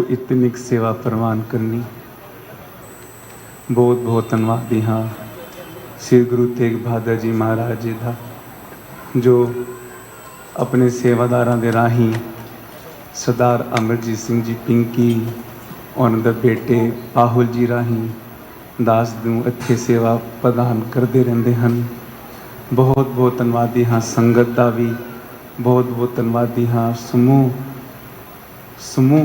इतनी सेवा प्रवान करनी। बहुत बहुत धन्यवादी हाँ श्री गुरु तेग बहादुर जी महाराज जी का, जो अपने सेवादारां दे राही सरदार अमरजीत सिंह जी पिंकी और उनके बेटे पाहुल जी राही दास नूं इत्थे सेवा प्रदान करते रहंदे हन। बहुत बहुत धन्यवादी हाँ संगत का भी, बहुत बहुत धन्यवादी हाँ समूह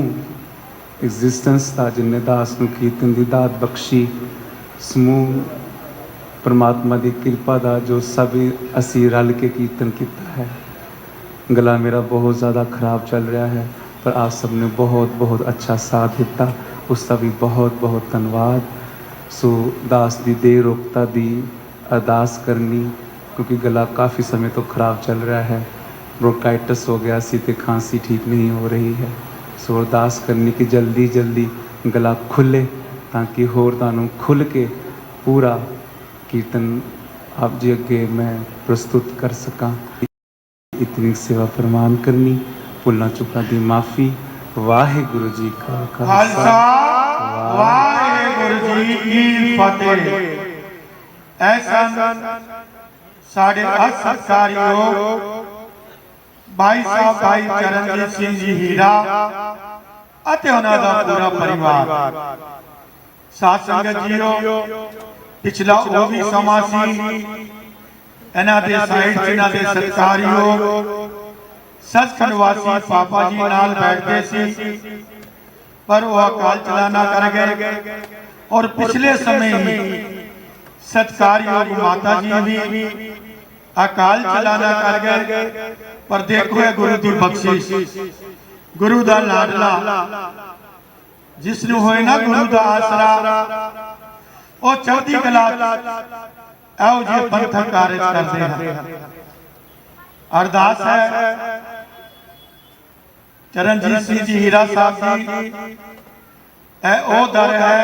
एग्जिस्टेंस का, जिन्हें दास नूं कीर्तन की दात बख्शी, समूह परमात्मा की कृपा का जो सभी असी रल के कीर्तन किया है। गला मेरा बहुत ज़्यादा ख़राब चल रहा है, पर आप सब ने बहुत बहुत अच्छा साथ दिता, उसका भी बहुत बहुत धन्यवाद। सो दास की देरोक्ता की अरदास करनी, क्योंकि गला काफ़ी समय तो ख़राब चल रहा है, ब्रोंकाइटिस हो गया सी, खांसी ठीक नहीं हो रही है। सो अरदास करनी कि जल्दी जल्दी गला खुले, ताकि होर तुहानूं खुल के पूरा कीर्तन आप जी अगे मैं प्रस्तुत कर सकां। इतनी सेवा प्रमाण करनी, भुलना चुका की माफ़ी। वाहिगुरु जी का खालसा, वाहिगुरु जी की फतेह। ऐसा साढ़े सत्कारयोग भाई साहब भाई चरणजीत सिंह जी हीरा ਅਤੇ ਉਹਨਾਂ ਦਾ ਪੂਰਾ ਪਰਿਵਾਰ। ਸਾਧ ਸੰਗਤ ਜੀਓ, ਪਿਛਲਾ ਉਹ ਵੀ ਸਮਾਂ ਸੀ ਇਹਨਾਂ ਦੇ ਸਾਈਡ ਜਿਨ੍ਹਾਂ ਦੇ ਸਤਿਕਾਰਯੋਗ ਸੱਚਖੰਡ ਵਾਸੀ ਪਾਪਾ ਜੀ ਨਾਲ ਬੈਠਦੇ ਸੀ, ਪਰ ਉਹ ਅਕਾਲ ਚਲਾਣਾ ਕਰ ਗਏ। ਔਰ ਪਿਛਲੇ ਸਮੇਂ ਹੀ ਸਤਿਕਾਰਯੋਗ ਮਾਤਾ ਜੀ ਵੀ ਅਕਾਲ ਚਲਾਣਾ ਕਰ ਗਏ। ਪਰ ਦੇਖੋ ਇਹ ਗੁਰੂ ਦੀ ਬਖਸ਼ਿਸ਼, गुरु दा लाडला जिसनू होए ना गुरु दा आसरा, वो चढ़ती कला ऐहो जे पंथक कार्य करते हैं। अरदास है चरणजीत सिंह जी हीरा साहब जी, ऐ ओ दर है,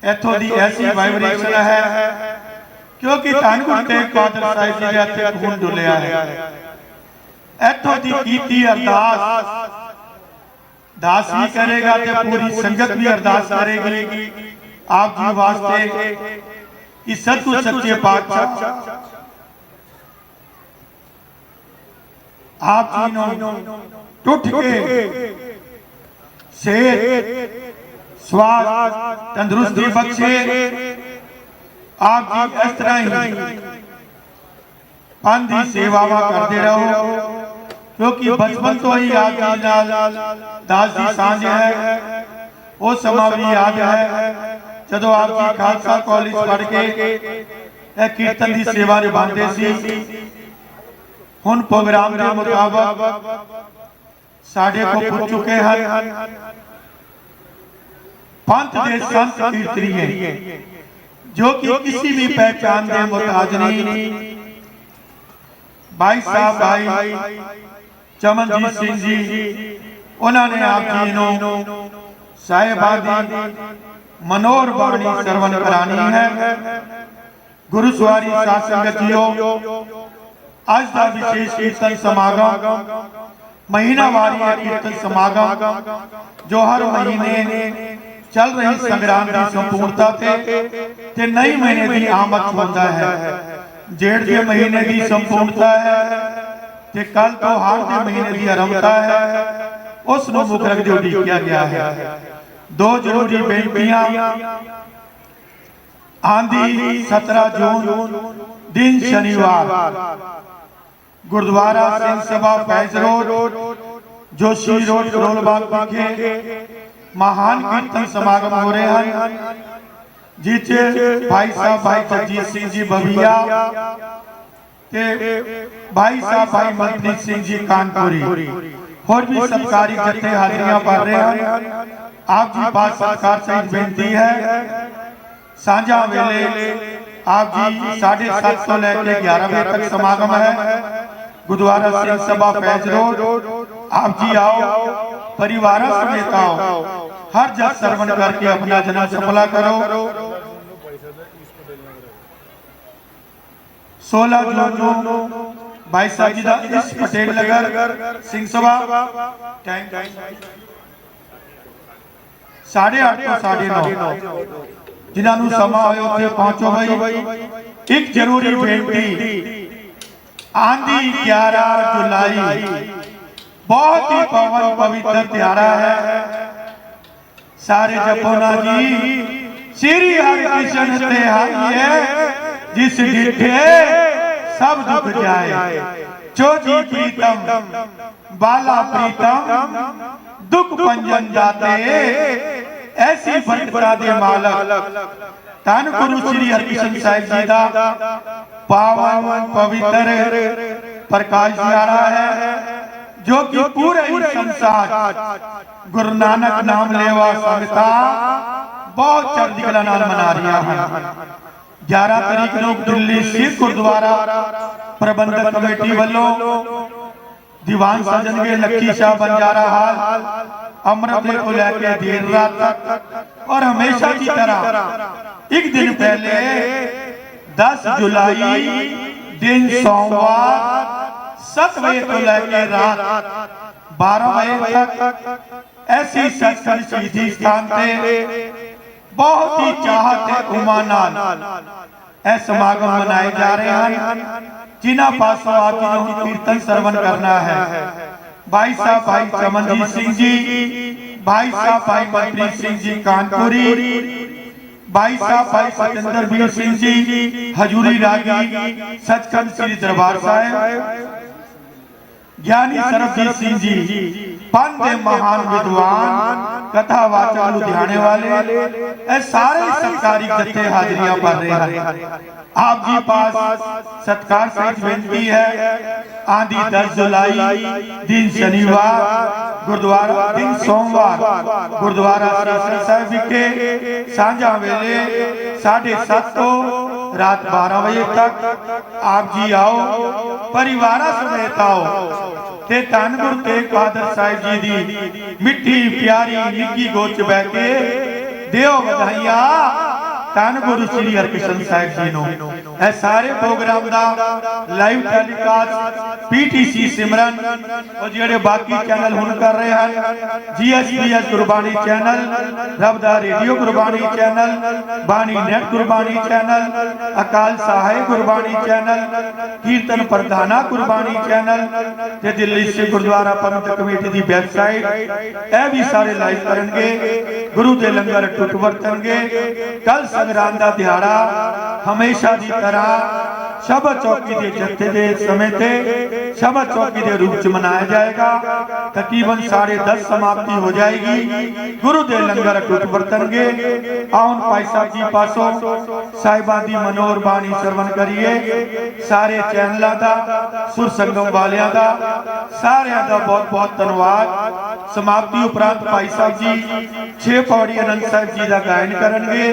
इथों दी ऐसी वाइब्रेशन है, क्योंकि धन गुरु तेग बहादुर साहिब जी दे हत्थे खून डुलिया है। इथों की कीती अरदास दास भी करेगा ते पूरी संगत भी अरदास करेगी आप जी वास्ते कि सतगुरु सच्चे पातशाह आप जी नो टुट के सेहत स्वास्थ्य तंदुरुस्ती बख्शे। आप जी इस तरह ही पंथ की सेवावां करते रहो, क्योंकि बचपन तो ही आप जी नाल दास दी सांझ है। वो समा भी याद है जदों आप जी खालसा कॉलेज पढ़ के कीर्तन की सेवा निभाते सी। हुण प्रोग्राम के मुताबिक साडे को पुज चुके हैं पंथ के संत कीर्तनीय, जो कि किसी भी पहचान के मुताज नहीं। भाई साहब भाई चमनजीत सिंह जी, उन्होंने आप जी नो साहिबादी मनोहर बाणी सरवण करानी है। गुरु सवारी साध संगत जीओ, आज का विशेष कीर्तन समागम महीनावारी कीर्तन समागम जो हर महीने चल रही संग्राम की संपूर्णता ते नई महीने की आमद होता है। जेठ के महीने की संपूर्णता है ते कल तो हाड़ के महीने की आरंभता है, उस नु मुख रख जो किया गया है। दो जरूरी बेनतियां आंधी 17 जून दिन शनिवार गुरुद्वारा सिंह सभा फैज रोड जोशी रोड करोलबाग विखे महान कीर्तन समागम हो रहे हैं, जिसे भाई साहब भाई जगजीत सिंह जी बविया ते भाई साहब भाई मनप्रीत सिंह जी कानपुरी और भी सरकारी जत्थे हाजिरियां भर रहे हैं। आप जी बात सत्कार सहित बेनती है, सांझा वेले आप जी 7:30 तो लेकर 11 बजे तक समागम है। गुरुद्वारा सिंह सभा फैज रोड आप जी आओ, परिवार समेत आओ, हर जस श्रवण करके अपना जन्म सफला करो। 16 जून भाई साहब जी का इस पटेल नगर सिंह सभा टाइम 8:30 ਤੋਂ 9:30 जिन्हों ਨੂੰ ਸਮਾਂ ਹੋਏ ਉੱਥੇ ਪਹੁੰਚੋ ਬਈ। ਇੱਕ ਜ਼ਰੂਰੀ ਬੇਨਤੀ, आंधी 11 जुलाई बहुत ही पवन पवित्र त्यारा है। सारे जपोना जी श्री हरिकृष्ण तिहाई है, जिस डिठे सब दुख जाए। चोजी प्रीतम बाला प्रीतम दुख पंजन जाते, ऐसी बरकता दे मालक धन गुरु श्री हरिकृष्ण साहिब जी का पावन पवित्र प्रकाश दिहाड़ा है, जो कि पूरे ही संसार गुरु नानक नाम लेवा संगता बहुत चढ़दी कला नाल मना रही है। 11 तरीक ਨੂੰ दिल्ली सिख गुरुद्वारा प्रबंधक कमेटी वालों दीवान सजनगे लक्की शाह बंजारा हाल अमृत को लेके देर रात तक और हमेशा की तरह एक दिन पहले 10 जुलाई दिन सोमवार 7 बजे को लेके रात 12 बजे तक ऐसी सत्संग शहीदी स्थान पे बहुत ही चाहत है उमा नाल ऐ समागम मनाए जा रहे हैं, जिन्हां पासों आप जी ਨੂੰ कीर्तन श्रवण करना है। भाई साहब भाई चमनजीत सिंह जी, भाई साहब भाई मनप्रीत सिंह जी कानपुरी, भाई साहब भाई सतेंद्रवीर सिंह जी हजूरी रागी सचखंड श्री दरबार साहिब, ज्ञानी सरबजीत सिंह जी पंथ के महान विद्वान कथावाचक लुधियाने वाले, ऐ सारे सत्कारी जत्थे हाजिरियां भर रहे हैं। आप जी पास सत्कार सहित बेनती है, आंधी 10 जुलाई दिन शनिवार गुरुद्वारा दिन सोमवार गुरुद्वारा श्री साहिब विखे सांझा वेले 7:30 तो रात 12 बजे तक आप जी आओ, परिवार समेत आओ ते धन गुरु तेग बहादुर साहिब जी दी मिठी प्यारी निੱकी गोच बैठ के दियो ਵਧਾਈਆਂ धन गुरु श्री हरकृष्ण साहिब जी नो। ए सारे प्रोग्राम दा लाइव टेलीकास्ट पीटीसी सिमरन और जेडे बाकी चैनल हुन कर रहे हैं, जीएसबीएस गुरबाणी चैनल, रब दा रेडियो गुरबाणी चैनल, बाणी नेट गुरबाणी चैनल, अकाल सहाय गुरबाणी चैनल, कीर्तन प्रधाना गुरबाणी चैनल ते दिल्ली सिख गुरुद्वारा प्रबंधक कमेटी दी वेबसाइट, ए भी सारे लाइव करनगे। गुरु दे लंगर टुट वरतणगे। कल संगराम दा दिहाड़ा हमेशा दी तरह शबद चौकी के जत्थे दे समय ते शबद चौकी के रूप च मनाया जाएगा। तकरीबन 10:30 समाप्ति हो जाएगी। गुरु दे लंगर टुट वरतणगे। आउन भाई साहब जी पासों साहिबां दी मनोहर बाणी श्रवण करिए। सारे चैनलों का सुर संगम वालियां दा सारियां दा बहुत बहुत धन्यवाद। समाप्ति उपरांत भाई साहब जी 6 पौड़ी आनंद साहिब जी का गायन करनगे।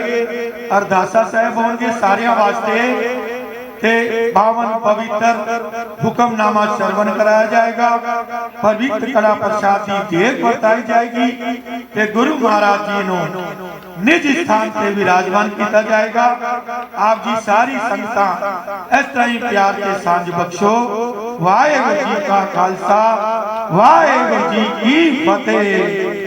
अरदासा साहब होंगे सारियां वास्ते ते 52 पवित्र हुक्मनामा श्रवण कराया जाएगा। पवित्र कला प्रसाद की देख बताई जाएगी ते गुरु महाराज जी नो निज स्थान से विराजमान किया जाएगा। आप जी सारी संगतां इस तरह ही प्यार के सांझ बख्शो। वाहेगुरु जी का खालसा, वाहेगुरु जी की फतेह।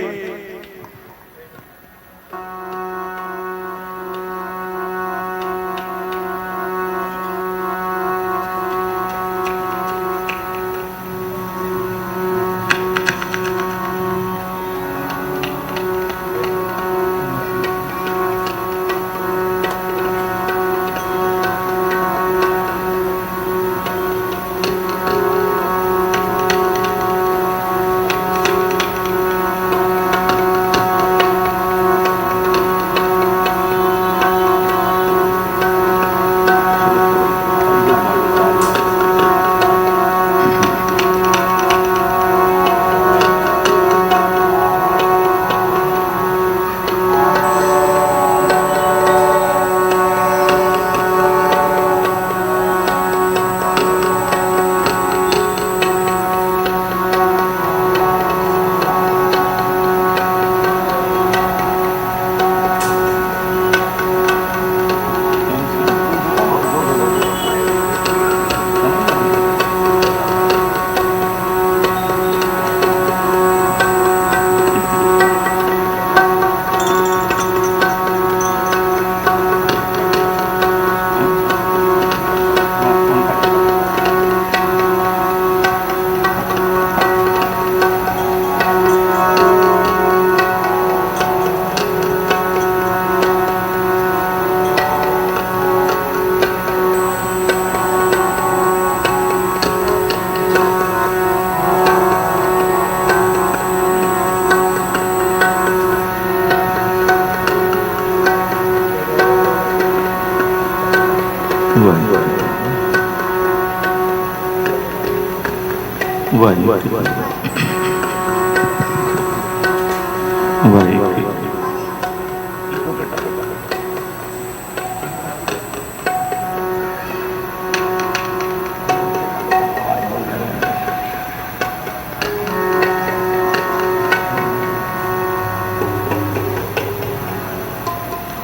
ਵਾਹਿਗੁਰੂ ਵਾਹਿਗੁਰੂ।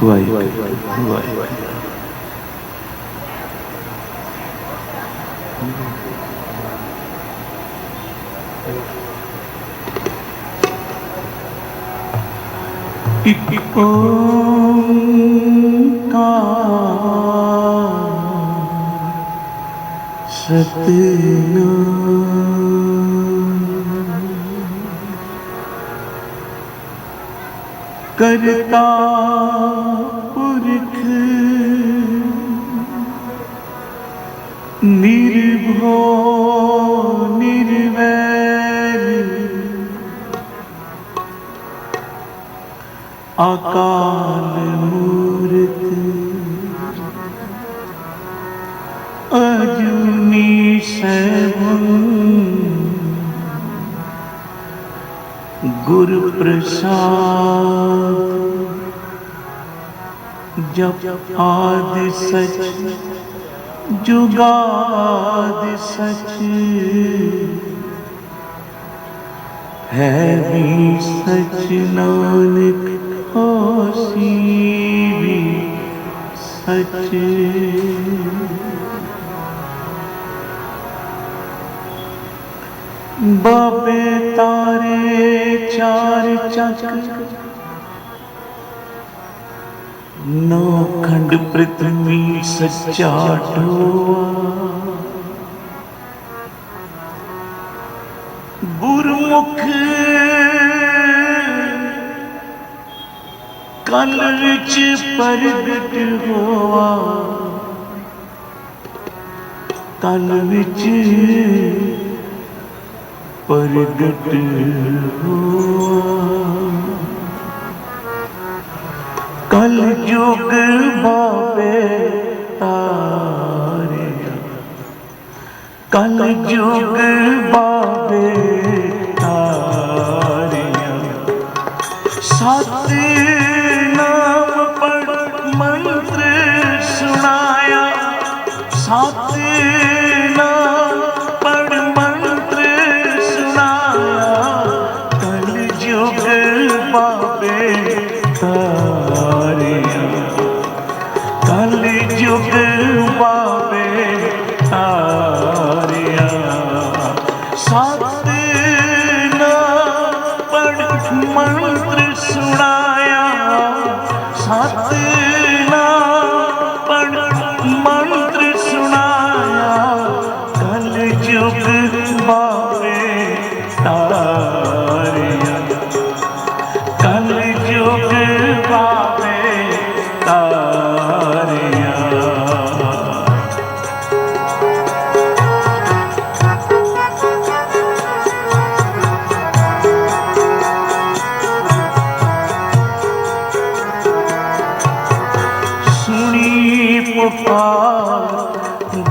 ਵਾਹਿਗੁਰੂ ਵਾਹਿਗੁਰੂ। ਇੱਕ ਓਂਕਾਰ ਸਤਿਨਾਮ ਕਰਤਾ ਪੁਰਖ ਨਿਰਭਉ ਨਿਰਵੈਰ ਅਕਾਲ ਮੂਰਤ ਅਜੂਨੀ ਸੈਭੰ ਗੁਰ ਪ੍ਰਸਾਦ ਜਪ ਆਦਿ ਸਚ जुगाद सच है भी सच नानक होसी भी सच। बाबे तारे चार चक नौ खंड पृथ्वी सच्चा ढोआ गुरमुख कल विच प्रगट होआ कल विच प्रगट होआ कल युग बाबे तारिया कल युग बाबे तारिया सत नाम पढ़ मंत्र सुनाया सत नाम पढ़ मंत्र सुनाया कल युग बाबे कल युग बाबे तारिया सत नाम पढ़ मंत्र सुनाया सत नाम पढ़ मंत्र सुनाया कल युग बाबे तारिया कल युग बाबे तारिया। सुनी पुकार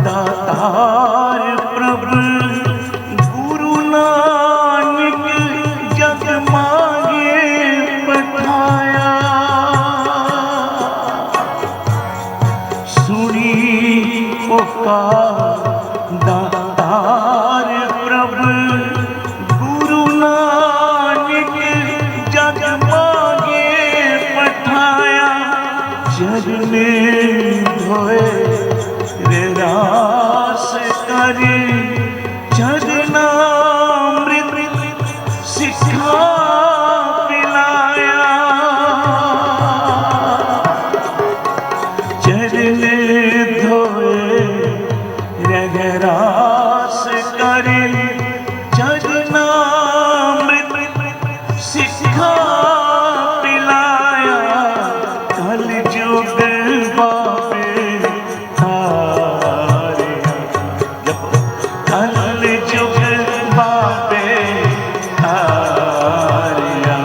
दातार प्रभु गुरु नानक जग मांगे पठाया सुनी पुकार दातार प्रभु गुरु नानक जग मांगे पठाया चरने धोए रे रास करे चरनामृत सिखा पिलाया चरने धोए रे रास करे चरनामृत सिखा पिलाया कल युग बाबे तारिया कल युग बाबे तारिया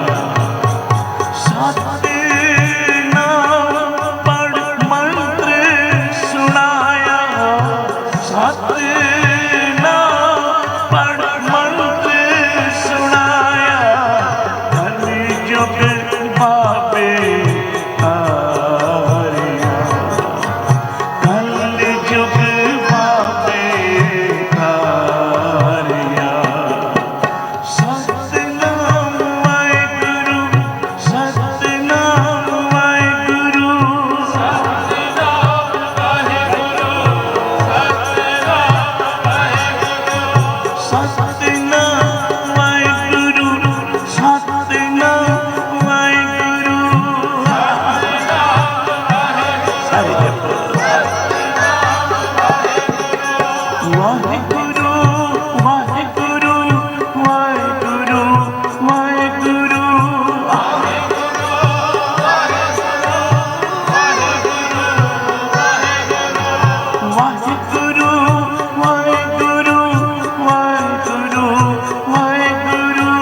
सत नाम पढ़ मंत्र सुनाया सत नाम पढ़ मंत्र ਵਾਹਿਗੁਰੂ ਵਾਹਿਗੁਰੂ ਵਾਹਿਗੁਰੂ ਵਾਹਿਗੁਰੂ ਵਾਹਿਗੁਰੂ ਵਾਹਿਗੁਰੂ ਵਾਹਿਗੁਰੂ ਵਾਹਿਗੁਰੂ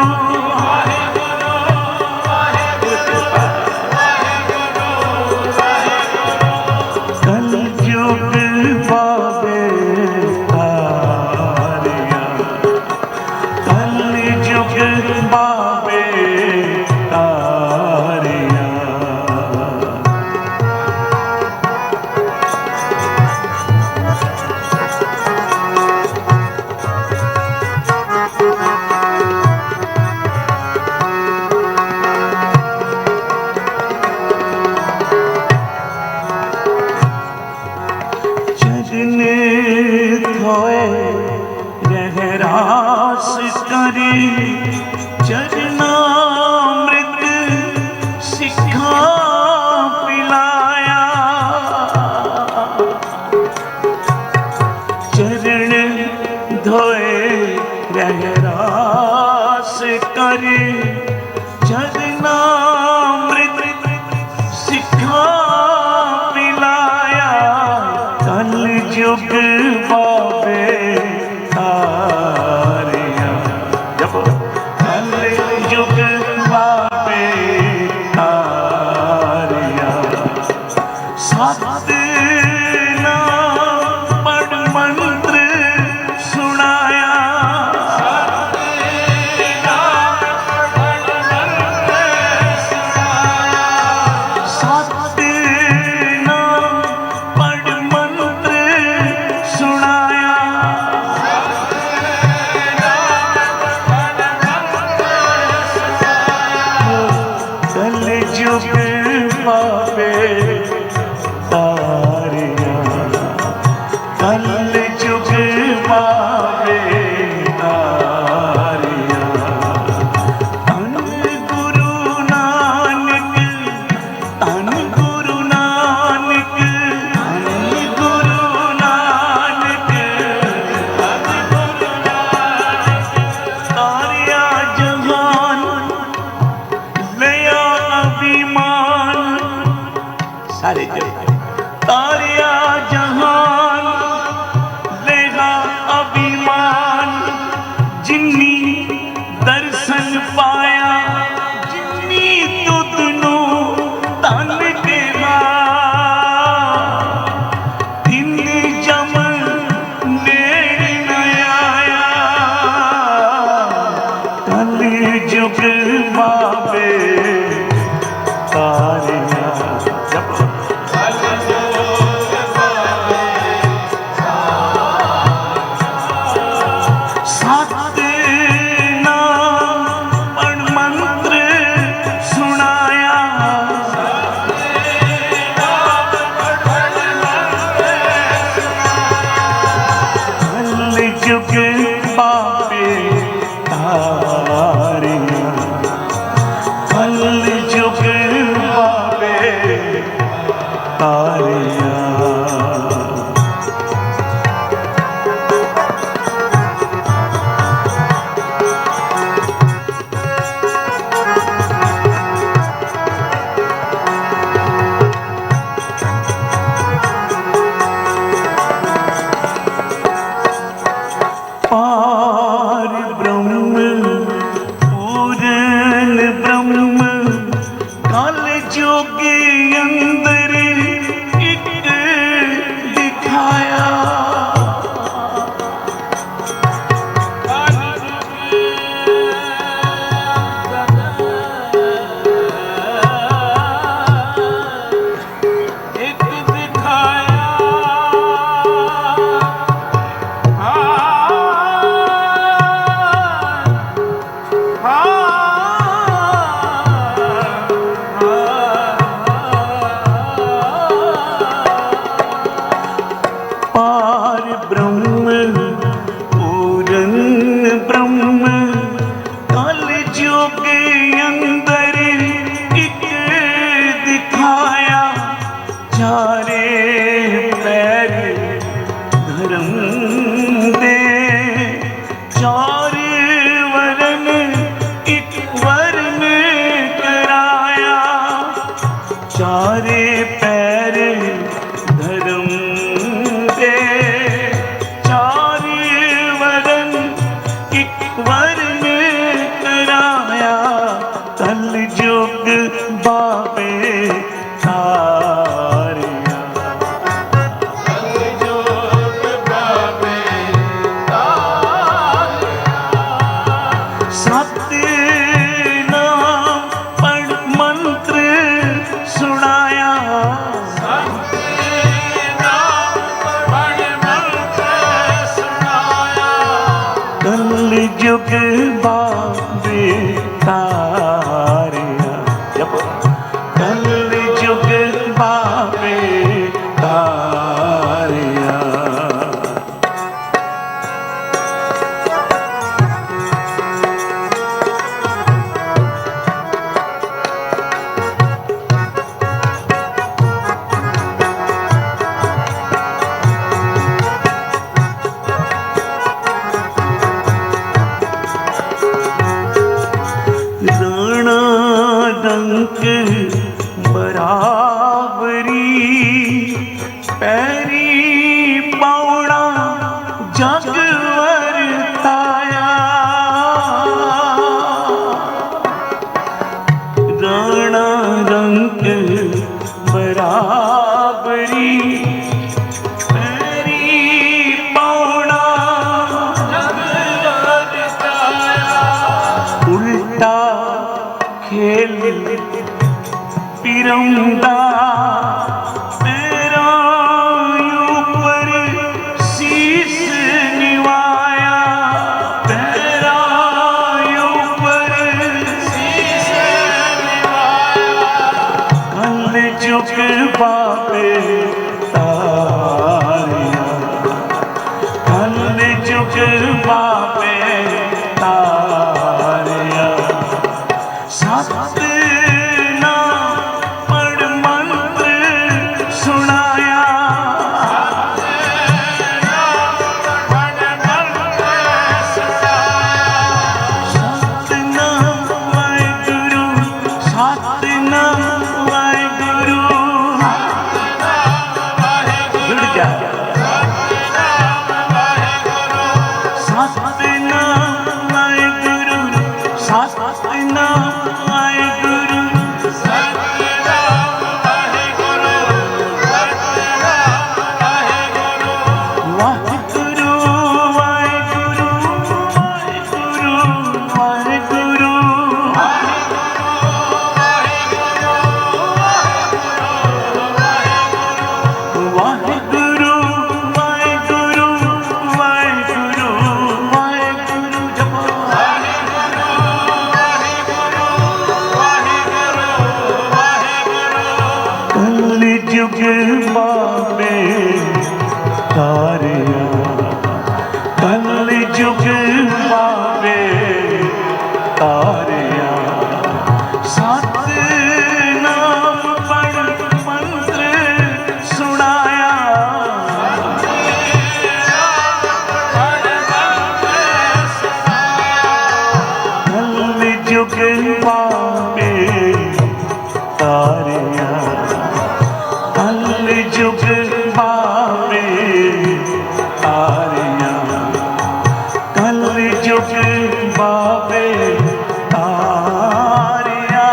ਕਲਯੁਗ ਬਾਬੇ ਤਾਰਿਆ ਕਲਯੁਗ ਬਾਬੇ ਤਾਰਿਆ चरण धोए रहरास करी चरणामृत सिखा पिलाया चरण धोए रहरास करी चरणामृत सिखा पिलाया कलयुग बाबे तारिया जब कलयुग बाबे तारिया सतनाम पढ़ मंत्र सुनाया सतनाम पढ़ मंत्र सुनाया कलयुग बाबे तारिया कलयुग बाबे तारिया धन गुरु नानक धन गुरु नानक धन गुरु नानक तारिया जहान लिया अभिमान सारे तारिया जहान लेगा अभिमान जिन्नी दर्शन पाया जिन्नी तुदनु तन के दिन जम नेड़ न आया कलयुग बाबे तारिया जब सतनाम पढ़ मंत्र सुनाया कलयुग बाबे तारिया कलयुग बाबे तारिया पार ब्रह्म पूरन ब्रह्म कल जोगी अंदर एक दिखाया एक दिखाया पार ब्रह्म पूरन ब्रह्म कल जोगे अंदर एक दिखाया चारे पैर धर्म ਬਾਬੇ ਤਾਰਿਆ ਜਪ ਕਲ ਜੁਗ ਬਾਬੇ ਤਾਰਿਆ ਡੰਕ ਬਰਾਬਰੀ ਪੈਰੀ ਪਾਉਣਾ ਜਗ ਵਰਤਾਇਆ ਰਾਣਾ ਡੰਕ ਬਰਾਬਰੀ ਪੈਰੀ ਪਾਉਣਾ ਜਗ ਵਰਤਾਇਆ ਉਲਟਾ खेल पिरौंदा तेरा ऊपर शीश निवाया तेरा ऊपर शीश निवाया कल जुग बाबे तारिया कल जुग बाबे तारिया सतनाम पढ़ मंत्र सुनाया सतनाम वाहिगुरु सतनाम वाहिगुरु जुड़ जा सतनाम वाहिगुरु सतनाम जुग बाबे तारिया कल जुग बाबे तारिया सतनाम पढ़ मंत्र सुनाया कल जुग बाबे तारिया कल जुग बाबे तारिया कल जुग बाबे तारिया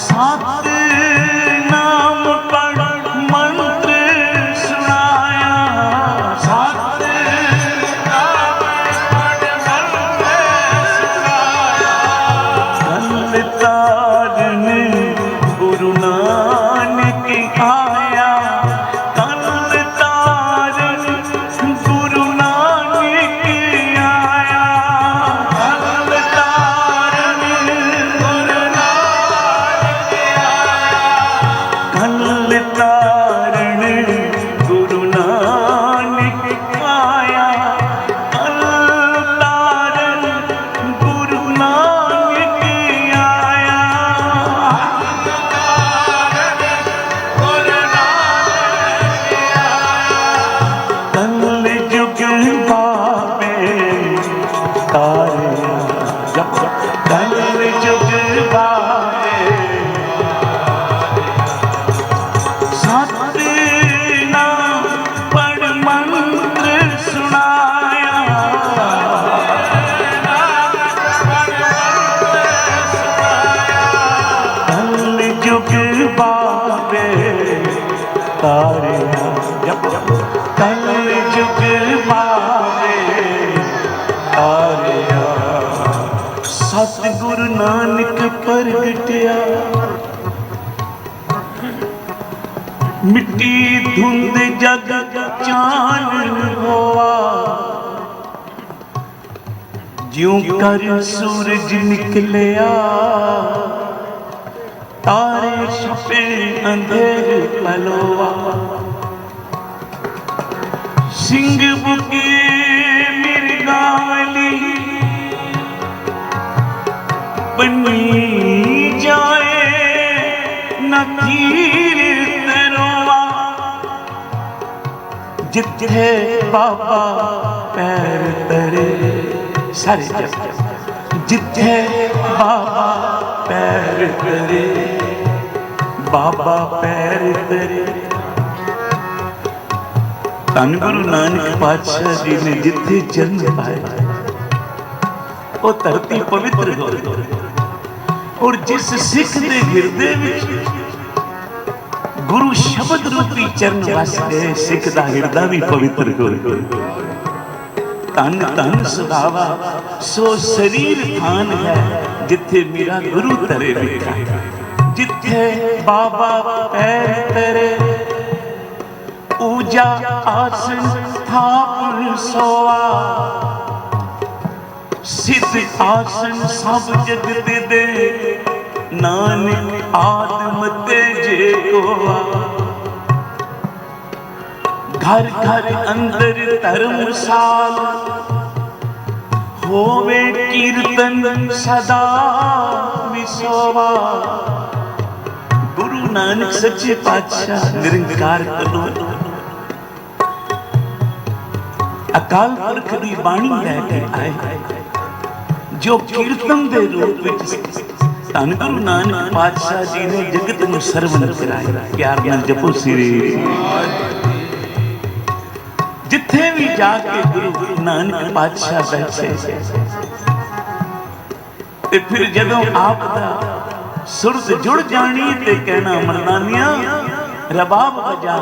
सतनाम पढ़ मंत्र सुनाया सतनाम पढ़ मंत्र सुनाया कल तारन गुरु नानक आया कल तारन गुरु नानक आया कल तारन गुरु नानक आया कल तारन गुरु नानक आया कल तारन गुरु नानक आया कल जुग बाबे तारिया जप कल जुग बाबे सतनाम पढ़ मंत्र सुनाया कल जुग बाबे तारिया जप कल जुग बाबे तारिया सतगुरु नानक प्रगटिया मिट्टी धुंध जग चानन होआ ਜਿਉਂ ਕਰ ਸੂਰਜ ਨਿਕਲਿਆ ਤਾਰੇ ਛਪੇ ਅੰਧੇਰ ਪਲੋਆ ਸਿੰਘ ਬੁਕੇ ਮਿਰਗਾਵਲੀ ਬਣੀ ਜਾਏ ਨਾ ਤੀਰ ਤਰਵਾ ਜਿੱਥੇ ਬਾਬਾ ਪੈਰ ਤਰੇ ਸਾਰੇ ਜਪ ਜਿੱਥੇ ਬਾਬਾ ਪੈਰ ਤਰੇ ਬਾਬਾ ਪੈਰ ਤਰੇ ਧੰਨ ਗੁਰੂ ਨਾਨਕ ਪਾਤਸ਼ਾਹ ਜੀ ਨੇ ਜਿੱਥੇ ਜਨਮ ਪਾਇਆ ਉਹ ਧਰਤੀ ਪਵਿੱਤਰ ਹੋ ਗਈ ਔਰ ਜਿਸ ਸਿੱਖ ਦੇ ਹਿਰਦੇ ਵਿੱਚ ਗੁਰੂ ਸ਼ਬਦ ਰੂਪੀ ਚਰਨ ਵਸ ਗਏ ਸਿੱਖ ਦਾ ਹਿਰਦਾ ਵੀ ਪਵਿੱਤਰ ਹੋ ਗਿਆ ਧੰਨ ਧੰਨ ਸੁਭਾਵਾ ਸੋ ਸਰੀਰ ਥਾਨ ਹੈ ਜਿੱਥੇ ਮੇਰਾ ਗੁਰੂ ਤਰੇ ਬੈਠਾ ਜਿੱਥੇ ਬਾਬਾ ਪੈਰ ਤਰੇ ਊਜਾ ਆਸਨ ਥਾਪਨ ਸੋਆ ਸਿੱਧ ਆਸਨ ਸਭ ਜਗਤ ਦੇ ਨਾਨਕ ਆਦਮ ਤੇ ਜੇ ਕੋਆ ਘਰ ਘਰ ਅੰਦਰ ਧਰਮਸਾਲ ਹੋਵੇ ਕੀਰਤਨ ਸਦਾ ਵਿਸੋਵਾ ਗੁਰੂ ਨਾਨਕ ਸੱਚੇ ਪਾਤਸ਼ਾਹ ਨਿਰੰਕਾਰ ਕਰੋ ਅਕਾਲ ਪੁਰਖ ਦੀ ਬਾਣੀ ਲੈ ਕੇ ਆਏ ਜੋ ਕੀਰਤਨ ਦੇ ਰੂਪ ਵਿੱਚ ਧੰਨ ਗੁਰੂ ਨਾਨਕ ਪਾਤਸ਼ਾਹ ਜੀ ਨੇ ਜਗਤ ਨੂੰ ਸਰਵਣ ਕਰਾਇਆ ਪਿਆਰ ਨਾਲ ਜਪੋ ਸ੍ਰੀ ਜਿੱਥੇ ਵੀ ਜਾ ਕੇ ਗੁਰੂ ਨਾਨਕ ਪਾਤਸ਼ਾਹ ਬੈਠੇ ਤੇ ਫਿਰ ਜਦੋਂ ਆਪ ਦਾ ਸੁਰਤ ਜੁੜ ਜਾਣੀ ਤੇ ਕਹਿਣਾ ਮਰਦਾਨੀਆਂ ਰਬਾਬ ਵਜਾ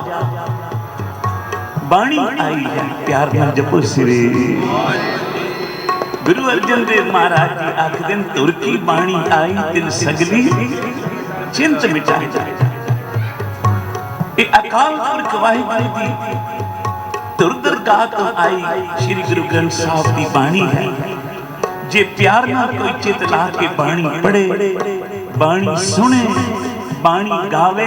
ਬਾਣੀ ਆਈ ਹੈ ਪਿਆਰ ਨਾਲ ਜਪੋ ਸ੍ਰੀ ਗੁਰੂ ਅਰਜਨ ਦੇਵ ਮਹਾਰਾਜ ਜੀ ਆਖਦੇ ਨੇ ਧੁਰ ਕੀ ਬਾਣੀ ਆਈ ਤਿਨ ਸਗਲੀ ਚਿੰਤ ਮਿਟਾਈ ਇਹ ਅਕਾਲ ਪੁਰਖ ਵਾਹਿਗੁਰੂ ਦੀ ਧੁਰ ਦਰਗਾਹ ਤੋਂ ਆਈ ਸ੍ਰੀ ਗੁਰੂ ਗ੍ਰੰਥ ਸਾਹਿਬ ਦੀ ਬਾਣੀ ਹੈ ਜੇ ਪਿਆਰ ਨਾਲ ਕੋਈ ਚਿਤ ਲਾ ਕੇ ਬਾਣੀ ਪੜ੍ਹੇ ਬਾਣੀ ਸੁਣੇ ਬਾਣੀ ਗਾਵੇ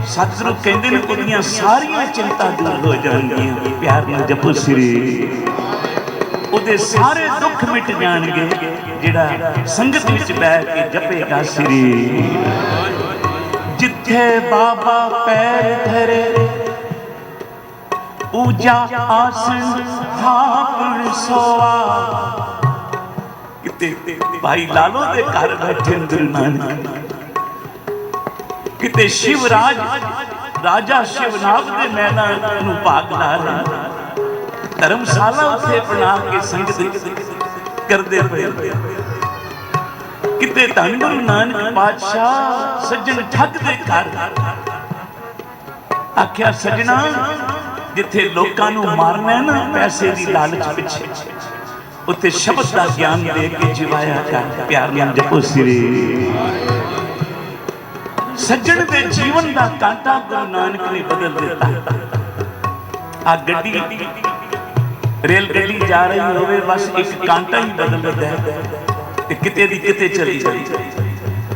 ਸਤਿਗੁਰੂ ਕਹਿੰਦੇ ਨੇ ਉਹਦੀਆਂ ਸਾਰੀਆਂ ਚਿੰਤਾ ਦੂਰ ਹੋ ਜਾਣਗੀਆਂ ਪਿਆਰ ਨਾਲ ਜਪੋ ਸ੍ਰੀ ਉਹਦੇ ਸਾਰੇ ਦੁੱਖ ਮਿਟ ਜਾਣਗੇ ਜਿਹੜਾ ਸੰਗਤ ਵਿੱਚ ਬੈਠ ਕੇ ਜਪੇਗਾ ਸ੍ਰੀ ਜਿੱਥੇ ਬਾਬਾ ਪੈਰ ਧਰੇ ਊਜਾ ਆਸਨ ਥਾਪਣ ਸੋਆ ਕਿਤੇ ਭਾਈ ਲਾਲੋ ਦੇ ਘਰ ਬੈਠੇ ਗੁਰੂ ਨਾਨਕ ਕਿਤੇ ਸ਼ਿਵਰਾਜ ਰਾਜਾ ਸ਼ਿਵਨਾਗ ਦੇ ਮੈਦਾਨ ਨੂੰ ਭਾਗ ਲਾ ਰਿਹਾ ਧਰਮਸ਼ਾਲਾ ਉੱਥੇ ਬਣਾ ਕੇ ਸੰਗਤ ਕਰਦੇ ਪਏ ਕਿਤੇ ਧੰਨ ਗੁਰੂ ਨਾਨਕ ਪਾਤਸ਼ਾਹ ਸੱਜਣ ਠੱਗ ਦੇ ਘਰ ਆਖਿਆ ਸੱਜਣਾ ਜਿੱਥੇ ਲੋਕਾਂ ਨੂੰ ਮਾਰਨਾ ਨਾ ਪੈਸੇ ਦੀ ਲਾਲਚ ਪਿੱਛੇ ਉੱਥੇ ਸ਼ਬਦ ਦਾ ਗਿਆਨ ਦੇ ਕੇ ਜਿਵਾਇਆ ਕਰ ਪਿਆਰ ਨਾਲ ਜਪੋ ਸ੍ਰੀ ਸੱਜਣ ਦੇ ਜੀਵਨ ਦਾ ਕਾਂਟਾ ਗੁਰੂ ਨਾਨਕ ਨੇ ਬਦਲ ਦਿੱਤਾ ਆ ਗੱਡੀ ਰੇਲ ਗੱਡੀ ਜਾ ਰਹੀ ਹੋਵੇ ਬਸ ਇੱਕ ਕਾਂਟਾ ਹੀ ਬਦਲਦਾ ਹੈ ਤੇ ਕਿਤੇ ਦੀ ਕਿਤੇ ਚਲੀ ਜਾਂਦੀ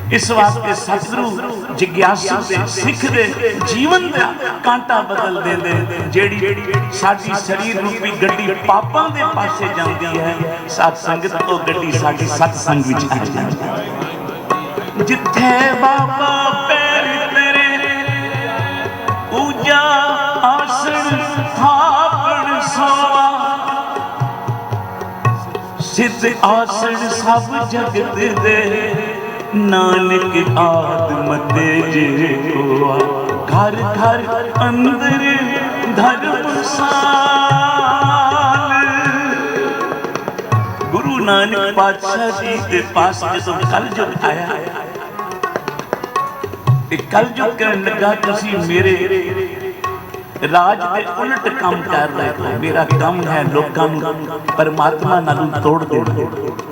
ਇਸ ਵਾਸਤੇ ਸਤਿਗੁਰੂ ਜਿਗਿਆਸੂ ਦੇ ਸਿੱਖ ਦੇ ਜੀਵਨ ਦਾ ਕਾਂਟਾ ਬਦਲ ਦਿੰਦੇ ਜਿਹੜੀ ਸਾਡੀ ਸਰੀਰ ਰੂਪੀ ਗੱਡੀ ਪਾਪਾਂ ਦੇ ਪਾਸੇ ਜਾਂਦੀ ਹੈ ਸਤ ਸੰਗਤ ਉਹ ਗੱਡੀ ਸਾਡੀ ਸਤ ਸੰਗ ਵਿੱਚ ਆ ਜਾਂਦੀ ਹੈ ਜਿੱਥੇ ਬਾਬਾ ਪੈਰ ਤੇਰੇ ਊਜਾ ਆਸਣ ਥਾਪਣ ਸੋਆ ਸਿੱਧ ਆਸਣ ਸਭ ਜਗਤ ਦੇ ਨਾਨਕ ਆਦਮ ਤੇ ਜੇ ਕੋਆ ਘਰ ਘਰ ਅੰਦਰ ਧਰਮਸਾਲ ਗੁਰੂ ਨਾਨਕ ਪਾਤਸ਼ਾਹ ਜੀ ਦੇ ਪਾਸ ਜਦੋਂ ਕਲਯੁਗ ਆਇਆ ਇਹ ਕਲਯੁਗ ਕਰਨ ਲੱਗਾ ਤੁਸੀਂ ਮੇਰੇ ਰਾਜ ਦੇ ਉਲਟ ਕੰਮ ਕਰ ਰਹੇ ਹੋ ਮੇਰਾ ਕੰਮ ਹੈ ਲੋਕਾਂ ਨੂੰ ਪਰਮਾਤਮਾ ਨਾਲ ਤੋੜ ਦੇਣਾ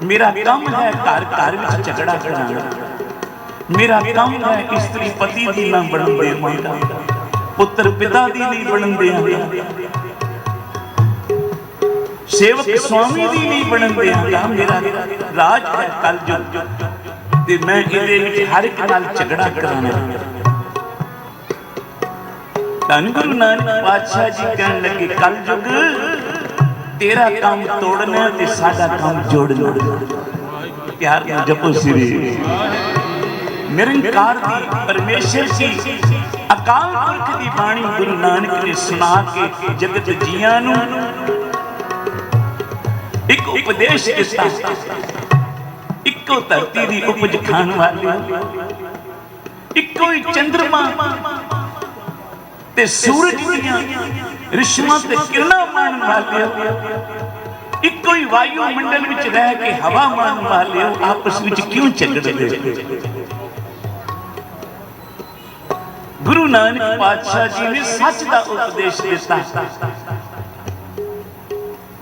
ਮੇਰਾ ਕੰਮ ਹੈ ਘਰ ਘਰ ਵਿੱਚ ਝਗੜਾ ਕਰਨਾ ਮੇਰਾ ਕੰਮ ਹੈ ਇਸਤਰੀ ਪਤੀ ਦੀ ਨਾ ਬਣਨ ਦੇਵਾਂਗਾ ਪੁੱਤਰ ਪਿਤਾ ਦੀ ਨਹੀਂ ਬਣਨ ਦੇਵਾਂਗਾ ਸੇਵਕ ਸੁਆਮੀ ਦੀ ਨਹੀਂ ਬਣਨ ਦਿਆਂਗਾ। ਮੇਰਾ ਰਾਜ ਹੈ ਕਲਯੁਗ ਤੇ ਮੈਂ ਇਹਦੇ ਵਿੱਚ ਹਰ ਇੱਕ ਨਾਲ ਝਗੜਾ ਕਰਾਉਣਾ। ਧੰਨ ਗੁਰੂ ਨਾਨਕ ਪਾਤਸ਼ਾਹ ਜੀ ਕਹਿਣ ਲੱਗੇ ਕਲਯੁਗ ਤੇਰਾ ਕੰਮ ਤੋੜਨਾ ਤੇ ਸਾਡਾ ਕੰਮ ਜੋੜਨਾ। ਪਿਆਰ ਨਾਲ ਜਪੋ ਸ੍ਰੀ ਨਿਰੰਕਾਰ ਦੀ ਪਰਮੇਸ਼ਰ ਦੀ ਅਕਾਲ ਪੁਰਖ ਦੀ ਬਾਣੀ ਗੁਰੂ ਨਾਨਕ ਨੇ ਸੁਣਾ ਕੇ ਜਗਤ ਜੀਆਂ ਨੂੰ ਇੱਕ ਉਪਦੇਸ਼ ਦਿੱਤਾ। ਇੱਕੋ ਧਰਤੀ ਦੀ ਉਪਜ ਖਾਣ ਵਾਲੇ, ਇੱਕੋ ਹੀ ਚੰਦਰਮਾ ਤੇ ਸੂਰਜ ਦੀਆਂ ਰਿਸ਼ਮਾਂ ਤੇ ਕਿਰਨਾਂ ਮਾਰਨ ਵਾਲੇ, ਇੱਕੋ ਹੀ ਵਾਯੂ ਮੰਡਲ ਵਿੱਚ ਰਹਿ ਕੇ ਹਵਾ ਮਾਰਨ ਵਾਲੇ ਆਪਸ ਵਿੱਚ ਕਿਉਂ ਝਗੜਦੇ? ਗੁਰੂ ਨਾਨਕ ਪਾਤਸ਼ਾਹ ਜੀ ਨੇ ਸੱਚ ਦਾ ਉਪਦੇਸ਼ ਦਿੱਤਾ।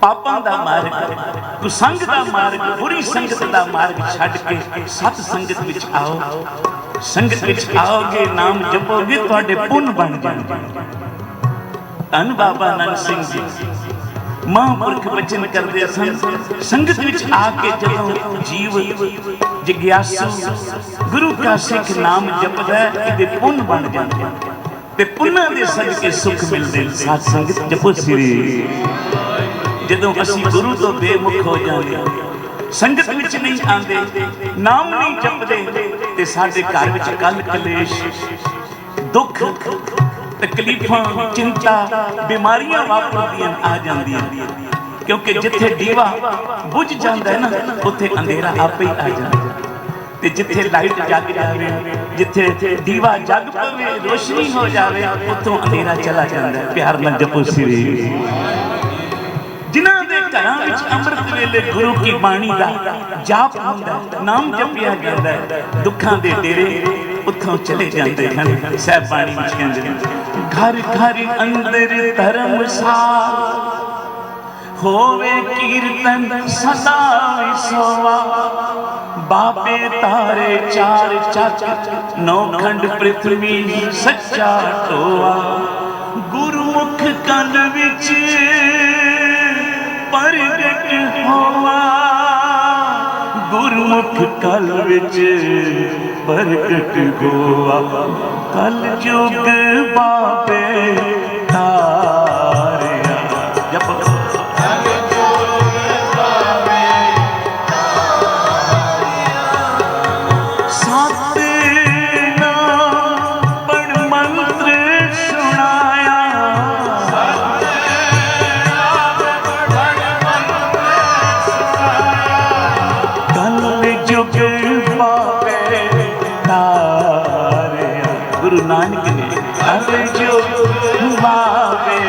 ਪਾਪਾਂ ਦਾ ਮਾਰਗ, ਕੁਸੰਗ ਦਾ ਮਾਰਗ, ਬੁਰੀ ਸੰਗਤ ਦਾ ਮਾਰਗ ਛੱਡ ਕੇ ਸਤ ਸੰਗਤ ਵਿੱਚ ਆਓ। ਸੰਗਤ ਵਿੱਚ ਆਓਗੇ, ਨਾਮ ਜਪੋਗੇ, ਤੁਹਾਡੇ ਪੁੰਨ ਬਣ ਜਾਣਗੇ। ਧੰਨ ਬਾਬਾ ਨਾਨਕ ਸਿੰਘ ਜੀ ਮਹਾਂਪੁਰਖ ਬਚਨ ਕਰਦੇ ਸਨ। ਸੰਗਤ ਵਿੱਚ ਆ ਕੇ ਜਦੋਂ ਜੀਵ ਜਿਗਿਆਸੂ ਗੁਰੂ ਕਾ ਸਿੱਖ ਨਾਮ ਜਪਦਾ ਇਹਦੇ ਪੁੰਨ ਬਣ ਜਾਂਦੇ ਤੇ ਪੁੰਨਾਂ ਦੇ ਸਦਕੇ ਸੁੱਖ ਮਿਲਦੇ। ਸਾਧ ਸੰਗਤ ਜਪੋ ਸ੍ਰੀ। ਜਦੋਂ ਅਸੀਂ ਗੁਰੂ ਤੋਂ ਬੇਮੁਖ ਹੋ ਜਾਂਦੇ, ਸੰਗਤ ਵਿੱਚ ਨਹੀਂ ਆਉਂਦੇ, ਨਾਮ ਨਹੀਂ ਜਪਦੇ ਤੇ ਸਾਡੇ ਘਰ ਵਿੱਚ ਕਲ ਕਲੇਸ਼, ਦੁੱਖ, ਤਕਲੀਫਾਂ, ਚਿੰਤਾ, ਬਿਮਾਰੀਆਂ ਵਾਪਰਦੀਆਂ ਆ ਜਾਂਦੀਆਂ। ਕਿਉਂਕਿ ਜਿੱਥੇ ਦੀਵਾ ਬੁਝ ਜਾਂਦਾ ਹੈ ਨਾ ਉੱਥੇ ਅੰਧੇਰਾ ਆਪੇ ਹੀ ਆ ਜਾਂਦਾ। ਤੇ ਜਿੱਥੇ ਲਾਈਟ ਜਗ ਜਾਵੇ, ਜਿੱਥੇ ਦੀਵਾ ਜਗ ਪਵੇ, ਰੋਸ਼ਨੀ ਹੋ ਜਾਵੇ, ਉੱਥੋਂ ਅੰਧੇਰਾ ਚਲਾ ਜਾਂਦਾ। ਪਿਆਰ ਨਾਲ ਜਪੋ ਸ੍ਰੀ। ਜਿਨ੍ਹਾਂ ਦੇ ਘਰਾਂ ਵਿੱਚ ਅੰਮ੍ਰਿਤ ਵੇਲੇ ਗੁਰੂ ਕੀ ਬਾਣੀ ਦਾ ਜਾਪ ਹੁੰਦਾ, ਨਾਮ ਜਪਿਆ ਜਾਂਦਾ, ਦੁੱਖਾਂ ਦੇ ਡੇਰੇ ਉੱਥੋਂ ਚਲੇ ਜਾਂਦੇ ਹਨ। ਸਾਹਿਬ ਬਾਣੀ ਵਿੱਚ ਕਹਿੰਦੇ ਨੇ, ਘਰ ਘਰ ਅੰਦਰ ਧਰਮਸਾਲ ਹੋਵੇ ਕੀਰਤਨ ਸਦਾ ਵਿਸਵਾ। ਬਾਬੇ ਤਾਰੇ ਚਾਰ ਚੱਕ, ਨੌਖੰਡ ਪ੍ਰਿਥਵੀ ਸੱਚਾ ਟੋਆ। ਗੁਰਮੁਖ ਕੰਨ ਵਿੱਚ ਪ੍ਰਗਟ ਹੋਵਾ, ਗੁਰਮੁਖ ਕਲ ਵਿੱਚ ਪ੍ਰਗਟ ਹੋਵਾ। ਕਲ ਯੁਗ ਬਾਬੇ ਤਾਰਿਆ ਜਪ ਨਾਨਕ ਨੇ ਹਰ ਜੋ ਬਾਵੇ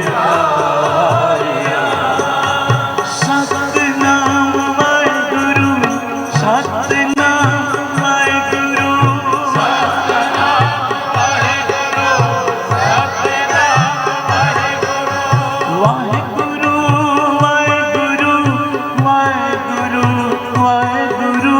ਤਾਰਿਆ। ਸਤਿਨਾਮ ਵਾਹਿਗੁਰੂ, ਸਤਿਨਾਮ ਵਾਹਿਗੁਰੂ, ਸਤਿਨਾਮ ਵਾਹਿਗੁਰੂ, ਸਤਿਨਾਮ ਵਾਹਿਗੁਰੂ, ਵਾਹਿਗੁਰੂ ਵਾਹਿਗੁਰੂ ਵਾਹਿਗੁਰੂ ਵਾਹਿਗੁਰੂ।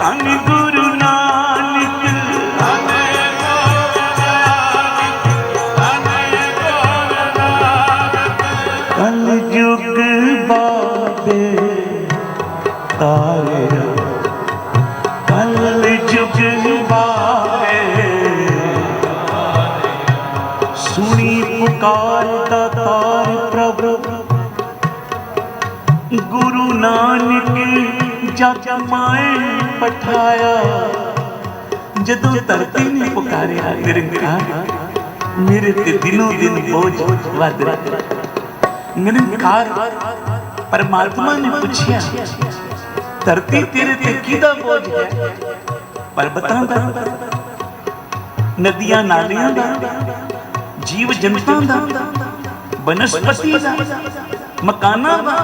ਧੰਨ ਗੁਰੂ ਨਾਨਕ ਕਲ ਯੁਗ ਬਾਬੇ ਤਾਰਿਆ ਕਲ ਯੁਗ ਬਾਬੇ ਸੁਣੀ ਪੁਕਾਰ ਦਾਤਾਰ ਪ੍ਰਭੂ ਗੁਰੂ ਨਾਨਕ ਜਗ ਮਾਏ ਪਠਾਇਆ। ਜਦੋਂ ਧਰਤੀ ਨੇ ਪੁਕਾਰਿਆ ਨਿਰੰਕਾਰ ਮੇਰੇ ਤੇ ਦਿਨੋਂ ਦਿਨ ਬੋਝ ਵੱਧ ਰਿਹਾ। ਨਿਰੰਕਾਰ ਪਰਮਾਤਮਾ ਨੇ ਪੁੱਛਿਆ ਧਰਤੀ ਤੇਰੇ ਤੇ ਕਿਹਦਾ ਬੋਝ ਹੈ? ਪਰਬਤਾਂ ਦਾ, ਨਦੀਆਂ ਨਾਲਿਆਂ ਦਾ, ਜੀਵ ਜੰਤਾਂ ਦਾ, ਬਨਸਪਤੀ ਦਾ, ਮਕਾਨਾਂ ਦਾ।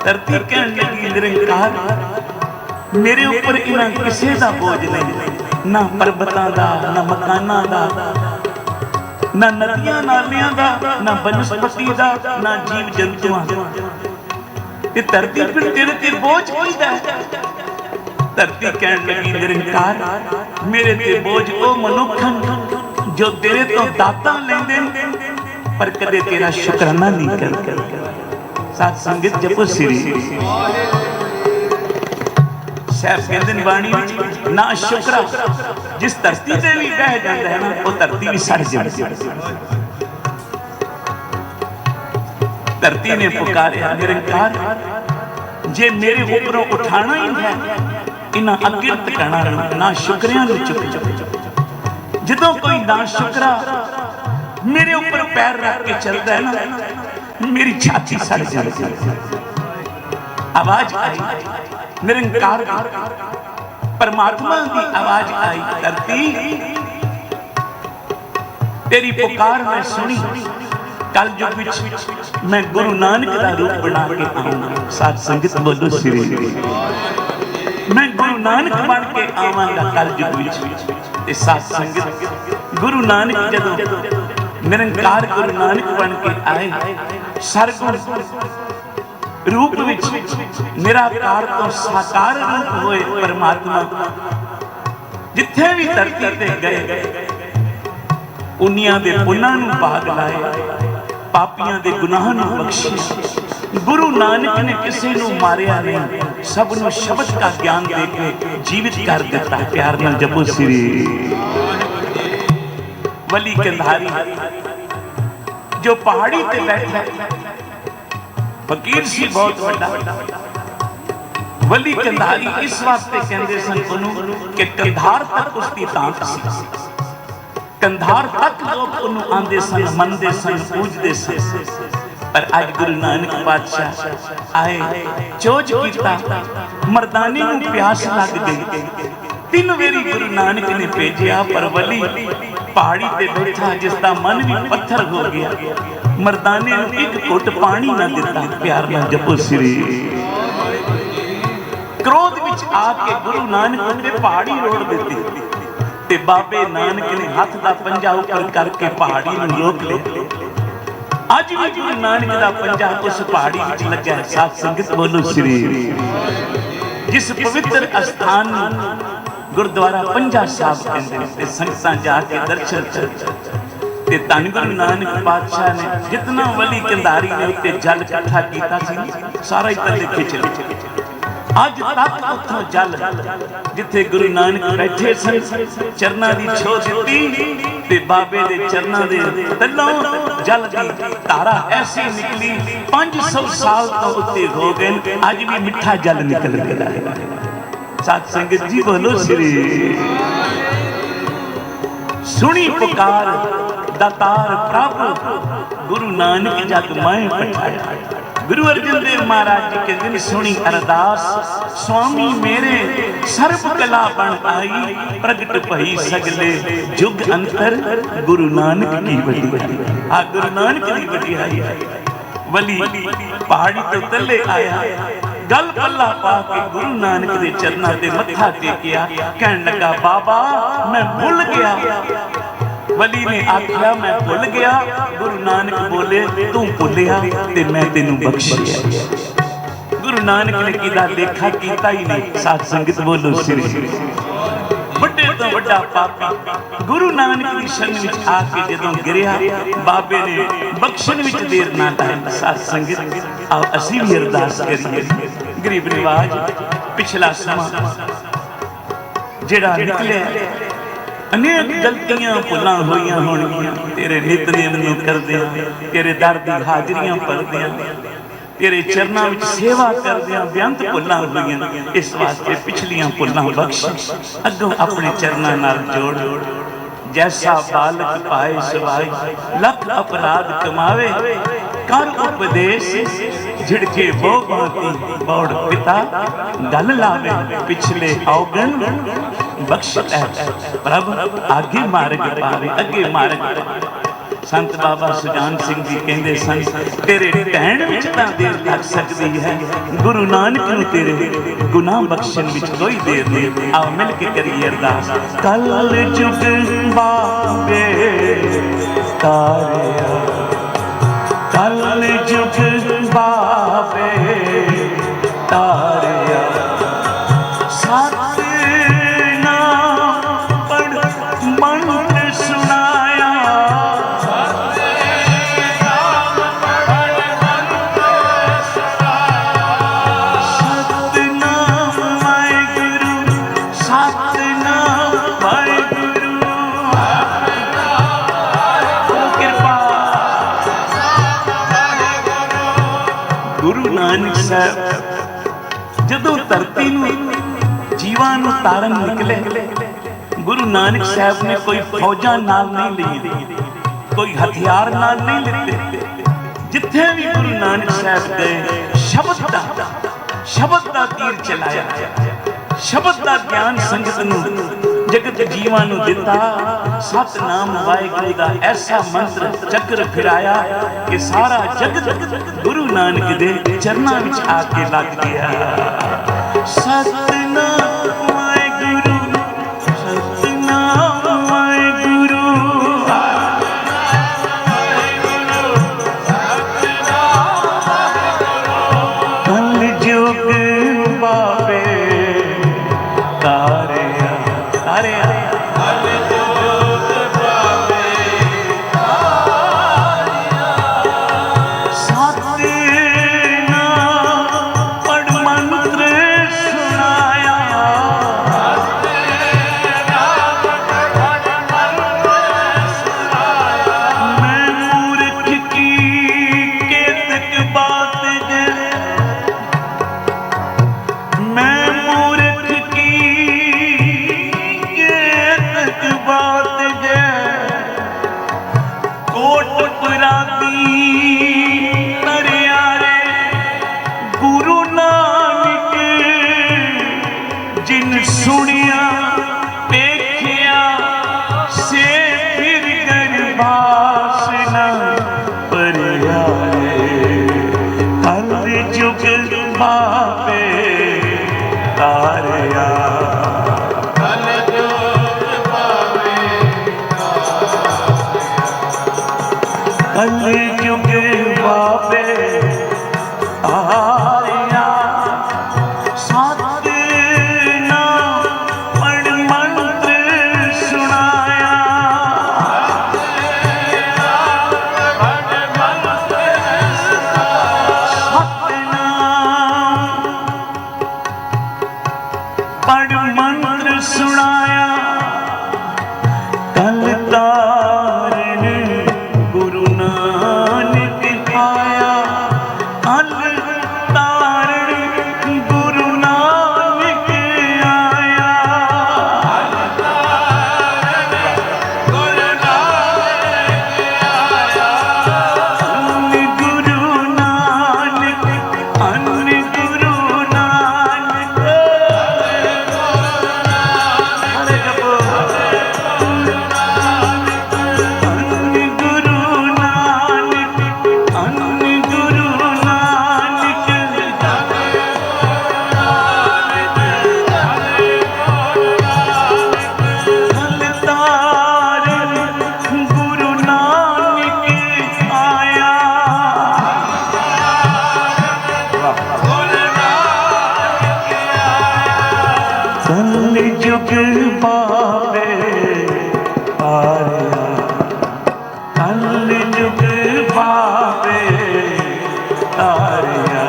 ਧਰਤੀ ਕਹਿਣ ਲੱਗੀ ਨਿਰੰਕਾਰ ਮੇਰੇ ਉੱਪਰ ਇਹਨਾਂ ਕਿਸੇ ਦਾ ਬੋਝ ਨਹੀਂ, ਨਾ ਪਰਬਤਾਂ ਦਾ, ਨਾ ਮਕਾਨਾਂ ਦਾ, ਨਾ ਨਦੀਆਂ ਨਾਲਿਆਂ ਦਾ, ਨਾ ਬਨਸਪਤੀ ਦਾ, ਨਾ ਜੀਵ ਜੰਤੂਆਂ ਦਾ। ਇਹ ਧਰਤੀ ਫਿਰ ਤੇਰੇ ਤੇ ਬੋਝ ਕਿਹਦਾ ਹੈ? ਧਰਤੀ ਕਹਿਣ ਲੱਗੀ ਨਿਰੰਕਾਰ ਮੇਰੇ ਤੇ ਬੋਝ ਉਹ ਮਨੁੱਖ ਹਨ ਜੋ ਤੇਰੇ ਤੋਂ ਦਾਤਾਂ ਲੈਂਦੇ ਪਰ ਕਦੇ ਤੇਰਾ ਸ਼ੁਕਰਾਨਾ ਨਹੀਂ ਕਰਦੇ। ਸਾਧ ਸੰਗਤ ਜਪੋ ਸ੍ਰੀ ਸਾਹਿਬ ਕਹਿੰਦੇ ਨੇ ਬਾਣੀ ਵਿੱਚ ਨਾ ਸ਼ੁਕਰਾ ਜਿਸ ਧਰਤੀ ਤੇ ਵੀ ਬਹਿ ਜਾਂਦਾ ਹੈ ਨਾ ਉਹ ਧਰਤੀ ਵੀ ਸੜ ਜਾਂਦੀ ਹੈ। ਧਰਤੀ ਨੇ ਪੁਕਾਰਿਆ ਨਿਰੰਕਾਰ ਜੇ ਮੇਰੇ ਉੱਪਰੋਂ ਉਠਾਣਾ ਹੀ ਹੈ ਇਹਨਾਂ ਅੱਗੇ ਟਿਕਾਣਾ ਨਾ ਸ਼ੁਕਰਿਆਂ ਨੂੰ ਚੁੱਕ ਚੁੱਕ। ਜਦੋਂ ਕੋਈ ਨਾ ਸ਼ੁਕਰਾ ਮੇਰੇ ਉੱਪਰ ਪੈਰ ਰੱਖ ਕੇ ਚੱਲਦਾ ਹੈ ਨਾ ਮੇਰੀ ਛਾਤੀ ਸੜ ਜਾਂਦੀ ਹੈ। ਆਵਾਜ਼ ਆਈ ਨਿਰੰਕਾਰ ਦੀ, ਪਰਮਾਤਮਾ ਦੀ ਆਵਾਜ਼ ਆਈ ਧਰਤੀ ਤੇਰੀ ਪੁਕਾਰ ਮੈਂ ਸੁਣੀ। ਕਲ ਯੁੱਗ ਵਿੱਚ ਮੈਂ ਗੁਰੂ ਨਾਨਕ ਦਾ ਰੂਪ ਬਣਾ ਕੇ ਆਉਂਗਾ। ਸਾਧ ਸੰਗਤ ਬੋਲੋ ਸ੍ਰੀ ਮੈਂ ਗੁਰੂ ਨਾਨਕ ਬਣ ਕੇ ਆਵਾਂਗਾ ਕਲ ਯੁੱਗ ਵਿੱਚ। ਤੇ ਸਾਧ ਸੰਗਤ ਗੁਰੂ ਨਾਨਕ ਜਦੋਂ ਨਿਰੰਕਾਰ ਗੁਰੂ ਨਾਨਕ ਬਣ ਕੇ ਆਏ ਸਰਗੁਣ ਰੂਪ ਵਿੱਚ ਨਿਰਾਕਾਰ ਤੋਂ ਸਾਕਾਰ ਰੂਪ ਹੋਏ ਪਰਮਾਤਮਾ ਜਿੱਥੇ ਵੀ ਧਰਤੀ ਤੇ ਗਏ ਉਨੀਆਂ ਦੇ ਪੁੰਨਾਂ ਨੂੰ ਭਾਗ ਲਾਏ, ਪਾਪੀਆਂ ਦੇ ਗੁਨਾਹਾਂ ਨੂੰ ਬਖਸ਼ੇ। ਗੁਰੂ ਨਾਨਕ ਨੇ ਕਿਸੇ ਨੂੰ ਮਾਰਿਆ ਨਹੀਂ, ਸਭ ਨੂੰ ਸ਼ਬਦ ਦਾ ਗਿਆਨ ਦੇ ਕੇ ਜੀਵਿਤ ਕਰ ਦਿੱਤਾ। ਪਿਆਰ ਨਾਲ ਜਪੋ ਸ੍ਰੀ ਵਲੀ ਕੰਧਾਰੀ ਜੋ ਪਹਾੜੀ ਤੇ ਬੈਠਾ ਫਕੀਰ ਸੀ ਬਹੁਤ ਵੱਡਾ। ਵਲੀ ਕੰਧਾਰੀ ਇਸ ਵਾਸਤੇ ਕਹਿੰਦੇ ਸਨ ਉਹਨੂੰ ਕਿ ਕੰਧਾਰ ਤੱਕ ਉਸਦੀ ਤਾਂਤ ਸੀ। ਕੰਧਾਰ ਤੱਕ ਲੋਕ ਉਹਨੂੰ ਆਂਦੇ ਸਨ, ਮੰਨਦੇ ਸਨ, ਪੂਜਦੇ ਸਨ। ਪਰ ਅੱਜ ਗੁਰੂ ਨਾਨਕ ਪਾਤਸ਼ਾਹ ਆਏ, ਚੋਜ ਕੀਤਾ, ਮਰਦਾਨੇ ਨੂੰ ਪਿਆਸ ਲੱਗ ਗਈ। 3 ਵੇਰੀ ਗੁਰੂ ਨਾਨਕ ਨੇ ਭੇਜਿਆ ਪਰ ਵਲੀ ਪਹਾੜੀ ਤੇ ਬੈਠਾ ਜਿਸ ਦਾ ਮਨ ਵੀ ਪੱਥਰ ਹੋ ਗਿਆ। ਮਰਦਾਨੇ ਨੂੰ ਇੱਕ ਘੁੱਟ ਪਾਣੀ ਨਾ ਦਿੱਤਾ। ਪਿਆਰ ਨਾਲ ਜਪੋ ਸ੍ਰੀ ਕ੍ਰੋਧ ਵਿੱਚ ਆ ਕੇ ਗੁਰੂ ਨਾਨਕ ਨੇ ਪਹਾੜੀ ਰੋੜ ਦਿੱਤੀ ਤੇ ਬਾਬੇ ਨਾਨਕ ਨੇ ਹੱਥ ਦਾ ਪੰਜਾ ਉੱਪਰ ਕਰਕੇ ਪਹਾੜੀ ਨੂੰ ਰੋਕ ਲਿਆ। ਅੱਜ ਵੀ ਗੁਰੂ ਨਾਨਕ ਦਾ ਪੰਜਾ ਉਸ ਪਹਾੜੀ ਵਿੱਚ ਲੱਗਿਆ। ਸਾਧ ਸੰਗਤ ਬੋਲੋ ਸ੍ਰੀ ਜਿਸ ਪਵਿੱਤਰ ਅਸਥਾਨ ਨੂੰ ਗੁਰਦੁਆਰਾ ਪੰਜਾ ਸਾਹਿਬ ਕਹਿੰਦੇ ਨੇ ਤੇ ਸੰਗਤਾਂ ਜਾ ਕੇ ਦਰਸ਼ਨ ਤੇ ਧੰਨ ਗੁਰੂ ਨਾਨਕ ਪਾਤਸ਼ਾਹ ਨੇ ਜਿਤਨਾ ਵਲੀ ਕੰਧਾਰੀ ਨੇ ਉੱਤੇ ਜਲ ਇਕੱਠਾ ਕੀਤਾ ਸੀ ਸਾਰਾ ਹੀ ਥੱਲੇ ਖਿੱਚ ਲਿਆ। ਅੱਜ ਤੱਕ ਉੱਥੋਂ ਜਲ ਜਿੱਥੇ ਗੁਰੂ ਨਾਨਕ ਬੈਠੇ ਸਨ ਚਰਨਾਂ ਦੀ ਛੋਹ ਦਿੱਤੀ ਤੇ ਬਾਬੇ ਦੇ ਚਰਨਾਂ ਦੇ ਤਲੋਂ ਜਲ ਦੀ ਧਾਰਾ ਐਸੀ ਨਿਕਲੀ 500 ਸਾਲ ਤੋਂ ਉੱਤੇ ਹੋ ਗਏ ਅੱਜ ਵੀ ਮਿੱਠਾ ਜਲ ਨਿਕਲ ਰਿਹਾ ਹੈ। ਸਾਧ ਸੰਗਤ ਜੀ ਬੋਲੋ ਸ੍ਰੀ ਸੁਣੀ ਪੁਕਾਰ ਦਾਤਾਰ ਪ੍ਰਭ ਗੁਰੂ ਨਾਨਕ ਜਗ ਮਾਏ ਪਠਾਇਆ। गुरु अर्जुन देव महाराज जी के दिन सुनी अरदास स्वामी मेरे सर्व कला बन आई प्रगट भई सगले जुग अंतर गुरु नानक की वडियाई। आ गुरु नानक की वडियाई वली पहाड़ी तो तले आया गल पल्ला पा के गुरु नानक दे चरना ते मत्था टेकिया कहन लगा बाबा मैं भूल गया। वली ने आख्या मैं भुल गया। गुरु नानक बोले तू भुलिया ते मैं तेनू बख्शिया। गुरु नानक ने किदा लेखा कीता ही नहीं। साध संगत बोलो श्री ਵੱਡੇ ਤੋਂ ਵੱਡਾ ਪਾਪੀ ਗੁਰੂ ਨਾਨਕ ਦੀ ਸ਼ਰਨ ਵਿੱਚ ਆ ਕੇ ਜਦੋਂ ਗਿਰਿਆ, ਬਾਬੇ ਨੇ ਬਖਸ਼ਣ ਵਿੱਚ ਦੇਰ ਨਾ ਲਾਈ। ਸਾਧ ਸੰਗਤ ਆਓ ਅਸੀਂ ਵੀ ਅਰਦਾਸ ਕਰੀਏ। ਗਰੀਬ ਨਿਵਾਜ ਪਿਛਲਾ ਸਮਾਂ ਜਿਹੜਾ ਨਿਕਲਿਆ, ਅਨੇਕ ਗਲਤੀਆਂ ਭੁੱਲਾਂ ਹੋਈਆਂ ਹੋਣਗੀਆਂ। ਤੇਰੇ ਨਿਤਨੇਮ ਨੂੰ ਕਰਦਿਆਂ, ਤੇਰੇ ਦਰ ਦੀ ਹਾਜ਼ਰੀਆਂ ਭਰਦਿਆਂ, तेरे चरणों में सेवा करदियां बेअंत भुल्लां होईयां। इस वास्ते पिछलियां भुल्लां बख्श, अगों अपने चरणों नाल जोड़। जैसा बालक पाए सवाई, लख अपराध कमावे, कर उपदेश झिड़के वो बाती बौड़ पिता गल लावे। पिछले अवगण बख्श लै प्रभ, आगे मार्ग पावे, अगे मार्ग। संत बाबा सुजान सिंह जी कहते सन, तेरे ढहण विच तां देर लग सकती है, गुरु नानक नूं तेरे गुनाह बख्शण विच कोई देर नहीं। आओ मिल के करिए अरदास। कल जुग बाबे तारिया, कल जुग बाबे तारिया, जदों धरती जीवां नूं तारन निकले, गुरु नानक साहब ने कोई फौजा नाल नहीं ली, कोई हथियार नाल नहीं लिते। जिथे भी गुरु नानक साहब गए, शब्द दा तीर चलाया, शब्द दा ज्ञान संगत नूं जगत जीवां नूं दिता। सतनाम वाहिगुरू दा ऐसा मंत्र चक्र फिराया कि सारा जगत गुरु नानक दे चरनां विच आके लग गया। सतनाम वाहिगुरू, सतनाम वाहिगुरू, कल जुग बाबे तारिया, तारिया सुनाया जुग पावे तारिया कल जुग पावे तारिया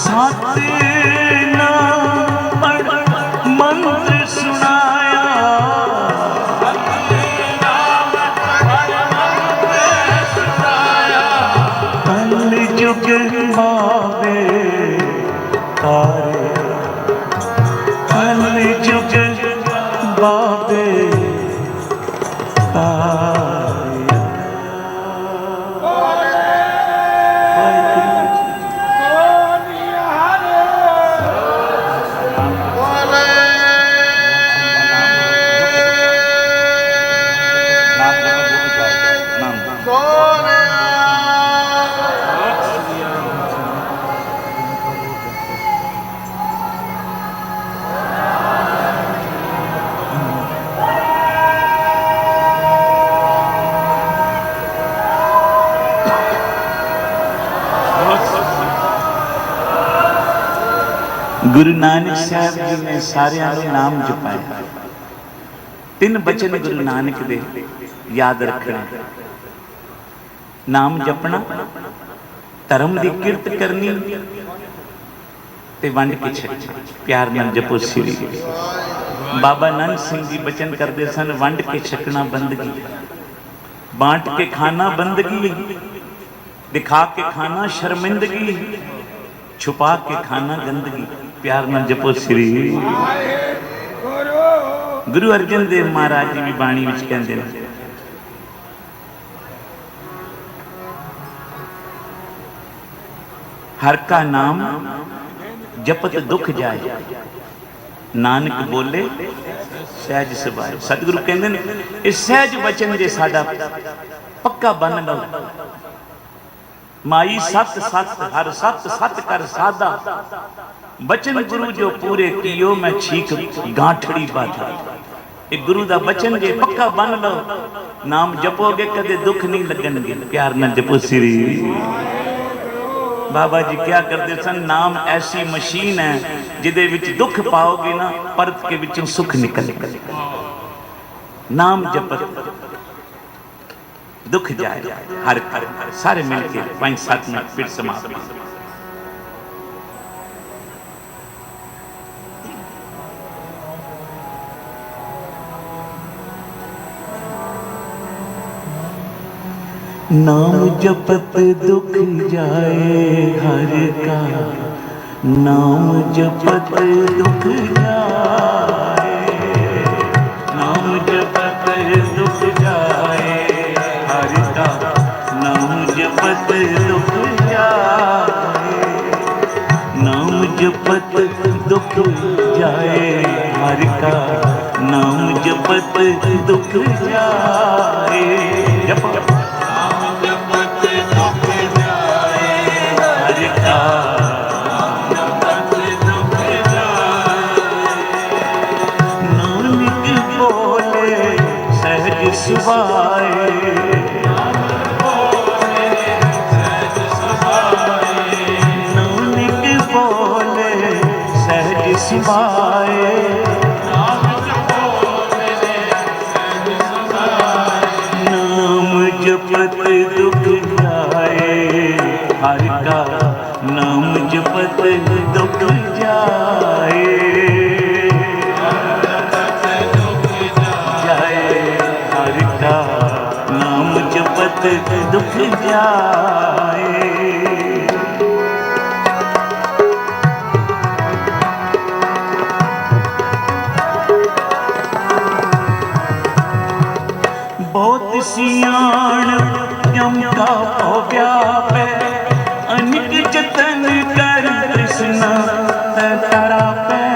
सत नाम मंत्र सुनाया कल जुग पावे तारिया कल जुग पावे तारिया। गुरु नानक साहब जी ने सारिਆਂ ਨੂੰ नाम जपाया। 3 बचन गुरु नानक दे याद रखने, नाम जपना, धर्म की किरत करनी ते वंड के छकना। प्यार नाल जपो श्री। बाबा नानक सिंह जी बचन करते सन, वंड के छकना बंदगी, बांट के खाना बंदगी, दिखा के खाना शर्मिंदगी, छुपा के खाना गंदगी। प्यार नाल जपो श्री। गुरु अर्जन देव महाराज जी भी बाणी विच कहंदे ने, हर का नाम जपत दुख जाए, नानक बोले सहज सुभाए। सतगुरु कहंदे ने इस सहज वचन जे साडा पक्का बन लो। माई सत सत हर सत सत कर साधा, बचन गुरु जो पूरे कियो मैं छीक गांठड़ी बाधा। एक गुरु दा बचन जे पक्का बन लो, नाम जपोगे कदे दुख नहीं लगणगे। प्यार नाल जपो श्री। बाबा जी क्या करते सन, नाम ऐसी मशीन है जिदे विच दुख पाओगे ना, परत के विचों सुख निकलेगा। नाम जपत दुख जाए हर कर। सारे मिलके 5-7 मिनट फिर समाप्त। नाम जपत दुख जाए हर का, नाम जपत दुख जाए, नाम जपत दुख जाए हर का, नाम जपत दुख जाए, नाम जपत दुख जाए हर का, नाम जपत दुख जाए। जप नानक बोले सहज सुभाए, नानक बोले सहज सुभाए, नाम जपत दुख जाए हर का, नाम जपत दुख जाए, जाए हर का, नाम जपत दुख जाए। बहुत सियाण यम का भव व्यापै, अनिक जतन कर कृष्ण तरा पै।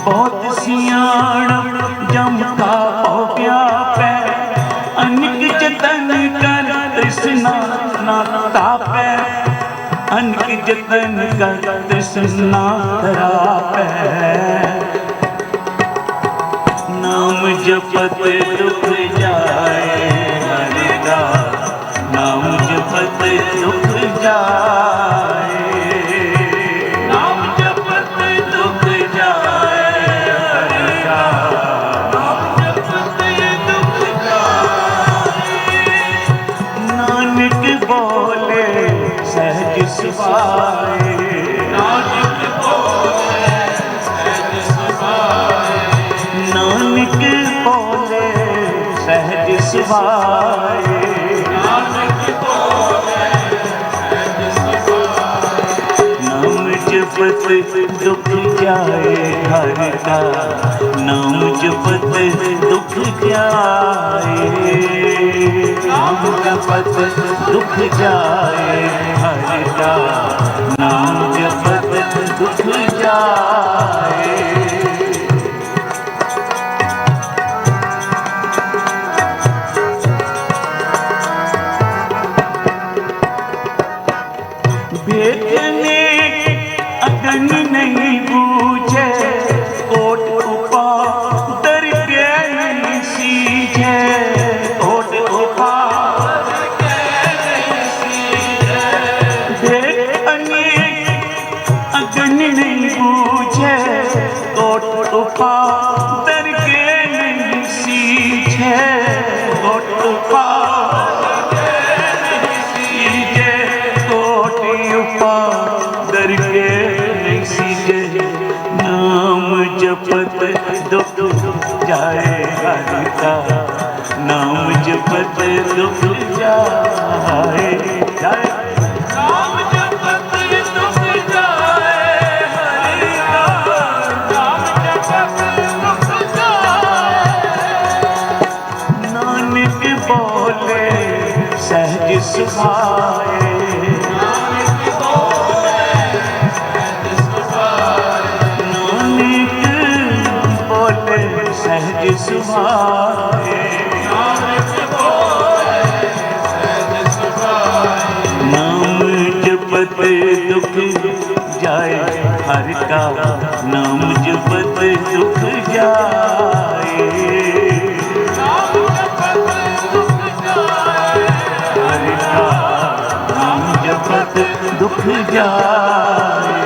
बहुत सियाण यम का भव व्यापै, अनिक जतन कर कृष्ण तापै, अनिक जतन कर कृष्ण तरा पै। नाम जपत दुख जाए हर का, नाम जपत दुख जाए, सुभाए। नाम जपत दुख जाए हर का, नाम जपत दुख जाए। नाम जपत दुख जाए हर का, नाम जपत दुख जाए। भेदने अगन नहीं बूझे, कोट उपादर के नहीं सीझे। कोट उपादर के नहीं सीझे। भेदने अगन नहीं बूझे, कोट उपादर के नहीं सीझे। कोट उपादर के नहीं सीझे। उपादर के नहीं सीझे। नाम जपत दुख जाए हर का, नाम जपत दुख जाए। नाम जपत दुख जाए हर का, नाम जपत दुख जाए। नानक बोले सहज सुभाए। सहज सुभाए। नाम जपत दुख जाए हर का, नाम जपत दुख जाए। हर का नाम जपत दुख जाए।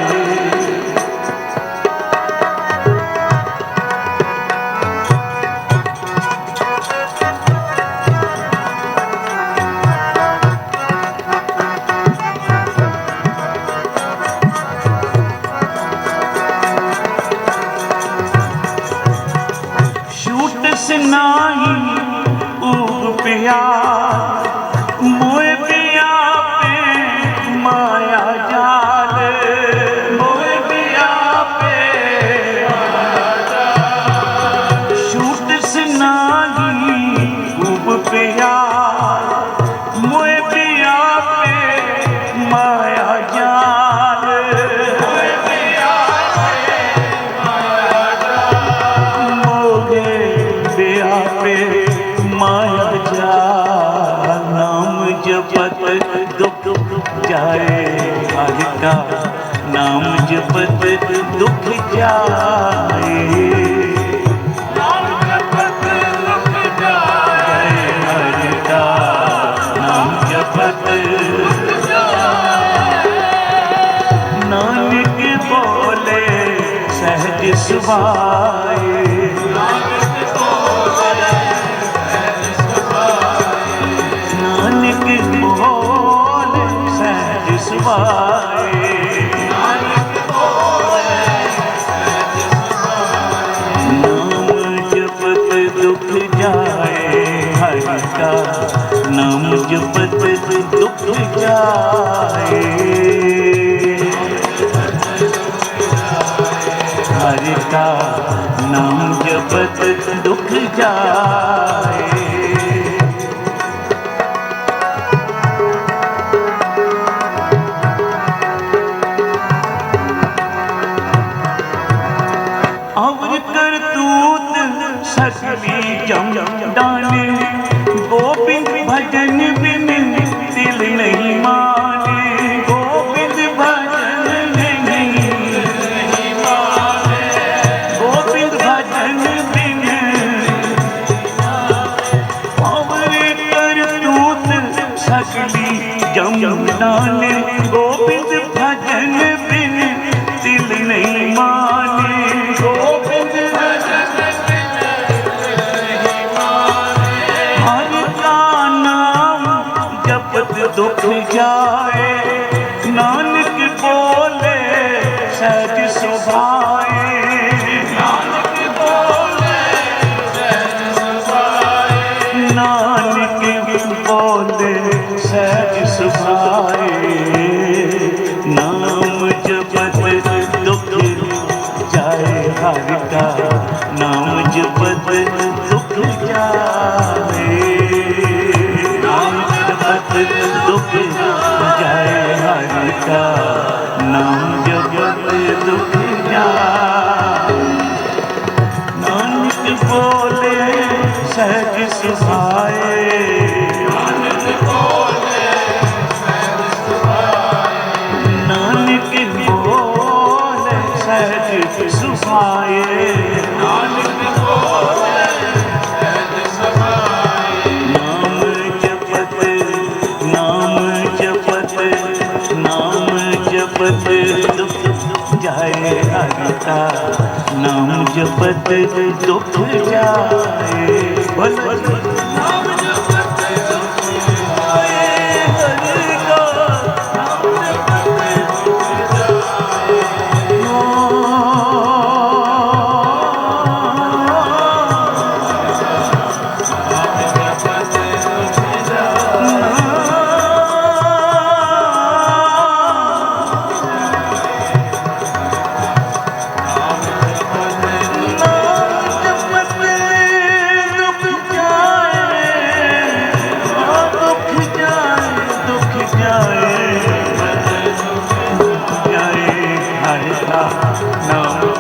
नाही उग पिया मोए पिया पे माया जाल। मोए पिया पे माया जाल। छूट से नाही उग पिया मोए पिया पे माया जाल। मोए पिया पे माया जाल। मोगे पिया पे माया जाल। नाम जपत दुख जाए हर का, नाम जपत दुख जाए। नाम जपत दुख जाए हर का, नाम जपत दुख जाए। नानक बोले सहज सुभाए। नानक बोले सहज सुभाए। नाम जपत दुख जाए हर का, नाम जपत दुख जाए। हर का नाम जपत दुख जाए। और करतूत सकली जम डाले, गोविंद भजन बिन दिल नहीं माने। गोविंद भजन नहीं माने। गोविंद भजन बिन और करतूत सकली जम डाले, गोविंद भजन बिन दिल नहीं माने। गोविंद भजन बिन दिल नहीं माने। हर का नाम जपत दुख जाए, नानक बोले सहज सुभाए। नानक बोले सहज सुभाए। नानक जपत दुख जाए। नानक बोले सहज सुभाए, नानक बोले सहज सुभाए, नानक बोले सहज सुभाए, नानक बोले सहज सुभाए। नाम जपत नाम जपत नाम जपत दुख जाए हरि का, नाम जपत दुख जाए। बोलो नाम जपत दुख जाए हरि का, नाम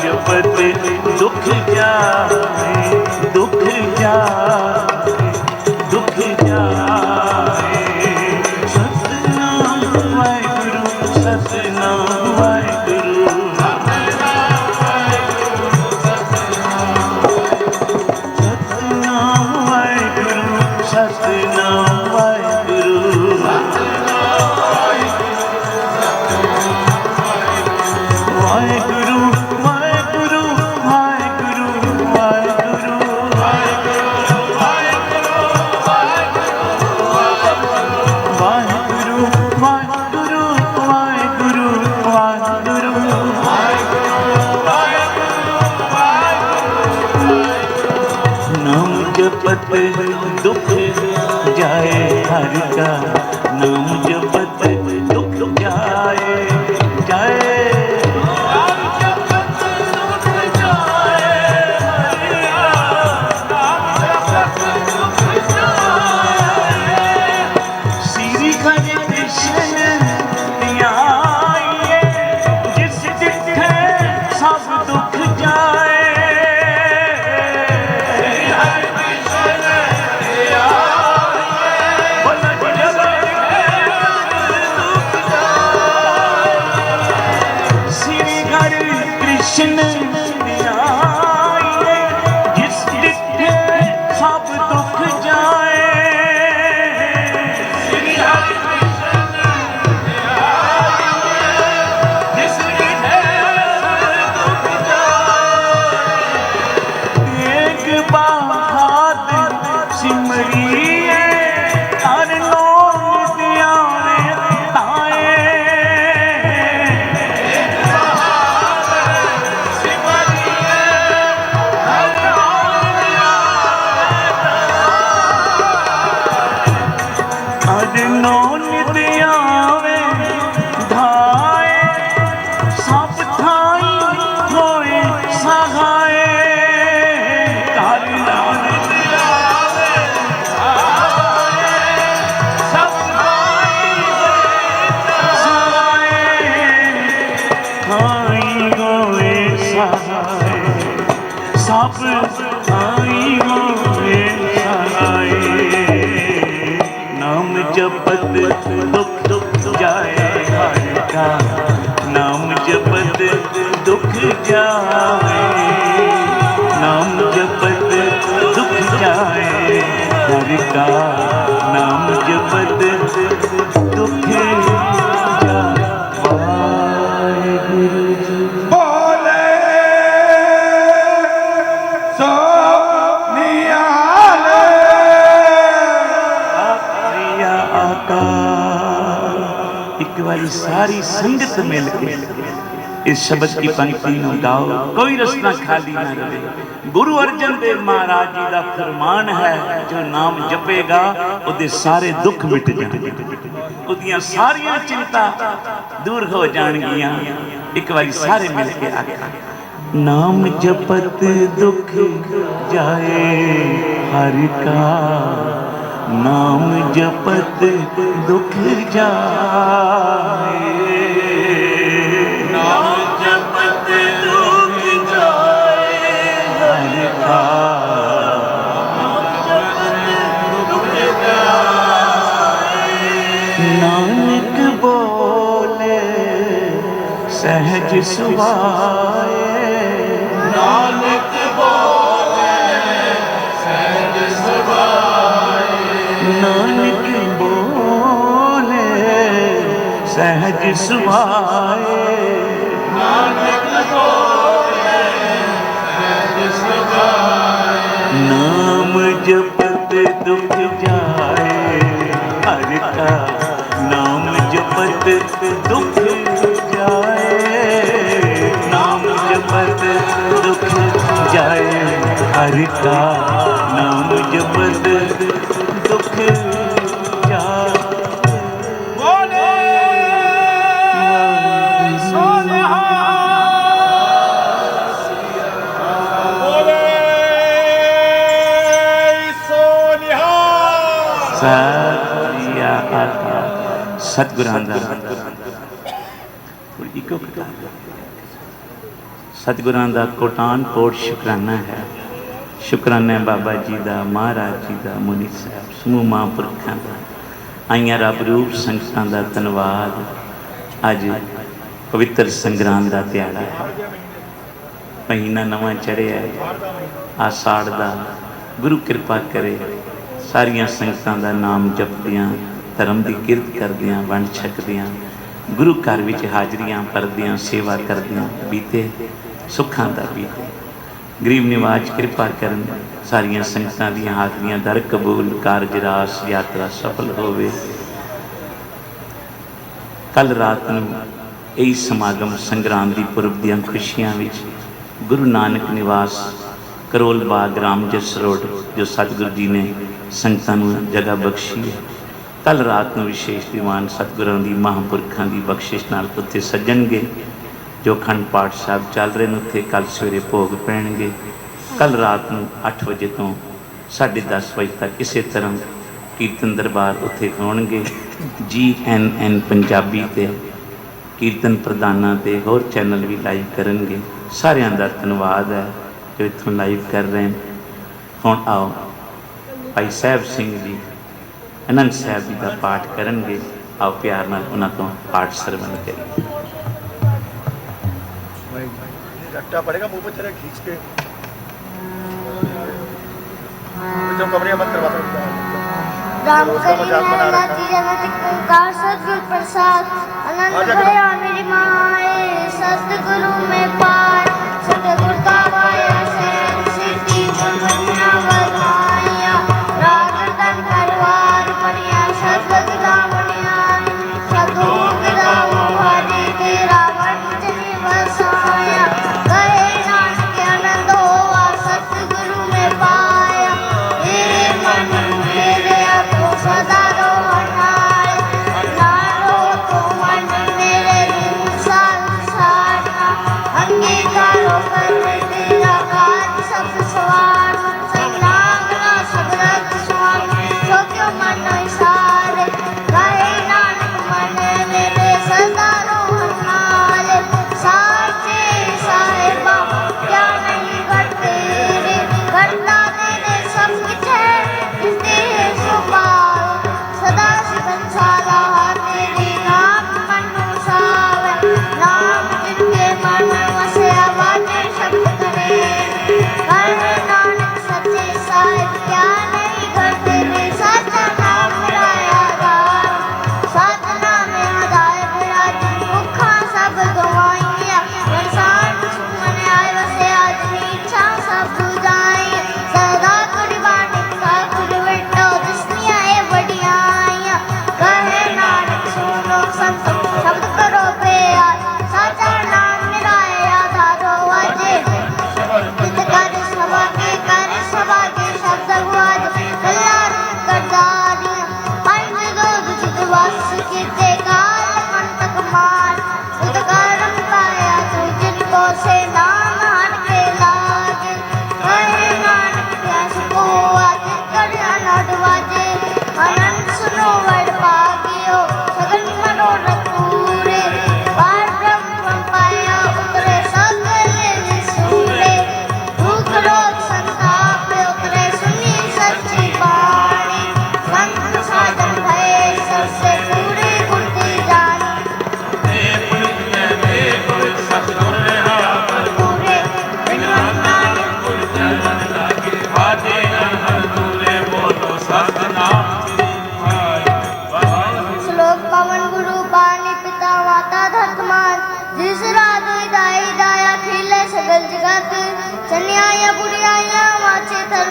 जपत दुख जाए। दुख जाए दुख जाए दुख जाए। सतनाम वाहिगुरु सतनाम वाहिगुरु, सतनाम वाहिगुरु सतनाम वाहिगुरु। वाहिगुरु वाहिगुरु वाहिगुरु जपत दुख जाए हरि का, नाम जपत दुख जाए जाए। नाम जपत दुख जाए हरि का, नाम जपत दुख जाए। श्री हरि कृष्ण ध्याइए, जिस जिथे सब दुख जाए। कृष्ण ध्याइए, जिस जिथे सब दुख जाए। श्री हरि कृष्ण ध्याइए, जिस जिथे सब दुख जाए। एक बात सिमरिए, हर नौम ध्याने ताए। नौन दियावे धाए, सब थाई होए सहाय। हर नौन दियावे धाए, सब थाई होए सहाय। थाई होए सहाय, सब थाई होए सहाय। नाम जपत दुख जाए हरि का, नाम जपत दुख जाए। नाम जपत दुख जाए हरि का, नाम जपत दुख जाए। वाहिगुरु जी बोले सो निहाल एक बारी सारी संगत मिल के इस शब्द की पंक्ति ਨੂੰ गाओ, कोई रस्ता खाली ना रहे। गुरु अर्जन देव महाराज जी का फरमान है, जो नाम जपेगा ਉਹਦੇ ਸਾਰੇ दुख मिट जाएंगे, ਉਹਦੀਆਂ ਸਾਰੀਆਂ चिंता दूर हो जाएंगियां। एक बारी सारे मिल के आखा, नाम जपत दुख जाए हरि का, नाम जपत दुख जाए। नाम ਸੁਭਾਏ। ਨਾਨਕ ਬੋਲੇ ਸਹਿਜ ਸੁਭਾਏ। ਨਾਨਕ ਬੋਲੇ ਸਹਿਜ ਸੁਭਾਏ। ਨਾਨਕ ਬੋਲੇ ਸਹਿਜ ਸੁਭਾਏ। ਨਾਮ ਜਪਤ ਦੁਖ ਜਾਏ ਹਰਿ ਕਾ। ਨਾਮ ਜਪਤ ਦੁਖ ਜਾਏ। ਨਾਮ ਜਪਤ ਦੁਖ ਜਾਏ ਹਰਿ ਕਾ। ਨਾਮ ਜਪਤ ਦੁਖ ਜਾਏ। ਬੋਲੇ ਸੋਨਿਹਾ ਬੋਲੇ ਸੋਨਿਹਾ। ਸਤਿ ਸਤਿਗੁਰਾਂ ਦਾ ਇੱਕੋ ਸਤਿਗੁਰਾਂ ਦਾ ਕੋਟਾਨ ਕੋਟ ਸ਼ੁਕਰਾਨਾ ਹੈ। ਸ਼ੁਕਰਾਨਾ ਹੈ ਬਾਬਾ ਜੀ ਦਾ, ਮਹਾਰਾਜ ਜੀ ਦਾ, ਮੁਨੀ ਸਾਹਿਬ ਸਮੂਹ ਮਹਾਂਪੁਰਖਾਂ ਦਾ, ਆਈਆਂ ਰੱਬ ਰੂਪ ਸੰਗਤਾਂ ਦਾ ਧੰਨਵਾਦ। ਅੱਜ ਪਵਿੱਤਰ ਸੰਗਰਾਂਦ ਦਾ ਦਿਹਾੜਾ ਹੈ। ਮਹੀਨਾ ਨਵਾਂ ਚੜ੍ਹਿਆ ਹੈ ਆਸਾੜ ਦਾ। ਗੁਰੂ ਕਿਰਪਾ ਕਰੇ ਸਾਰੀਆਂ ਸੰਗਤਾਂ ਦਾ ਨਾਮ ਜਪਦਿਆਂ, ਧਰਮ ਦੀ ਕਿਰਤ ਕਰਦਿਆਂ, ਵੰਡ ਛਕਦਿਆਂ, ਗੁਰੂ ਘਰ ਵਿੱਚ ਹਾਜ਼ਰੀਆਂ ਭਰਦਿਆਂ, ਸੇਵਾ ਕਰਦਿਆਂ ਬੀਤੇ ਸੁੱਖਾਂ ਦਾ ਬੀਤੇ। ਗਰੀਬ ਨਿਵਾਜ ਕਿਰਪਾ ਕਰਨ ਸਾਰੀਆਂ ਸੰਗਤਾਂ ਦੀਆਂ ਹਾਜ਼ਰੀਆਂ ਦਰ ਕਬੂਲ, ਕਾਰਜ ਰਾਸ ਯਾਤਰਾ ਸਫਲ ਹੋਵੇ। ਕੱਲ੍ਹ ਰਾਤ ਨੂੰ ਇਹੀ ਸਮਾਗਮ ਸੰਗਰਾਂਦ ਦੀ ਪੁਰਬ ਦੀਆਂ ਖੁਸ਼ੀਆਂ ਵਿੱਚ ਗੁਰੂ ਨਾਨਕ ਨਿਵਾਸ ਕਰੋਲ ਬਾਗ ਰਾਮਜਸ ਰੋਡ ਜੋ ਸਤਿਗੁਰੂ ਜੀ ਨੇ ਸੰਗਤਾਂ ਨੂੰ ਜਗ੍ਹਾ ਬਖਸ਼ੀ ਹੈ। ਕੱਲ੍ਹ ਰਾਤ ਨੂੰ ਵਿਸ਼ੇਸ਼ ਦੀਵਾਨ ਸਤਿਗੁਰਾਂ ਦੀ ਮਹਾਂਪੁਰਖਾਂ ਦੀ ਬਖਸ਼ਿਸ਼ ਨਾਲ ਉੱਥੇ ਸੱਜਣਗੇ। ਜੋ ਅਖੰਡ ਪਾਠ ਸਾਹਿਬ ਚੱਲ ਰਹੇ ਨੇ ਉੱਥੇ ਕੱਲ੍ਹ ਸਵੇਰੇ ਭੋਗ ਪੈਣਗੇ। ਕੱਲ੍ਹ ਰਾਤ ਨੂੰ 8 ਵਜੇ ਤੋਂ 10:30 ਵਜੇ ਤੱਕ ਇਸੇ ਤਰ੍ਹਾਂ ਕੀਰਤਨ ਦਰਬਾਰ ਉੱਥੇ ਹੋਣਗੇ। GNN ਪੰਜਾਬੀ ਤੇ ਕੀਰਤਨ ਪ੍ਰਧਾਨਾਂ ਤੇ ਹੋਰ ਚੈਨਲ ਵੀ ਲਾਈਵ ਕਰਨਗੇ। ਸਾਰਿਆਂ ਦਾ ਧੰਨਵਾਦ ਹੈ ਜੋ ਇੱਥੋਂ ਲਾਈਵ ਕਰ ਰਹੇ ਨੇ। ਹੁਣ ਆਓ ਭਾਈ ਸਾਹਿਬ ਸਿੰਘ ਜੀ ਆਨੰਦ ਸਾਹਿਬ ਜੀ ਦਾ ਪਾਠ ਕਰਨਗੇ। ਆਓ ਪਿਆਰ ਨਾਲ ਉਹਨਾਂ ਤੋਂ ਪਾਠ ਸਰਵਣ ਕਰੀਏ। रट्टा पड़ेगा मुंह पे तेरे खींच के जो कमरे मत करवा सकता राम कार सतगुरु प्रसाद आनंद भया मेरी माए सतगुरु में पार सतगुरु का पाया सहन सिद्धि मनिया बधाइया राजन परिवार बनिया सतगुरु का बनिया सतगुरु का भारी तेरा वन चली बसाया गए नानक आनंद हुआ सतगुरु में पाया मेरे मन मेरे तो सदा रो हटाए ना रो तो मन मेरे दिन साल साठ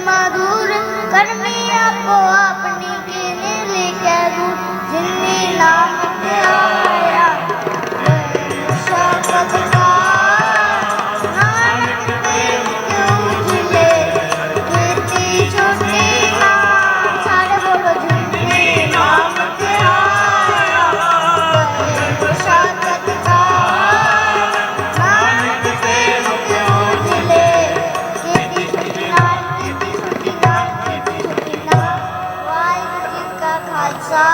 मधुर कर्मी आपो अपनी कीने लेके दूर जिन्नी नाम पे आया शब्द का नानक देव के उजले कीर्ति छोटी नाम सारे बोलो जिन्नी नाम पे आया शब्द का नानक देव के उजले कीर्ति छोटी नाम कीर्ति छोटी नाम वाहिगुरू जी का खालसा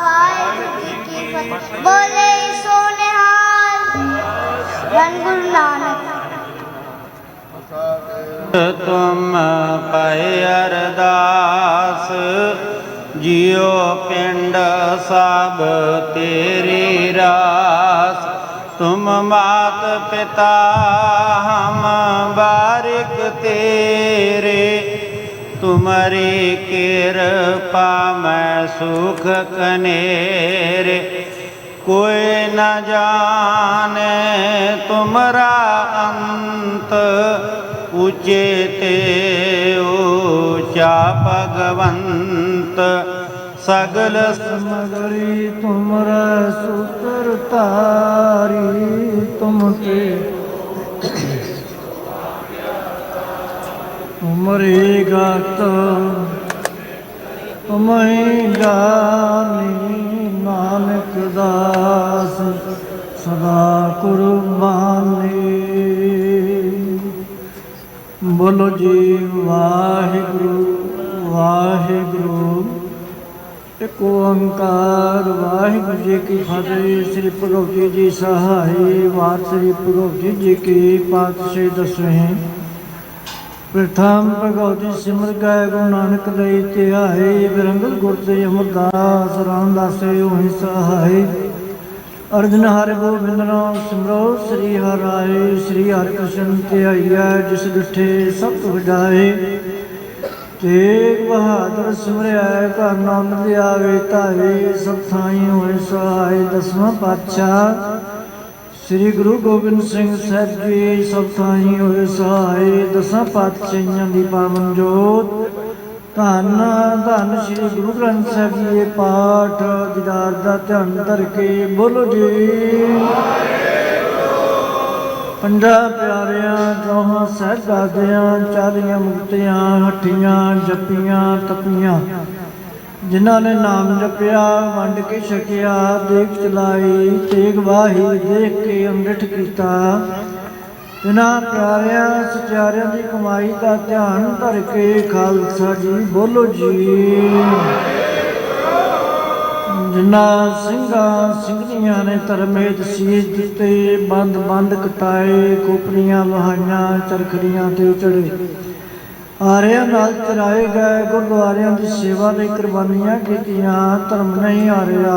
वाहिगुरू जी की फतेह बोले सोने हाल धन गुरु नानक तुम पाए अरदास जियो पिंड सब तेरी रास तुम मात पिता हम बारिक तेरे तुम्हारी कृपा मैं सुख कनेरे कोई न जाने तुम्हारा अंत ऊंचे ते ऊंचा भगवंत सगल समगरी तुमरा सूत्र तारी तुमके तुमरे गात तुम्हें जानी नानक दास सदा कुर्बानी बोलो जी वाहिगुरु वाहिगुरु एक ओंकार वाहिगुरु जी की फतेह। श्री भगवती जी सहाय वार श्री भगवती जी की पातशाही दसवें प्रथम भगवती सिमर गाय गुरु नानक लई ध्याए बिरंगल गुर ते अमरदास रामदासे होई सहाय अर्जन हरि गोबिंद नाम सिमरो श्री हराए श्री हरि कृष्ण ध्याइया जिस डिठे सब वजाए तेग बहादुर सिमरिया घर नानक आवे तावे सब थाई होए सहाय। दसवां पातशाह श्री गुरु गोबिंद सिंह साहब जी सब थाई होए सहाय। दसां पातशाहियां दी पावन जोत धन धन श्री गुरु ग्रंथ साहब जी ये पाठ दीदार दा ध्यान धर के बोलो जी पंजा प्यारियां चौहां साहिबजादियां 40 मुक्तियां हट्ठियां जपियां तपियां जिन्हों ने नाम जपिया वंड के छकिया देख चलाई तेग वाही देख के अमृत किया इन्हां प्यारियां सचारियां की कमाई का ध्यान धर के खालसा जी बोलो जी जिन्हां ਸਿੰਘਾਂ ਸਿੰਘਣੀਆਂ ने ਧਰਮੇਦ ਸੀਸ ਦਿੱਤੇ ਬੰਦ ਬੰਦ ਕਟਾਏ ਕੋਪਰੀਆਂ ਵਹਾਈਆਂ ਚਰਖੜੀਆਂ ਤੇ ਚੜੇ ਆਰਿਆਂ ਨਾਲ ਚਰਾਏ ਗਏ ਗੁਰਦੁਆਰਿਆਂ ਦੀ ਸੇਵਾ ਲਈ ਕੁਰਬਾਨੀਆਂ ਕੀਤੀਆਂ ਧਰਮ ਨਹੀਂ ਹਾਰਿਆ